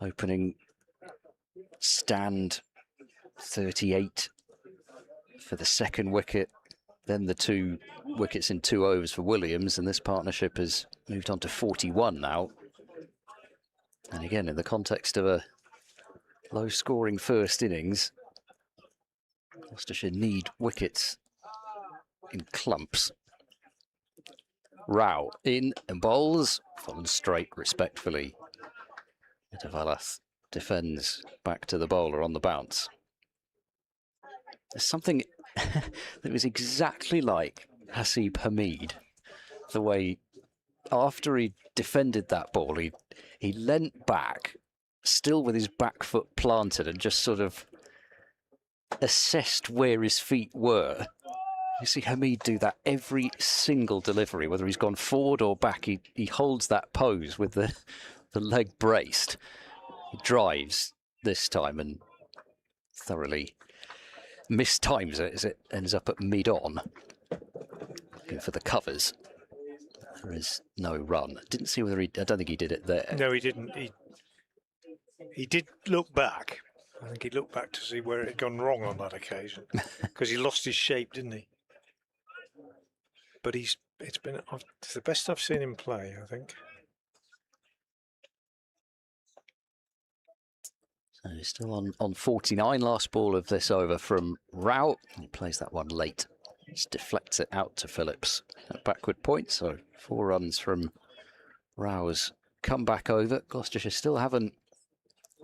opening stand, 38 for the second wicket, then the 2 wickets in 2 overs for Williams, and this partnership has moved on to 41 now. And again, in the context of a low-scoring first innings, Gloucestershire need wickets in clumps. Rao in and bowls, fallen straight respectfully. Edavalath defends back to the bowler on the bounce. There's something that was exactly like Hasib Hamid, the way after he defended that ball, he leant back, still with his back foot planted, and just sort of assessed where his feet were. You see Hamid do that every single delivery, whether he's gone forward or back. He holds that pose with the leg braced. He drives this time and thoroughly mistimes it as it ends up at mid-on. Looking for the covers. There is no run. Didn't see whether I don't think he did it there. No, he didn't. He did look back. I think he looked back to see where it had gone wrong on that occasion, because he lost his shape, didn't he? But it's the best I've seen him play, I think. So he's still on 49, last ball of this over from Rao. He plays that one late. Just deflects it out to Phillips at backward point. So 4 runs from Rao's comeback over. Gloucestershire still haven't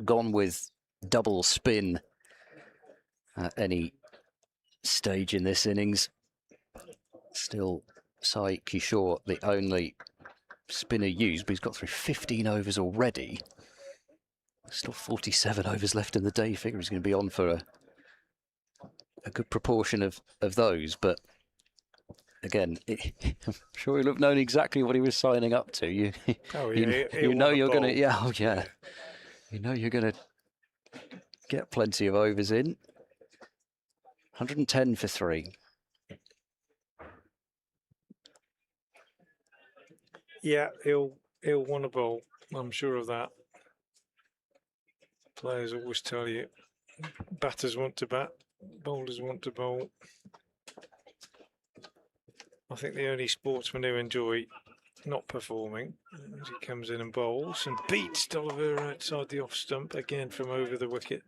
gone with double spin at any stage in this innings. Still Sai Kishore the only spinner used, but he's got through 15 overs already. Still 47 overs left in the day. Figure he's going to be on for a good proportion of those, but again, I'm sure he'll have known exactly what he was signing up to. You, Oh yeah, you know you're going to, yeah, oh yeah, you know you're going to get plenty of overs in. 110 for 3. Yeah, he'll want a bowl. I'm sure of that. Players always tell you, batters want to bat, bowlers want to bowl. I think the only sportsman who enjoy not performing as he comes in and bowls and beats D'Oliveira outside the off stump again from over the wicket.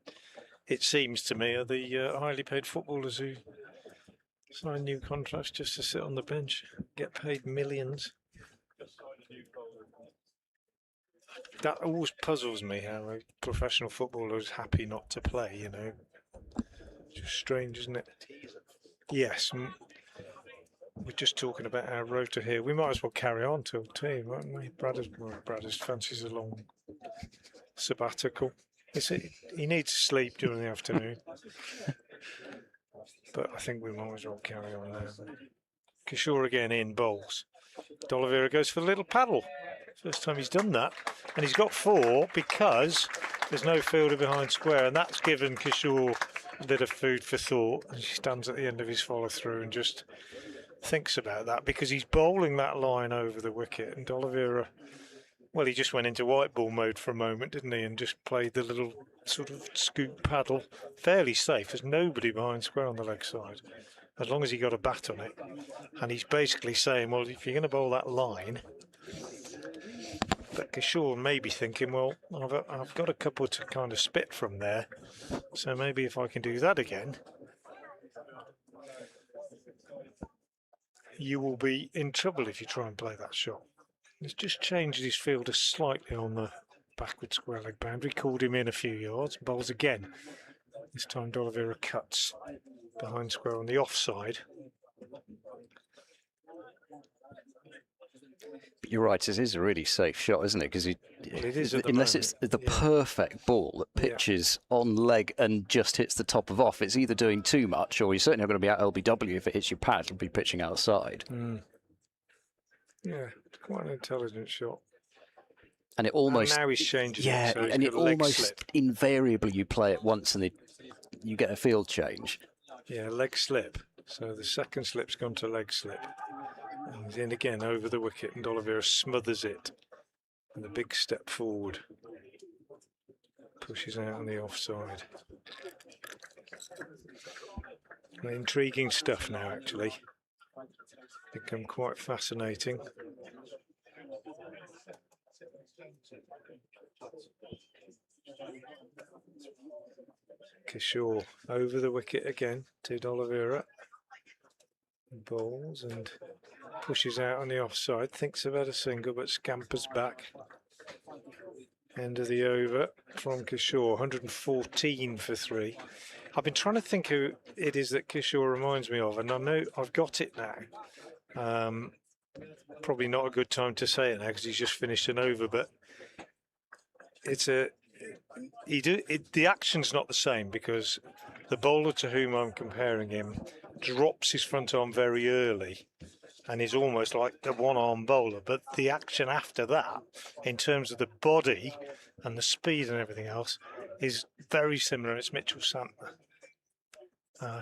It seems to me are the highly paid footballers who sign new contracts just to sit on the bench, get paid millions. That always puzzles me, how a professional footballer is happy not to play, you know. Just strange, isn't it? Yes. We're just talking about our rota here. We might as well carry on till tea, won't we? Bradders fancies a long sabbatical. He needs sleep during the afternoon. But I think we might as well carry on now. Kishore again in bowls. D'Oliveira goes for the little paddle. First time he's done that. And he's got 4 because there's no fielder behind square. And that's given Kishore a bit of food for thought. And he stands at the end of his follow through and just thinks about that, because he's bowling that line over the wicket. And D'Oliveira, well, he just went into white ball mode for a moment, didn't he? And just played the little sort of scoop paddle. Fairly safe. There's nobody behind square on the leg side, as long as he got a bat on it. And he's basically saying, well, if you're going to bowl that line, but Kishore may be thinking, well, I've got a couple to kind of spit from there, so maybe if I can do that again, you will be in trouble if you try and play that shot. He's just changed his fielder slightly on the backward square leg boundary, called him in a few yards, bowls again. This time D'Oliveira cuts behind square on the offside. But you're right, it is a really safe shot, isn't it? Because Well, it is at the unless moment, it's the yeah. perfect ball that pitches on leg and just hits the top of off, it's either doing too much, or you're certainly not going to be out LBW. If it hits your pad, it'll be pitching outside. Yeah, quite an intelligent shot. And it almost, and now he's changing yeah, it, so he's and got it a leg almost slip. invariably you play it once and you get a field change. Yeah, leg slip. So the second slip's gone to leg slip. And he's in again over the wicket, and D'Oliveira smothers it. And a big step forward. Pushes out on the offside. Intriguing stuff now, actually. Become quite fascinating. Kishore over the wicket again to D'Oliveira. Bowls and pushes out on the offside. Thinks about a single, but scampers back. End of the over from Kishore. 114 for 3. I've been trying to think who it is that Kishore reminds me of, and I know I've got it now. Probably not a good time to say it now because he's just finished an over, but it's the action's not the same, because the bowler to whom I'm comparing him drops his front arm very early and is almost like the one-arm bowler, but the action after that, in terms of the body and the speed and everything else, is very similar. It's Mitchell Santner,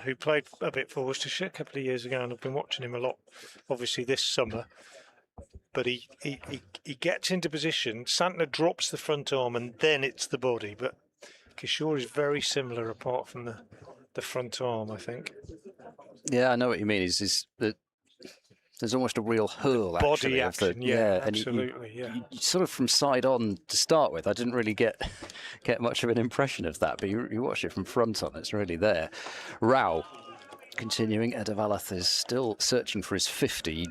who played a bit for Worcestershire a couple of years ago, and I've been watching him a lot, obviously this summer. But he gets into position. Santner drops the front arm and then it's the body. But Kishore is very similar apart from the front arm, I think. Yeah, I know what you mean. Is that there's almost a real hurl Body actually. action, yeah, and absolutely, you sort of from side on to start with. I didn't really get much of an impression of that, but you watch it from front on, it's really there. Rao continuing. Edavalath is still searching for his 50. He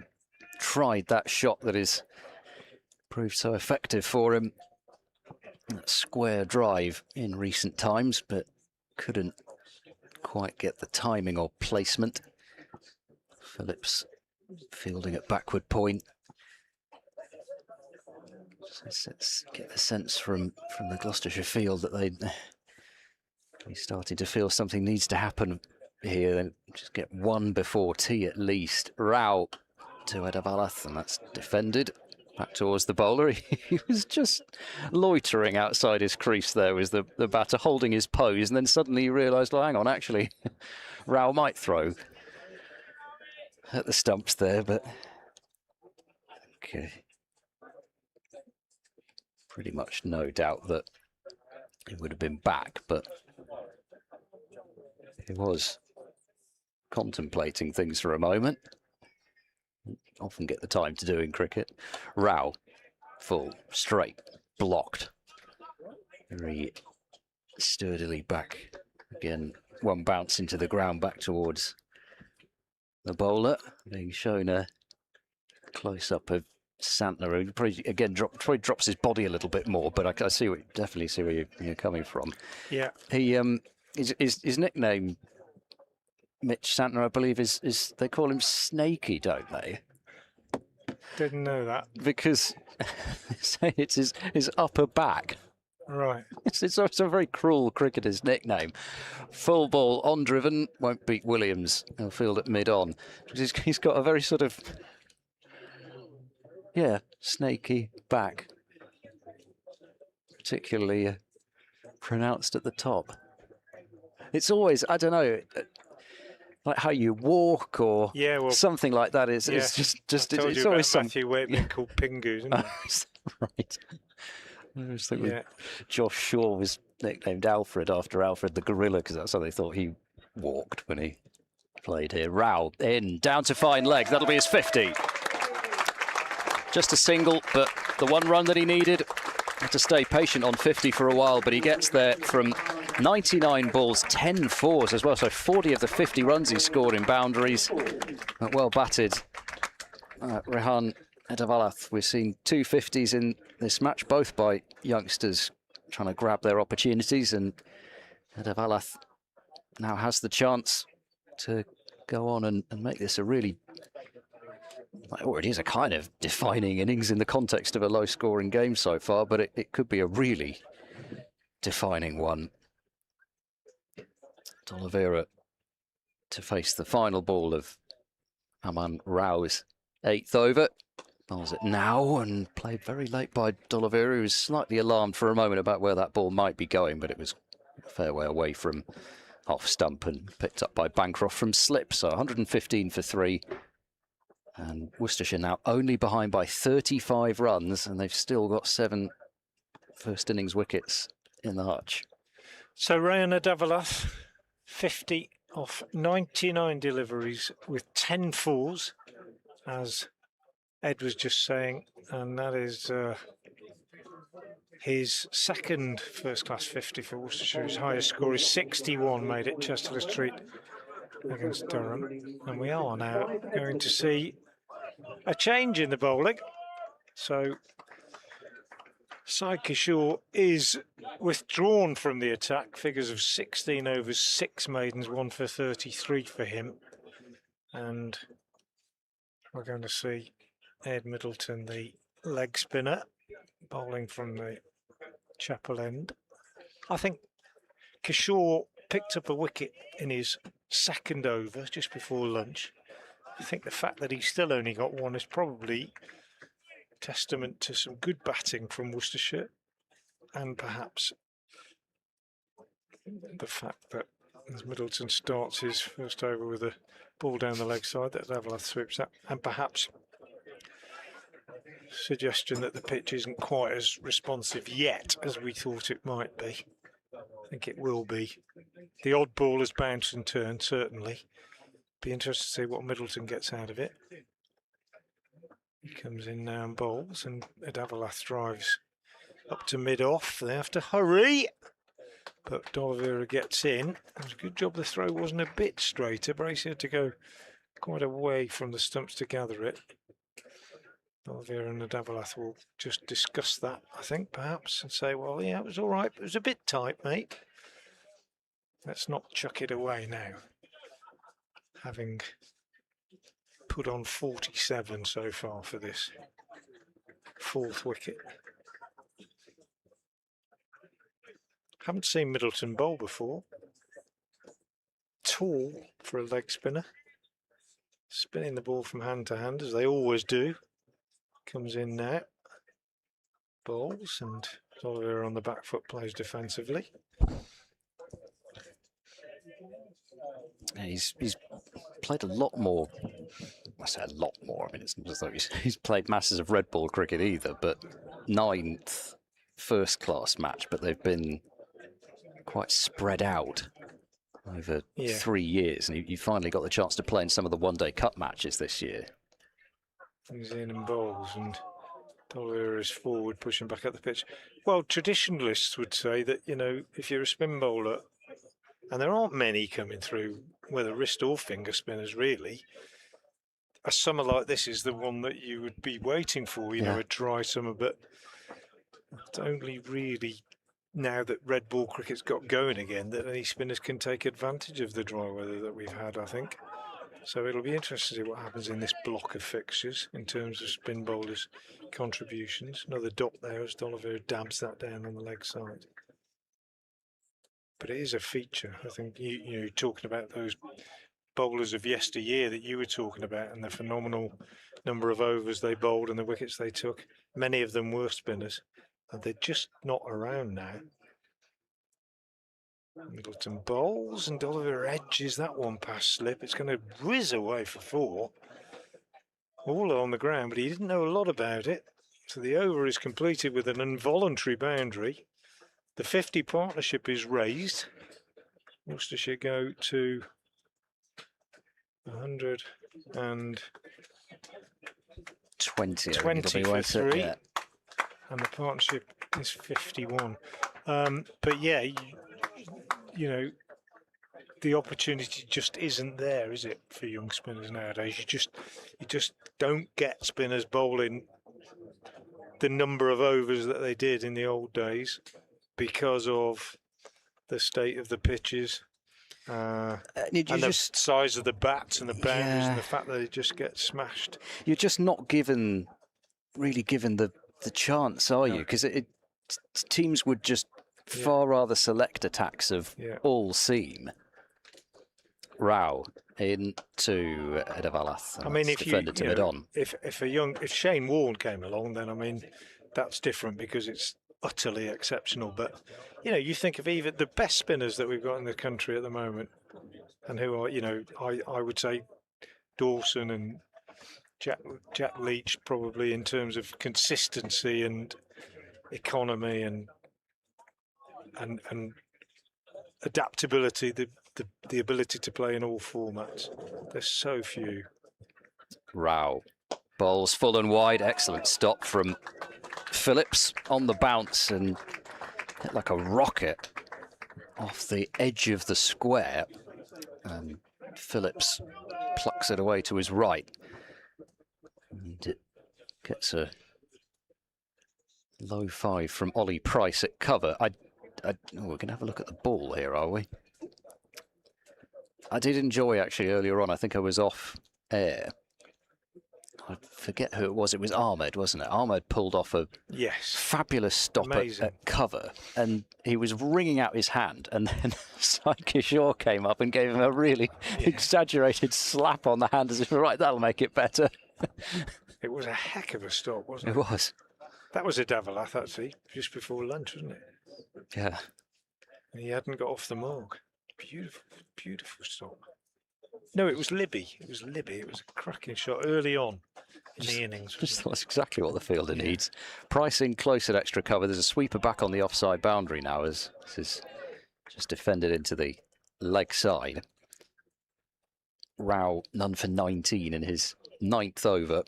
tried that shot that is proved so effective for him, that square drive in recent times, but couldn't quite get the timing or placement. Phillips fielding at backward point. So let's get the sense from the Gloucestershire field that they started to feel something needs to happen here, then just get one before tea at least. Rao to Edavalath, and that's defended. Back towards the bowler. He was just loitering outside his crease there was the batter, holding his pose, and then suddenly he realised, well, hang on, actually, Rao might throw at the stumps there, but okay. Pretty much no doubt that he would have been back, but he was contemplating things for a moment. Often get the time to do in cricket. Rao, full, straight, blocked. Very sturdily back. Again, one bounce into the ground back towards the bowler. Being shown a close-up of Santner, who probably, again, probably drops his body a little bit more, but I definitely see where you're coming from. Yeah. He, his nickname, Mitch Santner, I believe, is they call him Snaky, don't they? Didn't know that. Because say it's his upper back. Right. It's a very cruel cricketer's nickname. Full ball, on driven, won't beat Williams. He'll field at mid-on. He's got a very sort of, yeah, snaky back. Particularly pronounced at the top. It's always, I don't know, like how you walk or something like that. It's just it's always some Matthew Waitman called Pingu, isn't it? Right. I was thinking Josh Shaw was nicknamed Alfred after Alfred the Gorilla because that's how they thought he walked when he played here. Rao in, down to fine leg. That'll be his 50. Just a single, but the one run that he needed. Had to stay patient on 50 for a while, but he gets there from 99 balls, 10 fours as well. So 40 of the 50 runs he scored in boundaries. Well batted. Rehan Edavalath, we've seen 2 50s in this match, both by youngsters trying to grab their opportunities, and Edavalath now has the chance to go on and make this a really, or it is a kind of defining innings in the context of a low-scoring game so far, but it could be a really defining one. D'Oliveira to face the final ball of Aman Rao's 8th over. Bowls it now and played very late by D'Oliveira, who was slightly alarmed for a moment about where that ball might be going, but it was a fair way away from off stump and picked up by Bancroft from slip. So 115 for 3. And Worcestershire now only behind by 35 runs, and they've still got 7 first innings wickets in the hutch. So Ryan Edavalath, 50 off 99 deliveries with 10 fours, as Ed was just saying, and that is his second first-class 50 for Worcestershire. His highest score is 61, made at Chesterley Street against Durham. And we are now going to see a change in the bowling. So Sai Kishore is withdrawn from the attack. Figures of 16 overs, 6 maidens, 1 for 33 for him. And we're going to see Ed Middleton, the leg spinner, bowling from the Chapel end. I think Kishore picked up a wicket in his second over just before lunch. I think the fact that he still only got 1 is probably testament to some good batting from Worcestershire, and perhaps the fact that as Middleton starts his first over with a ball down the leg side, that Edavalath sweeps that, and perhaps suggestion that the pitch isn't quite as responsive yet as we thought it might be. I think it will be. The odd ball has bounced and turned, certainly. Be interested to see what Middleton gets out of it. He comes in now and bowls, and Edavalath drives up to mid-off. They have to hurry, but D'Oliveira gets in. It was a good job the throw wasn't a bit straighter. Bracey had to go quite away from the stumps to gather it. D'Oliveira and Edavalath will just discuss that, I think, perhaps, and say, well, yeah, it was all right, but it was a bit tight, mate. Let's not chuck it away now, having put on 47 so far for this 4th wicket. Haven't seen Middleton bowl before. tall for a leg spinner. Spinning the ball from hand to hand, as they always do. Comes in now. Bowls, and Oliver on the back foot plays defensively. He's played a lot more. I say a lot more. I mean, it's not as though he's played masses of red ball cricket either, but 9th first-class match, but they've been quite spread out over 3 years, and you finally got the chance to play in some of the one-day cup matches this year. He's in and bowls, and Oliver is forward, pushing back up the pitch. Well, traditionalists would say that, you know, if you're a spin bowler, and there aren't many coming through, whether wrist or finger spinners really, a summer like this is the one that you would be waiting for, you know, a dry summer. But it's only really now that red ball cricket's got going again that any spinners can take advantage of the dry weather that we've had, I think. So it'll be interesting to see what happens in this block of fixtures in terms of spin bowlers' contributions. Another dot there as Oliver dabs that down on the leg side. But it is a feature. I think you're talking about those bowlers of yesteryear that you were talking about, and the phenomenal number of overs they bowled and the wickets they took. Many of them were spinners, and they're just not around now. Middleton bowls, and Oliver edges that one past slip. It's going to whiz away for 4. All on the ground, but he didn't know a lot about it. So the over is completed with an involuntary boundary. The 50 partnership is raised. Worcestershire go to 120 for 3, and the partnership is 51. But yeah, you know, the opportunity just isn't there, is it, for young spinners nowadays? You just don't get spinners bowling the number of overs that they did in the old days because of the state of the pitches. And the size of the bats and the boundaries and the fact that they just get smashed. You're just not really given the chance, are you? Because teams would just far rather select attacks of all seam. Rao into Edavalath. I mean, if defended to mid-on. If Shane Warne came along, then I mean, that's different because it's utterly exceptional. But you know, you think of even the best spinners that we've got in the country at the moment, and who are, you know, I would say Dawson and Jack Leach probably in terms of consistency and economy and adaptability, the ability to play in all formats. There's so few. Rao bowls full and wide. Excellent stop from Phillips on the bounce and hit like a rocket off the edge of the square. And Phillips plucks it away to his right. And it gets a low 5 from Ollie Price at cover. We're going to have a look at the ball here, are we? I did enjoy, actually, earlier on. I think I was off air. I forget who it was. It was Ahmed, wasn't it? Ahmed pulled off a fabulous stop at cover, and he was wringing out his hand, and then Sai Kishore came up and gave him a really exaggerated slap on the hand as if, right, that'll make it better. It was a heck of a stop, wasn't it? It was. That was a Davalath, actually, just before lunch, wasn't it? Yeah. And he hadn't got off the mark. Beautiful, beautiful stop. No, it was Libby. It was a cracking shot early on in the innings. That's exactly what the fielder needs. Pricing close at extra cover. There's a sweeper back on the offside boundary now as this is just defended into the leg side. Rao none for 19 in his 9th over.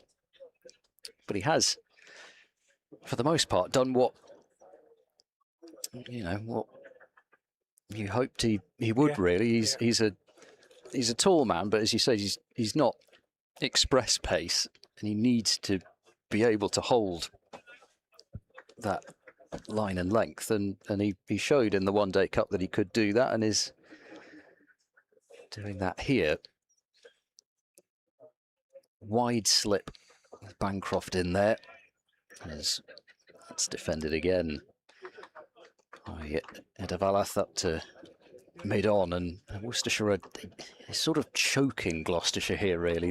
But he has, for the most part, done what you hoped he would, really. He's a tall man, but as you say, he's not express pace, and he needs to be able to hold that line and length, and he showed in the One Day Cup that he could do that, and is doing that here. Wide slip with Bancroft in there, as that's defended again by Edavalath up to mid-on, and Worcestershire are sort of choking Gloucestershire here, really.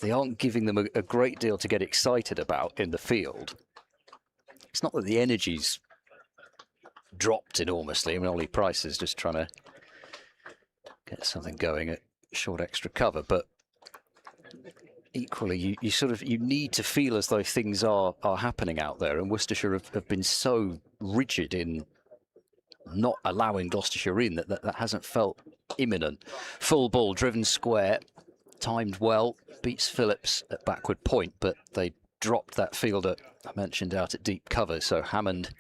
They aren't giving them a great deal to get excited about in the field. It's not that the energy's dropped enormously. I mean, Ollie Price is just trying to get something going at short extra cover, but equally, you need to feel as though things are happening out there, and Worcestershire have been so rigid in not allowing Gloucestershire in that hasn't felt imminent. Full ball, driven square, timed well, beats Phillips at backward point, but they dropped that fielder I mentioned out at deep cover, so Hammond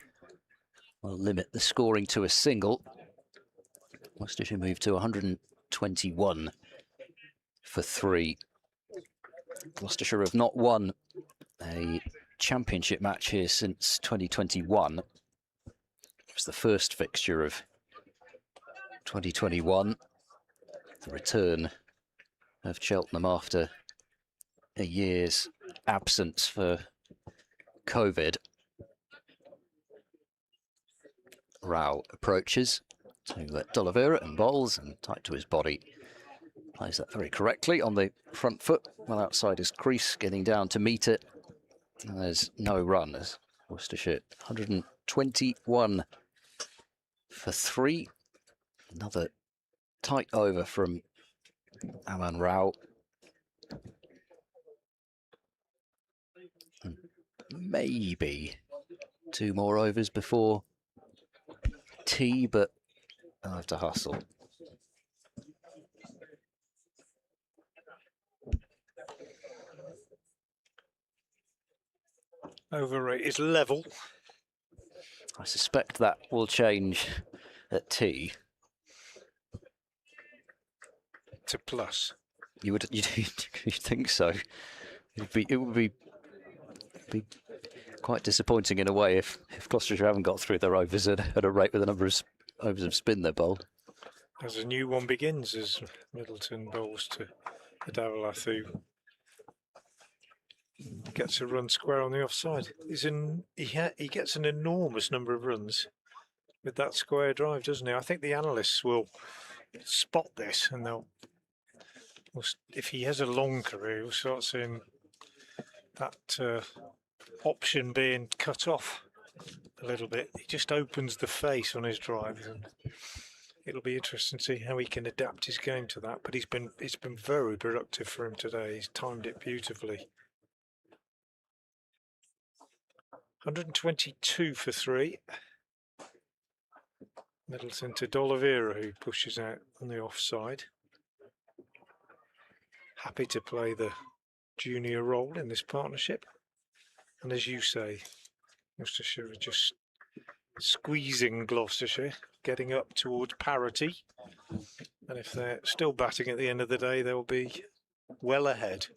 will limit the scoring to a single. Worcestershire moved to 121 for 3. Gloucestershire have not won a championship match here since 2021. It was the first fixture of 2021, the return of Cheltenham after a year's absence for COVID. Rao approaches to D'Oliveira and bowls, and tight to his body. Plays that very correctly on the front foot, well outside his crease, getting down to meet it. And there's no run as Worcestershire 121 for 3. Another tight over from Aman Rao. And maybe 2 more overs before tea, but I'll have to hustle. Over rate is level. I suspect that will change at tea. To plus. You'd think so. It would be quite disappointing in a way if Gloucestershire haven't got through their overs at a rate with the number of overs of spin they're bowled. As a new one begins, as Middleton bowls to Adavalath, who gets a run square on the offside. He gets an enormous number of runs with that square drive, doesn't he? I think the analysts will spot this, and if he has a long career, we'll start seeing that option being cut off a little bit. He just opens the face on his drive, and it'll be interesting to see how he can adapt his game to that. But it's been very productive for him today. He's timed it beautifully. 122 for 3. Middleton to D'Oliveira, who pushes out on the offside. Happy to play the junior role in this partnership. And as you say, Worcestershire are just squeezing Gloucestershire, getting up towards parity. And if they're still batting at the end of the day, they'll be well ahead,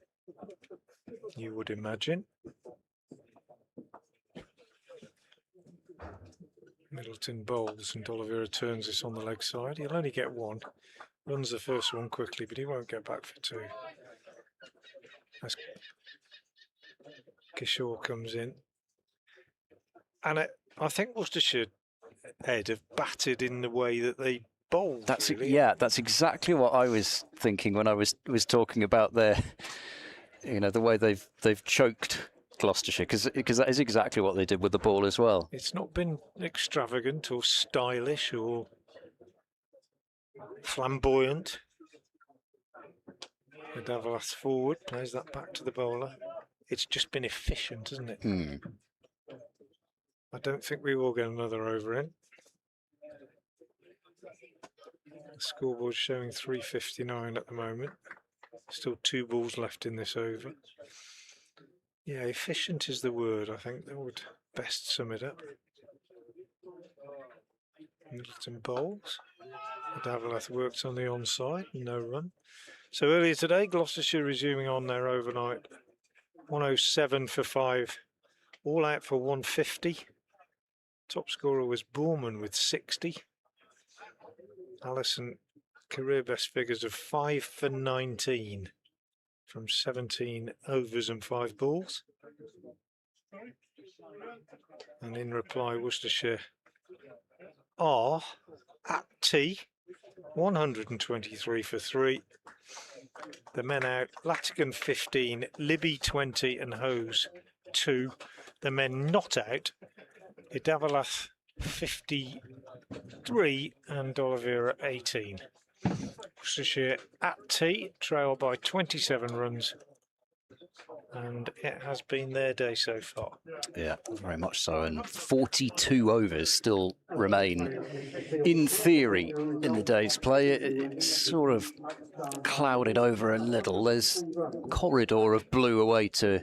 you would imagine. Middleton bowls and D'Oliveira turns this on the leg side. He'll only get 1. Runs the first one quickly, but he won't get back for 2. As Kishore comes in. And I think Worcestershire, Ed, have batted in the way that they bowled. That's exactly what I was thinking when I was talking about the way they've choked Gloucestershire, because that is exactly what they did with the ball as well. It's not been extravagant or stylish or flamboyant. Adavalath forward, plays that back to the bowler. It's just been efficient, isn't it? I don't think we will get another over in. The scoreboard's showing 3:59 at the moment. Still 2 balls left in this over. Yeah, efficient is the word. I think that would best sum it up. Middleton bowls. Adavalath works on the onside, no run. So earlier today, Gloucestershire resuming on their overnight. 107 for 5, all out for 150. Top scorer was Borman with 60. Allison, career best figures of 5 for 19 from 17 overs and 5 balls. And in reply, Worcestershire are at tea 123 for 3. The men out, Latigan 15, Libby 20 and Hose 2. The men not out, Idavalath 53 and Oliveira 18. Worcestershire at tea, trail by 27 runs, and it has been their day so far. Yeah, very much so. And 42 overs still remain, in theory, in the day's play. It's sort of clouded over a little. There's a corridor of blue away to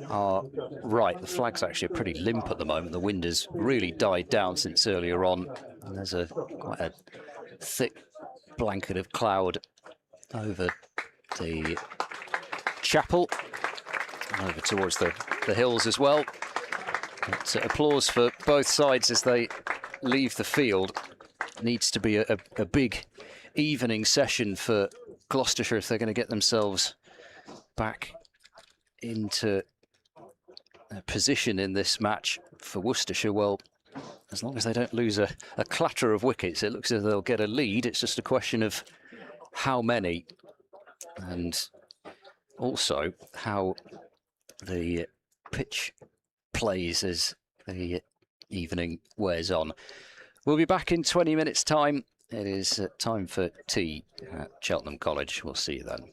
our right. The flag's actually pretty limp at the moment. The wind has really died down since earlier on. And there's quite a thick blanket of cloud over the chapel, and over towards the hills as well. But, applause for both sides as they leave the field. Needs to be a big evening session for Gloucestershire if they're going to get themselves back into a position in this match. For Worcestershire, well, as long as they don't lose a clatter of wickets, it looks as though they'll get a lead. It's just a question of how many, and also how the pitch plays as the evening wears on. We'll be back in 20 minutes' time. It is time for tea at Cheltenham College. We'll see you then.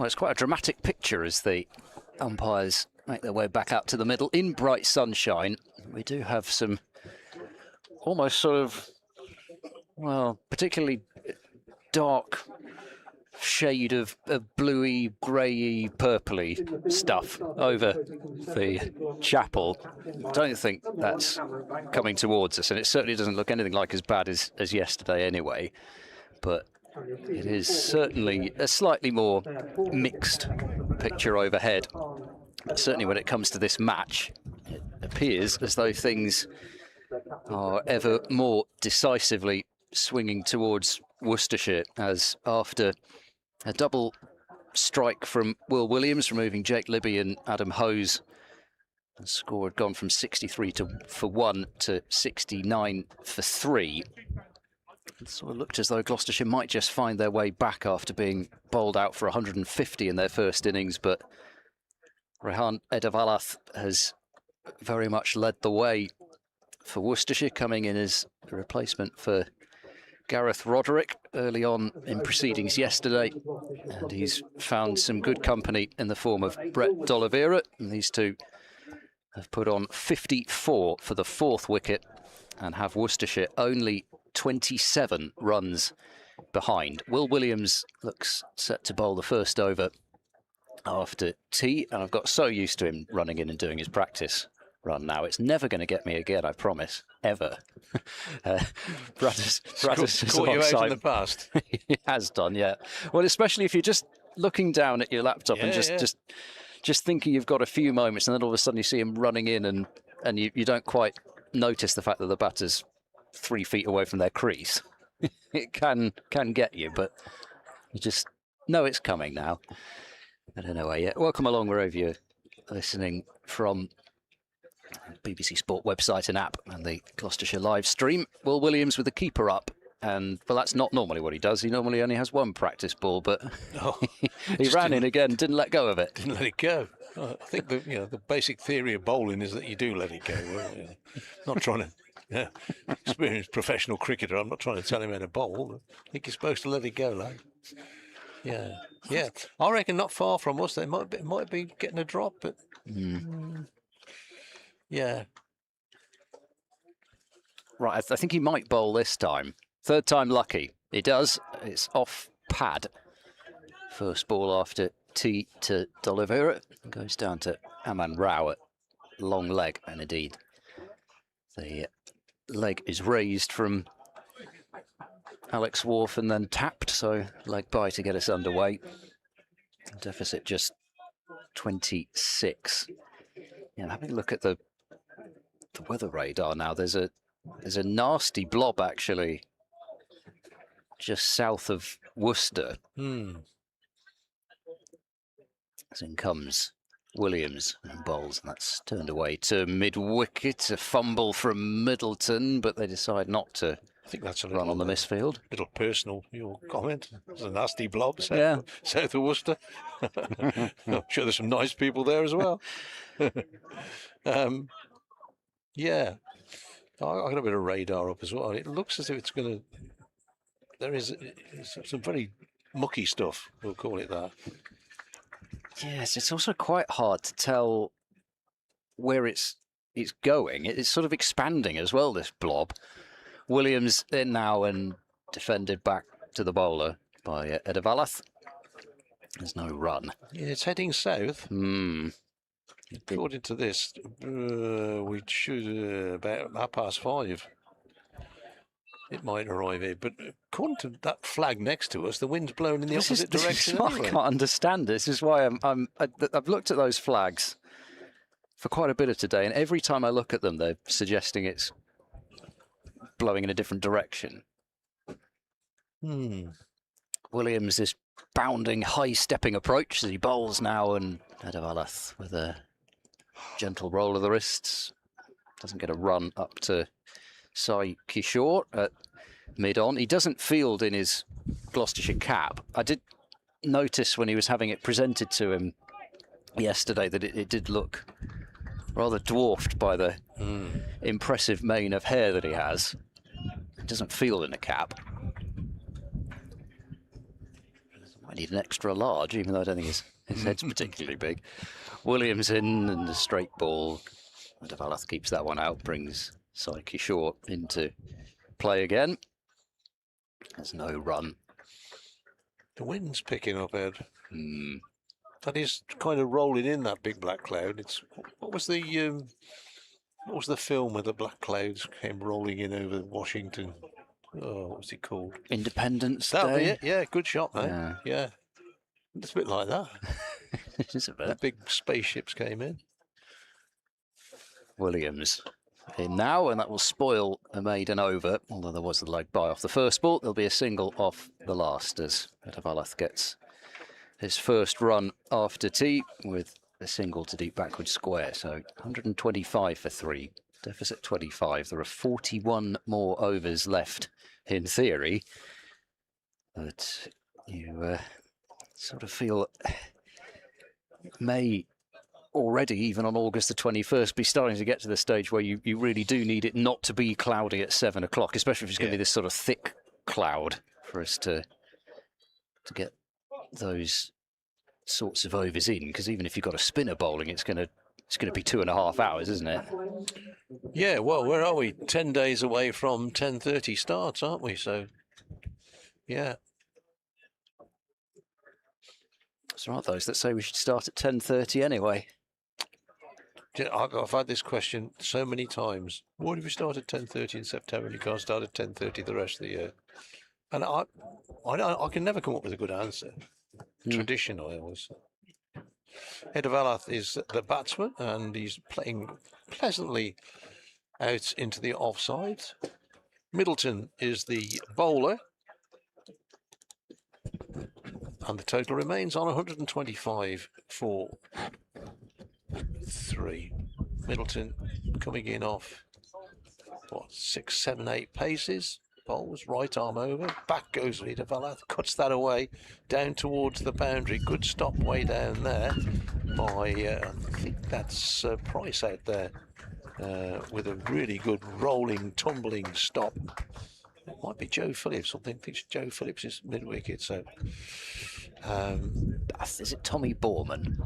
Well, it's quite a dramatic picture as the umpires make their way back out to the middle in bright sunshine. We do have some almost sort of, well, particularly dark shade of bluey, greyy, purpley stuff over the chapel. Don't think that's coming towards us, and it certainly doesn't look anything like as bad as yesterday anyway. But it is certainly a slightly more mixed picture overhead. But certainly when it comes to this match, it appears as though things are ever more decisively swinging towards Worcestershire, as after a double strike from Will Williams, removing Jake Libby and Adam Hose, the score had gone from 63 for 1 to 69 for 3. It sort of looked as though Gloucestershire might just find their way back after being bowled out for 150 in their first innings, but Rehan Edavalath has very much led the way for Worcestershire, coming in as a replacement for Gareth Roderick early on in proceedings yesterday, and he's found some good company in the form of Brett D'Oliveira, and these two have put on 54 for the 4th wicket and have Worcestershire only 27 runs behind. Will Williams looks set to bowl the first over after tea, and I've got so used to him running in and doing his practice run now. It's never going to get me again, I promise, ever. Bradders Caught you out in the past. He has done, yeah. Well, especially if you're just looking down at your laptop and just thinking you've got a few moments, and then all of a sudden you see him running in, and you don't quite notice the fact that the batter's 3 feet away from their crease. It can get you, but you just know it's coming now. I don't know where yet. Welcome along wherever you're listening from. BBC Sport website and app and the Gloucestershire live stream. Will Williams with the keeper up, and well, that's not normally what he does. He normally only has one practice ball, but he ran in again, didn't let go of it. Didn't let it go. I think the basic theory of bowling is that you do let it go. Not trying to experienced professional cricketer. I'm not trying to tell him how to bowl. I think you're supposed to let it go, like. Yeah. I reckon not far from us. They might be getting a drop, but. Yeah. Right, I think he might bowl this time. 3rd time lucky. He does. It's off pad. First ball after tee to D'Oliveira. Goes down to Aman Rao at long leg. And indeed, the leg is raised from Alex Wharf and then tapped. So leg by to get us underway. Deficit just 26. Yeah, having a look at the weather radar now. There's a nasty blob actually just south of Worcester. As in comes Williams and bowls, and that's turned away to mid-wicket. A fumble from Middleton, but they decide not to. I think that's a run on the misfield. Little personal, your comment. It's a nasty blob south of Worcester. I'm sure there's some nice people there as well. Yeah, I got a bit of radar up as well. It looks as if it's going to. There is some very mucky stuff. We'll call it that. Yes, it's also quite hard to tell where it's going. It's sort of expanding as well, this blob. Williams in now and defended back to the bowler by Edavalath. There's no run. Yeah, it's heading south. According to this, we should about 5:30. It might arrive here, but according to that flag next to us, the wind's blowing in the opposite direction. I can't understand. This is why I've looked at those flags for quite a bit of today, and every time I look at them, they're suggesting it's blowing in a different direction. Williams is bounding, high-stepping approach as he bowls now, and Edavalath with a gentle roll of the wrists. Doesn't get a run up to Sai Kishore at mid-on. He doesn't field in his Gloucestershire cap. I did notice when he was having it presented to him yesterday that it did look rather dwarfed by the impressive mane of hair that he has. He doesn't field in a cap. I need an extra large, even though I don't think his head's particularly big. Williams in, and the straight ball. De Valath keeps that one out, brings Psyche Short into play again. There's no run. The wind's picking up, Ed. Hmm. That is kind of rolling in, that big black cloud. It's what was the film where the black clouds came rolling in over Washington? Oh, what was it called? Independence That'll be Day. it. Yeah, good shot, mate. Yeah. Yeah. It's a bit like that. It is a The bit. big spaceships came in. Williams in now, and that will spoil a maiden over, although there was a leg by off the first ball. There'll be a single off the last as De Valath gets his first run after tee with a single to deep backward square. So 125 for 3, deficit 25. There are 41 more overs left in theory, but you sort of feel may already, even on August the 21st, be starting to get to the stage where you really do need it not to be cloudy at 7 o'clock, especially if it's going to be this sort of thick cloud for us to get those sorts of overs in. Because even if you've got a spinner bowling, it's going to be 2.5 hours, isn't it? Yeah, well, where are we? 10 days away from 10:30 starts, aren't we? So, yeah. It's right, those that say we should start at 10:30 anyway. I've had this question so many times. Why do we start at 10:30 in September and you can't start at 10:30 the rest of the year? And I can never come up with a good answer. Tradition, I always say. De Valath is the batsman, and he's playing pleasantly out into the offside. Middleton is the bowler, and the total remains on 125 for 3. Middleton coming in off, 6, 7, 8 paces. Bowls, right arm over, back goes De Valath, cuts that away, down towards the boundary. Good stop way down there by, I think that's Price out there, with a really good rolling, tumbling stop. It might be Joe Phillips. I think it's Joe Phillips is mid-wicket, so... is it Tommy Borman?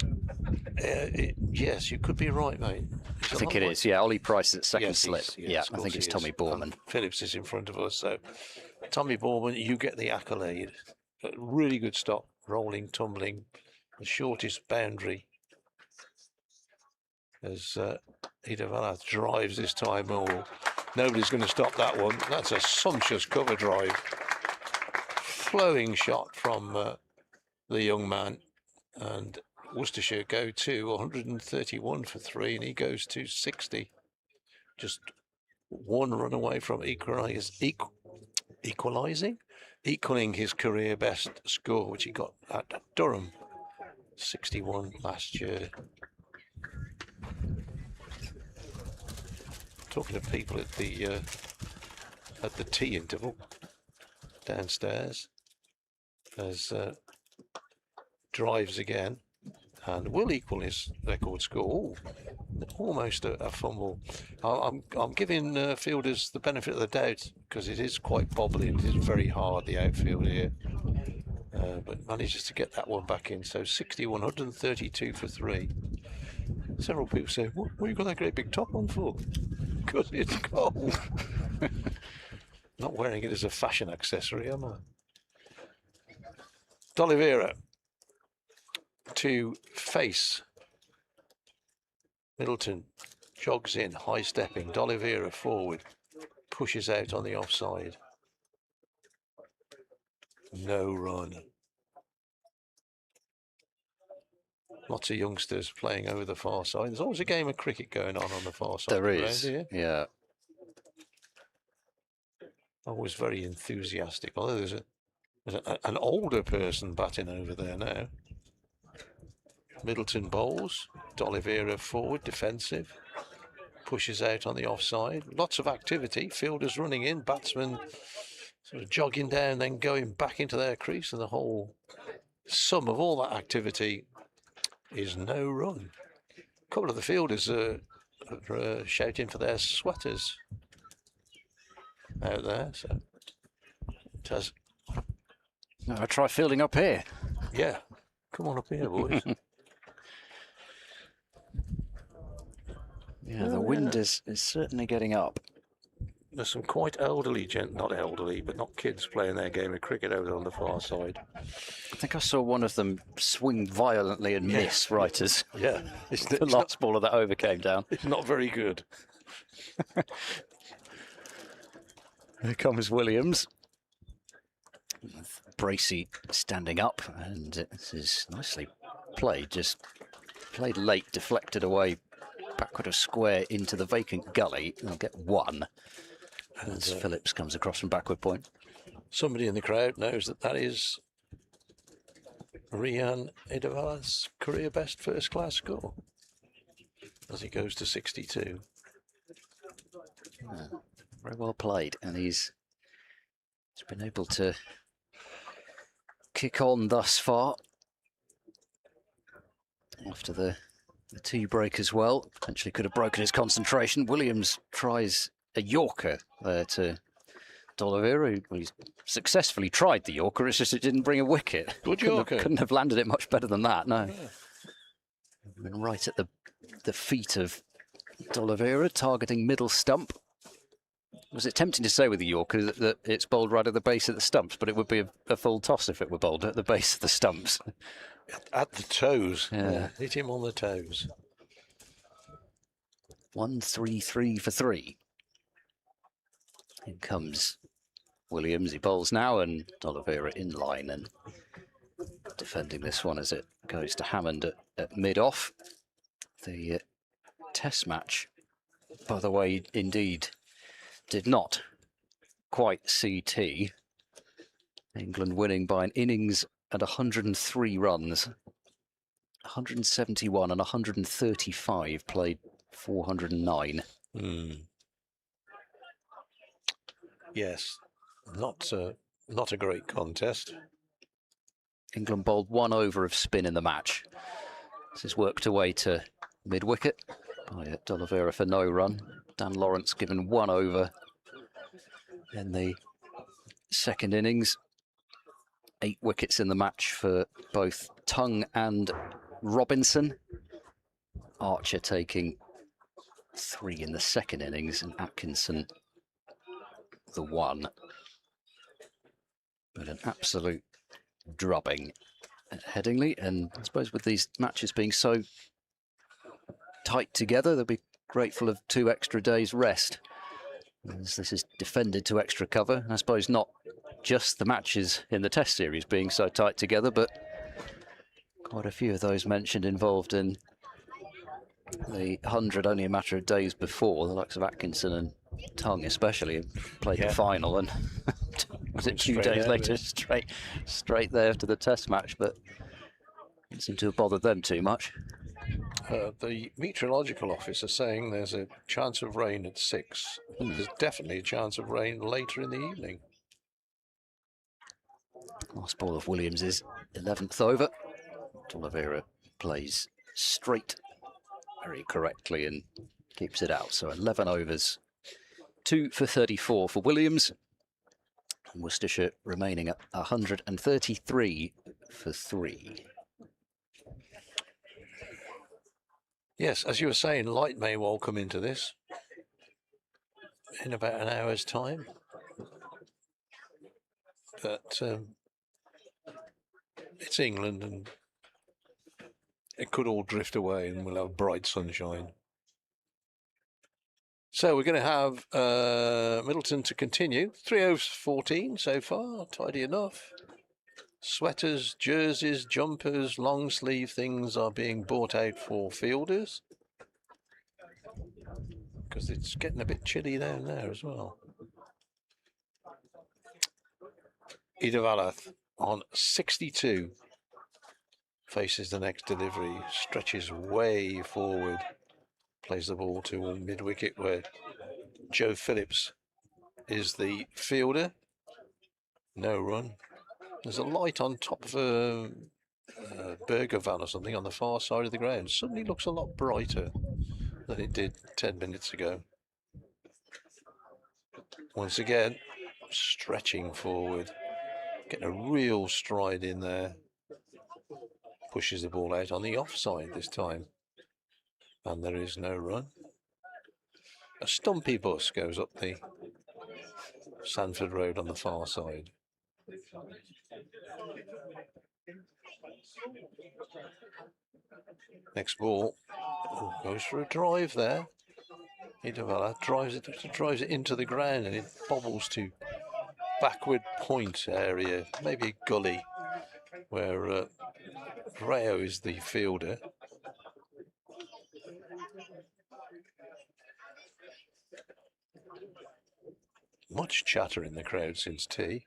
Yes, you could be right, mate. I think it is, yeah. Ollie Price is at second Yes, slip. Yeah, I think it's Tommy Borman. Phillips is in front of us, so Tommy Borman, you get the accolade. A really good stop, rolling, tumbling, the shortest boundary. As De Valath drives this time, nobody's going to stop that one. That's a sumptuous cover drive. Flowing shot from the young man, and Worcestershire go to 131 for 3, and he goes to 60. Just one run away from equaling his career best score, which he got at Durham, 61 last year. Talking to people at the tea interval downstairs, as drives again and will equal his record score. Almost a fumble. I'm giving fielders the benefit of the doubt, because it is quite bobbly and it is very hard, the outfield here, but manages to get that one back in. So 60, 132 for 3. Several people say, what you got that great big top on for? Because it's cold. Not wearing it as a fashion accessory, am I? D'Oliveira to face. Middleton jogs in, high stepping. D'Oliveira forward, pushes out on the offside. No run. Lots of youngsters playing over the far side. There's always a game of cricket going on the far side. There is, yeah. Always very enthusiastic. Although there's an older person batting over there now. Middleton bowls, D'Oliveira forward, defensive, pushes out on the offside. Lots of activity, fielders running in, batsmen sort of jogging down, then going back into their crease, and the whole sum of all that activity is no run. A couple of the fielders are shouting for their sweaters out there, so it has... I try fielding up here. Yeah, come on up here, boys. Yeah, the wind is certainly getting up. There's some quite elderly not elderly, but not kids playing their game of cricket over on the far side. I think I saw one of them swing violently and miss right as Yeah, the last ball of that over came down. It's not very good. Here comes Williams. Bracey standing up, and this is nicely played. Just played late, deflected away, backward of square into the vacant gully. They'll get one as Phillips comes across from backward point. Somebody in the crowd knows that is Rian Idavala's career best first class score as he goes to 62. Yeah, very well played, and he's been able to kick on thus far after the tea break as well. Potentially could have broken his concentration. Williams tries a Yorker there to D'Oliveira, who he's successfully tried the Yorker. It's just it didn't bring a wicket. Good Yorker. Couldn't have landed it much better than that. No, been right at the feet of D'Oliveira, targeting middle stump. Was it tempting to say with the Yorker that it's bowled right at the base of the stumps, but it would be a full toss if it were bowled at the base of the stumps. At the toes. Yeah. Hit him on the toes. 1-3-3 for 3. Here comes Williams. He bowls now, and D'Oliveira in line and defending this one as it goes to Hammond at mid-off. The test match, by the way, indeed did not quite see tea. England winning by an innings and 103 runs. 171 and 135 played 409. Yes, not a great contest. England bowled 1 over of spin in the match. This is worked away to mid-wicket by D'Oliveira for no run. Dan Lawrence given 1 over in the second innings. 8 wickets in the match for both Tongue and Robinson. Archer taking 3 in the second innings, and Atkinson the 1. But an absolute drubbing at Headingley, and I suppose with these matches being so tight together, they'll be grateful of 2 extra days rest, as this is defended to extra cover. And I suppose not just the matches in the Test series being so tight together, but quite a few of those mentioned involved in the 100 only a matter of days before. The likes of Atkinson and Tongue especially played the final, and was it 2 days later straight there to the Test match, but didn't seem to have bothered them too much. The meteorological office are saying there's a chance of rain at 6. There's definitely a chance of rain later in the evening. Last ball of Williams is 11th over. D'Oliveira plays straight very correctly and keeps it out. So 11 overs, 2 for 34 for Williams. And Worcestershire remaining at 133 for 3. Yes, as you were saying, light may well come into this in about an hour's time. But it's England, and it could all drift away and we'll have bright sunshine. So we're going to have Middleton to continue. 3 overs 14 so far, tidy enough. Sweaters, jerseys, jumpers, long sleeve things are being bought out for fielders, because it's getting a bit chilly down there as well. Idavala on 62 faces the next delivery, stretches way forward, plays the ball to mid-wicket where Joe Phillips is the fielder. No run. There's a light on top of a burger van or something on the far side of the ground. Suddenly looks a lot brighter than it did 10 minutes ago. Once again, stretching forward, getting a real stride in there. pushes the ball out on the offside this time. And there is no run. A stumpy bus goes up the Sanford Road on the far side. Next ball goes for a drive there. Idavalla drives it into the ground, and it bobbles to backward point area, maybe a gully, where Rayo is the fielder. Much chatter in the crowd since tea.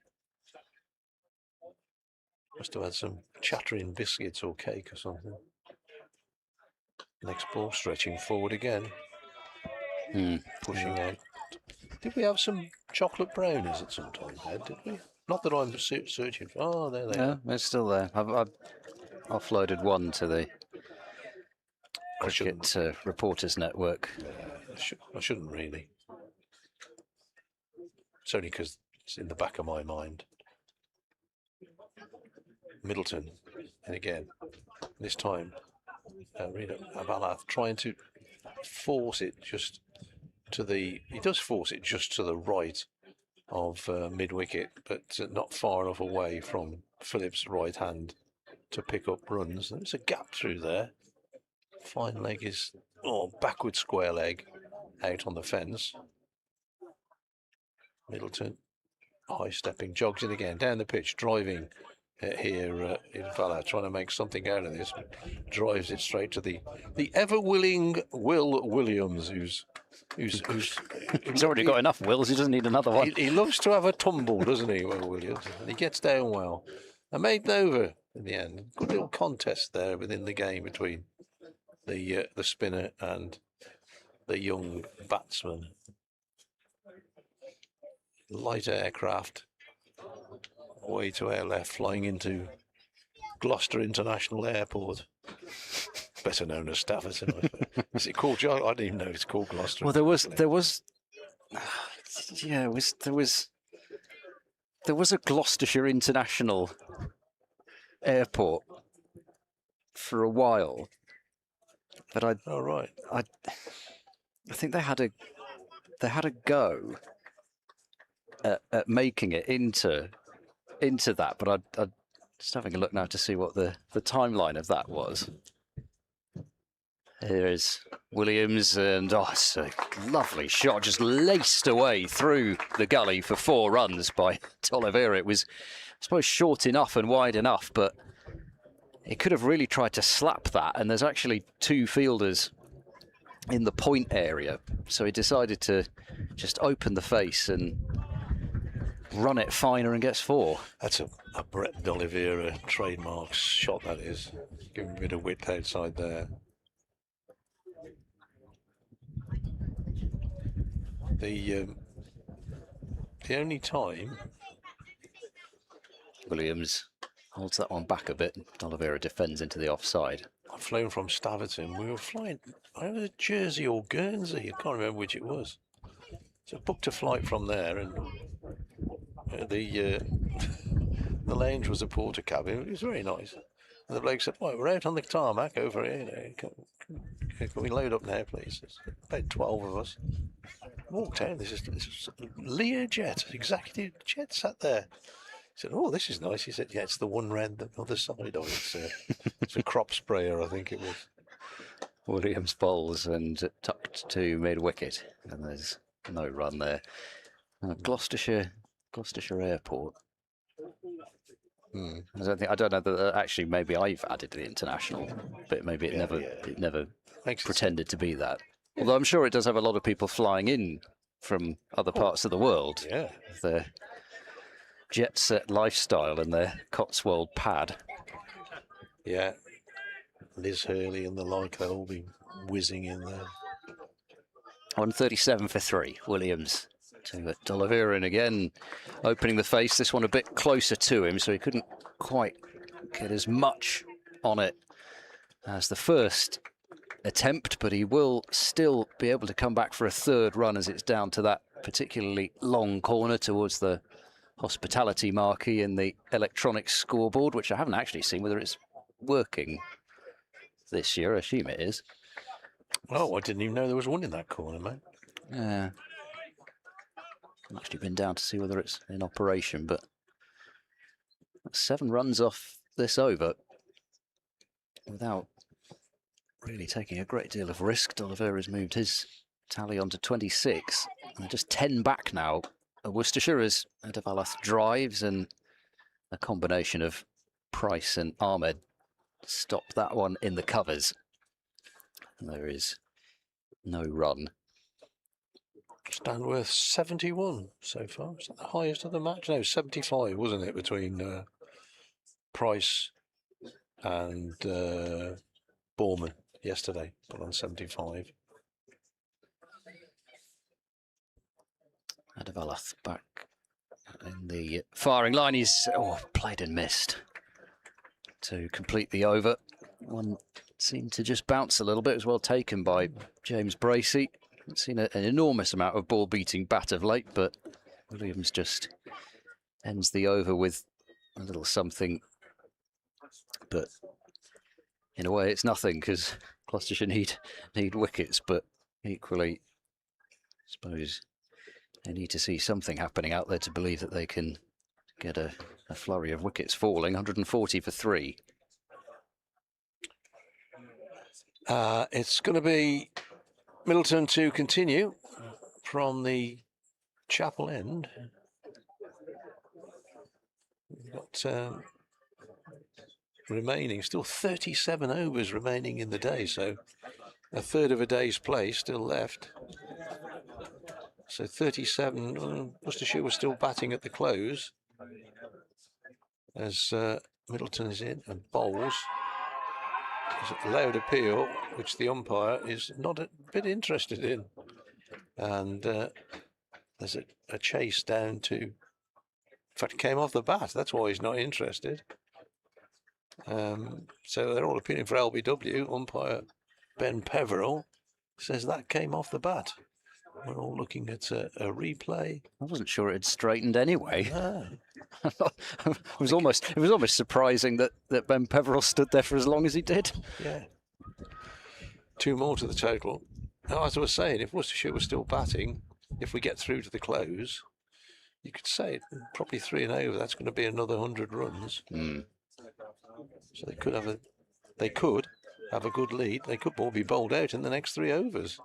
Must have had some chattering biscuits or cake or something. Next ball stretching forward again. Pushing out. Did we have some chocolate brownies at some time, Ed? Did we? Not that I'm searching for. Oh, there they are. They're still there. I've offloaded one to the Cricket Reporters Network. I shouldn't really. It's only because it's in the back of my mind. Middleton, and again, this time, Idavalla trying to force it just to the. He does force it just to the right of mid wicket, but not far enough away from Phillips' right hand to pick up runs. There's a gap through there. Fine leg is backward square leg out on the fence. Middleton, high stepping, jogs it again down the pitch, driving here. Idavalla trying to make something out of this, drives it straight to the ever willing Will Williams, who's He's already got enough wills. He doesn't need another one. He loves to have a tumble, doesn't he, Will Williams? And he gets down well. And made it over in the end. Good little contest there within the game between the spinner and the young batsman. Light aircraft away to our left, flying into Gloucester International Airport, better known as Staverton. Is it called? I don't even know if it's called Gloucester. Well, there was a Gloucestershire International Airport for a while, but I think they had a go at making it into that, but I'm just having a look now to see what the timeline of that was. Here is Williams, and it's a lovely shot, just laced away through the gully for 4 runs by D'Oliveira. It was, I suppose, short enough and wide enough, but he could have really tried to slap that, and there's actually 2 fielders in the point area, so he decided to just open the face and run it finer and gets 4. That's a Brett D'Oliveira trademark shot, that is. Giving a bit of width outside there. The only time Williams holds that one back a bit. D'Oliveira defends into the offside. I've flown from Staverton. We were flying either Jersey or Guernsey. I can't remember which it was. So I booked a flight from there, and the lounge was a porter cabin. It was very nice. And the bloke said, "Right, we're out on the tarmac over here. Can we load up now, please?" There's about 12 of us. Walked out. This is Learjet, executive jet, sat there. He said, "Oh, this is nice." He said, "Yeah, it's the one round the other side of it. It's a crop sprayer, I think it was." Williams bowls and tucked to mid wicket, and there's no run there. Gloucestershire Airport. I don't know that actually. Maybe I've added the international bit. Maybe it never pretended to be that. Although I'm sure it does have a lot of people flying in from other parts of the world. Yeah, Their jet set lifestyle and their Cotswold pad. Yeah, Liz Hurley and the like, they'll all be whizzing in there. 137 for 3. Williams to D'Oliveira, and again opening the face. This one a bit closer to him, so he couldn't quite get as much on it as the first attempt, but he will still be able to come back for a 3rd run as it's down to that particularly long corner towards the hospitality marquee in the electronic scoreboard, which I haven't actually seen whether it's working this year. I assume it is. Oh, I didn't even know there was one in that corner, mate. Yeah. I've actually been down to see whether it's in operation, but 7 runs off this over without really taking a great deal of risk. D'Oliveira's moved his tally on to 26. And they're just 10 back now. Worcestershire as De Valath drives, and a combination of Price and Ahmed stopped that one in the covers. And there is no run. Stanworth 71 so far. Is that the highest of the match? No, 75, wasn't it, between Price and Borman yesterday, but on 75. De Valath back in the firing line. He's played and missed to complete the over. One seemed to just bounce a little bit. It was well taken by James Bracey. I've seen an enormous amount of ball beating bat of late, but Williams just ends the over with a little something. But in a way, it's nothing, because Gloucestershire need wickets, but equally, I suppose they need to see something happening out there to believe that they can get a flurry of wickets falling. 140 for 3. It's going to be Middleton to continue from the chapel end. We've got remaining still 37 overs remaining in the day, so a third of a day's play still left. So 37. Worcestershire was still batting at the close as Middleton is in and bowls. There's a loud appeal, which the umpire is not a bit interested in. And there's a chase down to... In fact, it came off the bat. That's why he's not interested. So they're all appealing for LBW. Umpire Ben Peveril says that came off the bat. We're all looking at a replay. I wasn't sure it had straightened anyway. Ah. It was almost surprising that Ben Peveril stood there for as long as he did. Yeah. 2 more to the total. Now, as I was saying, if Worcestershire was still batting, if we get through to the close, you could say probably 3 and over. That's going to be another 100 runs. Mm. So they could have a good lead. They could all be bowled out in the next 3 overs,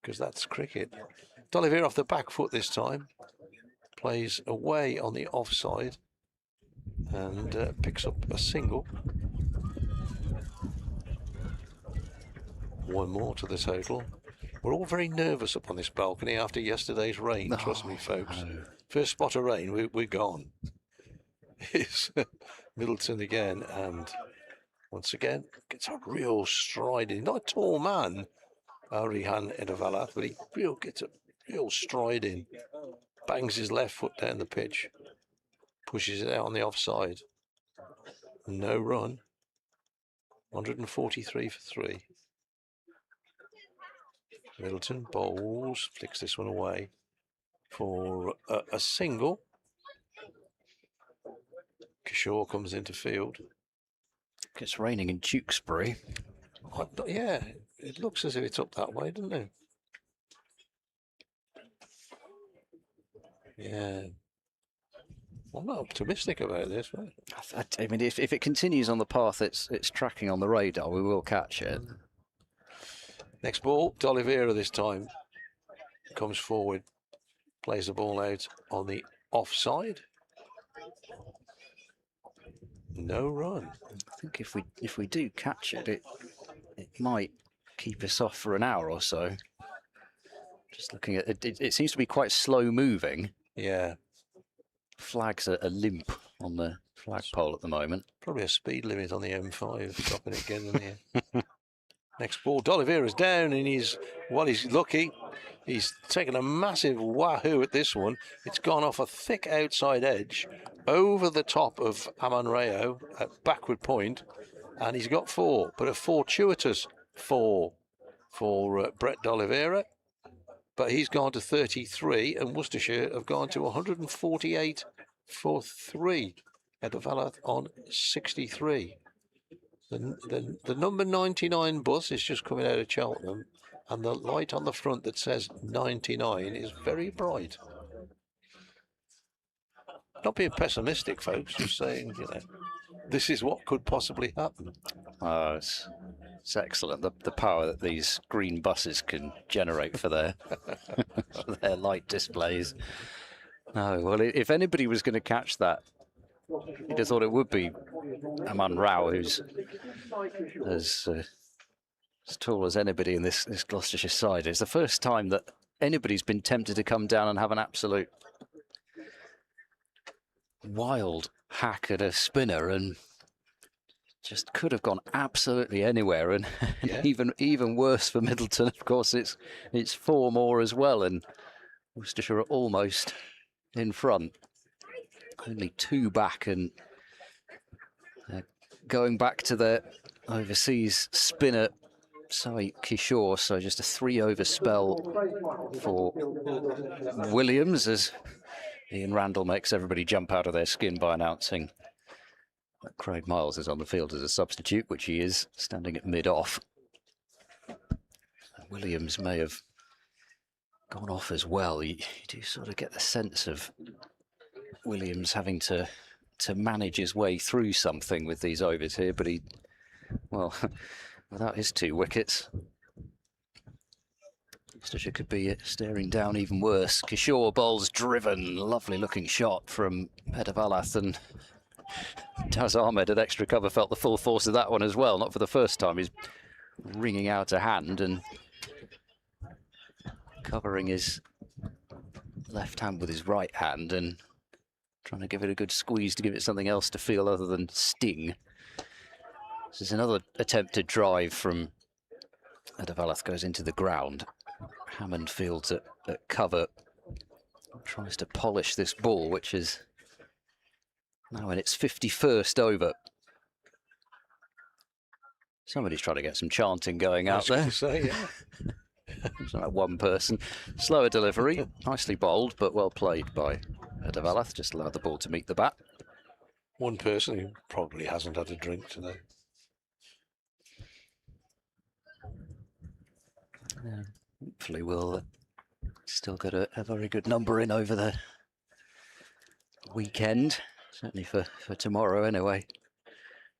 because that's cricket. D'Oliveira off the back foot this time. Plays away on the offside and picks up a single. 1 more to the total. We're all very nervous up on this balcony after yesterday's rain, trust me, folks. No. First spot of rain, we're gone. It's Middleton again, and once again gets a real stride in. Not a tall man, Rihan De Valath, but he gets a real stride in. Bangs his left foot down the pitch, pushes it out on the offside. No run. 143 for 3. Middleton bowls, flicks this one away for a single. Kishore comes into field. It's raining in Tewkesbury. Yeah, it looks as if it's up that way, doesn't it? Yeah. I'm not optimistic about this, right? I mean, if it continues on the path it's tracking on the radar, we will catch it. Next ball, D'Oliveira this time comes forward, plays the ball out on the offside. No run. I think if we do catch it, it might keep us off for an hour or so. Just looking at it, it seems to be quite slow moving. Yeah. Flags are limp on the flagpole at the moment. Probably a speed limit on the M5 stopping it again in here. Next ball, D'Oliveira's down, and he's lucky. He's taken a massive wahoo at this one. It's gone off a thick outside edge over the top of Aman Rayo at backward point, and he's got 4, but a fortuitous 4 for Brett D'Oliveira. But he's gone to 33, and Worcestershire have gone to 148 for 3. De Valath on 63. The number 99 bus is just coming out of Cheltenham, and the light on the front that says 99 is very bright. Not being pessimistic, folks, just saying, this is what could possibly happen. Oh, it's excellent, the power that these green buses can generate for their, for their light displays. No, well, if anybody was going to catch that, you'd have thought it would be Aman Rao, who's as tall as anybody in this Gloucestershire side. It's the first time that anybody's been tempted to come down and have an absolute wild hack at a spinner, and just could have gone absolutely anywhere, and Yeah. even worse for Middleton. Of course, it's 4 more as well, and Worcestershire are almost in front, only 2 back, and going back to their overseas spinner Sai Kishore, so just a 3-over spell for Williams, as Ian Randall makes everybody jump out of their skin by announcing that Craig Miles is on the field as a substitute, which he is, standing at mid-off. Williams may have gone off as well. You do sort of get the sense of Williams having to manage his way through something with these overs here, but well, without his 2 wickets, Worcestershire could be staring down even worse. Kishore bowls driven, lovely looking shot from Hedavalath, and Taz Ahmed at extra cover felt the full force of that one as well. Not for the first time, he's wringing out a hand and covering his left hand with his right hand and trying to give it a good squeeze to give it something else to feel other than sting. This is another attempted drive from Hedavalath, goes into the ground. Hammond fields at cover, tries to polish this ball, which is now in its 51st over. Somebody's trying to get some chanting going out there. Say, yeah. It's like one person. Slower delivery, nicely bowled, but well played by Hedavalath. Just allowed the ball to meet the bat. One person who probably hasn't had a drink today. Yeah, hopefully we'll still get a very good number in over the weekend. Certainly for tomorrow anyway.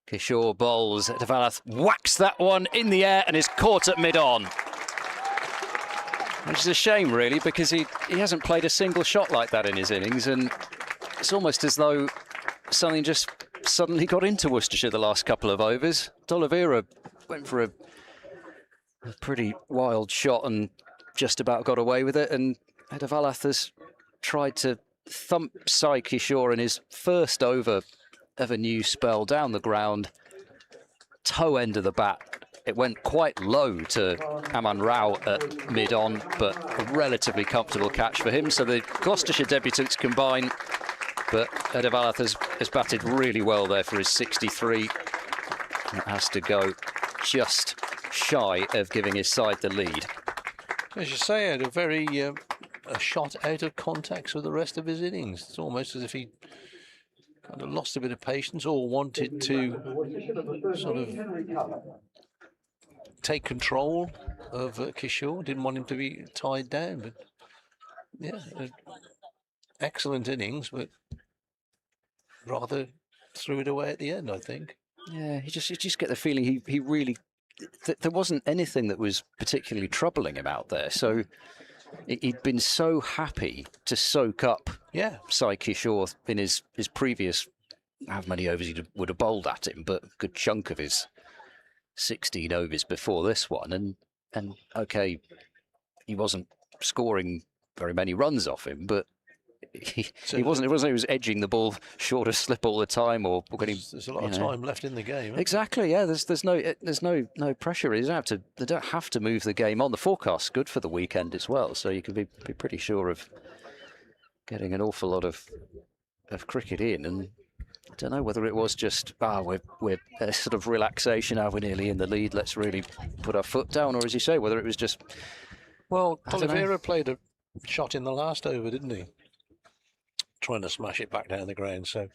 Kishore bowls, Hedavalath whacks that one in the air and is caught at mid-on. Which is a shame, really, because he hasn't played a single shot like that in his innings, and it's almost as though something just suddenly got into Worcestershire the last couple of overs. D'Oliveira went for a pretty wild shot and just about got away with it, and Hedavalath has tried to thump Sai Kishore in his first over of a new spell down the ground, toe end of the bat. It went quite low to Aman Rao at mid-on, but a relatively comfortable catch for him. So the Gloucestershire debutants combine, but Hedavalath has batted really well there for his 63. That has to go just shy of giving his side the lead. As you say, had a very a shot out of context with the rest of his innings. It's almost as if he kind of lost a bit of patience or wanted to sort of take control of Kishore. Didn't want him to be tied down, but yeah, excellent innings, but rather threw it away at the end, I think. Yeah, you just get the feeling he really there wasn't anything that was particularly troubling him out there. So he'd been so happy to soak up Sai Kishore in his previous, how many overs he would have bowled at him, but a good chunk of his 16 overs before this one. And okay, he wasn't scoring very many runs off him, but he wasn't. It wasn't. He was edging the ball short of slip all the time, or getting. There's a lot of time left in the game. Exactly. Yeah. There's no pressure. They don't have to move the game on. The forecast's good for the weekend as well, so you can be pretty sure of getting an awful lot of cricket in. And I don't know whether it was just we're a sort of relaxation. We're nearly in the lead. Let's really put our foot down, or as you say, whether it was just. Well, D'Oliveira played a shot in the last over, didn't he? Trying to smash it back down the ground. So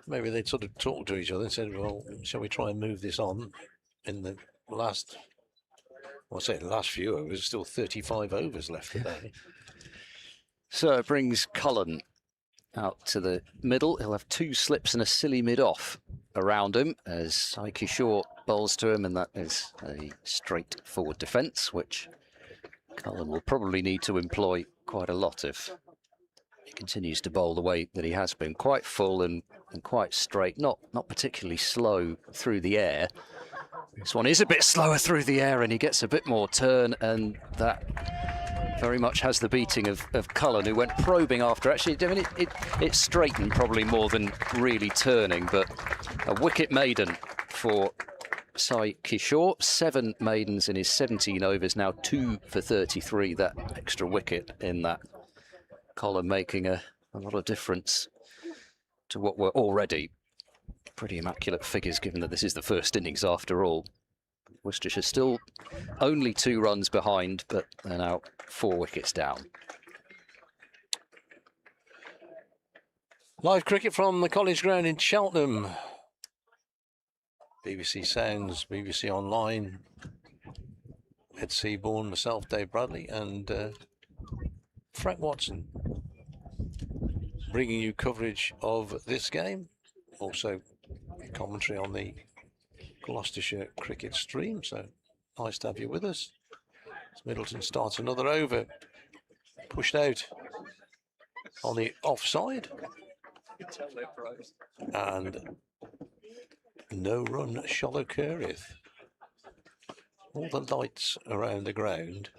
maybe they'd sort of talk to each other and said, well, shall we try and move this on in the last, well, I say the last few overs, still 35 overs left today. So it brings Cullen out to the middle. He'll have 2 slips and a silly mid-off around him as Saiki Shaw bowls to him, and that is a straightforward defence, which Cullen will probably need to employ quite a lot if he continues to bowl the way that he has been. Quite full and quite straight, not particularly slow through the air. This one is a bit slower through the air and he gets a bit more turn, and that very much has the beating of Cullen, who went probing after. Actually, I mean, it straightened probably more than really turning, but a wicket maiden for Sai Kishore. 7 maidens in his 17 overs, now 2 for 33. That extra wicket in that column making a lot of difference to what were already pretty immaculate figures, given that this is the first innings after all. Worcestershire still only 2 runs behind, but they're now 4 wickets down. Live cricket from the College Ground in Cheltenham. BBC Sounds, BBC Online, Ed Seaborn, myself, Dave Bradley, and Frank Watson, bringing you coverage of this game. Also commentary on the Gloucestershire cricket stream, so nice to have you with us. As Middleton starts another over, pushed out on the offside, and no run shall occurreth. All the lights around the ground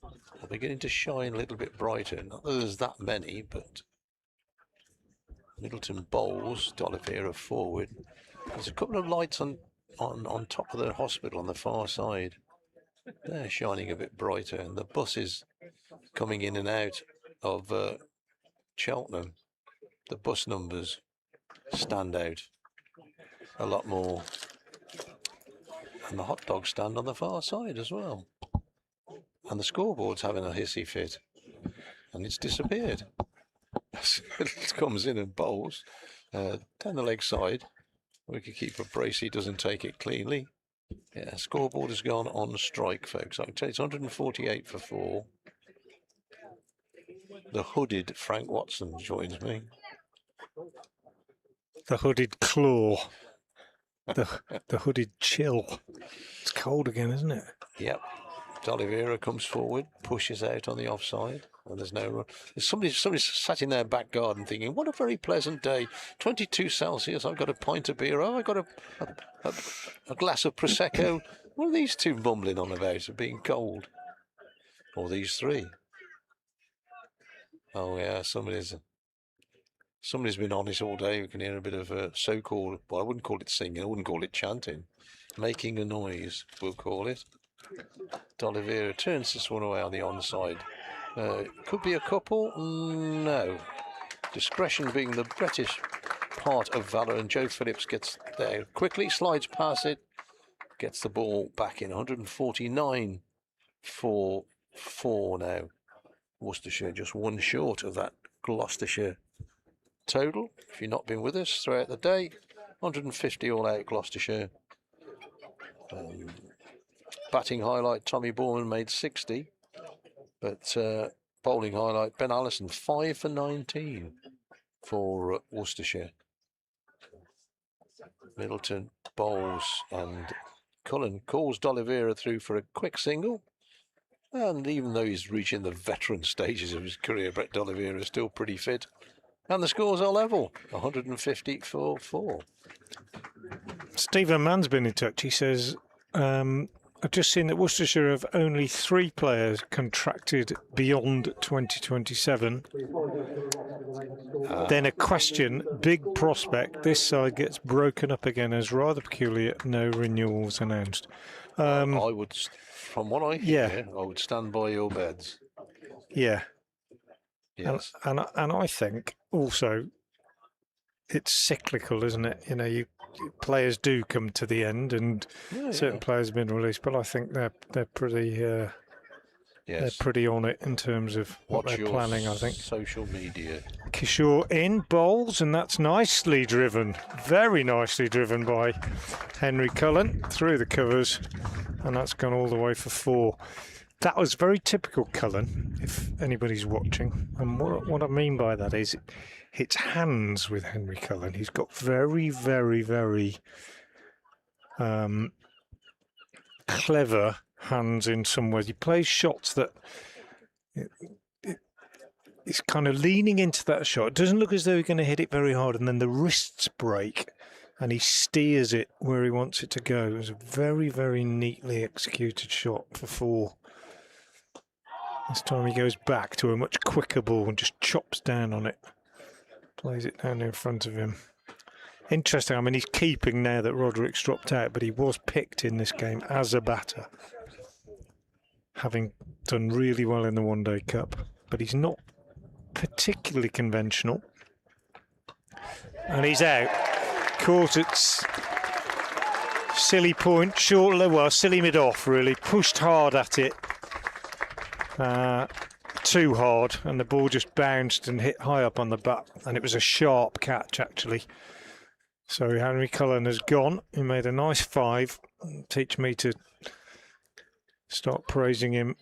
are beginning to shine a little bit brighter. Not that there's that many, but Middleton bowls, D'Oliveira forward. There's a couple of lights on top of the hospital on the far side. They're shining a bit brighter, and the buses coming in and out of Cheltenham, the bus numbers stand out a lot more. And the hot dog stand on the far side as well. And the scoreboard's having a hissy fit, and it's disappeared. It comes in and bowls down the leg side. Wicketkeeper Bracey doesn't take it cleanly. Yeah, scoreboard has gone on strike, folks. I can tell you it's 148 for 4. The hooded Frank Watson joins me. The hooded claw. The hooded chill. It's cold again, isn't it? Yep. D'Oliveira comes forward, pushes out on the offside, and there's no run. Somebody sat in their back garden thinking, what a very pleasant day. 22 Celsius, I've got a pint of beer, oh, I've got a glass of Prosecco. What are these 2 mumbling on about of being cold? Or these 3? Oh yeah, somebody's been on this all day. We can hear a bit of so-called, well, I wouldn't call it singing, I wouldn't call it chanting. Making a noise, we'll call it. D'Oliveira turns this one away on the onside. Could be a couple? No. Discretion being the British part of valour, and Joe Phillips gets there quickly, slides past it, gets the ball back in. 149 for 4 now. Worcestershire just 1 short of that Gloucestershire total. If you've not been with us throughout the day, 150 all out Gloucestershire. Batting highlight, Tommy Borman made 60, but bowling highlight, Ben Allison 5 for 19 for Worcestershire. Middleton bowls, and Cullen calls D'Oliveira through for a quick single. And even though he's reaching the veteran stages of his career, Brett D'Oliveira is still pretty fit. And the scores are level, 150 for 4. Stephen Mann's been in touch. He says, I've just seen that Worcestershire have only 3 players contracted beyond 2027. Then a question, big prospect, this side gets broken up again as rather peculiar, no renewals announced. I would, from what I hear, I would stand by your beds. Yeah. Yes. And I think also it's cyclical, isn't it? You know, players do come to the end, and certain players have been released, but I think they're pretty Yes. they're pretty on it in terms of what Watch they're your planning, I think. social media. Kishore in, bowls, and that's nicely driven, very nicely driven by Henry Cullen through the covers, and that's gone all the way for 4. That was very typical Cullen, if anybody's watching. And what I mean by that is it's hands with Henry Cullen. He's got very, very, very clever hands in some ways. He plays shots that it's kind of leaning into that shot. It doesn't look as though he's going to hit it very hard, and then the wrists break and he steers it where he wants it to go. It was a very, very neatly executed shot for 4. This time he goes back to a much quicker ball and just chops down on it. Plays it down in front of him. Interesting, I mean, he's keeping now that Roderick's dropped out, but he was picked in this game as a batter, having done really well in the One Day Cup. But he's not particularly conventional. And he's out. Caught at silly point, short, well, silly mid-off, really. Pushed hard at it. Too hard, and the ball just bounced and hit high up on the bat, and it was a sharp catch actually. So Henry Cullen has gone. He made a nice 5. Teach me to start praising him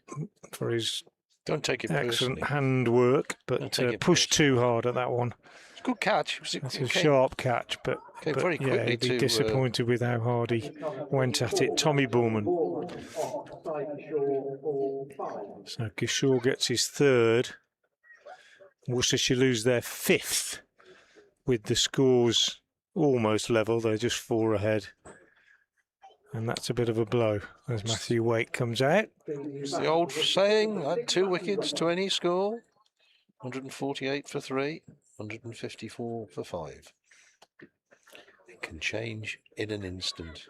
for his Don't take it excellent personally. handwork, but Don't take it pushed too hard at that one. It's a good catch. It's a sharp catch, but very yeah, quickly he'd be to, disappointed with how hard he went at it. Tommy Bullman. So Kishore gets his 3rd. Worcestershire lose their 5th with the scores almost level. They're just 4 ahead. And that's a bit of a blow as Matthew Waite comes out. It's the old saying, add 2 wickets to any score. 148 for 3, 154 for 5. It can change in an instant.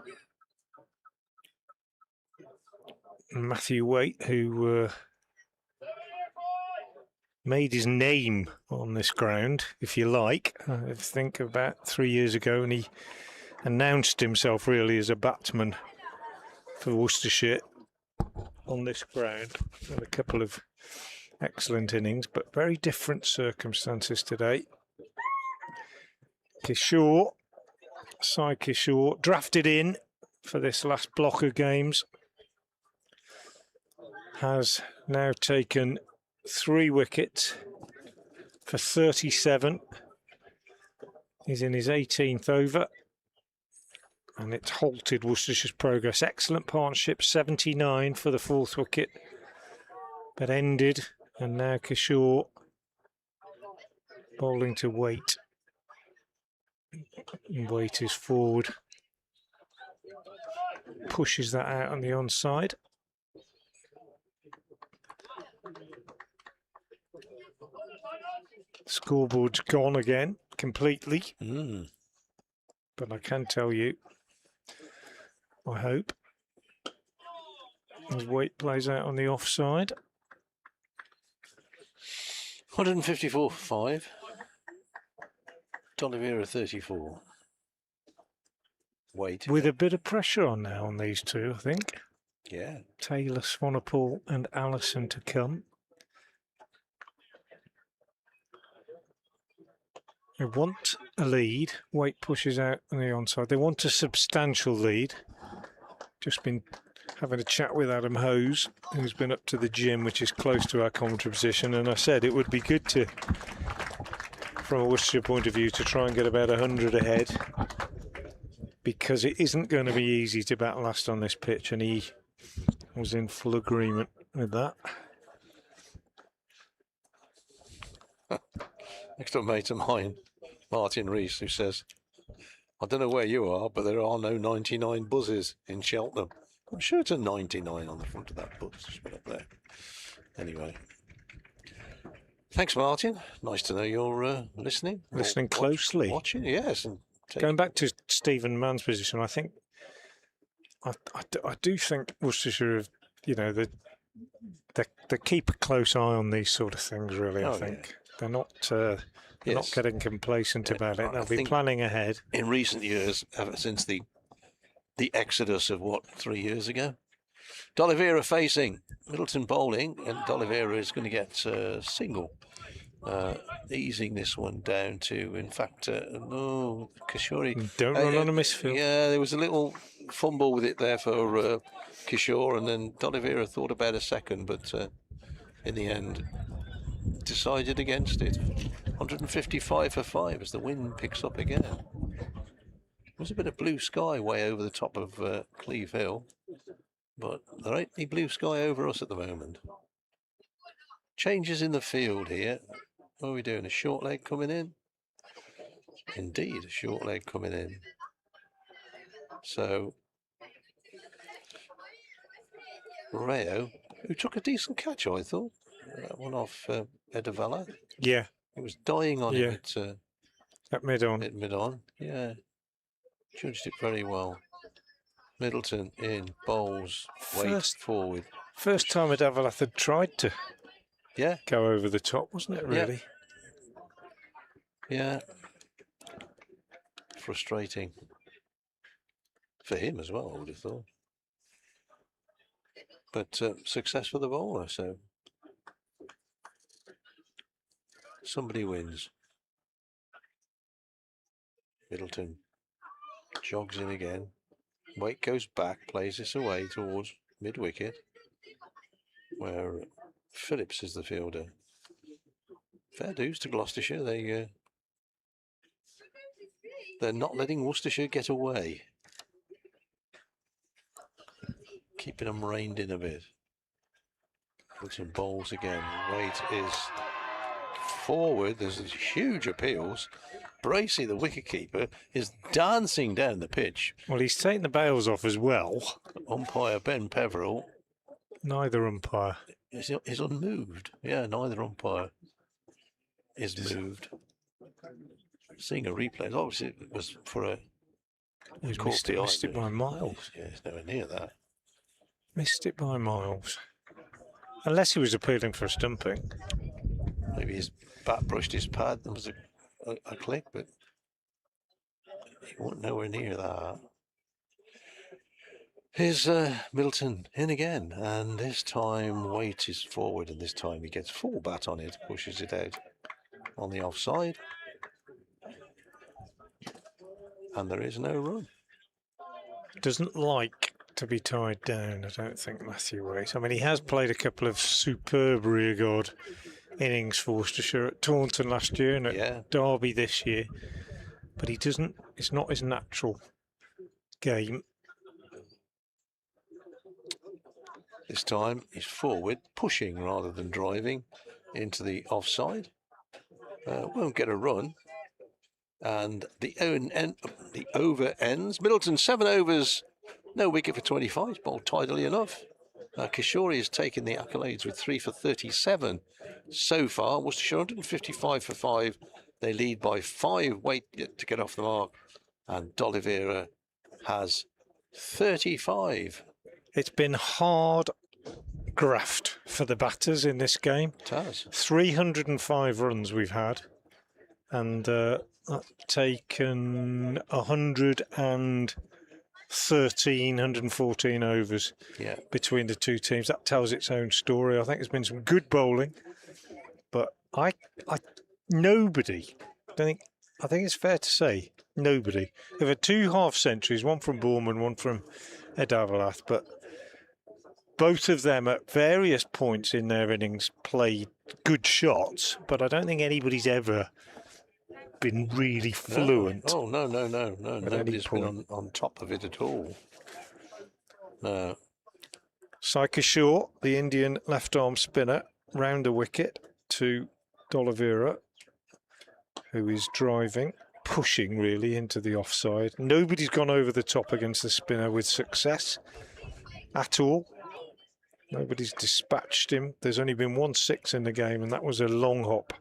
Matthew Waite, who made his name on this ground, if you like. I think about 3 years ago, and he announced himself really as a batsman for Worcestershire on this ground. Had a couple of excellent innings, but very different circumstances today. Kishore, Sai Kishore, drafted in for this last block of games, has now taken 3 wickets for 37. He's in his 18th over, and it's halted Worcestershire's progress. Excellent partnership, 79 for the 4th wicket, but ended, and now Kishore bowling to Waite. Waite is forward, pushes that out on the onside. Scoreboard's gone again completely, but I can tell you, I hope, as Waite plays out on the offside. 154 for 5. D'Oliveira 34. Wait. With a bit of pressure on now on these two, I think. Yeah. Taylor, Swanepoel and Allison to come. They want a lead. Waite pushes out on the onside. They want a substantial lead. Just been having a chat with Adam Hose, who's been up to the gym, which is close to our commentary position, and I said it would be good to, from a Worcestershire point of view, to try and get about 100 ahead, because it isn't going to be easy to bat last on this pitch, and he was in full agreement with that. Next door mate of mine, Martin Rees, who says, I don't know where you are, but there are no 99 buzzes in Cheltenham. I'm sure it's a 99 on the front of that bus. Just put up there. Anyway. Thanks, Martin. Nice to know you're listening. Listening closely. Watching, yes. And going back to Stephen Mann's position, I think, I do think Worcestershire, you know, they keep a close eye on these sort of things, really, I think. Yeah. They're not getting complacent about it. They'll be planning ahead. In recent years, ever since the exodus of 3 years ago, D'Oliveira facing Middleton bowling, and D'Oliveira is going to get single. Easing this one down to, in fact, no, Kishore. Don't run on a misfield. Yeah, there was a little fumble with it there for Kishore, and then D'Oliveira thought about a second, but in the end decided against it. 155 for 5 as the wind picks up again. There's a bit of blue sky way over the top of Cleve Hill, but there ain't any blue sky over us at the moment. Changes in the field here. What are we doing? A short leg coming in? Indeed, a short leg coming in. So, Rayo, who took a decent catch, I thought. That one off Edavella. Yeah. It was dying on him at mid-on. At mid-on, yeah. Judged it very well. Middleton in, bowls, weight forward. First time Edavella had tried to go over the top, wasn't it, really? Yeah. Frustrating. For him as well, I would have thought. But success for the bowler, so somebody wins. Middleton jogs in again. Waite goes back, plays this away towards mid-wicket, where Phillips is the fielder. Fair dues to Gloucestershire. They're not letting Worcestershire get away. Keeping them reined in a bit. Middleton bowls again. Waite is forward. There's huge appeals. Bracey, the wicketkeeper, is dancing down the pitch. Well, he's taken the bails off as well. Umpire Ben Peveril. Neither umpire is unmoved. Yeah, neither umpire is moved. Seeing a replay, obviously it was for a... He's missed it by miles. Yeah, it's nowhere near that. Missed it by miles. Unless he was appealing for a stumping. Maybe his bat brushed his pad. There was a click, but he wasn't nowhere near that. Here's Middleton in again, and this time Waite is forward, and this time he gets full bat on it, pushes it out on the offside, and there is no run. Doesn't like to be tied down, I don't think, Matthew Waite. I mean, he has played a couple of superb rearguard innings for Worcestershire at Taunton last year and at Derby this year, but he doesn't. It's not his natural game. This time he's forward, pushing rather than driving into the offside. Won't get a run, and the over ends. Middleton 7 overs, no wicket for 25. Bowled tidily enough. Kishore has taken the accolades with 3 for 37 so far. Worcestershire 155 for 5. They lead by 5. Wait to get off the mark, and D'Oliveira has 35. It's been hard graft for the batters in this game. It has. 305 runs we've had, and that's taken 114 overs between the two teams. That tells its own story. I think there's been some good bowling, but I think it's fair to say nobody. There were 2 half centuries, one from Bournemouth, one from Edavalath, but both of them at various points in their innings played good shots, but I don't think anybody's ever been really fluent. No. Nobody's been on top of it at all. No. Saika Shaw, the Indian left-arm spinner, round the wicket to D'Oliveira, who is driving, pushing really into the offside. Nobody's gone over the top against the spinner with success at all. Nobody's dispatched him. There's only been 1 6 in the game, and that was a long hop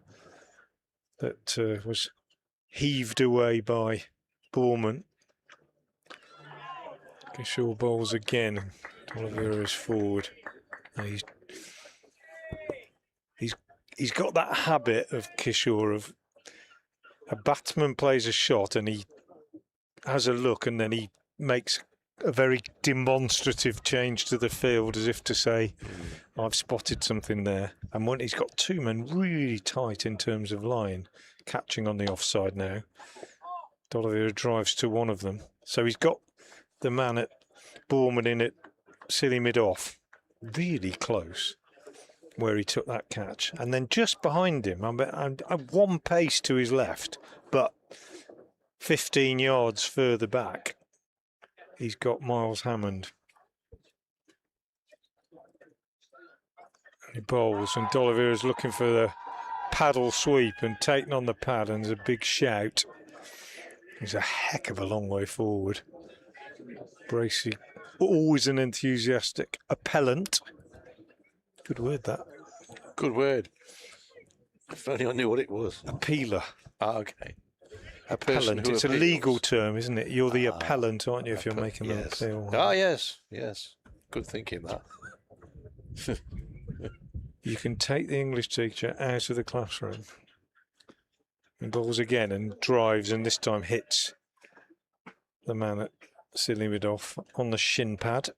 that was heaved away by Bournemouth. Kishore bowls again. D'Oliveira is forward. He's got that habit of Kishore of a batsman plays a shot and he has a look and then he makes a very demonstrative change to the field, as if to say, I've spotted something there. And when he's got two men really tight in terms of line, catching on the offside now. D'Oliveira drives to one of them. So he's got the man at Bournemouth in at silly mid-off, really close, where he took that catch. And then just behind him, I'm one pace to his left, but 15 yards further back, he's got Miles Hammond. And he bowls, and D'Oliveira's looking for the paddle sweep and taking on the pad, and there's a big shout. He's a heck of a long way forward. Bracey, always an enthusiastic appellant. Good word, that. Good word. If only I knew what it was. Appealer. Ah, okay. Appellant. It's a legal term, isn't it? You're the appellant, aren't you, if you're making an appeal? Ah, yes, yes. Good thinking, that. You can take the English teacher out of the classroom. And balls again and drives, and this time hits the man at silly mid-off on the shin pad.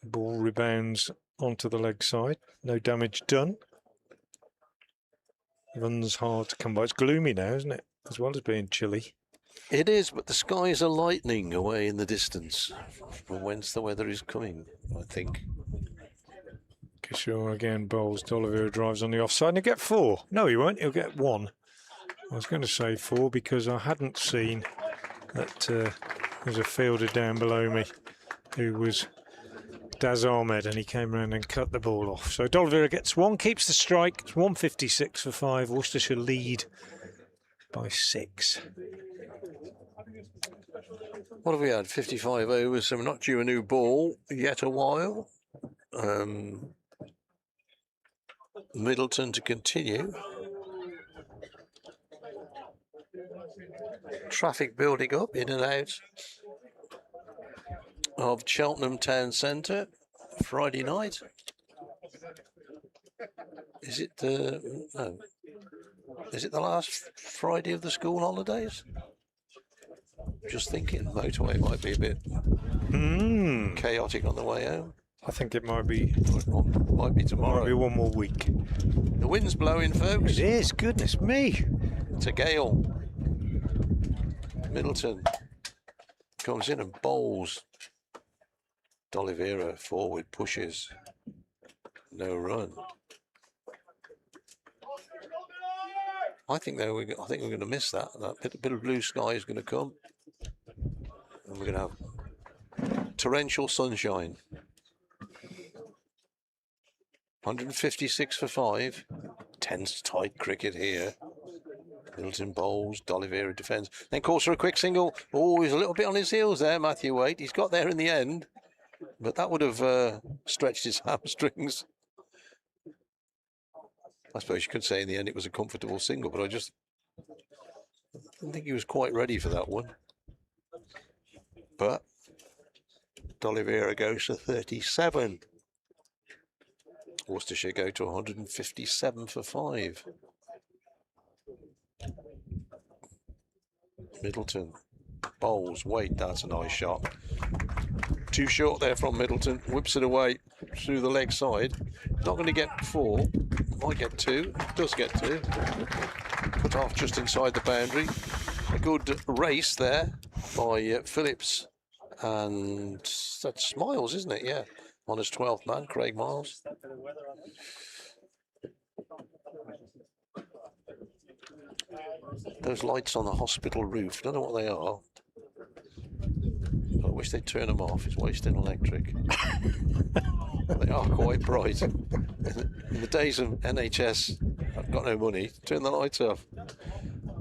Ball rebounds onto the leg side. No damage done. Runs hard to come by. It's gloomy now, isn't it? As well as being chilly. It is, but the skies are lightening away in the distance from whence the weather is coming, I think. Kishore again bowls. D'Oliveira drives on the offside and he'll get 4. No, he won't. He'll get 1. I was going to say 4 because I hadn't seen that there's a fielder down below me who was Daz Ahmed, and he came around and cut the ball off. So D'Oliveira gets 1, keeps the strike. It's 156 for 5. Worcestershire lead by 6. What have we had? 55 overs, so we're not due a new ball yet a while. Middleton to continue. Traffic building up in and out of Cheltenham Town Centre Friday night. Is it the last Friday of the school holidays? Just thinking, motorway might be a bit chaotic on the way home. I think it might be tomorrow. Might be one more week. The wind's blowing, folks. It is, goodness me. It's a gale. Middleton comes in and bowls. D'Oliveira forward pushes. No run. I think we're going to miss that. That bit of blue sky is going to come, and we're going to have torrential sunshine. 156 for 5. Tense, tight cricket here. Middleton bowls, D'Oliveira defends. Then calls for a quick single. Oh, he's a little bit on his heels there, Matthew Waite. He's got there in the end, but that would have stretched his hamstrings. I suppose you could say in the end it was a comfortable single, but I didn't think he was quite ready for that one. But D'Oliveira goes to 37. Worcestershire go to 157 for 5. Middleton bowls. Wait, that's a nice shot. Too short there from Middleton. Whips it away through the leg side. Not going to get 4. Might get 2. Does get 2. Put off just inside the boundary. A good race there by Phillips. And that's Miles, isn't it? Yeah. On his 12th man, Craig Miles. Those lights on the hospital roof, don't know what they are. I wish they'd turn them off. It's wasting electric. They are quite bright. In the days of NHS, I've got no money. Turn the lights off.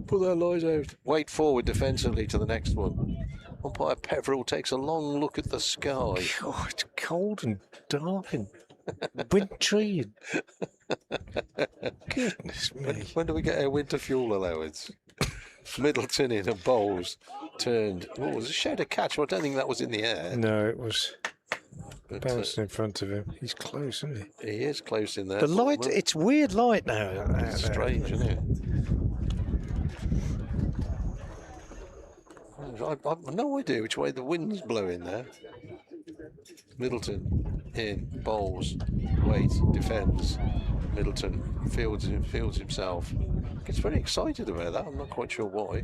Put that light out. Wait forward defensively to the next one. Umpire Peveril takes a long look at the sky. Oh, it's cold and dark and wintry. Goodness me. When do we get our winter fuel allowance? Middleton in and bowls. Turned. Oh, it was a shout of catch. I don't think that was in the air. No, it was bouncing in front of him. He's close, isn't he? He is close in there. The light, it's weird light now. It's strange, isn't it? I've no idea which way the wind's blowing there. Middleton in, bowls, wait, defends. Middleton fields himself. Gets very excited about that. I'm not quite sure why.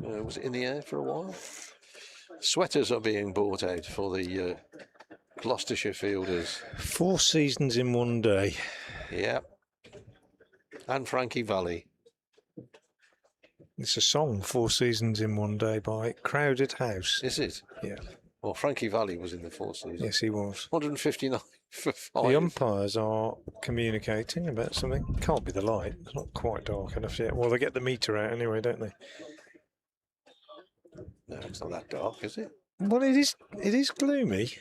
Was it in the air for a while? Sweaters are being bought out for the Gloucestershire fielders. 4 seasons in one day. Yeah. And Frankie Valli. It's a song, 4 seasons in one day by Crowded House. Is it? Yeah. Well, Frankie Valli was in the 4 seasons. Yes, he was. 159 for 5. The umpires are communicating about something. Can't be the light. It's not quite dark enough yet. Well, they get the meter out anyway, don't they? No, it's not that dark, is it? Well, it is gloomy.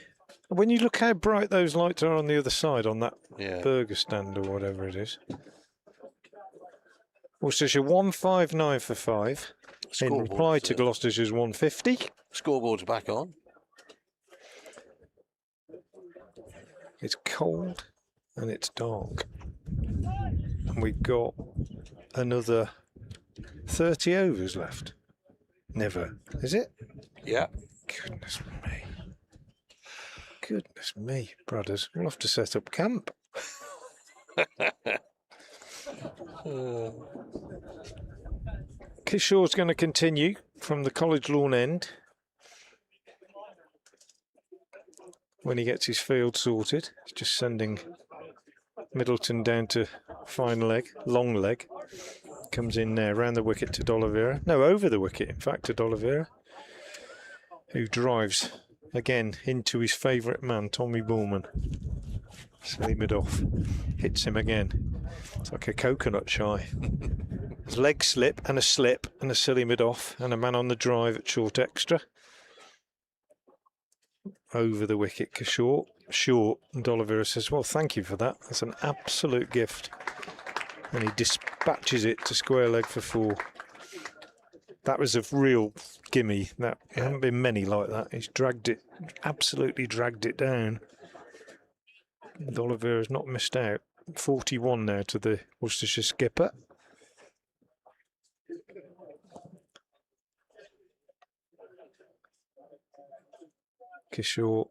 When you look how bright those lights are on the other side on that burger stand or whatever it is. Worcestershire 159 for 5. In reply to Gloucestershire's 150. Scoreboard's back on. It's cold and it's dark. And we've got another 30 overs left. Never. Is it? Yeah. Goodness me. Goodness me, brothers. We'll have to set up camp. Kishore's going to continue from the College Lawn end when he gets his field sorted. He's just sending Middleton down to fine leg, long leg. Comes in there, round the wicket to D'Oliveira. No, over the wicket, in fact, to D'Oliveira, who drives again into his favourite man, Tommy Bullman. Silly mid-off. Hits him again. It's like a coconut shy. Leg slip and a silly mid-off, and a man on the drive at short extra. Over the wicket, Kishore. Short. And D'Oliveira says, well, thank you for that. That's an absolute gift. And he dispatches it to square leg for 4. That was a real gimme. There haven't been many like that. He's dragged it, absolutely dragged it down. And D'Oliveira's not missed out. 41 now to the Worcestershire skipper. Kishore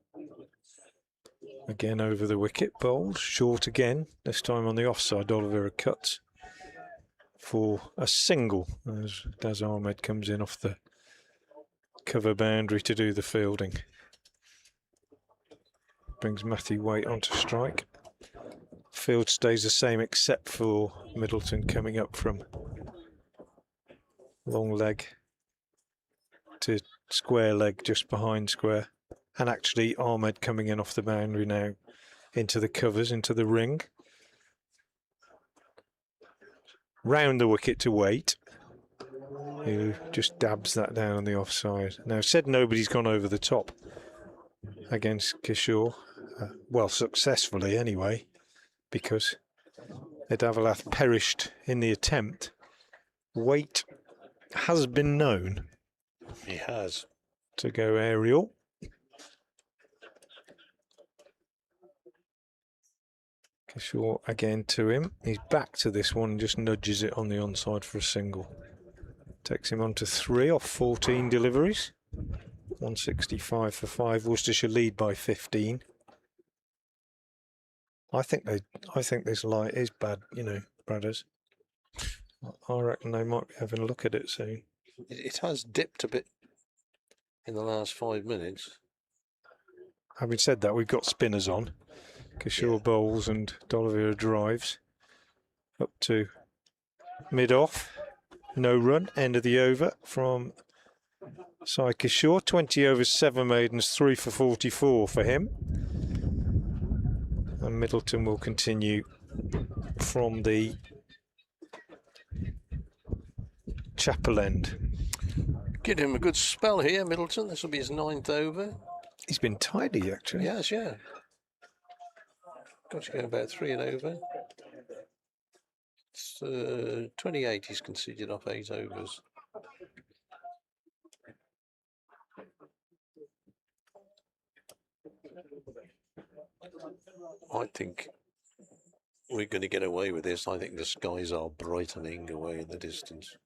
again over the wicket, bowls short again, this time on the offside. D'Oliveira cuts for a single as Daz Ahmed comes in off the cover boundary to do the fielding. Brings Matthew Waite onto strike. Field stays the same except for Middleton coming up from long leg to square leg just behind square. And actually Ahmed coming in off the boundary now into the covers, into the ring. Round the wicket to Waite, who just dabs that down on the offside. Now, said nobody's gone over the top against Kishore. Well, successfully anyway, because Edavalath perished in the attempt. Waite has been known. He has. To go aerial. Kishore again to him. He's back to this one, just nudges it on the onside for a single. Takes him on to 3 off 14 deliveries. 165 for 5. Worcestershire lead by 15. I think this light is bad, you know, brothers. I reckon they might be having a look at it soon. It has dipped a bit in the last 5 minutes. Having said that, we've got spinners on. Kishore bowls and D'Oliveira drives. Up to mid-off. No run. End of the over from side Kishore. 20 overs, 7 maidens, 3 for 44 for him. And Middleton will continue from the chapel end. Give him a good spell here, Middleton. This will be his 9th over. He's been tidy, actually. Yes, yeah. Got to go about 3 and over. It's 28 he's conceded off 8 overs. I think we're going to get away with this. I think the skies are brightening away in the distance.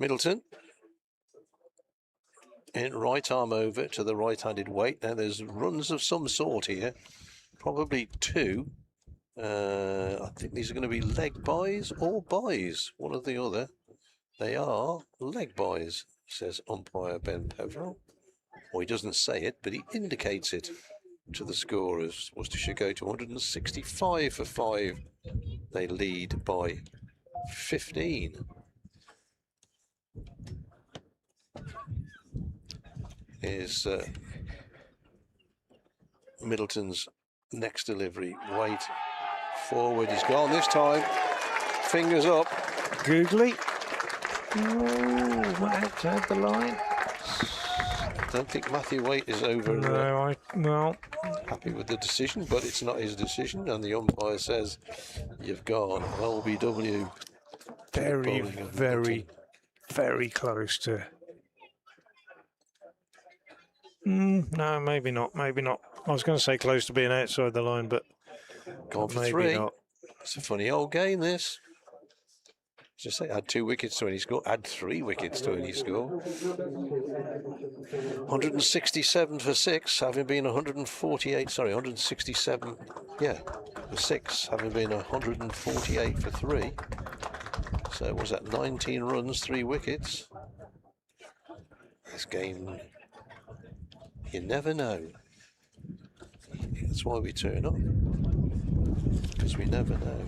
Middleton. In right arm over to the right-handed weight. Now there's runs of some sort here. Probably two. I think these are going to be leg buys or buys. One or the other. They are leg buys, says umpire Ben Peverell. Or he doesn't say it, but he indicates it to the scorers. Worcestershire go to 165 for 5. They lead by 15. Is Middleton's next delivery. Wait, forward, he's gone this time. Fingers up. Googly. Oh, outside the line. I don't think Matthew Waite is over. No, well, Happy with the decision, but it's not his decision, and the umpire says you've gone LBW. very, very, very close to. No, maybe not. Maybe not. I was going to say close to being outside the line, but Gone for maybe 3. not. It's a funny old game, this. Just say add 2 wickets to any score, add 3 wickets to any score. 167 for 6, having been 148. Sorry, 167. Yeah, for 6, having been 148 for 3. So was that 19 runs, 3 wickets? This game, you never know. That's why we turn up, because we never know.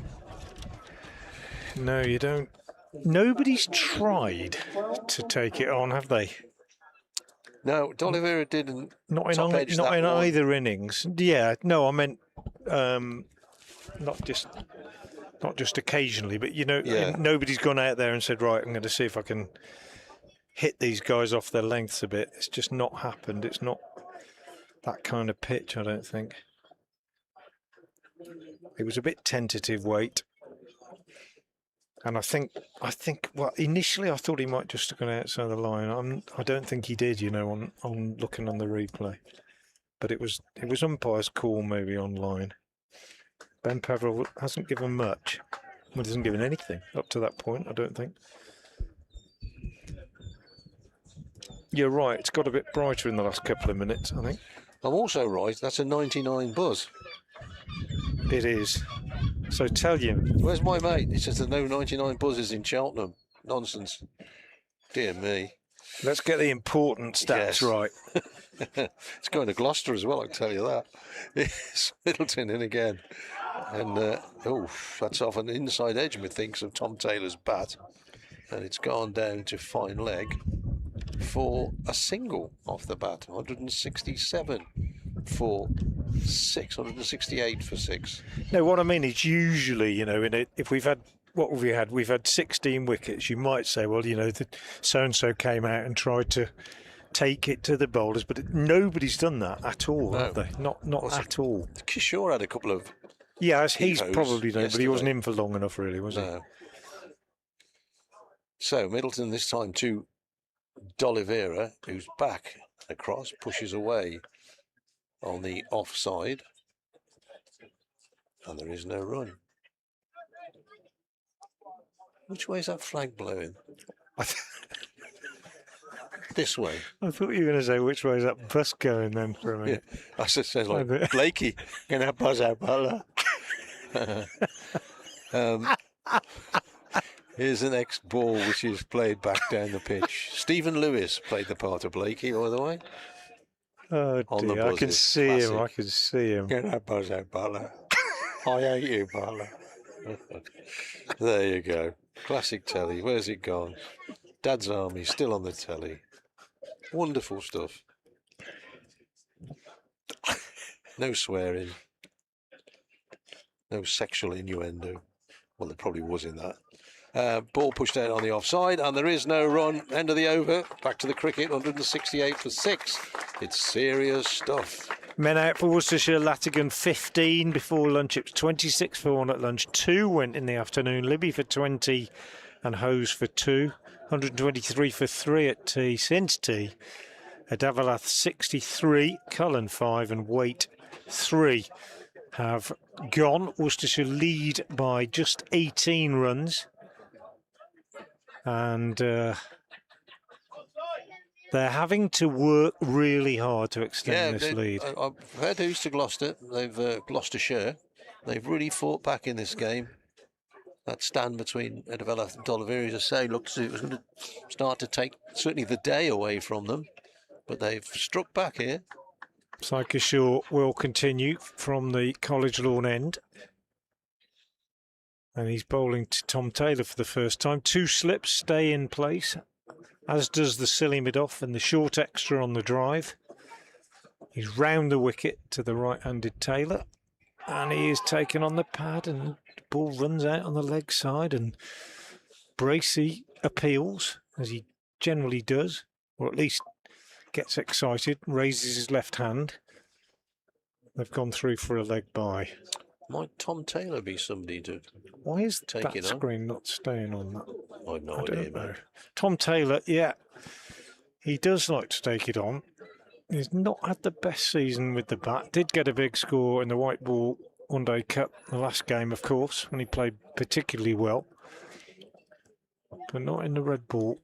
No, you don't. Nobody's tried to take it on, have they? No, D'Oliveira didn't. Not in, top edge not that in one. either innings. Yeah, no, I meant not just occasionally, but Yeah. nobody's gone out there and said, right, I'm going to see if I can hit these guys off their lengths a bit. It's just not happened. It's not that kind of pitch, I don't think. It was a bit tentative weight. And I think, well, initially I thought he might just have gone outside the line. I don't think he did, on looking on the replay. But it was umpire's call maybe online. Ben Peverell hasn't given much. Well, he hasn't given anything up to that point, I don't think. You're right, it's got a bit brighter in the last couple of minutes, I think. I'm also right, that's a 99 buzz. It is. So tell you. Where's my mate? He says there's no 99 buzzes in Cheltenham. Nonsense. Dear me. Let's get the important stats Yes. right. It's going to Gloucester as well, I can tell you that. It's Middleton in again. And, that's off an inside edge, methinks, of Tom Taylor's bat. And it's gone down to fine leg for a single off the bat. 167 for 6, 168 for 6. No, what I mean is usually, if we've had, what have we had? We've had 16 wickets. You might say, well, so-and-so came out and tried to take it to the bowlers, but nobody's done that at all, No. have they? Not at all. Kishore had a couple of... Yeah, he's Heroes probably done it, but he wasn't yesterday. in for long enough, really, was he? No. So Middleton this time to D'Oliveira, who's back across, pushes away on the offside, and there is no run. Which way is that flag blowing? This way. I thought you were going to say, which way is that bus going then for a minute? I said, sounds like I bet. Blakey. Gonna buzz out Butler. Here's the next ball, which is played back down the pitch. Stephen Lewis played the part of Blakey, by the way. Oh On the dear, I can buzzers. see him. I Classic. can see him. Get that buzz out, Butler. I hate you, Butler. There you go. Classic telly. Where's it gone? Dad's Army, still on the telly. Wonderful stuff. No swearing. No sexual innuendo. Well, there probably was in that. Ball pushed out on the offside, and there is no run. End of the over. Back to the cricket, 168 for 6. It's serious stuff. Men out for Worcestershire, Latigan 15 before lunch. It was 26 for 1 at lunch. 2 went in the afternoon. Libby for 20 and Hose for 2. 123 for 3 at tea. Since tea, Adavalath 63, Cullen 5 and Waite 3 have gone. Worcestershire lead by just 18 runs. And They're having to work really hard to extend this lead. Fair dues to Gloucester. Gloucestershire. They've really fought back in this game. That stand between Edavella and D'Oliveira, as I say, looked as if it was going to start to take certainly the day away from them. But they've struck back here. Shore will continue from the College Lawn end. And he's bowling to Tom Taylor for the first time. 2 slips stay in place, as does the silly mid-off and the short extra on the drive. He's round the wicket to the right-handed Taylor. And he is taken on the pad, and the ball runs out on the leg side, and Bracey appeals, as he generally does, or at least gets excited, raises his left hand. They've gone through for a leg bye. Might Tom Taylor be somebody to Why is take that it on? screen not staying on that? I have no I idea, don't know. mate. Tom Taylor, yeah, he does like to take it on. He's not had the best season with the bat. Did get a big score in the White Ball One Day Cup, the last game, of course, when he played particularly well. But not in the red ball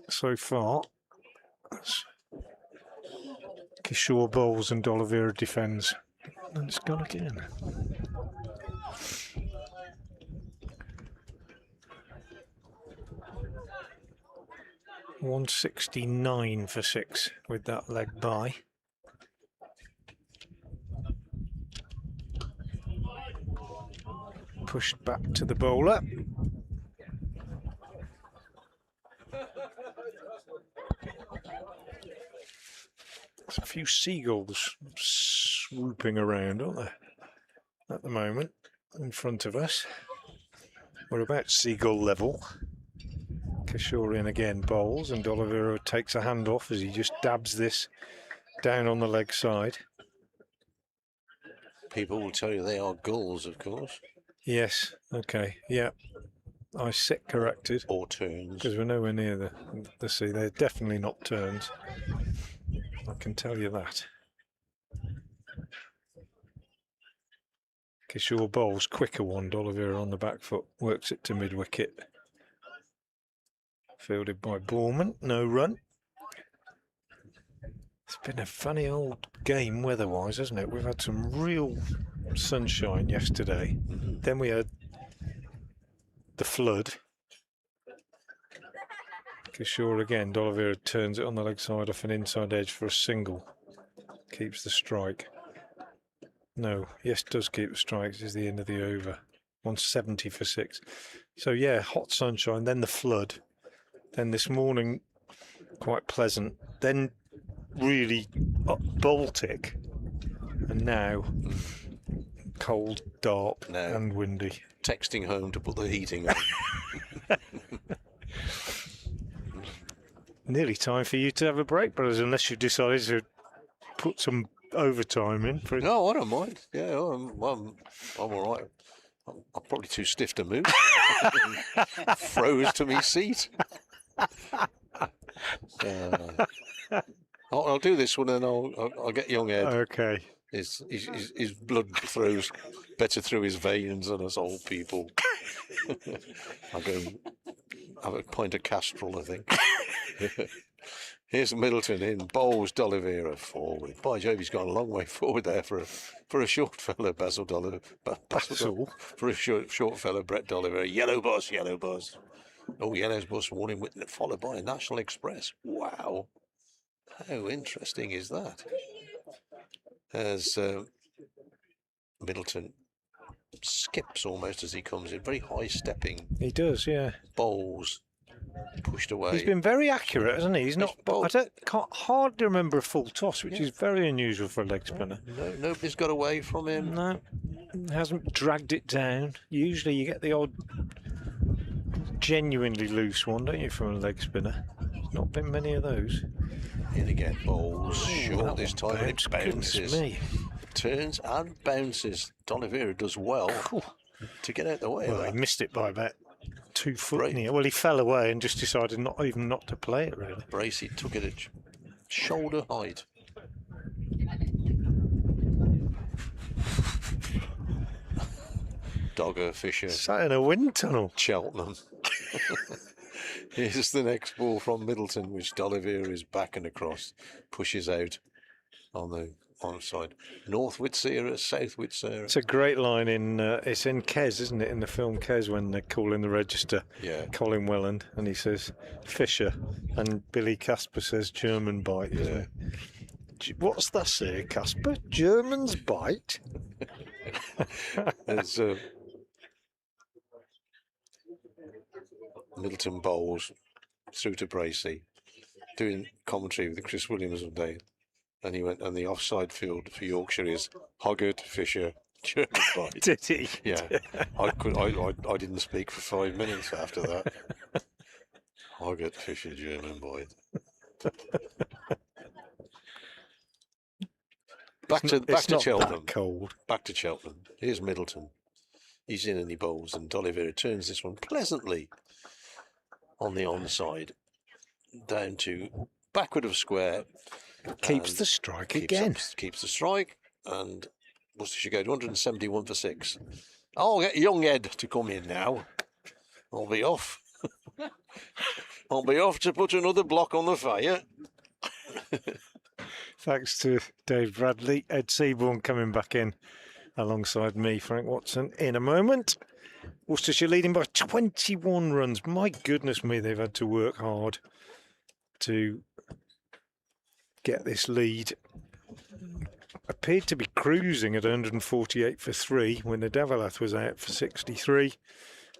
so far. Kishore bowls and D'Oliveira defends. And it's gone again. $169 for 6 with that leg bye. Pushed back to the bowler. There's a few seagulls swooping around, aren't there, at the moment, in front of us. We're about seagull level. Kishore in again, bowls, and D'Oliveira takes a hand off as he just dabs this down on the leg side. People will tell you they are gulls, of course. Yes, okay, yeah. I sit corrected. Or terns. Because we're nowhere near the sea. They're definitely not terns. I can tell you that. Kishore bowls, quicker one, D'Oliveira on the back foot, works it to mid-wicket. Fielded by Borman, no run. It's been a funny old game weather-wise, hasn't it? We've had some real sunshine yesterday. Then we had the flood. Kishore again, D'Oliveira turns it on the leg side off an inside edge for a single. Keeps the strike. No, yes, does keep the strike. This is the end of the over. 170 for 6. So yeah, hot sunshine, then the flood. Then this morning, quite pleasant. Then really Baltic. And now cold, dark and windy. Texting home to put the heating on. Nearly time for you to have a break, brothers, unless you've decided to put some overtime in. No, I don't mind. Yeah, I'm all right. I'm probably too stiff to move. Froze to me seat. I'll do this one and I'll get young Ed. Okay. His blood flows better through his veins than us old people. I'll go have a pint of Castrol, I think. Here's Middleton in, bowls D'Oliveira forward. By Jove, he's gone a long way forward there for a short fella, Basil D'Oliveira. For a short fella, Brett D'Oliveira. Yellow bus, yellow bus. Oh, yellow's bus warning, followed by a National Express. Wow. How interesting is that? As Middleton skips almost as he comes in, very high stepping. He does, yeah. Bowls pushed away. He's been very accurate, hasn't he? He's not. Can't hardly remember a full toss, which is very unusual for a leg spinner. No, nobody's got away from him. No, hasn't dragged it down. Usually, you get the odd genuinely loose one, don't you, from a leg spinner? There's not been many of those. In again, bowls short this time, and it bounces. Me. Turns and bounces. D'Oliveira does well to get out the way. Well, of that. he missed it by about 2 foot. Right. Well, he fell away and just decided not to play it, really. Bracey took it at shoulder height. Dogger Fisher. Sat in a wind tunnel. Cheltenham. Here's the next ball from Middleton, which D'Oliveira is backing across, pushes out on the onside. North Witsera, South Witsera. It's a great line in it's in Kes, isn't it? In the film Kes, when they're calling the register, Yeah. Colin Welland, and he says Fisher, and Billy Casper says German bite. Yeah. What's that say, Casper? German's bite. There's Middleton bowls through to Bracey, doing commentary with Chris Williams one day, and he went, and the offside field for Yorkshire is Hoggart, Fisher, German bite. Did he? Yeah, I didn't speak for 5 minutes after that. Hoggart, Fisher, German bite. Back to not Cheltenham. that cold. Back to Cheltenham. Here's Middleton. He's in and he bowls, and D'Oliveira turns this one pleasantly on the onside down to backward of square. Keeps the strike keeps again. Keeps the strike, and Worcestershire go 171 for 6. I'll get young Ed to come in now. I'll be off. I'll be off to put another block on the fire. Thanks to Dave Bradley. Ed Seaborn coming back in alongside me, Frank Watson, in a moment. Worcestershire leading by 21 runs. My goodness me, they've had to work hard to get this lead. Appeared to be cruising at 148 for 3 when the Davalath was out for 63.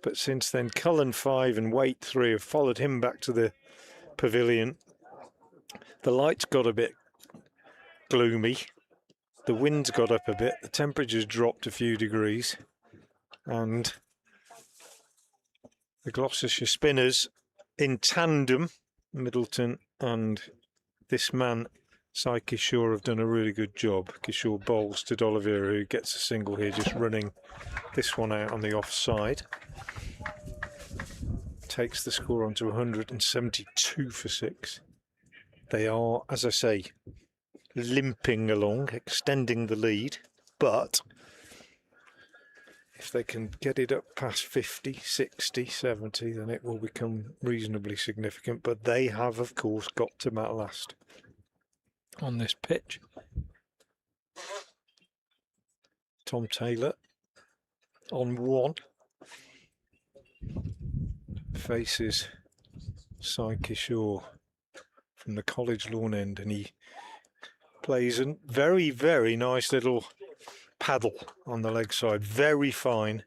But since then, Cullen 5 and Waite 3 have followed him back to the pavilion. The lights got a bit gloomy. The wind's got up a bit. The temperature's dropped a few degrees. And the Gloucestershire spinners in tandem, Middleton and this man, Sai Kishore, have done a really good job. Kishore bowls to D'Oliveira, who gets a single here, just running this one out on the offside. Takes the score on to 172 for 6. They are, as I say, limping along, extending the lead, but if they can get it up past 50, 60, 70, then it will become reasonably significant. But they have, of course, got to bat last on this pitch. Tom Taylor on 1. Faces Sai Kishore from the college lawn end, and he plays a very, very nice little paddle on the leg side, very fine,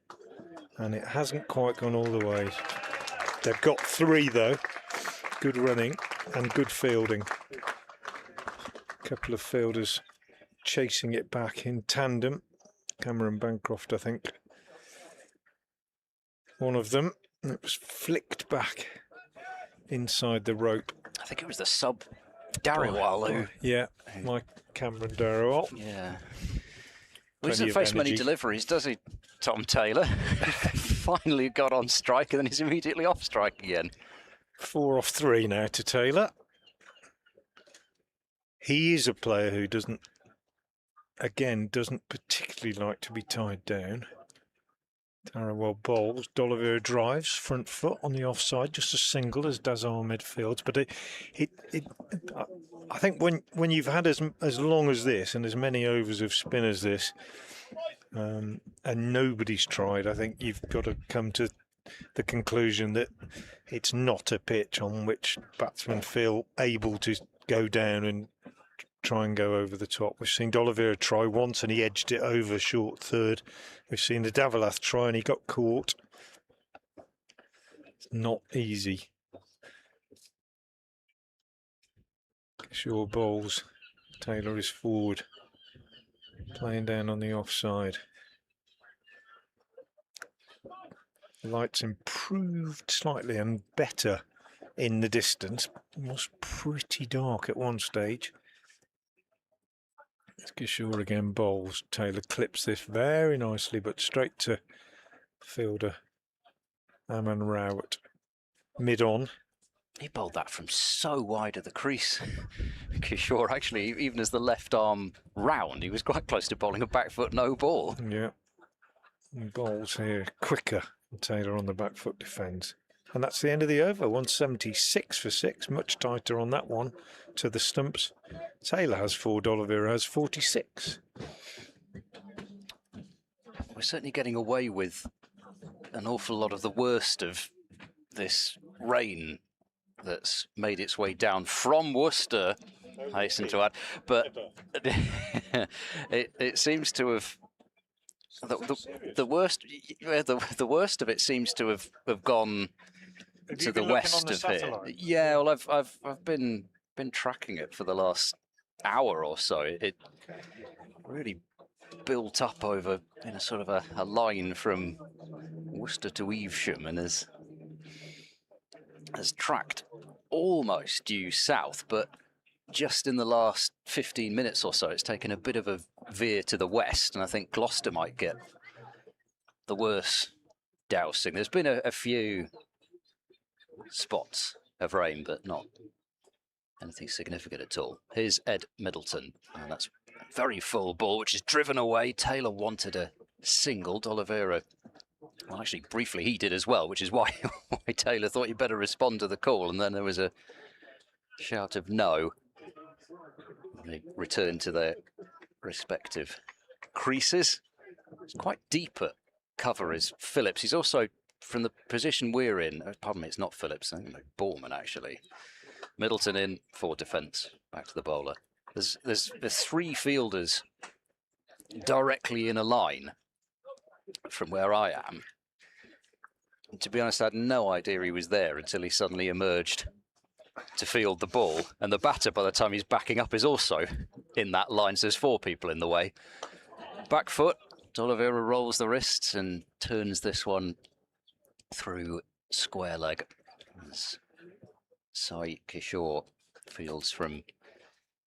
and it hasn't quite gone all the way. They've got 3 though, good running and good fielding. A couple of fielders chasing it back in tandem. Cameron Bancroft, I think, one of them. It was flicked back inside the rope. I think it was the sub Darrowall who. Yeah, Mike Cameron Darrowall. Yeah. He Plenty doesn't of face many energy. deliveries, does he, Tom Taylor? Finally got on strike and then he's immediately off strike again. 4 off 3 now to Taylor. He is a player who doesn't particularly like to be tied down. Darrowell bowls, D'Oliveira drives, front foot on the offside, just a single as does our midfields. But I think when you've had as long as this and as many overs of spin as this, and nobody's tried, I think you've got to come to the conclusion that it's not a pitch on which batsmen feel able to go down and try and go over the top. We've seen D'Oliveira try once and he edged it over short third. We've seen the Davalath try and he got caught. It's not easy. Kishore bowls. Taylor is forward, playing down on the offside. The lights improved slightly and better in the distance. It was pretty dark at one stage. Kishore again bowls. Taylor clips this very nicely, but straight to fielder Aman Rao at mid-on. He bowled that from so wide of the crease. Kishore, actually, even as the left arm round, he was quite close to bowling a back foot no ball. Yeah. And bowls here quicker. Taylor on the back foot defends. And that's the end of the over. 176 for 6. Much tighter on that one to the stumps. Taylor has 4. D'Oliveira has 46. We're certainly getting away with an awful lot of the worst of this rain that's made its way down from Worcester, I hasten to add, but it seems to have the worst. The worst of it seems to have gone to the west of here. Yeah, well, I've been tracking it for the last hour or so. It really built up over in a sort of a line from Worcester to Evesham, and has tracked almost due south, but just in the last 15 minutes or so, it's taken a bit of a veer to the west, and I think Gloucester might get the worst dousing. There's been a few spots of rain, but not anything significant at all. Here's Ed Middleton, and that's a very full ball, which is driven away. Taylor wanted a single. D'Oliveira, well, actually, briefly he did as well, which is why Taylor thought he'd better respond to the call, and then there was a shout of no. They return to their respective creases. It's quite deep at cover is Phillips. He's also, from the position we're in, pardon me, it's not Phillips, I think it's Borman actually. Middleton in for defence, back to the bowler. There's 3 fielders directly in a line from where I am. And to be honest, I had no idea he was there until he suddenly emerged to field the ball, and the batter, by the time he's backing up, is also in that line, so there's 4 people in the way. Back foot, D'Oliveira rolls the wrists and turns this one through square leg. As Sai Kishore fields from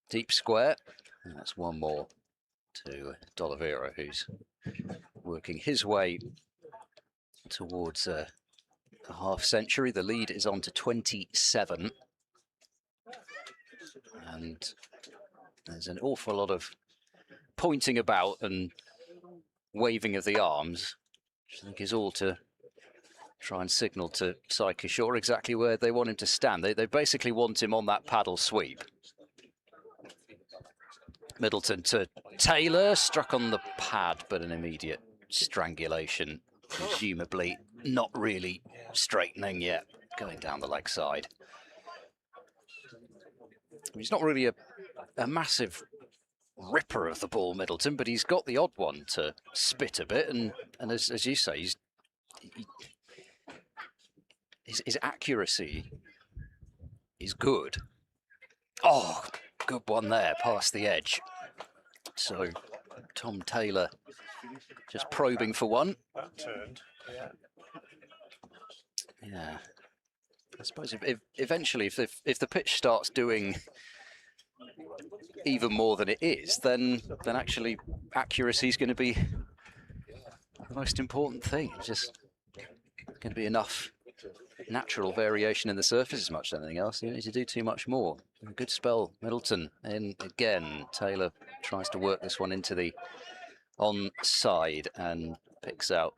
deep square, and that's 1 more to D'Oliveira, who's working his way towards a half century. The lead is on to 27. And there's an awful lot of pointing about and waving of the arms, which I think is all to try and signal to Sai Kishore exactly where they want him to stand. They basically want him on that paddle sweep. Middleton to Taylor, struck on the pad, but an immediate strangulation, presumably not really straightening yet, going down the leg side. He's not really a massive ripper of the ball, Middleton, but he's got the odd one to spit a bit, and as you say, his accuracy is good. Oh, good one there, past the edge. So Tom Taylor just probing for one. That turned. Yeah. I suppose if eventually, if the pitch starts doing even more than it is, then actually accuracy is going to be the most important thing. It's just going to be enough natural variation in the surface as much as anything else. You don't need to do too much more. A good spell, Middleton in again. Taylor tries to work this one into the onside and picks out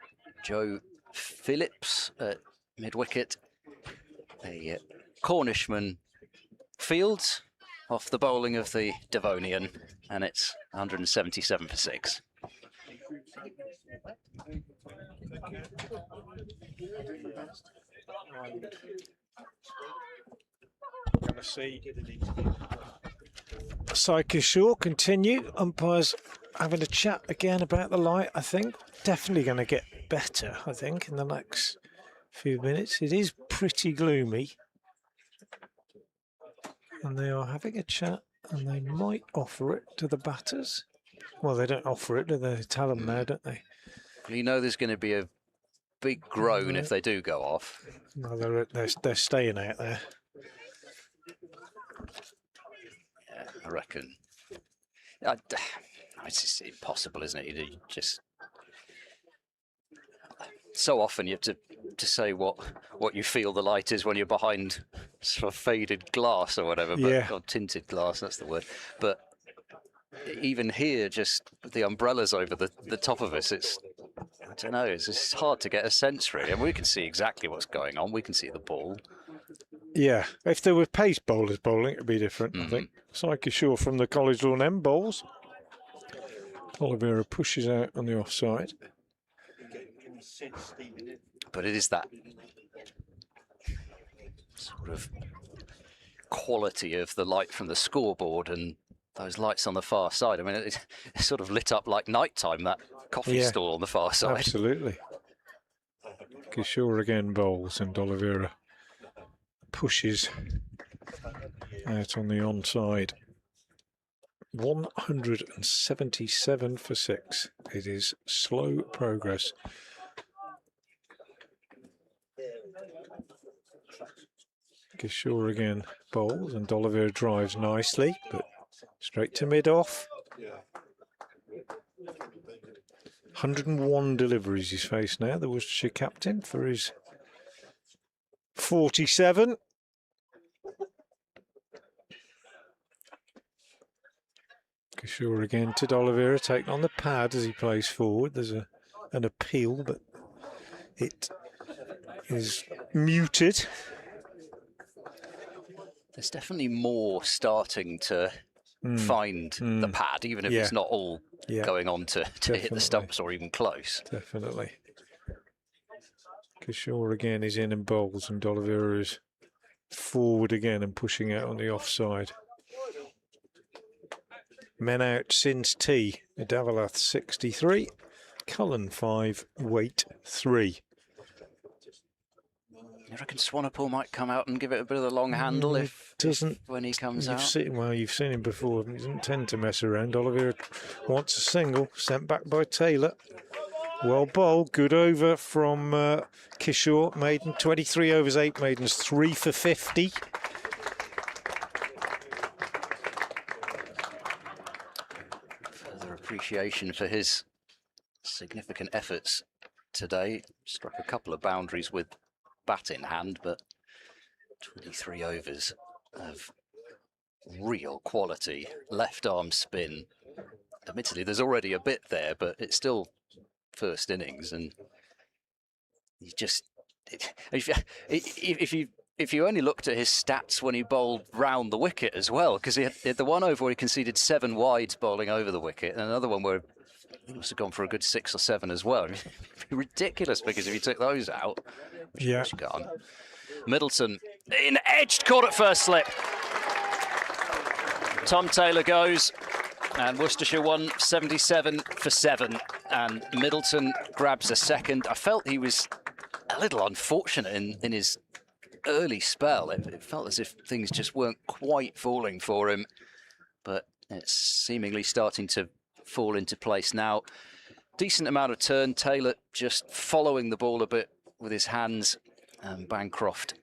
Joe Phillips at mid-wicket. A Cornishman fields off the bowling of the Devonian, and it's 177 for 6. We're going to see Sai Kishore continue. Umpires having a chat again about the light, I think. Definitely going to get better, I think, in the next few minutes. It is pretty gloomy. And they are having a chat, and they might offer it to the batters. Well, they don't offer it, do they? They tell them now, don't they? You know there's going to be a big groan if they do go off. No, they're staying out there. Yeah, I reckon. It's just impossible, isn't it? You just so often you have to say what you feel the light is when you're behind sort of faded glass or whatever, but Yeah. or tinted glass, that's the word. But even here, just the umbrellas over the top of us, it's don't know. It's hard to get a sense, really. And we can see exactly what's going on. We can see the ball. Yeah, if there were pace bowlers bowling, it would be different, I think. Psyche Shaw from the College Lawn End bowls. Oliveira pushes out on the offside. But it is that sort of quality of the light from the scoreboard and those lights on the far side. I mean, it's sort of lit up like nighttime, that coffee stall on the far side. Absolutely. Kishore again bowls and Oliveira pushes out on the onside. 177 for 6. It is slow progress. Kishore again bowls and Oliveira drives nicely, but straight to mid-off. 101 deliveries he's faced now, the Worcestershire captain, for his 47. Kishore again to Oliveira, taking on the pad as he plays forward. There's an appeal, but it is muted. There's definitely more starting to find the pad, even if it's not all going on to hit the stumps or even close. Definitely. Kishore again is in and bowls, and Oliveira is forward again and pushing out on the offside. Men out since tea. Davalath 63, Cullen 5, Waite 3. I reckon Swanepoel might come out and give it a bit of the long handle when he comes out. You've seen him before. He doesn't tend to mess around. Oliveira wants a single, sent back by Taylor. Well bowled, good over from Kishore. Maiden 23 overs, 8 maidens, 3 for 50. Further appreciation for his significant efforts today. Struck a couple of boundaries with bat in hand, but 23 overs of real quality. Left arm spin. Admittedly, there's already a bit there, but it's still first innings, and you just if you only looked at his stats when he bowled round the wicket as well, because he had the one over where he conceded 7 wides bowling over the wicket, and another one where he must have gone for a good 6 or 7 as well. It'd be ridiculous because if you took those out, which you can't. Middleton in edged, caught at first slip. Tom Taylor goes, and Worcestershire won 77 for 7, and Middleton grabs a second. I felt he was a little unfortunate in his early spell. It felt as if things just weren't quite falling for him, but it's seemingly starting to fall into place now. Decent amount of turn. Taylor just following the ball a bit with his hands, and Bancroft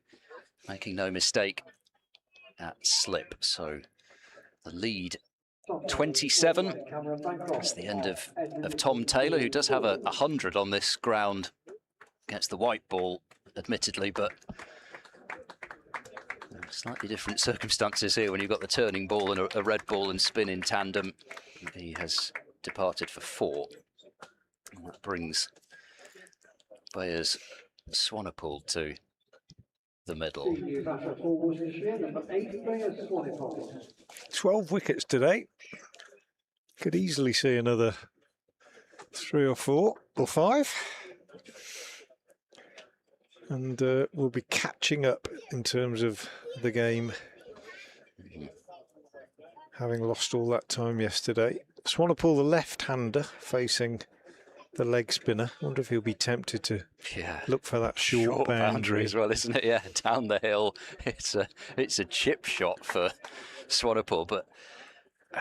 making no mistake at slip. So the lead 27. That's the end of Tom Taylor, who does have a 100 on this ground against the white ball, admittedly, but slightly different circumstances here when you've got the turning ball and a red ball and spin in tandem. He has departed for 4. And that brings Bayers Swanepoel to the middle. 12 wickets today. Could easily see another 3 or 4 or 5. And we'll be catching up in terms of the game, having lost all that time yesterday. Swanepoel, the left-hander, facing the leg spinner. Wonder if he'll be tempted to look for that short boundary as well, isn't it? Yeah, down the hill. It's a chip shot for Swanepoel, but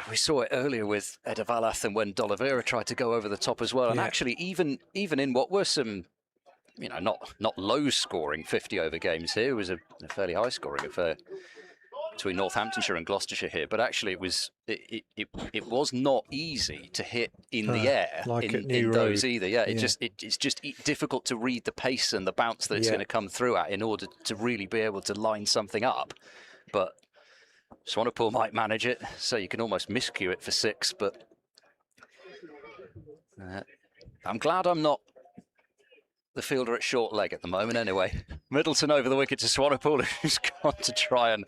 we saw it earlier with Edavalath and when Oliveira tried to go over the top as well. And actually, even in what were some, not low-scoring 50-over games here, it was a fairly high-scoring affair between Northamptonshire and Gloucestershire here, but actually it was not easy to hit in the air like in those either. It's just difficult to read the pace and the bounce that it's going to come through at in order to really be able to line something up. But Swanepoel might manage it, so you can almost miscue it for 6. But I'm glad I'm not the fielder at short leg at the moment anyway. Middleton over the wicket to Swanepoel, who's gone to try and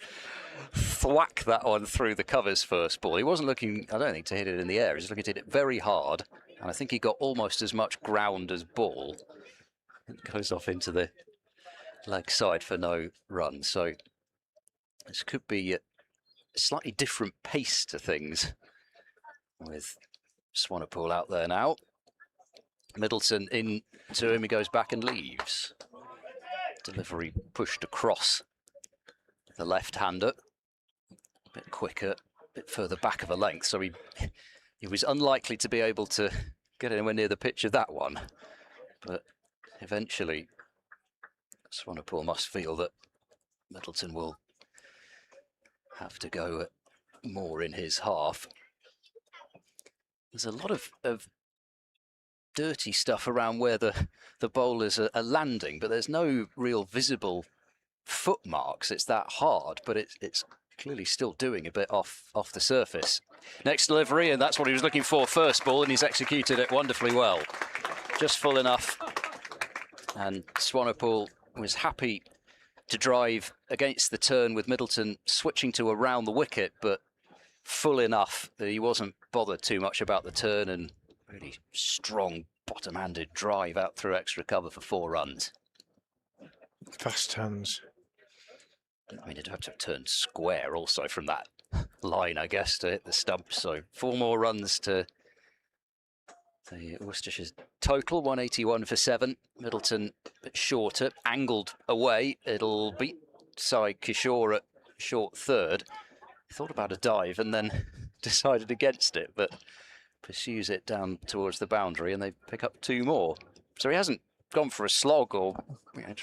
thwack that one through the covers first ball. He wasn't looking, I don't think, to hit it in the air. He was looking to hit it very hard. And I think he got almost as much ground as ball. It goes off into the leg side for no run. So this could be a slightly different pace to things with Swanepoel out there now. Middleton in to him, he goes back and leaves. Delivery pushed across the left-hander. A bit quicker, a bit further back of a length, so he was unlikely to be able to get anywhere near the pitch of that one. But eventually, Swanepoel must feel that Middleton will have to go more in his half. There's a lot of dirty stuff around where the bowlers are landing, but there's no real visible foot marks. It's that hard, but it's clearly still doing a bit off the surface. Next delivery, and that's what he was looking for first ball, and he's executed it wonderfully well. Just full enough, and Swanepoel was happy to drive against the turn with Middleton switching to around the wicket, but full enough that he wasn't bothered too much about the turn, and really strong bottom-handed drive out through extra cover for 4 runs. Fast hands. I mean, it'd have to have turned square also from that line, I guess, to hit the stump. So 4 more runs to the Worcestershire's total, 181 for 7. Middleton a bit shorter, angled away. It'll beat side Kishore at short third. Thought about a dive and then decided against it, but pursues it down towards the boundary, and they pick up 2 more. So he hasn't gone for a slog or...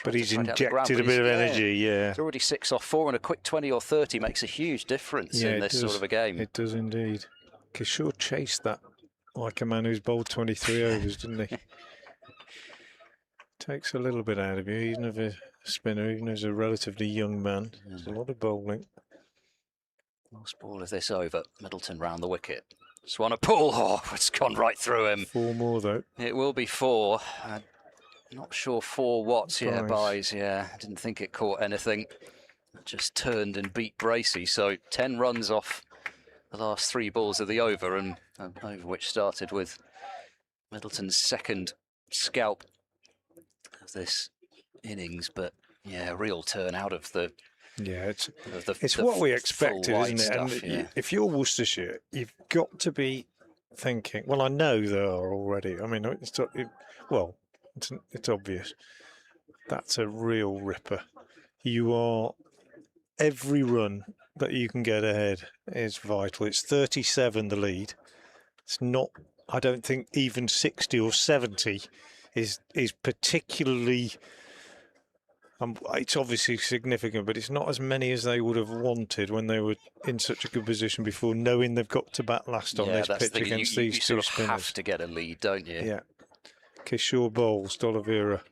but he's injected a bit of energy, yeah. He's already 6 off 4, and a quick 20 or 30 makes a huge difference in this sort of a game. It does indeed. Kishore chased that like a man who's bowled 23 overs, didn't he? Takes a little bit out of you, even as a spinner, even as a relatively young man. There's a lot of bowling. Last ball of this over. Middleton round the wicket. Swanepoel, oh, it's gone right through him. 4 more though. It will be 4. Not sure 4 watts. Yeah, Buys. buys. Yeah, didn't think it caught anything. It just turned and beat Bracey. So 10 runs off the last 3 balls of the over, and over which started with Middleton's second scalp of this innings. But yeah, real turn out of the. Yeah, it's the what we expected, isn't it? stuff, And yeah. if you're Worcestershire, you've got to be thinking. Well, I know they are already. I mean, it's obvious. That's a real ripper. You are every run that you can get ahead is vital. It's 37 the lead. It's not. I don't think even 60 or 70 is particularly. It's obviously significant, but it's not as many as they would have wanted when they were in such a good position before, knowing they've got to bat last on this pitch against these 2 spinners. You spinners. have to get a lead, don't you? Yeah. Kishore bowls, D'Oliveira,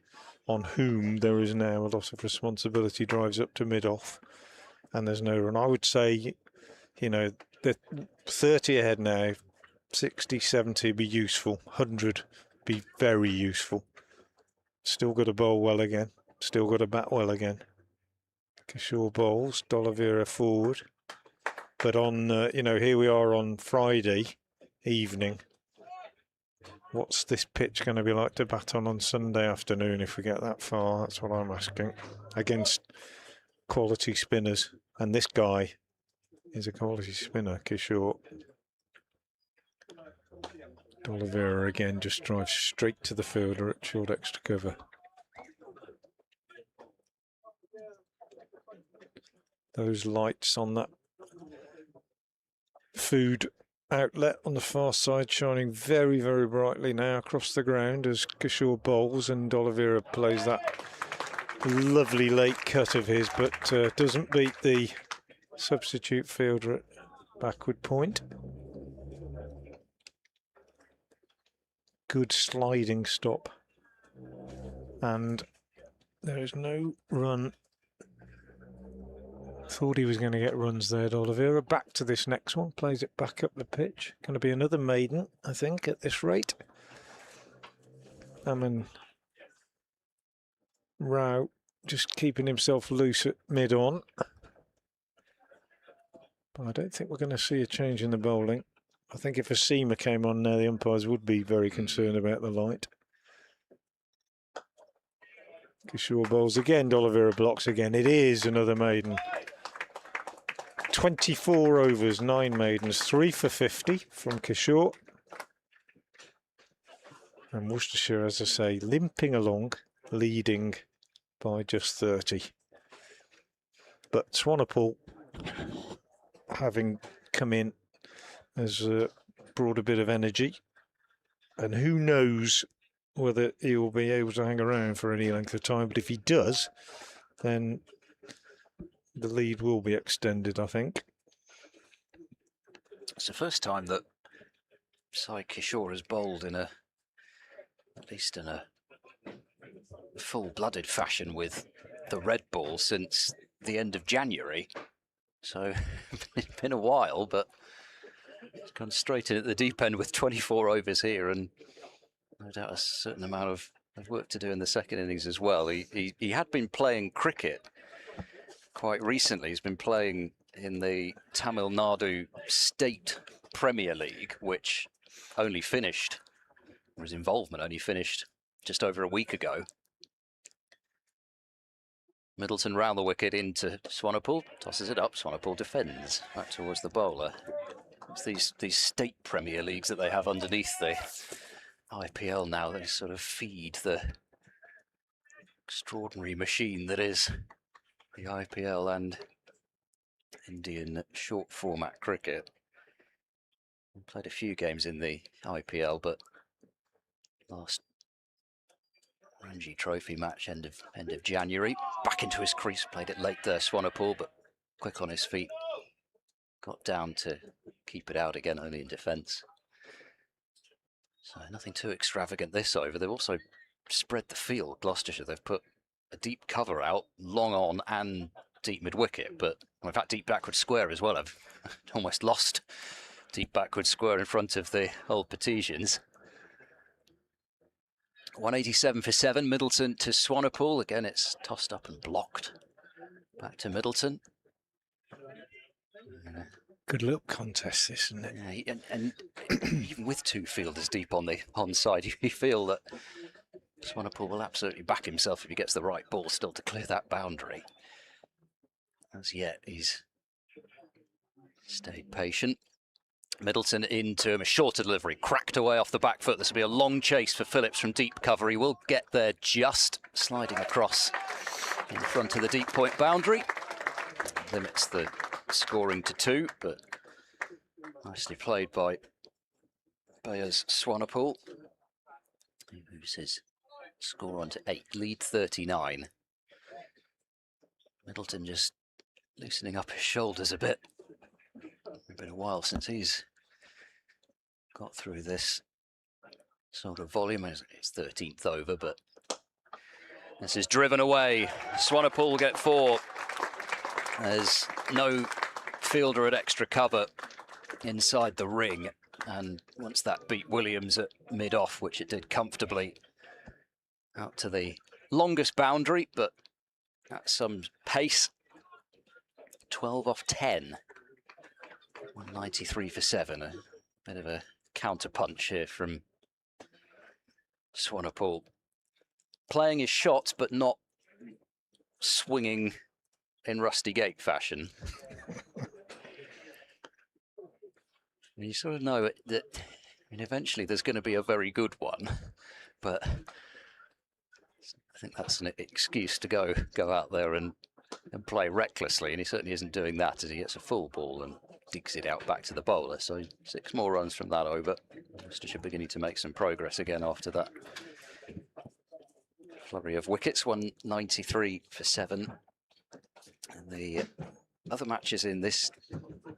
on whom there is now a lot of responsibility, drives up to mid-off, and there's no run. I would say, they're 30 ahead now, 60, 70 be useful, 100 be very useful. Still got to bowl well again. Still got to bat well again. Kishore bowls, D'Oliveira forward. But on, here we are on Friday evening. What's this pitch going to be like to bat on Sunday afternoon if we get that far? That's what I'm asking. Against quality spinners. And this guy is a quality spinner, Kishore. D'Oliveira again just drives straight to the fielder at short extra cover. Those lights on that food outlet on the far side shining very, very brightly now across the ground as Kishore bowls, and D'Oliveira plays that lovely late cut of his, but doesn't beat the substitute fielder at backward point. Good sliding stop, and there is no run. Thought he was going to get runs there, D'Oliveira. Back to this next one, plays it back up the pitch. Going to be another maiden, I think, at this rate. I mean, Rao just keeping himself loose at mid-on. But I don't think we're going to see a change in the bowling. I think if a seamer came on now, the umpires would be very concerned about the light. Kishore bowls again, D'Oliveira blocks again. It is another maiden. 24 overs, 9 maidens, 3 for 50 from Kishore. And Worcestershire, as I say, limping along, leading by just 30. But Swanepoel, having come in, has brought a bit of energy. And who knows whether he will be able to hang around for any length of time. But if he does, then the lead will be extended, I think. It's the first time that Sai Kishore has bowled at least in a full-blooded fashion with the red ball since the end of January. So it's been a while, but he's gone straight in at the deep end with 24 overs here, and no doubt a certain amount of work to do in the second innings as well. He had been playing cricket quite recently. He's been playing in the Tamil Nadu State Premier League, which only finished, or his involvement only finished just over a week ago. Middleton round the wicket into Swanepoel, tosses it up, Swanepoel defends back towards the bowler. It's these state Premier Leagues that they have underneath the IPL now, they sort of feed the extraordinary machine that is the IPL and Indian short format cricket. We played a few games in the IPL, but last Ranji Trophy match end of January. Back into his crease, played it late there, Swanepoel, but quick on his feet. Got down to keep it out again, only in defence. So nothing too extravagant this over. They've also spread the field, Gloucestershire. They've put a deep cover out, long on and deep mid-wicket, but in fact deep backward square as well. I've almost lost deep backward square in front of the old Petesians. 187 for 7, Middleton to Swanepoel. Again, it's tossed up and blocked. Back to Middleton. Good little contest, this, isn't it? Yeah, and even with two fielders deep on the onside, you feel that Swanepoel will absolutely back himself if he gets the right ball still to clear that boundary. As yet, he's stayed patient. Middleton into him, a shorter delivery, cracked away off the back foot. This will be a long chase for Phillips from deep cover. He will get there just, sliding across in front of the deep point boundary. Limits the scoring to 2, but nicely played by Bayers Swanepoel. He moves his score on to 8, lead 39. Middleton just loosening up his shoulders a bit. It's been a while since he's got through this sort of volume. It's 13th over, but this is driven away. Swanepoel will get 4. There's no fielder at extra cover inside the ring, and once that beat Williams at mid-off, which it did comfortably out to the longest boundary, but at some pace. 12 off 10. 193 for 7. A bit of a counter punch here from Swanepoel. Playing his shots, but not swinging in Rusty Gate fashion. And you sort of know that, I mean, eventually there's going to be a very good one, but I think that's an excuse to go out there and play recklessly, and he certainly isn't doing that as he gets a full ball and digs it out back to the bowler. So 6 more runs from that over. Worcestershire beginning to make some progress again after that flurry of wickets. 193 for 7. And the other matches in this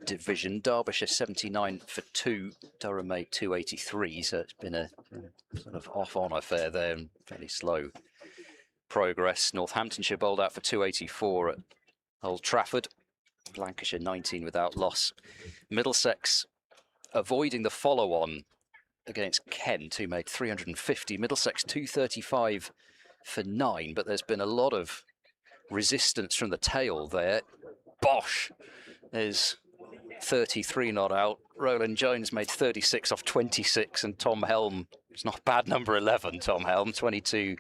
division, Derbyshire 79 for 2, Durham made 283, so it's been a sort of off-on affair there and fairly slow progress. Northamptonshire bowled out for 284 at Old Trafford. Lancashire 19 without loss. Middlesex avoiding the follow-on against Kent, who made 350. Middlesex 235 for 9, but there's been a lot of resistance from the tail there. Bosch is 33 not out. Roland Jones made 36 off 26, and Tom Helm, it's not bad, number 11, Tom Helm, 22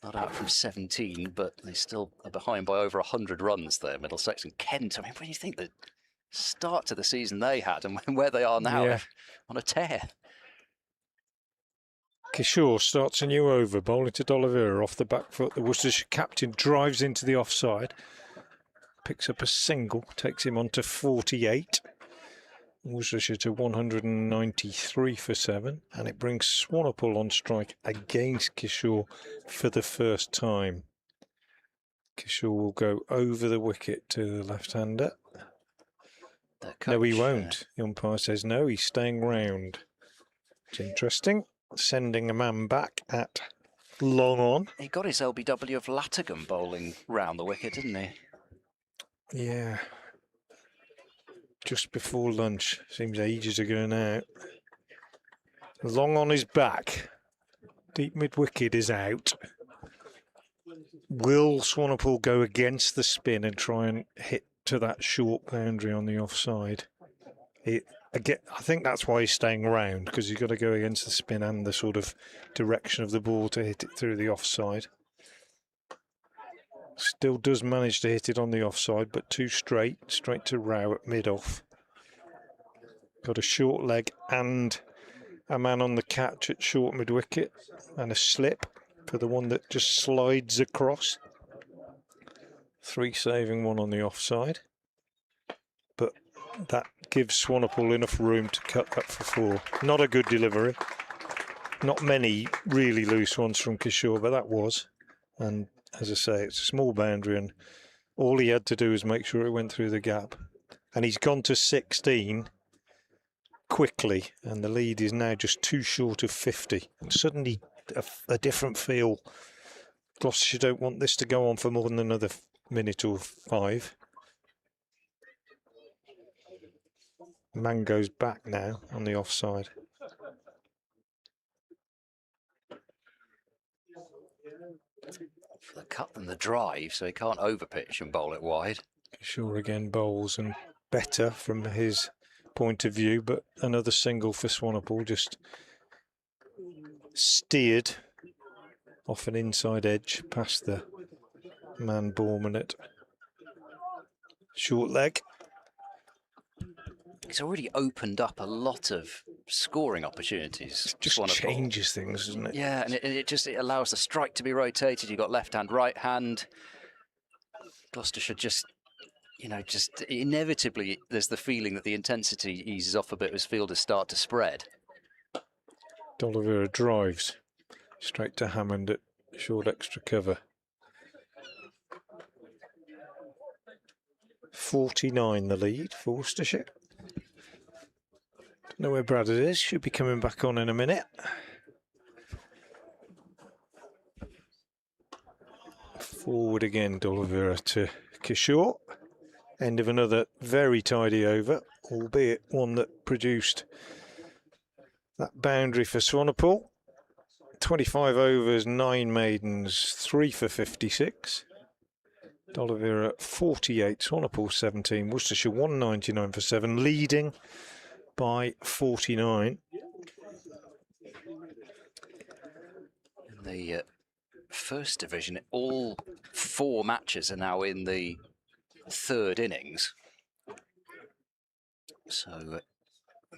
not out from 17, but they still are behind by over 100 runs there, Middlesex and Kent. I mean, when you think the start to the season they had and where they are now, Yeah. on a tear. Kishore starts a new over, bowling to D'Oliveira off the back foot. The Worcestershire captain drives into the offside, picks up a single, takes him on to 48. Worcestershire to 193 for 7, and it brings Swanepoel on strike against Kishore for the first time. Kishore will go over the wicket to the left-hander. No, he won't. The umpire says no, he's staying round. It's interesting. Sending a man back at long on. He got his LBW of Latigan bowling round the wicket, didn't he? Yeah. Just before lunch. Seems ages ago now. Long on his back. Deep mid-wicket is out. Will Swanepoel go against the spin and try and hit to that short boundary on the offside? I think that's why he's staying around, because you've got to go against the spin and the sort of direction of the ball to hit it through the offside. Still does manage to hit it on the offside, but too straight to Rao at mid-off. Got a short leg and a man on the catch at short mid-wicket, and a slip for the one that just slides across. 3 saving, 1 on the offside. But that gives Swanepoel enough room to cut that for 4. Not a good delivery. Not many really loose ones from Kishore, but that was. And as I say, it's a small boundary, and all he had to do was make sure it went through the gap. And he's gone to 16 quickly, and the lead is now just 2 short of 50. And suddenly a different feel. Gloucestershire don't want this to go on for more than another minute or 5. Man goes back now on the offside. For the cut and the drive, so he can't overpitch and bowl it wide. Sure, again bowls, and better from his point of view, but another single for Swanepoel, just steered off an inside edge past the man Borman at short leg. He's already opened up a lot of scoring opportunities. Just Swanepoel. changes things, doesn't it? Yeah, and it allows the strike to be rotated. You've got left hand, right hand. Gloucestershire just inevitably, there's the feeling that the intensity eases off a bit as fielders start to spread. D'Oliveira drives straight to Hammond at short extra cover. 49 the lead for Worcestershire. Don't know where Brad is. Should be coming back on in a minute. Forward again, D'Oliveira to Kishore. End of another very tidy over, albeit one that produced that boundary for Swanepoel. 25 overs, 9 maidens, 3 for 56. D'Oliveira 48, Swanepoel 17, Worcestershire 199 for 7, leading by 49. In the first division, all 4 matches are now in the 3rd innings. So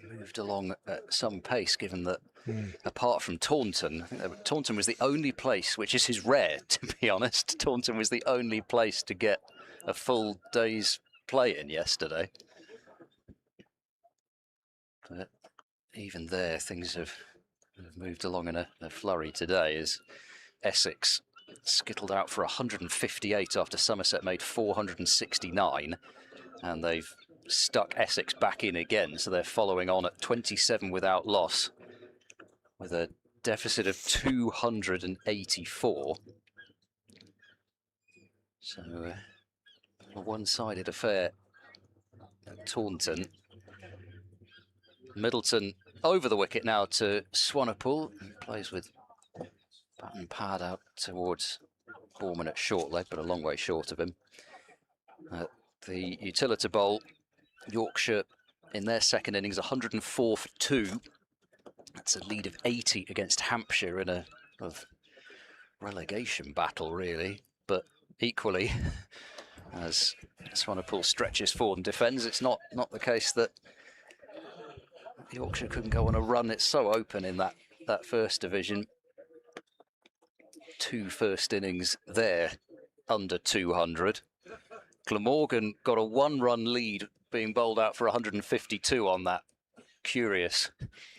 moved along at some pace, given that apart from Taunton, Taunton was the only place, which is rare to be honest, Taunton was the only place to get a full day's play in yesterday. But even there, things have moved along in a flurry today, as Essex skittled out for 158 after Somerset made 469, and they've stuck Essex back in again, so they're following on at 27 without loss with a deficit of 284. So a one-sided affair at Taunton. Middleton over the wicket now to Swanepoel, who plays with and pad out towards Borman at short leg, but a long way short of him. The Utilita Bowl, Yorkshire in their second innings, 104 for 2. That's a lead of 80 against Hampshire in a relegation battle, really. But equally, as Swanepoel stretches forward and defends, it's not the case that Yorkshire couldn't go on a run. It's so open in that first division. 2 first innings there, under 200. Glamorgan got a 1-run lead, being bowled out for 152 on that curious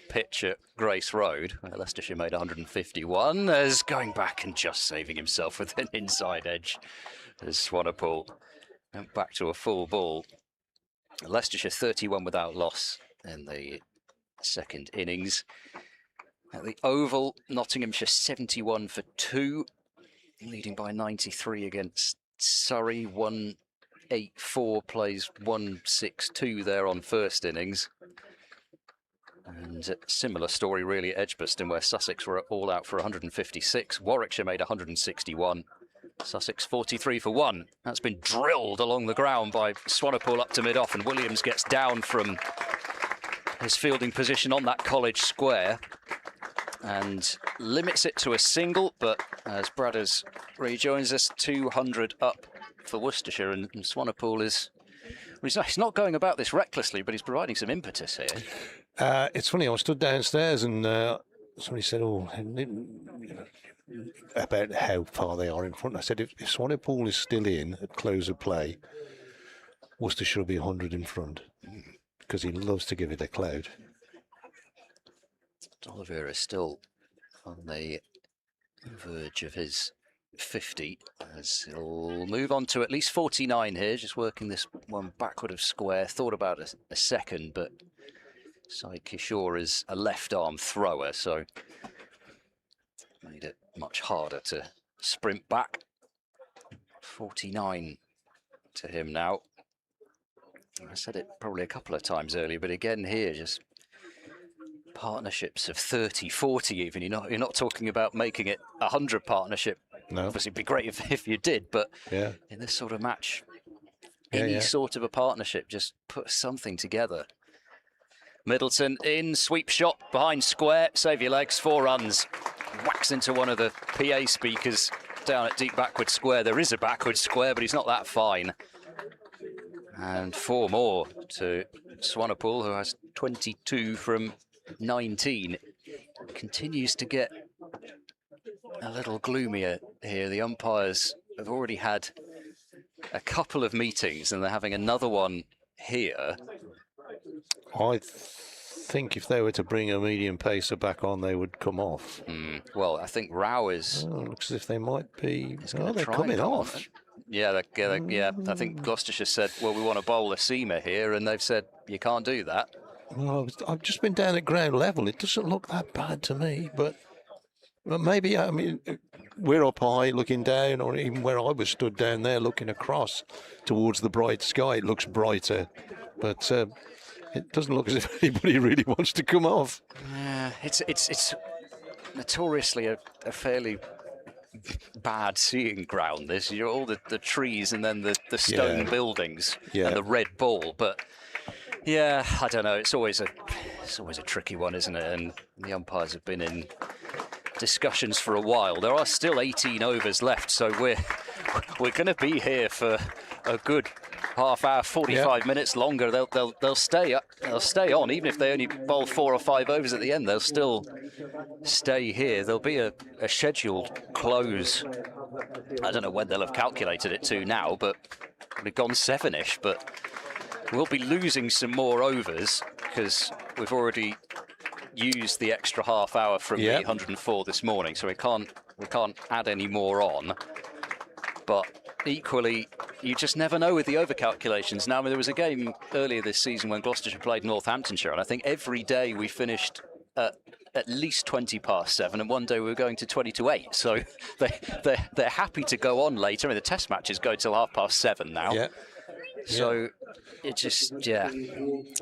pitch at Grace Road. Leicestershire made 151, as going back and just saving himself with an inside edge as Swanepoel went back to a full ball. Leicestershire 31 without loss in the second innings. At the Oval, Nottinghamshire 71 for 2, leading by 93 against Surrey. 184 plays 162 there on first innings. And a similar story really at Edgbaston, where Sussex were all out for 156. Warwickshire made 161. Sussex 43 for 1. That's been drilled along the ground by Swanepoel up to mid-off, and Williams gets down from his fielding position on that College square and limits it to a single. But as Bradders rejoins us, 200 up for Worcestershire, and Swanepoel is... He's not going about this recklessly, but he's providing some impetus here. It's funny, I stood downstairs and somebody said, about how far they are in front. I said, if Swanepoel is still in at close of play, Worcestershire will be 100 in front, because he loves to give it a cloud. Oliver is still on the verge of his 50, as he'll move on to at least 49 here, just working this one backward of square. Thought about a second, but Syed Kishore is a left-arm thrower, so made it much harder to sprint back. 49 to him now. I said it probably a couple of times earlier, but again here, just partnerships of 30, 40 even. You're not talking about making it a 100 partnership. No. Obviously, it'd be great if you did, but yeah, in this sort of match, any sort of a partnership, just put something together. Middleton in, sweep shot behind square, save your legs, 4 runs. Whacks into one of the PA speakers down at deep backward square. There is a backward square, but he's not that fine. And 4 more to Swanepoel, who has 22 from 19. Continues to get a little gloomier here. The umpires have already had a couple of meetings, and they're having another one here. I think if they were to bring a medium pacer back on, they would come off. Well, I think Rao is... looks as if they might be... they're try coming and come off. on. Yeah, I think Gloucestershire said, well, we want to bowl a seamer here, and they've said, you can't do that. Well, I've just been down at ground level. It doesn't look that bad to me, but maybe, I mean, we're up high looking down, or even where I was stood down there looking across towards the bright sky, it looks brighter. But it doesn't look as if anybody really wants to come off. Yeah, it's notoriously a fairly bad seeing ground. This, you're all the trees and then the stone buildings and the red ball. But yeah, I don't know. It's always a tricky one, isn't it? And the umpires have been in discussions for a while. There are still 18 overs left, so we're going to be here for a good half hour, 45 minutes longer. They'll stay up. They'll stay on, even if they only bowl 4 or 5 overs at the end. They'll still stay here. There'll be a scheduled close. I don't know when they'll have calculated it to now, but we've gone 7-ish. But we'll be losing some more overs because we've already used the extra half hour from the 104 this morning, so we can't add any more on. But equally, you just never know with the over calculations. Now, I mean, there was a game earlier this season when Gloucestershire played Northamptonshire, and I think every day we finished at least 20 past 7, and one day we were going to 20 to 8. So they're happy to go on later. I mean, the test matches go till 7:30 now. So it just, yeah.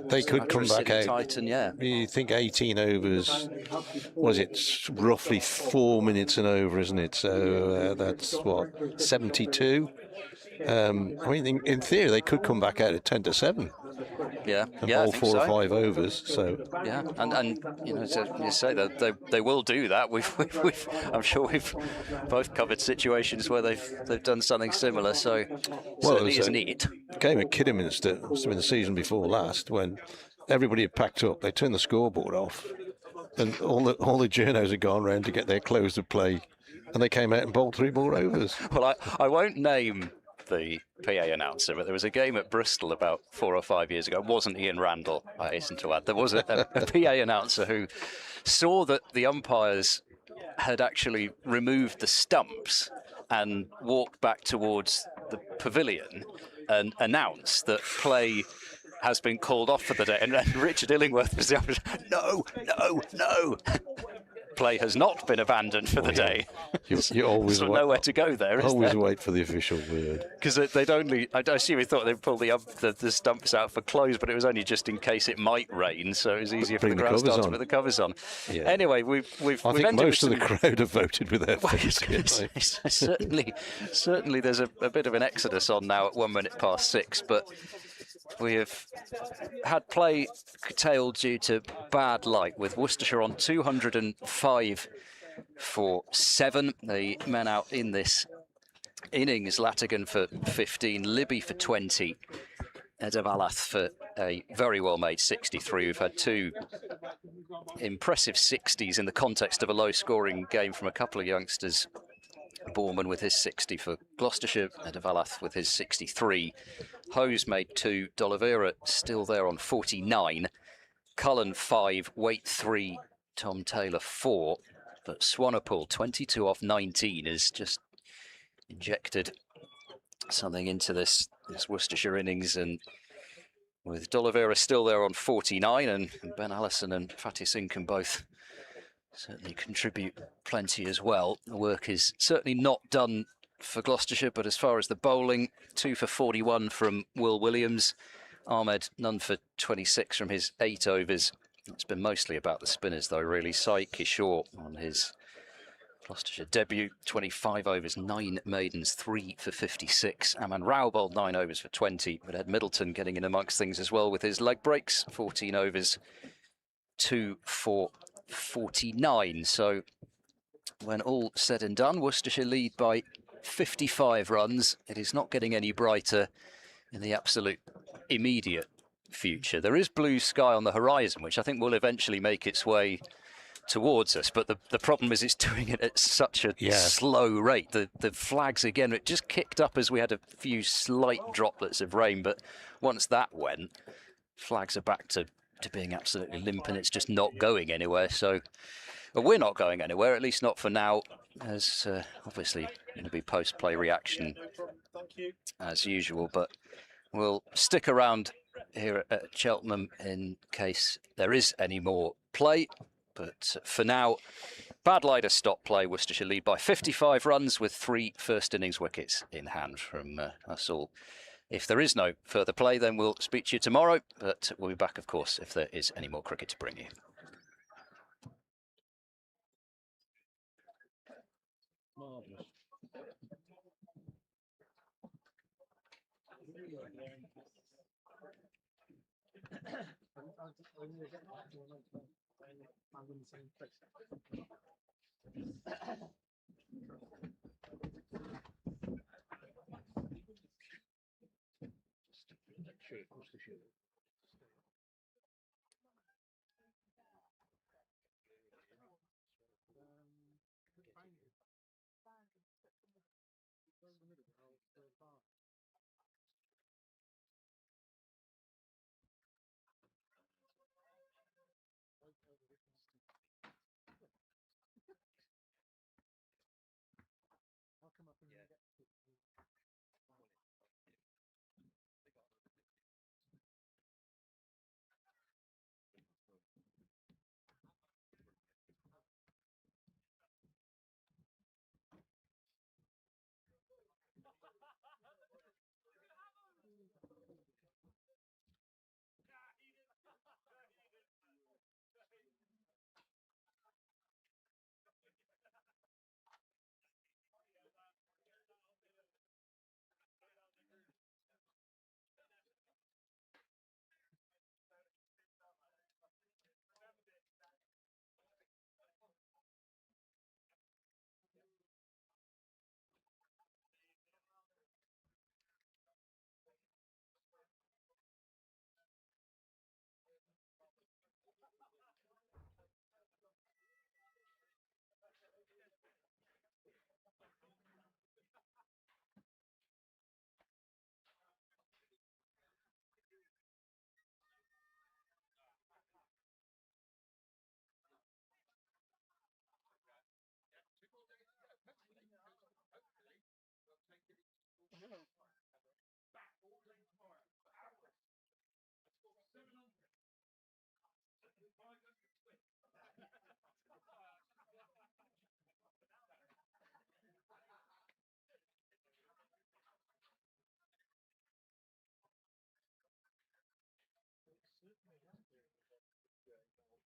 They could come back City out. Titan, yeah. You think 18 overs, what is it? Roughly 4 minutes and over, isn't it? So that's what, 72? I mean, in theory, they could come back out at 10-7 Yeah, and yeah, I bowl think 4 or so. 5 overs. So Yeah, and you know, so you say that they will do that. I'm sure we've both covered situations where they've done something similar. So certainly isn't it? Game at Kidderminster, must have been the season before last, when everybody had packed up. They turned the scoreboard off, and all the journos had gone round to get their close of play, and they came out and bowled 3 more overs. Well, I won't name the PA announcer, but there was a game at Bristol about 4 or 5 years ago. It wasn't Ian Randall, I hasten to add. There was a PA announcer who saw that the umpires had actually removed the stumps and walked back towards the pavilion and announced that play has been called off for the day. And Richard Illingworth was the umpire. No. Play has not been abandoned for the day. You always so nowhere to go there, is always there? wait for the official word. Because they'd only, I assume he thought they'd pull the stumps out for close, but it was only just in case it might rain, so it was easier for the grandstand to put the covers on. Yeah. Anyway, we've I think most of the crowd have voted with their well, feet. certainly there's a bit of an exodus on now at 1 minute past 6, but we have had play curtailed due to bad light, with Worcestershire on 205 for 7. The men out in this innings: Latigan for 15, Libby for 20, Edavalath for a very well-made 63. We've had 2 impressive 60s in the context of a low-scoring game from a couple of youngsters. Borman with his 60 for Gloucestershire, Edavalath with his 63. Hose made 2, D'Oliveira still there on 49, Cullen 5, Waite 3, Tom Taylor 4, but Swanepoel 22 off 19 has just injected something into this Worcestershire innings, and with D'Oliveira still there on 49, and Ben Allison and Fatih Singh can both certainly contribute plenty as well. The work is certainly not done for Gloucestershire, but as far as the bowling, 2 for 41 from Will Williams, Ahmed none for 26 from his 8 overs. It's been mostly about the spinners though, really. Sai Kishore on his Gloucestershire debut, 25 overs, 9 maidens, 3 for 56. Aman Rao bowled 9 overs for 20, but Ed Middleton getting in amongst things as well with his leg breaks, 14 overs, 2 for 49. So when all said and done, Worcestershire lead by 55 runs. It is not getting any brighter in the absolute immediate future. There is blue sky on the horizon, which I think will eventually make its way towards us, but the problem is it's doing it at such a slow rate. The flags, again, it just kicked up as we had a few slight droplets of rain, but once that went, flags are back to being absolutely limp, and it's just not going anywhere. So we're not going anywhere, at least not for now. There's obviously going to be post-play reaction as usual, but we'll stick around here at Cheltenham in case there is any more play. But for now, bad light has stopped play. Worcestershire lead by 55 runs with 3 first innings wickets in hand from us all. If there is no further play, then we'll speak to you tomorrow, but we'll be back, of course, if there is any more cricket to bring you. Marvellous.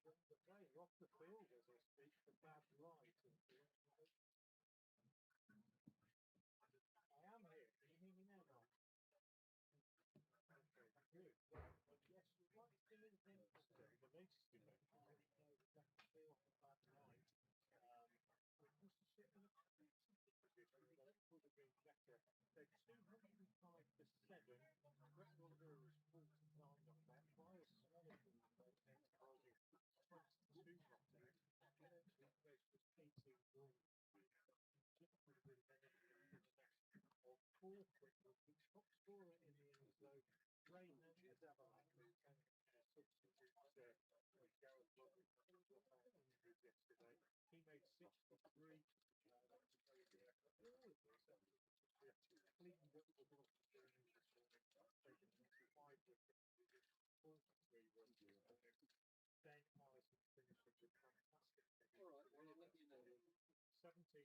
the playing off the field as I speak for bad light. I am here. Can you hear me now, Mark? Okay, good. Well, yes, we'd like to do today, the latest event, that feel for bad light. Worcestershire in a position that could have been better. They're 205 to 7. Brett Oliver was 49 on that. Miles Swallow was 22 on that. There's just 18 goals. Or 4 quick rookies. Top scorer in the end zone. Ray Natchez substitutes Gareth Butler injuries yesterday. He made 63. All of this actually cleaned up the block this morning, taking 5 wickets, 43 runs. Ben Allison finished with a fantastic finish. All right, well, I'll let you know. 17.5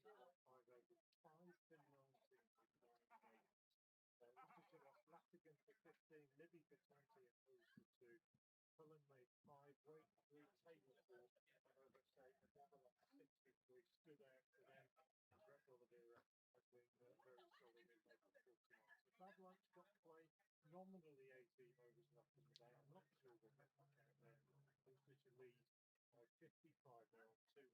over 5 to 19 with 9 games. Worcestershire lost Latigan for 15, Libby for 20 and Hove for 2. Cullen made 5, Wake 3, Taylor 4, and Rothesay County 63 stood out for them. And Brett Oliver has been very solid in making 49. So bad light got play, nominally 18 overs left in the day. I'm not sure we'll get back out there. Worcestershire lead by 55 now, 2.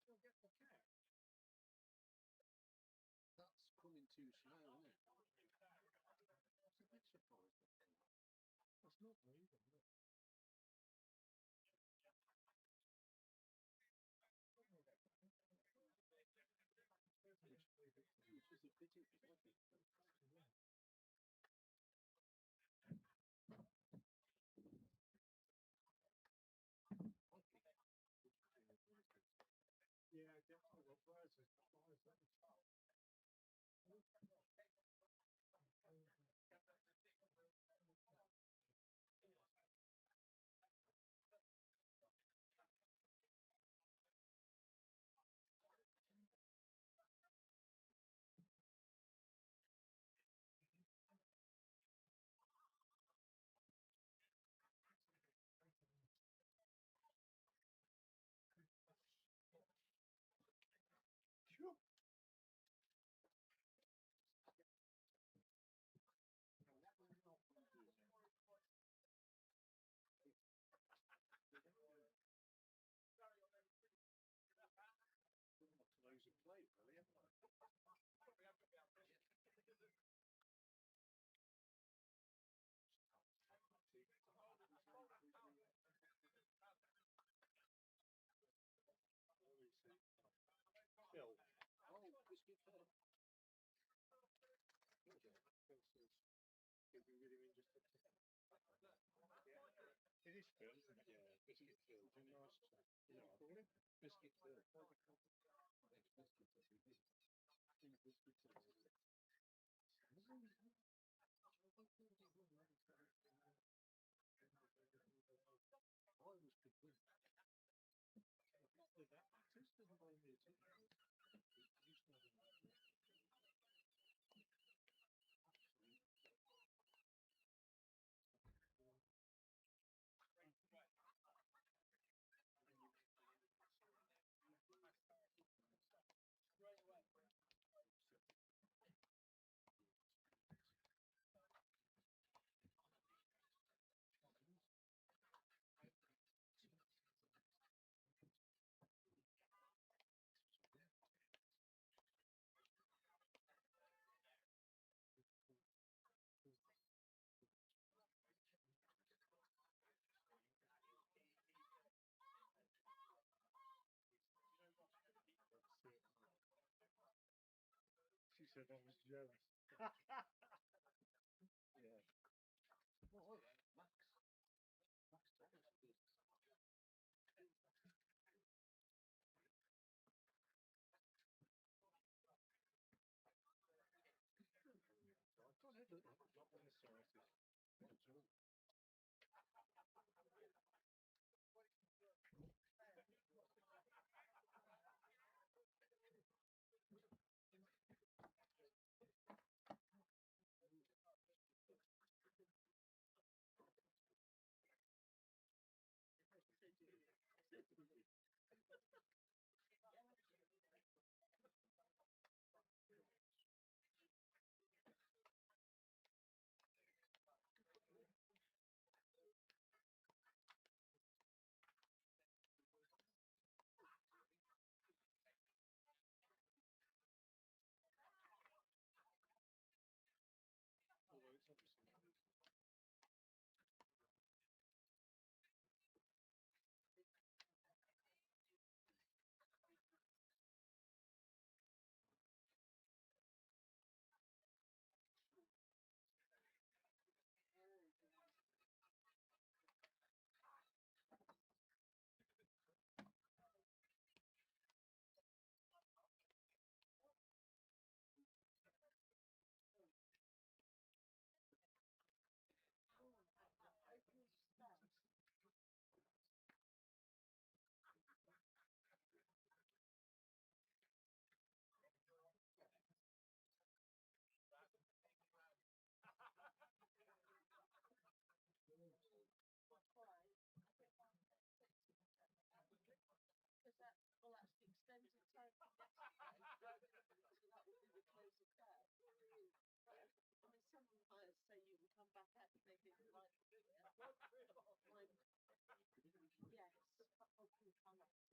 You'll get the cat. That's coming too slow, isn't it? It's a bit surprised. It's not moving, look. Which is a pity. Yeah, definitely. Well, Brian's at the top. Sure. Loads of play, really, haven't I? Phil. Oh, biscuit Phil. Phil says he'll be with him in just a second. Yeah. It is Phil, isn't it? Yeah, biscuit Phil. It's a nice chap. You know, Call him? biscuit Phil. Biscuit Phil. She said I was jealous. Yeah. Well, Max. Max told us this. I don't know, not necessarily. What's wrong? Although it's obviously Because that will actually extend the time from yesterday. So that will be the close of play. I mean, some umpires say you can come back out if they think the right one. Yes, everybody got changed. No, I think they can call it off at half two. That was just turned up to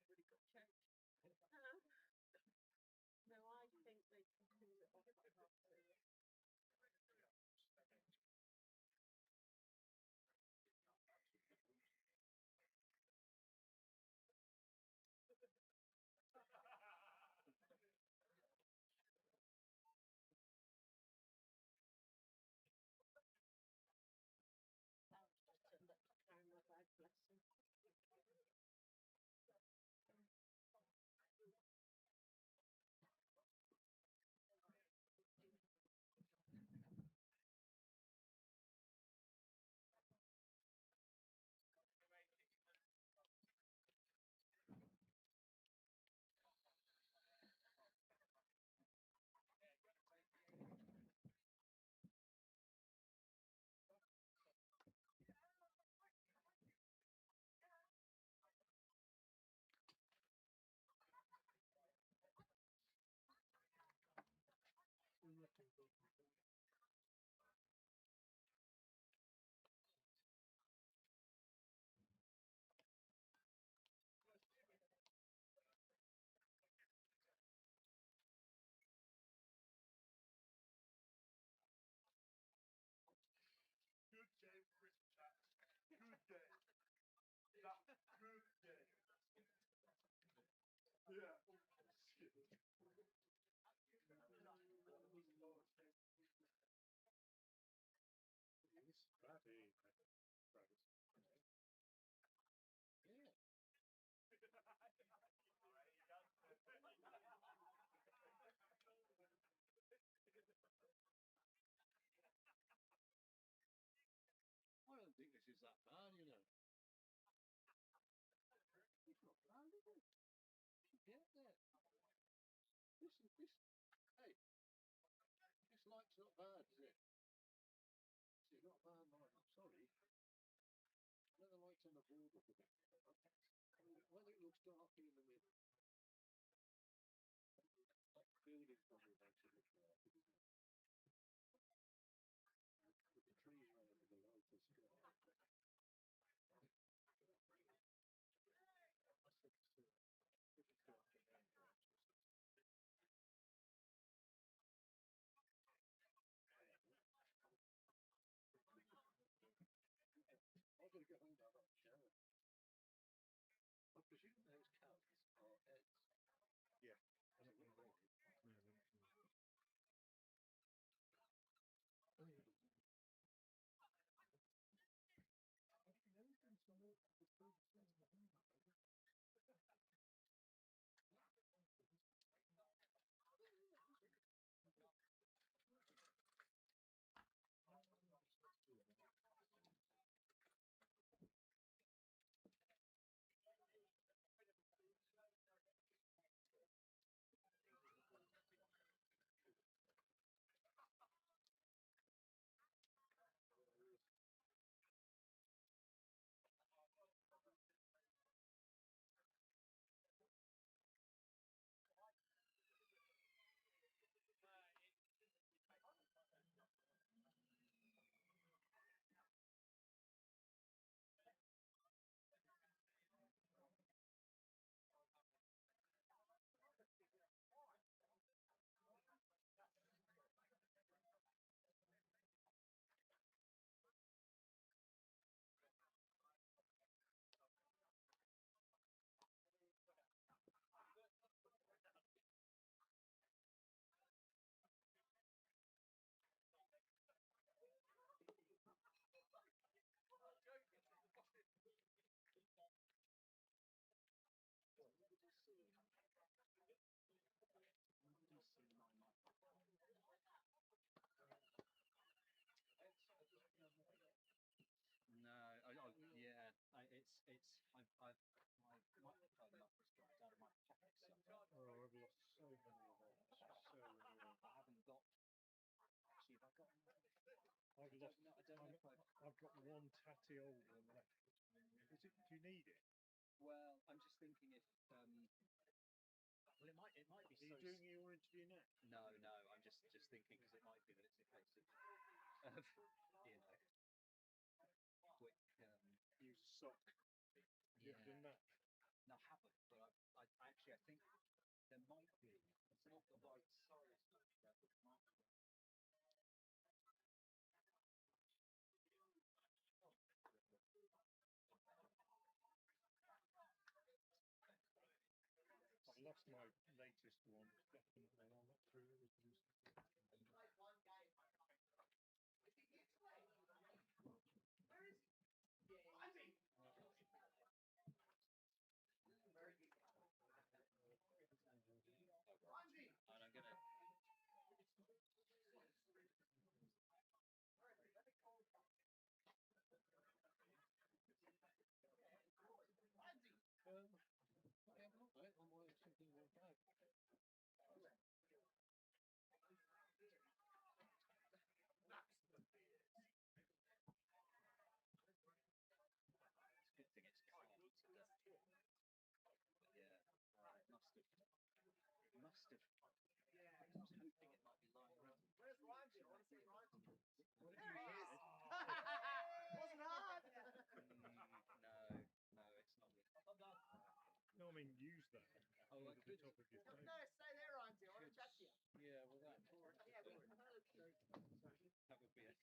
carry my bag, bless him. good game, Chris Chat. Good game. That's good game. Yeah. bad, is it? It's not a bad light. I'm sorry. I know the light's on the border for that. When it looks darker in the middle, that building probably makes it look dark, isn't it? With the trees around the light is sky. I think it's too. If it's dark in there, I've got to go home now. I've got a shower. I presume those cows are heads. Yeah. I don't know. No, yeah, I've my microphone just dropped out of my pocket somewhere. Oh, I've lost so many of those. So many of them. I haven't got. Actually, have I got? I've lost. I don't know if I've got one tatty old one left. Do you need it? Well, I'm just thinking if. Well, it might be. Are you doing your interview now? No, I'm just thinking because it might be that it's a case of, you know, quick. Use a sock. You Yeah. ever done that? No, I haven't, but I actually I think there might be. It's not the right size. I lost my latest one. Definitely, I'm not through it. Where is he? And I'm gonna. I have not, mate. I'm wearing something in my bag. It's a good thing it's cloudy today. But yeah, it must have. I was hoping it might be lying around. Where's Rhymes? I want to see Rhymes. There he is! Wasn't hard! No, it's not. No, I mean use that. Oh, over I the could. top of your No, phone. stay there, Rhymes. I want to chat to you. Yeah, well that. Yeah, we can. That would be a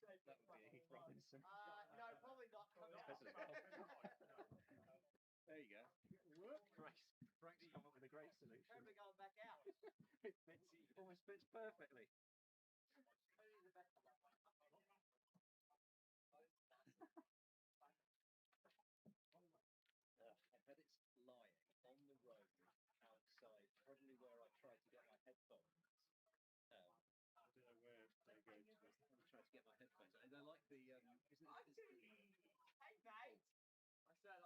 Heath Robinson. No, probably not. There you go. Frank's come up with a great solution. Probably going back out. It almost fits perfectly. I bet it's lying on the road outside, probably where I tried to get my headphones. I don't know where they go to. I'm trying to get my headphones. And they're like the isn't it? Hey, mate. I said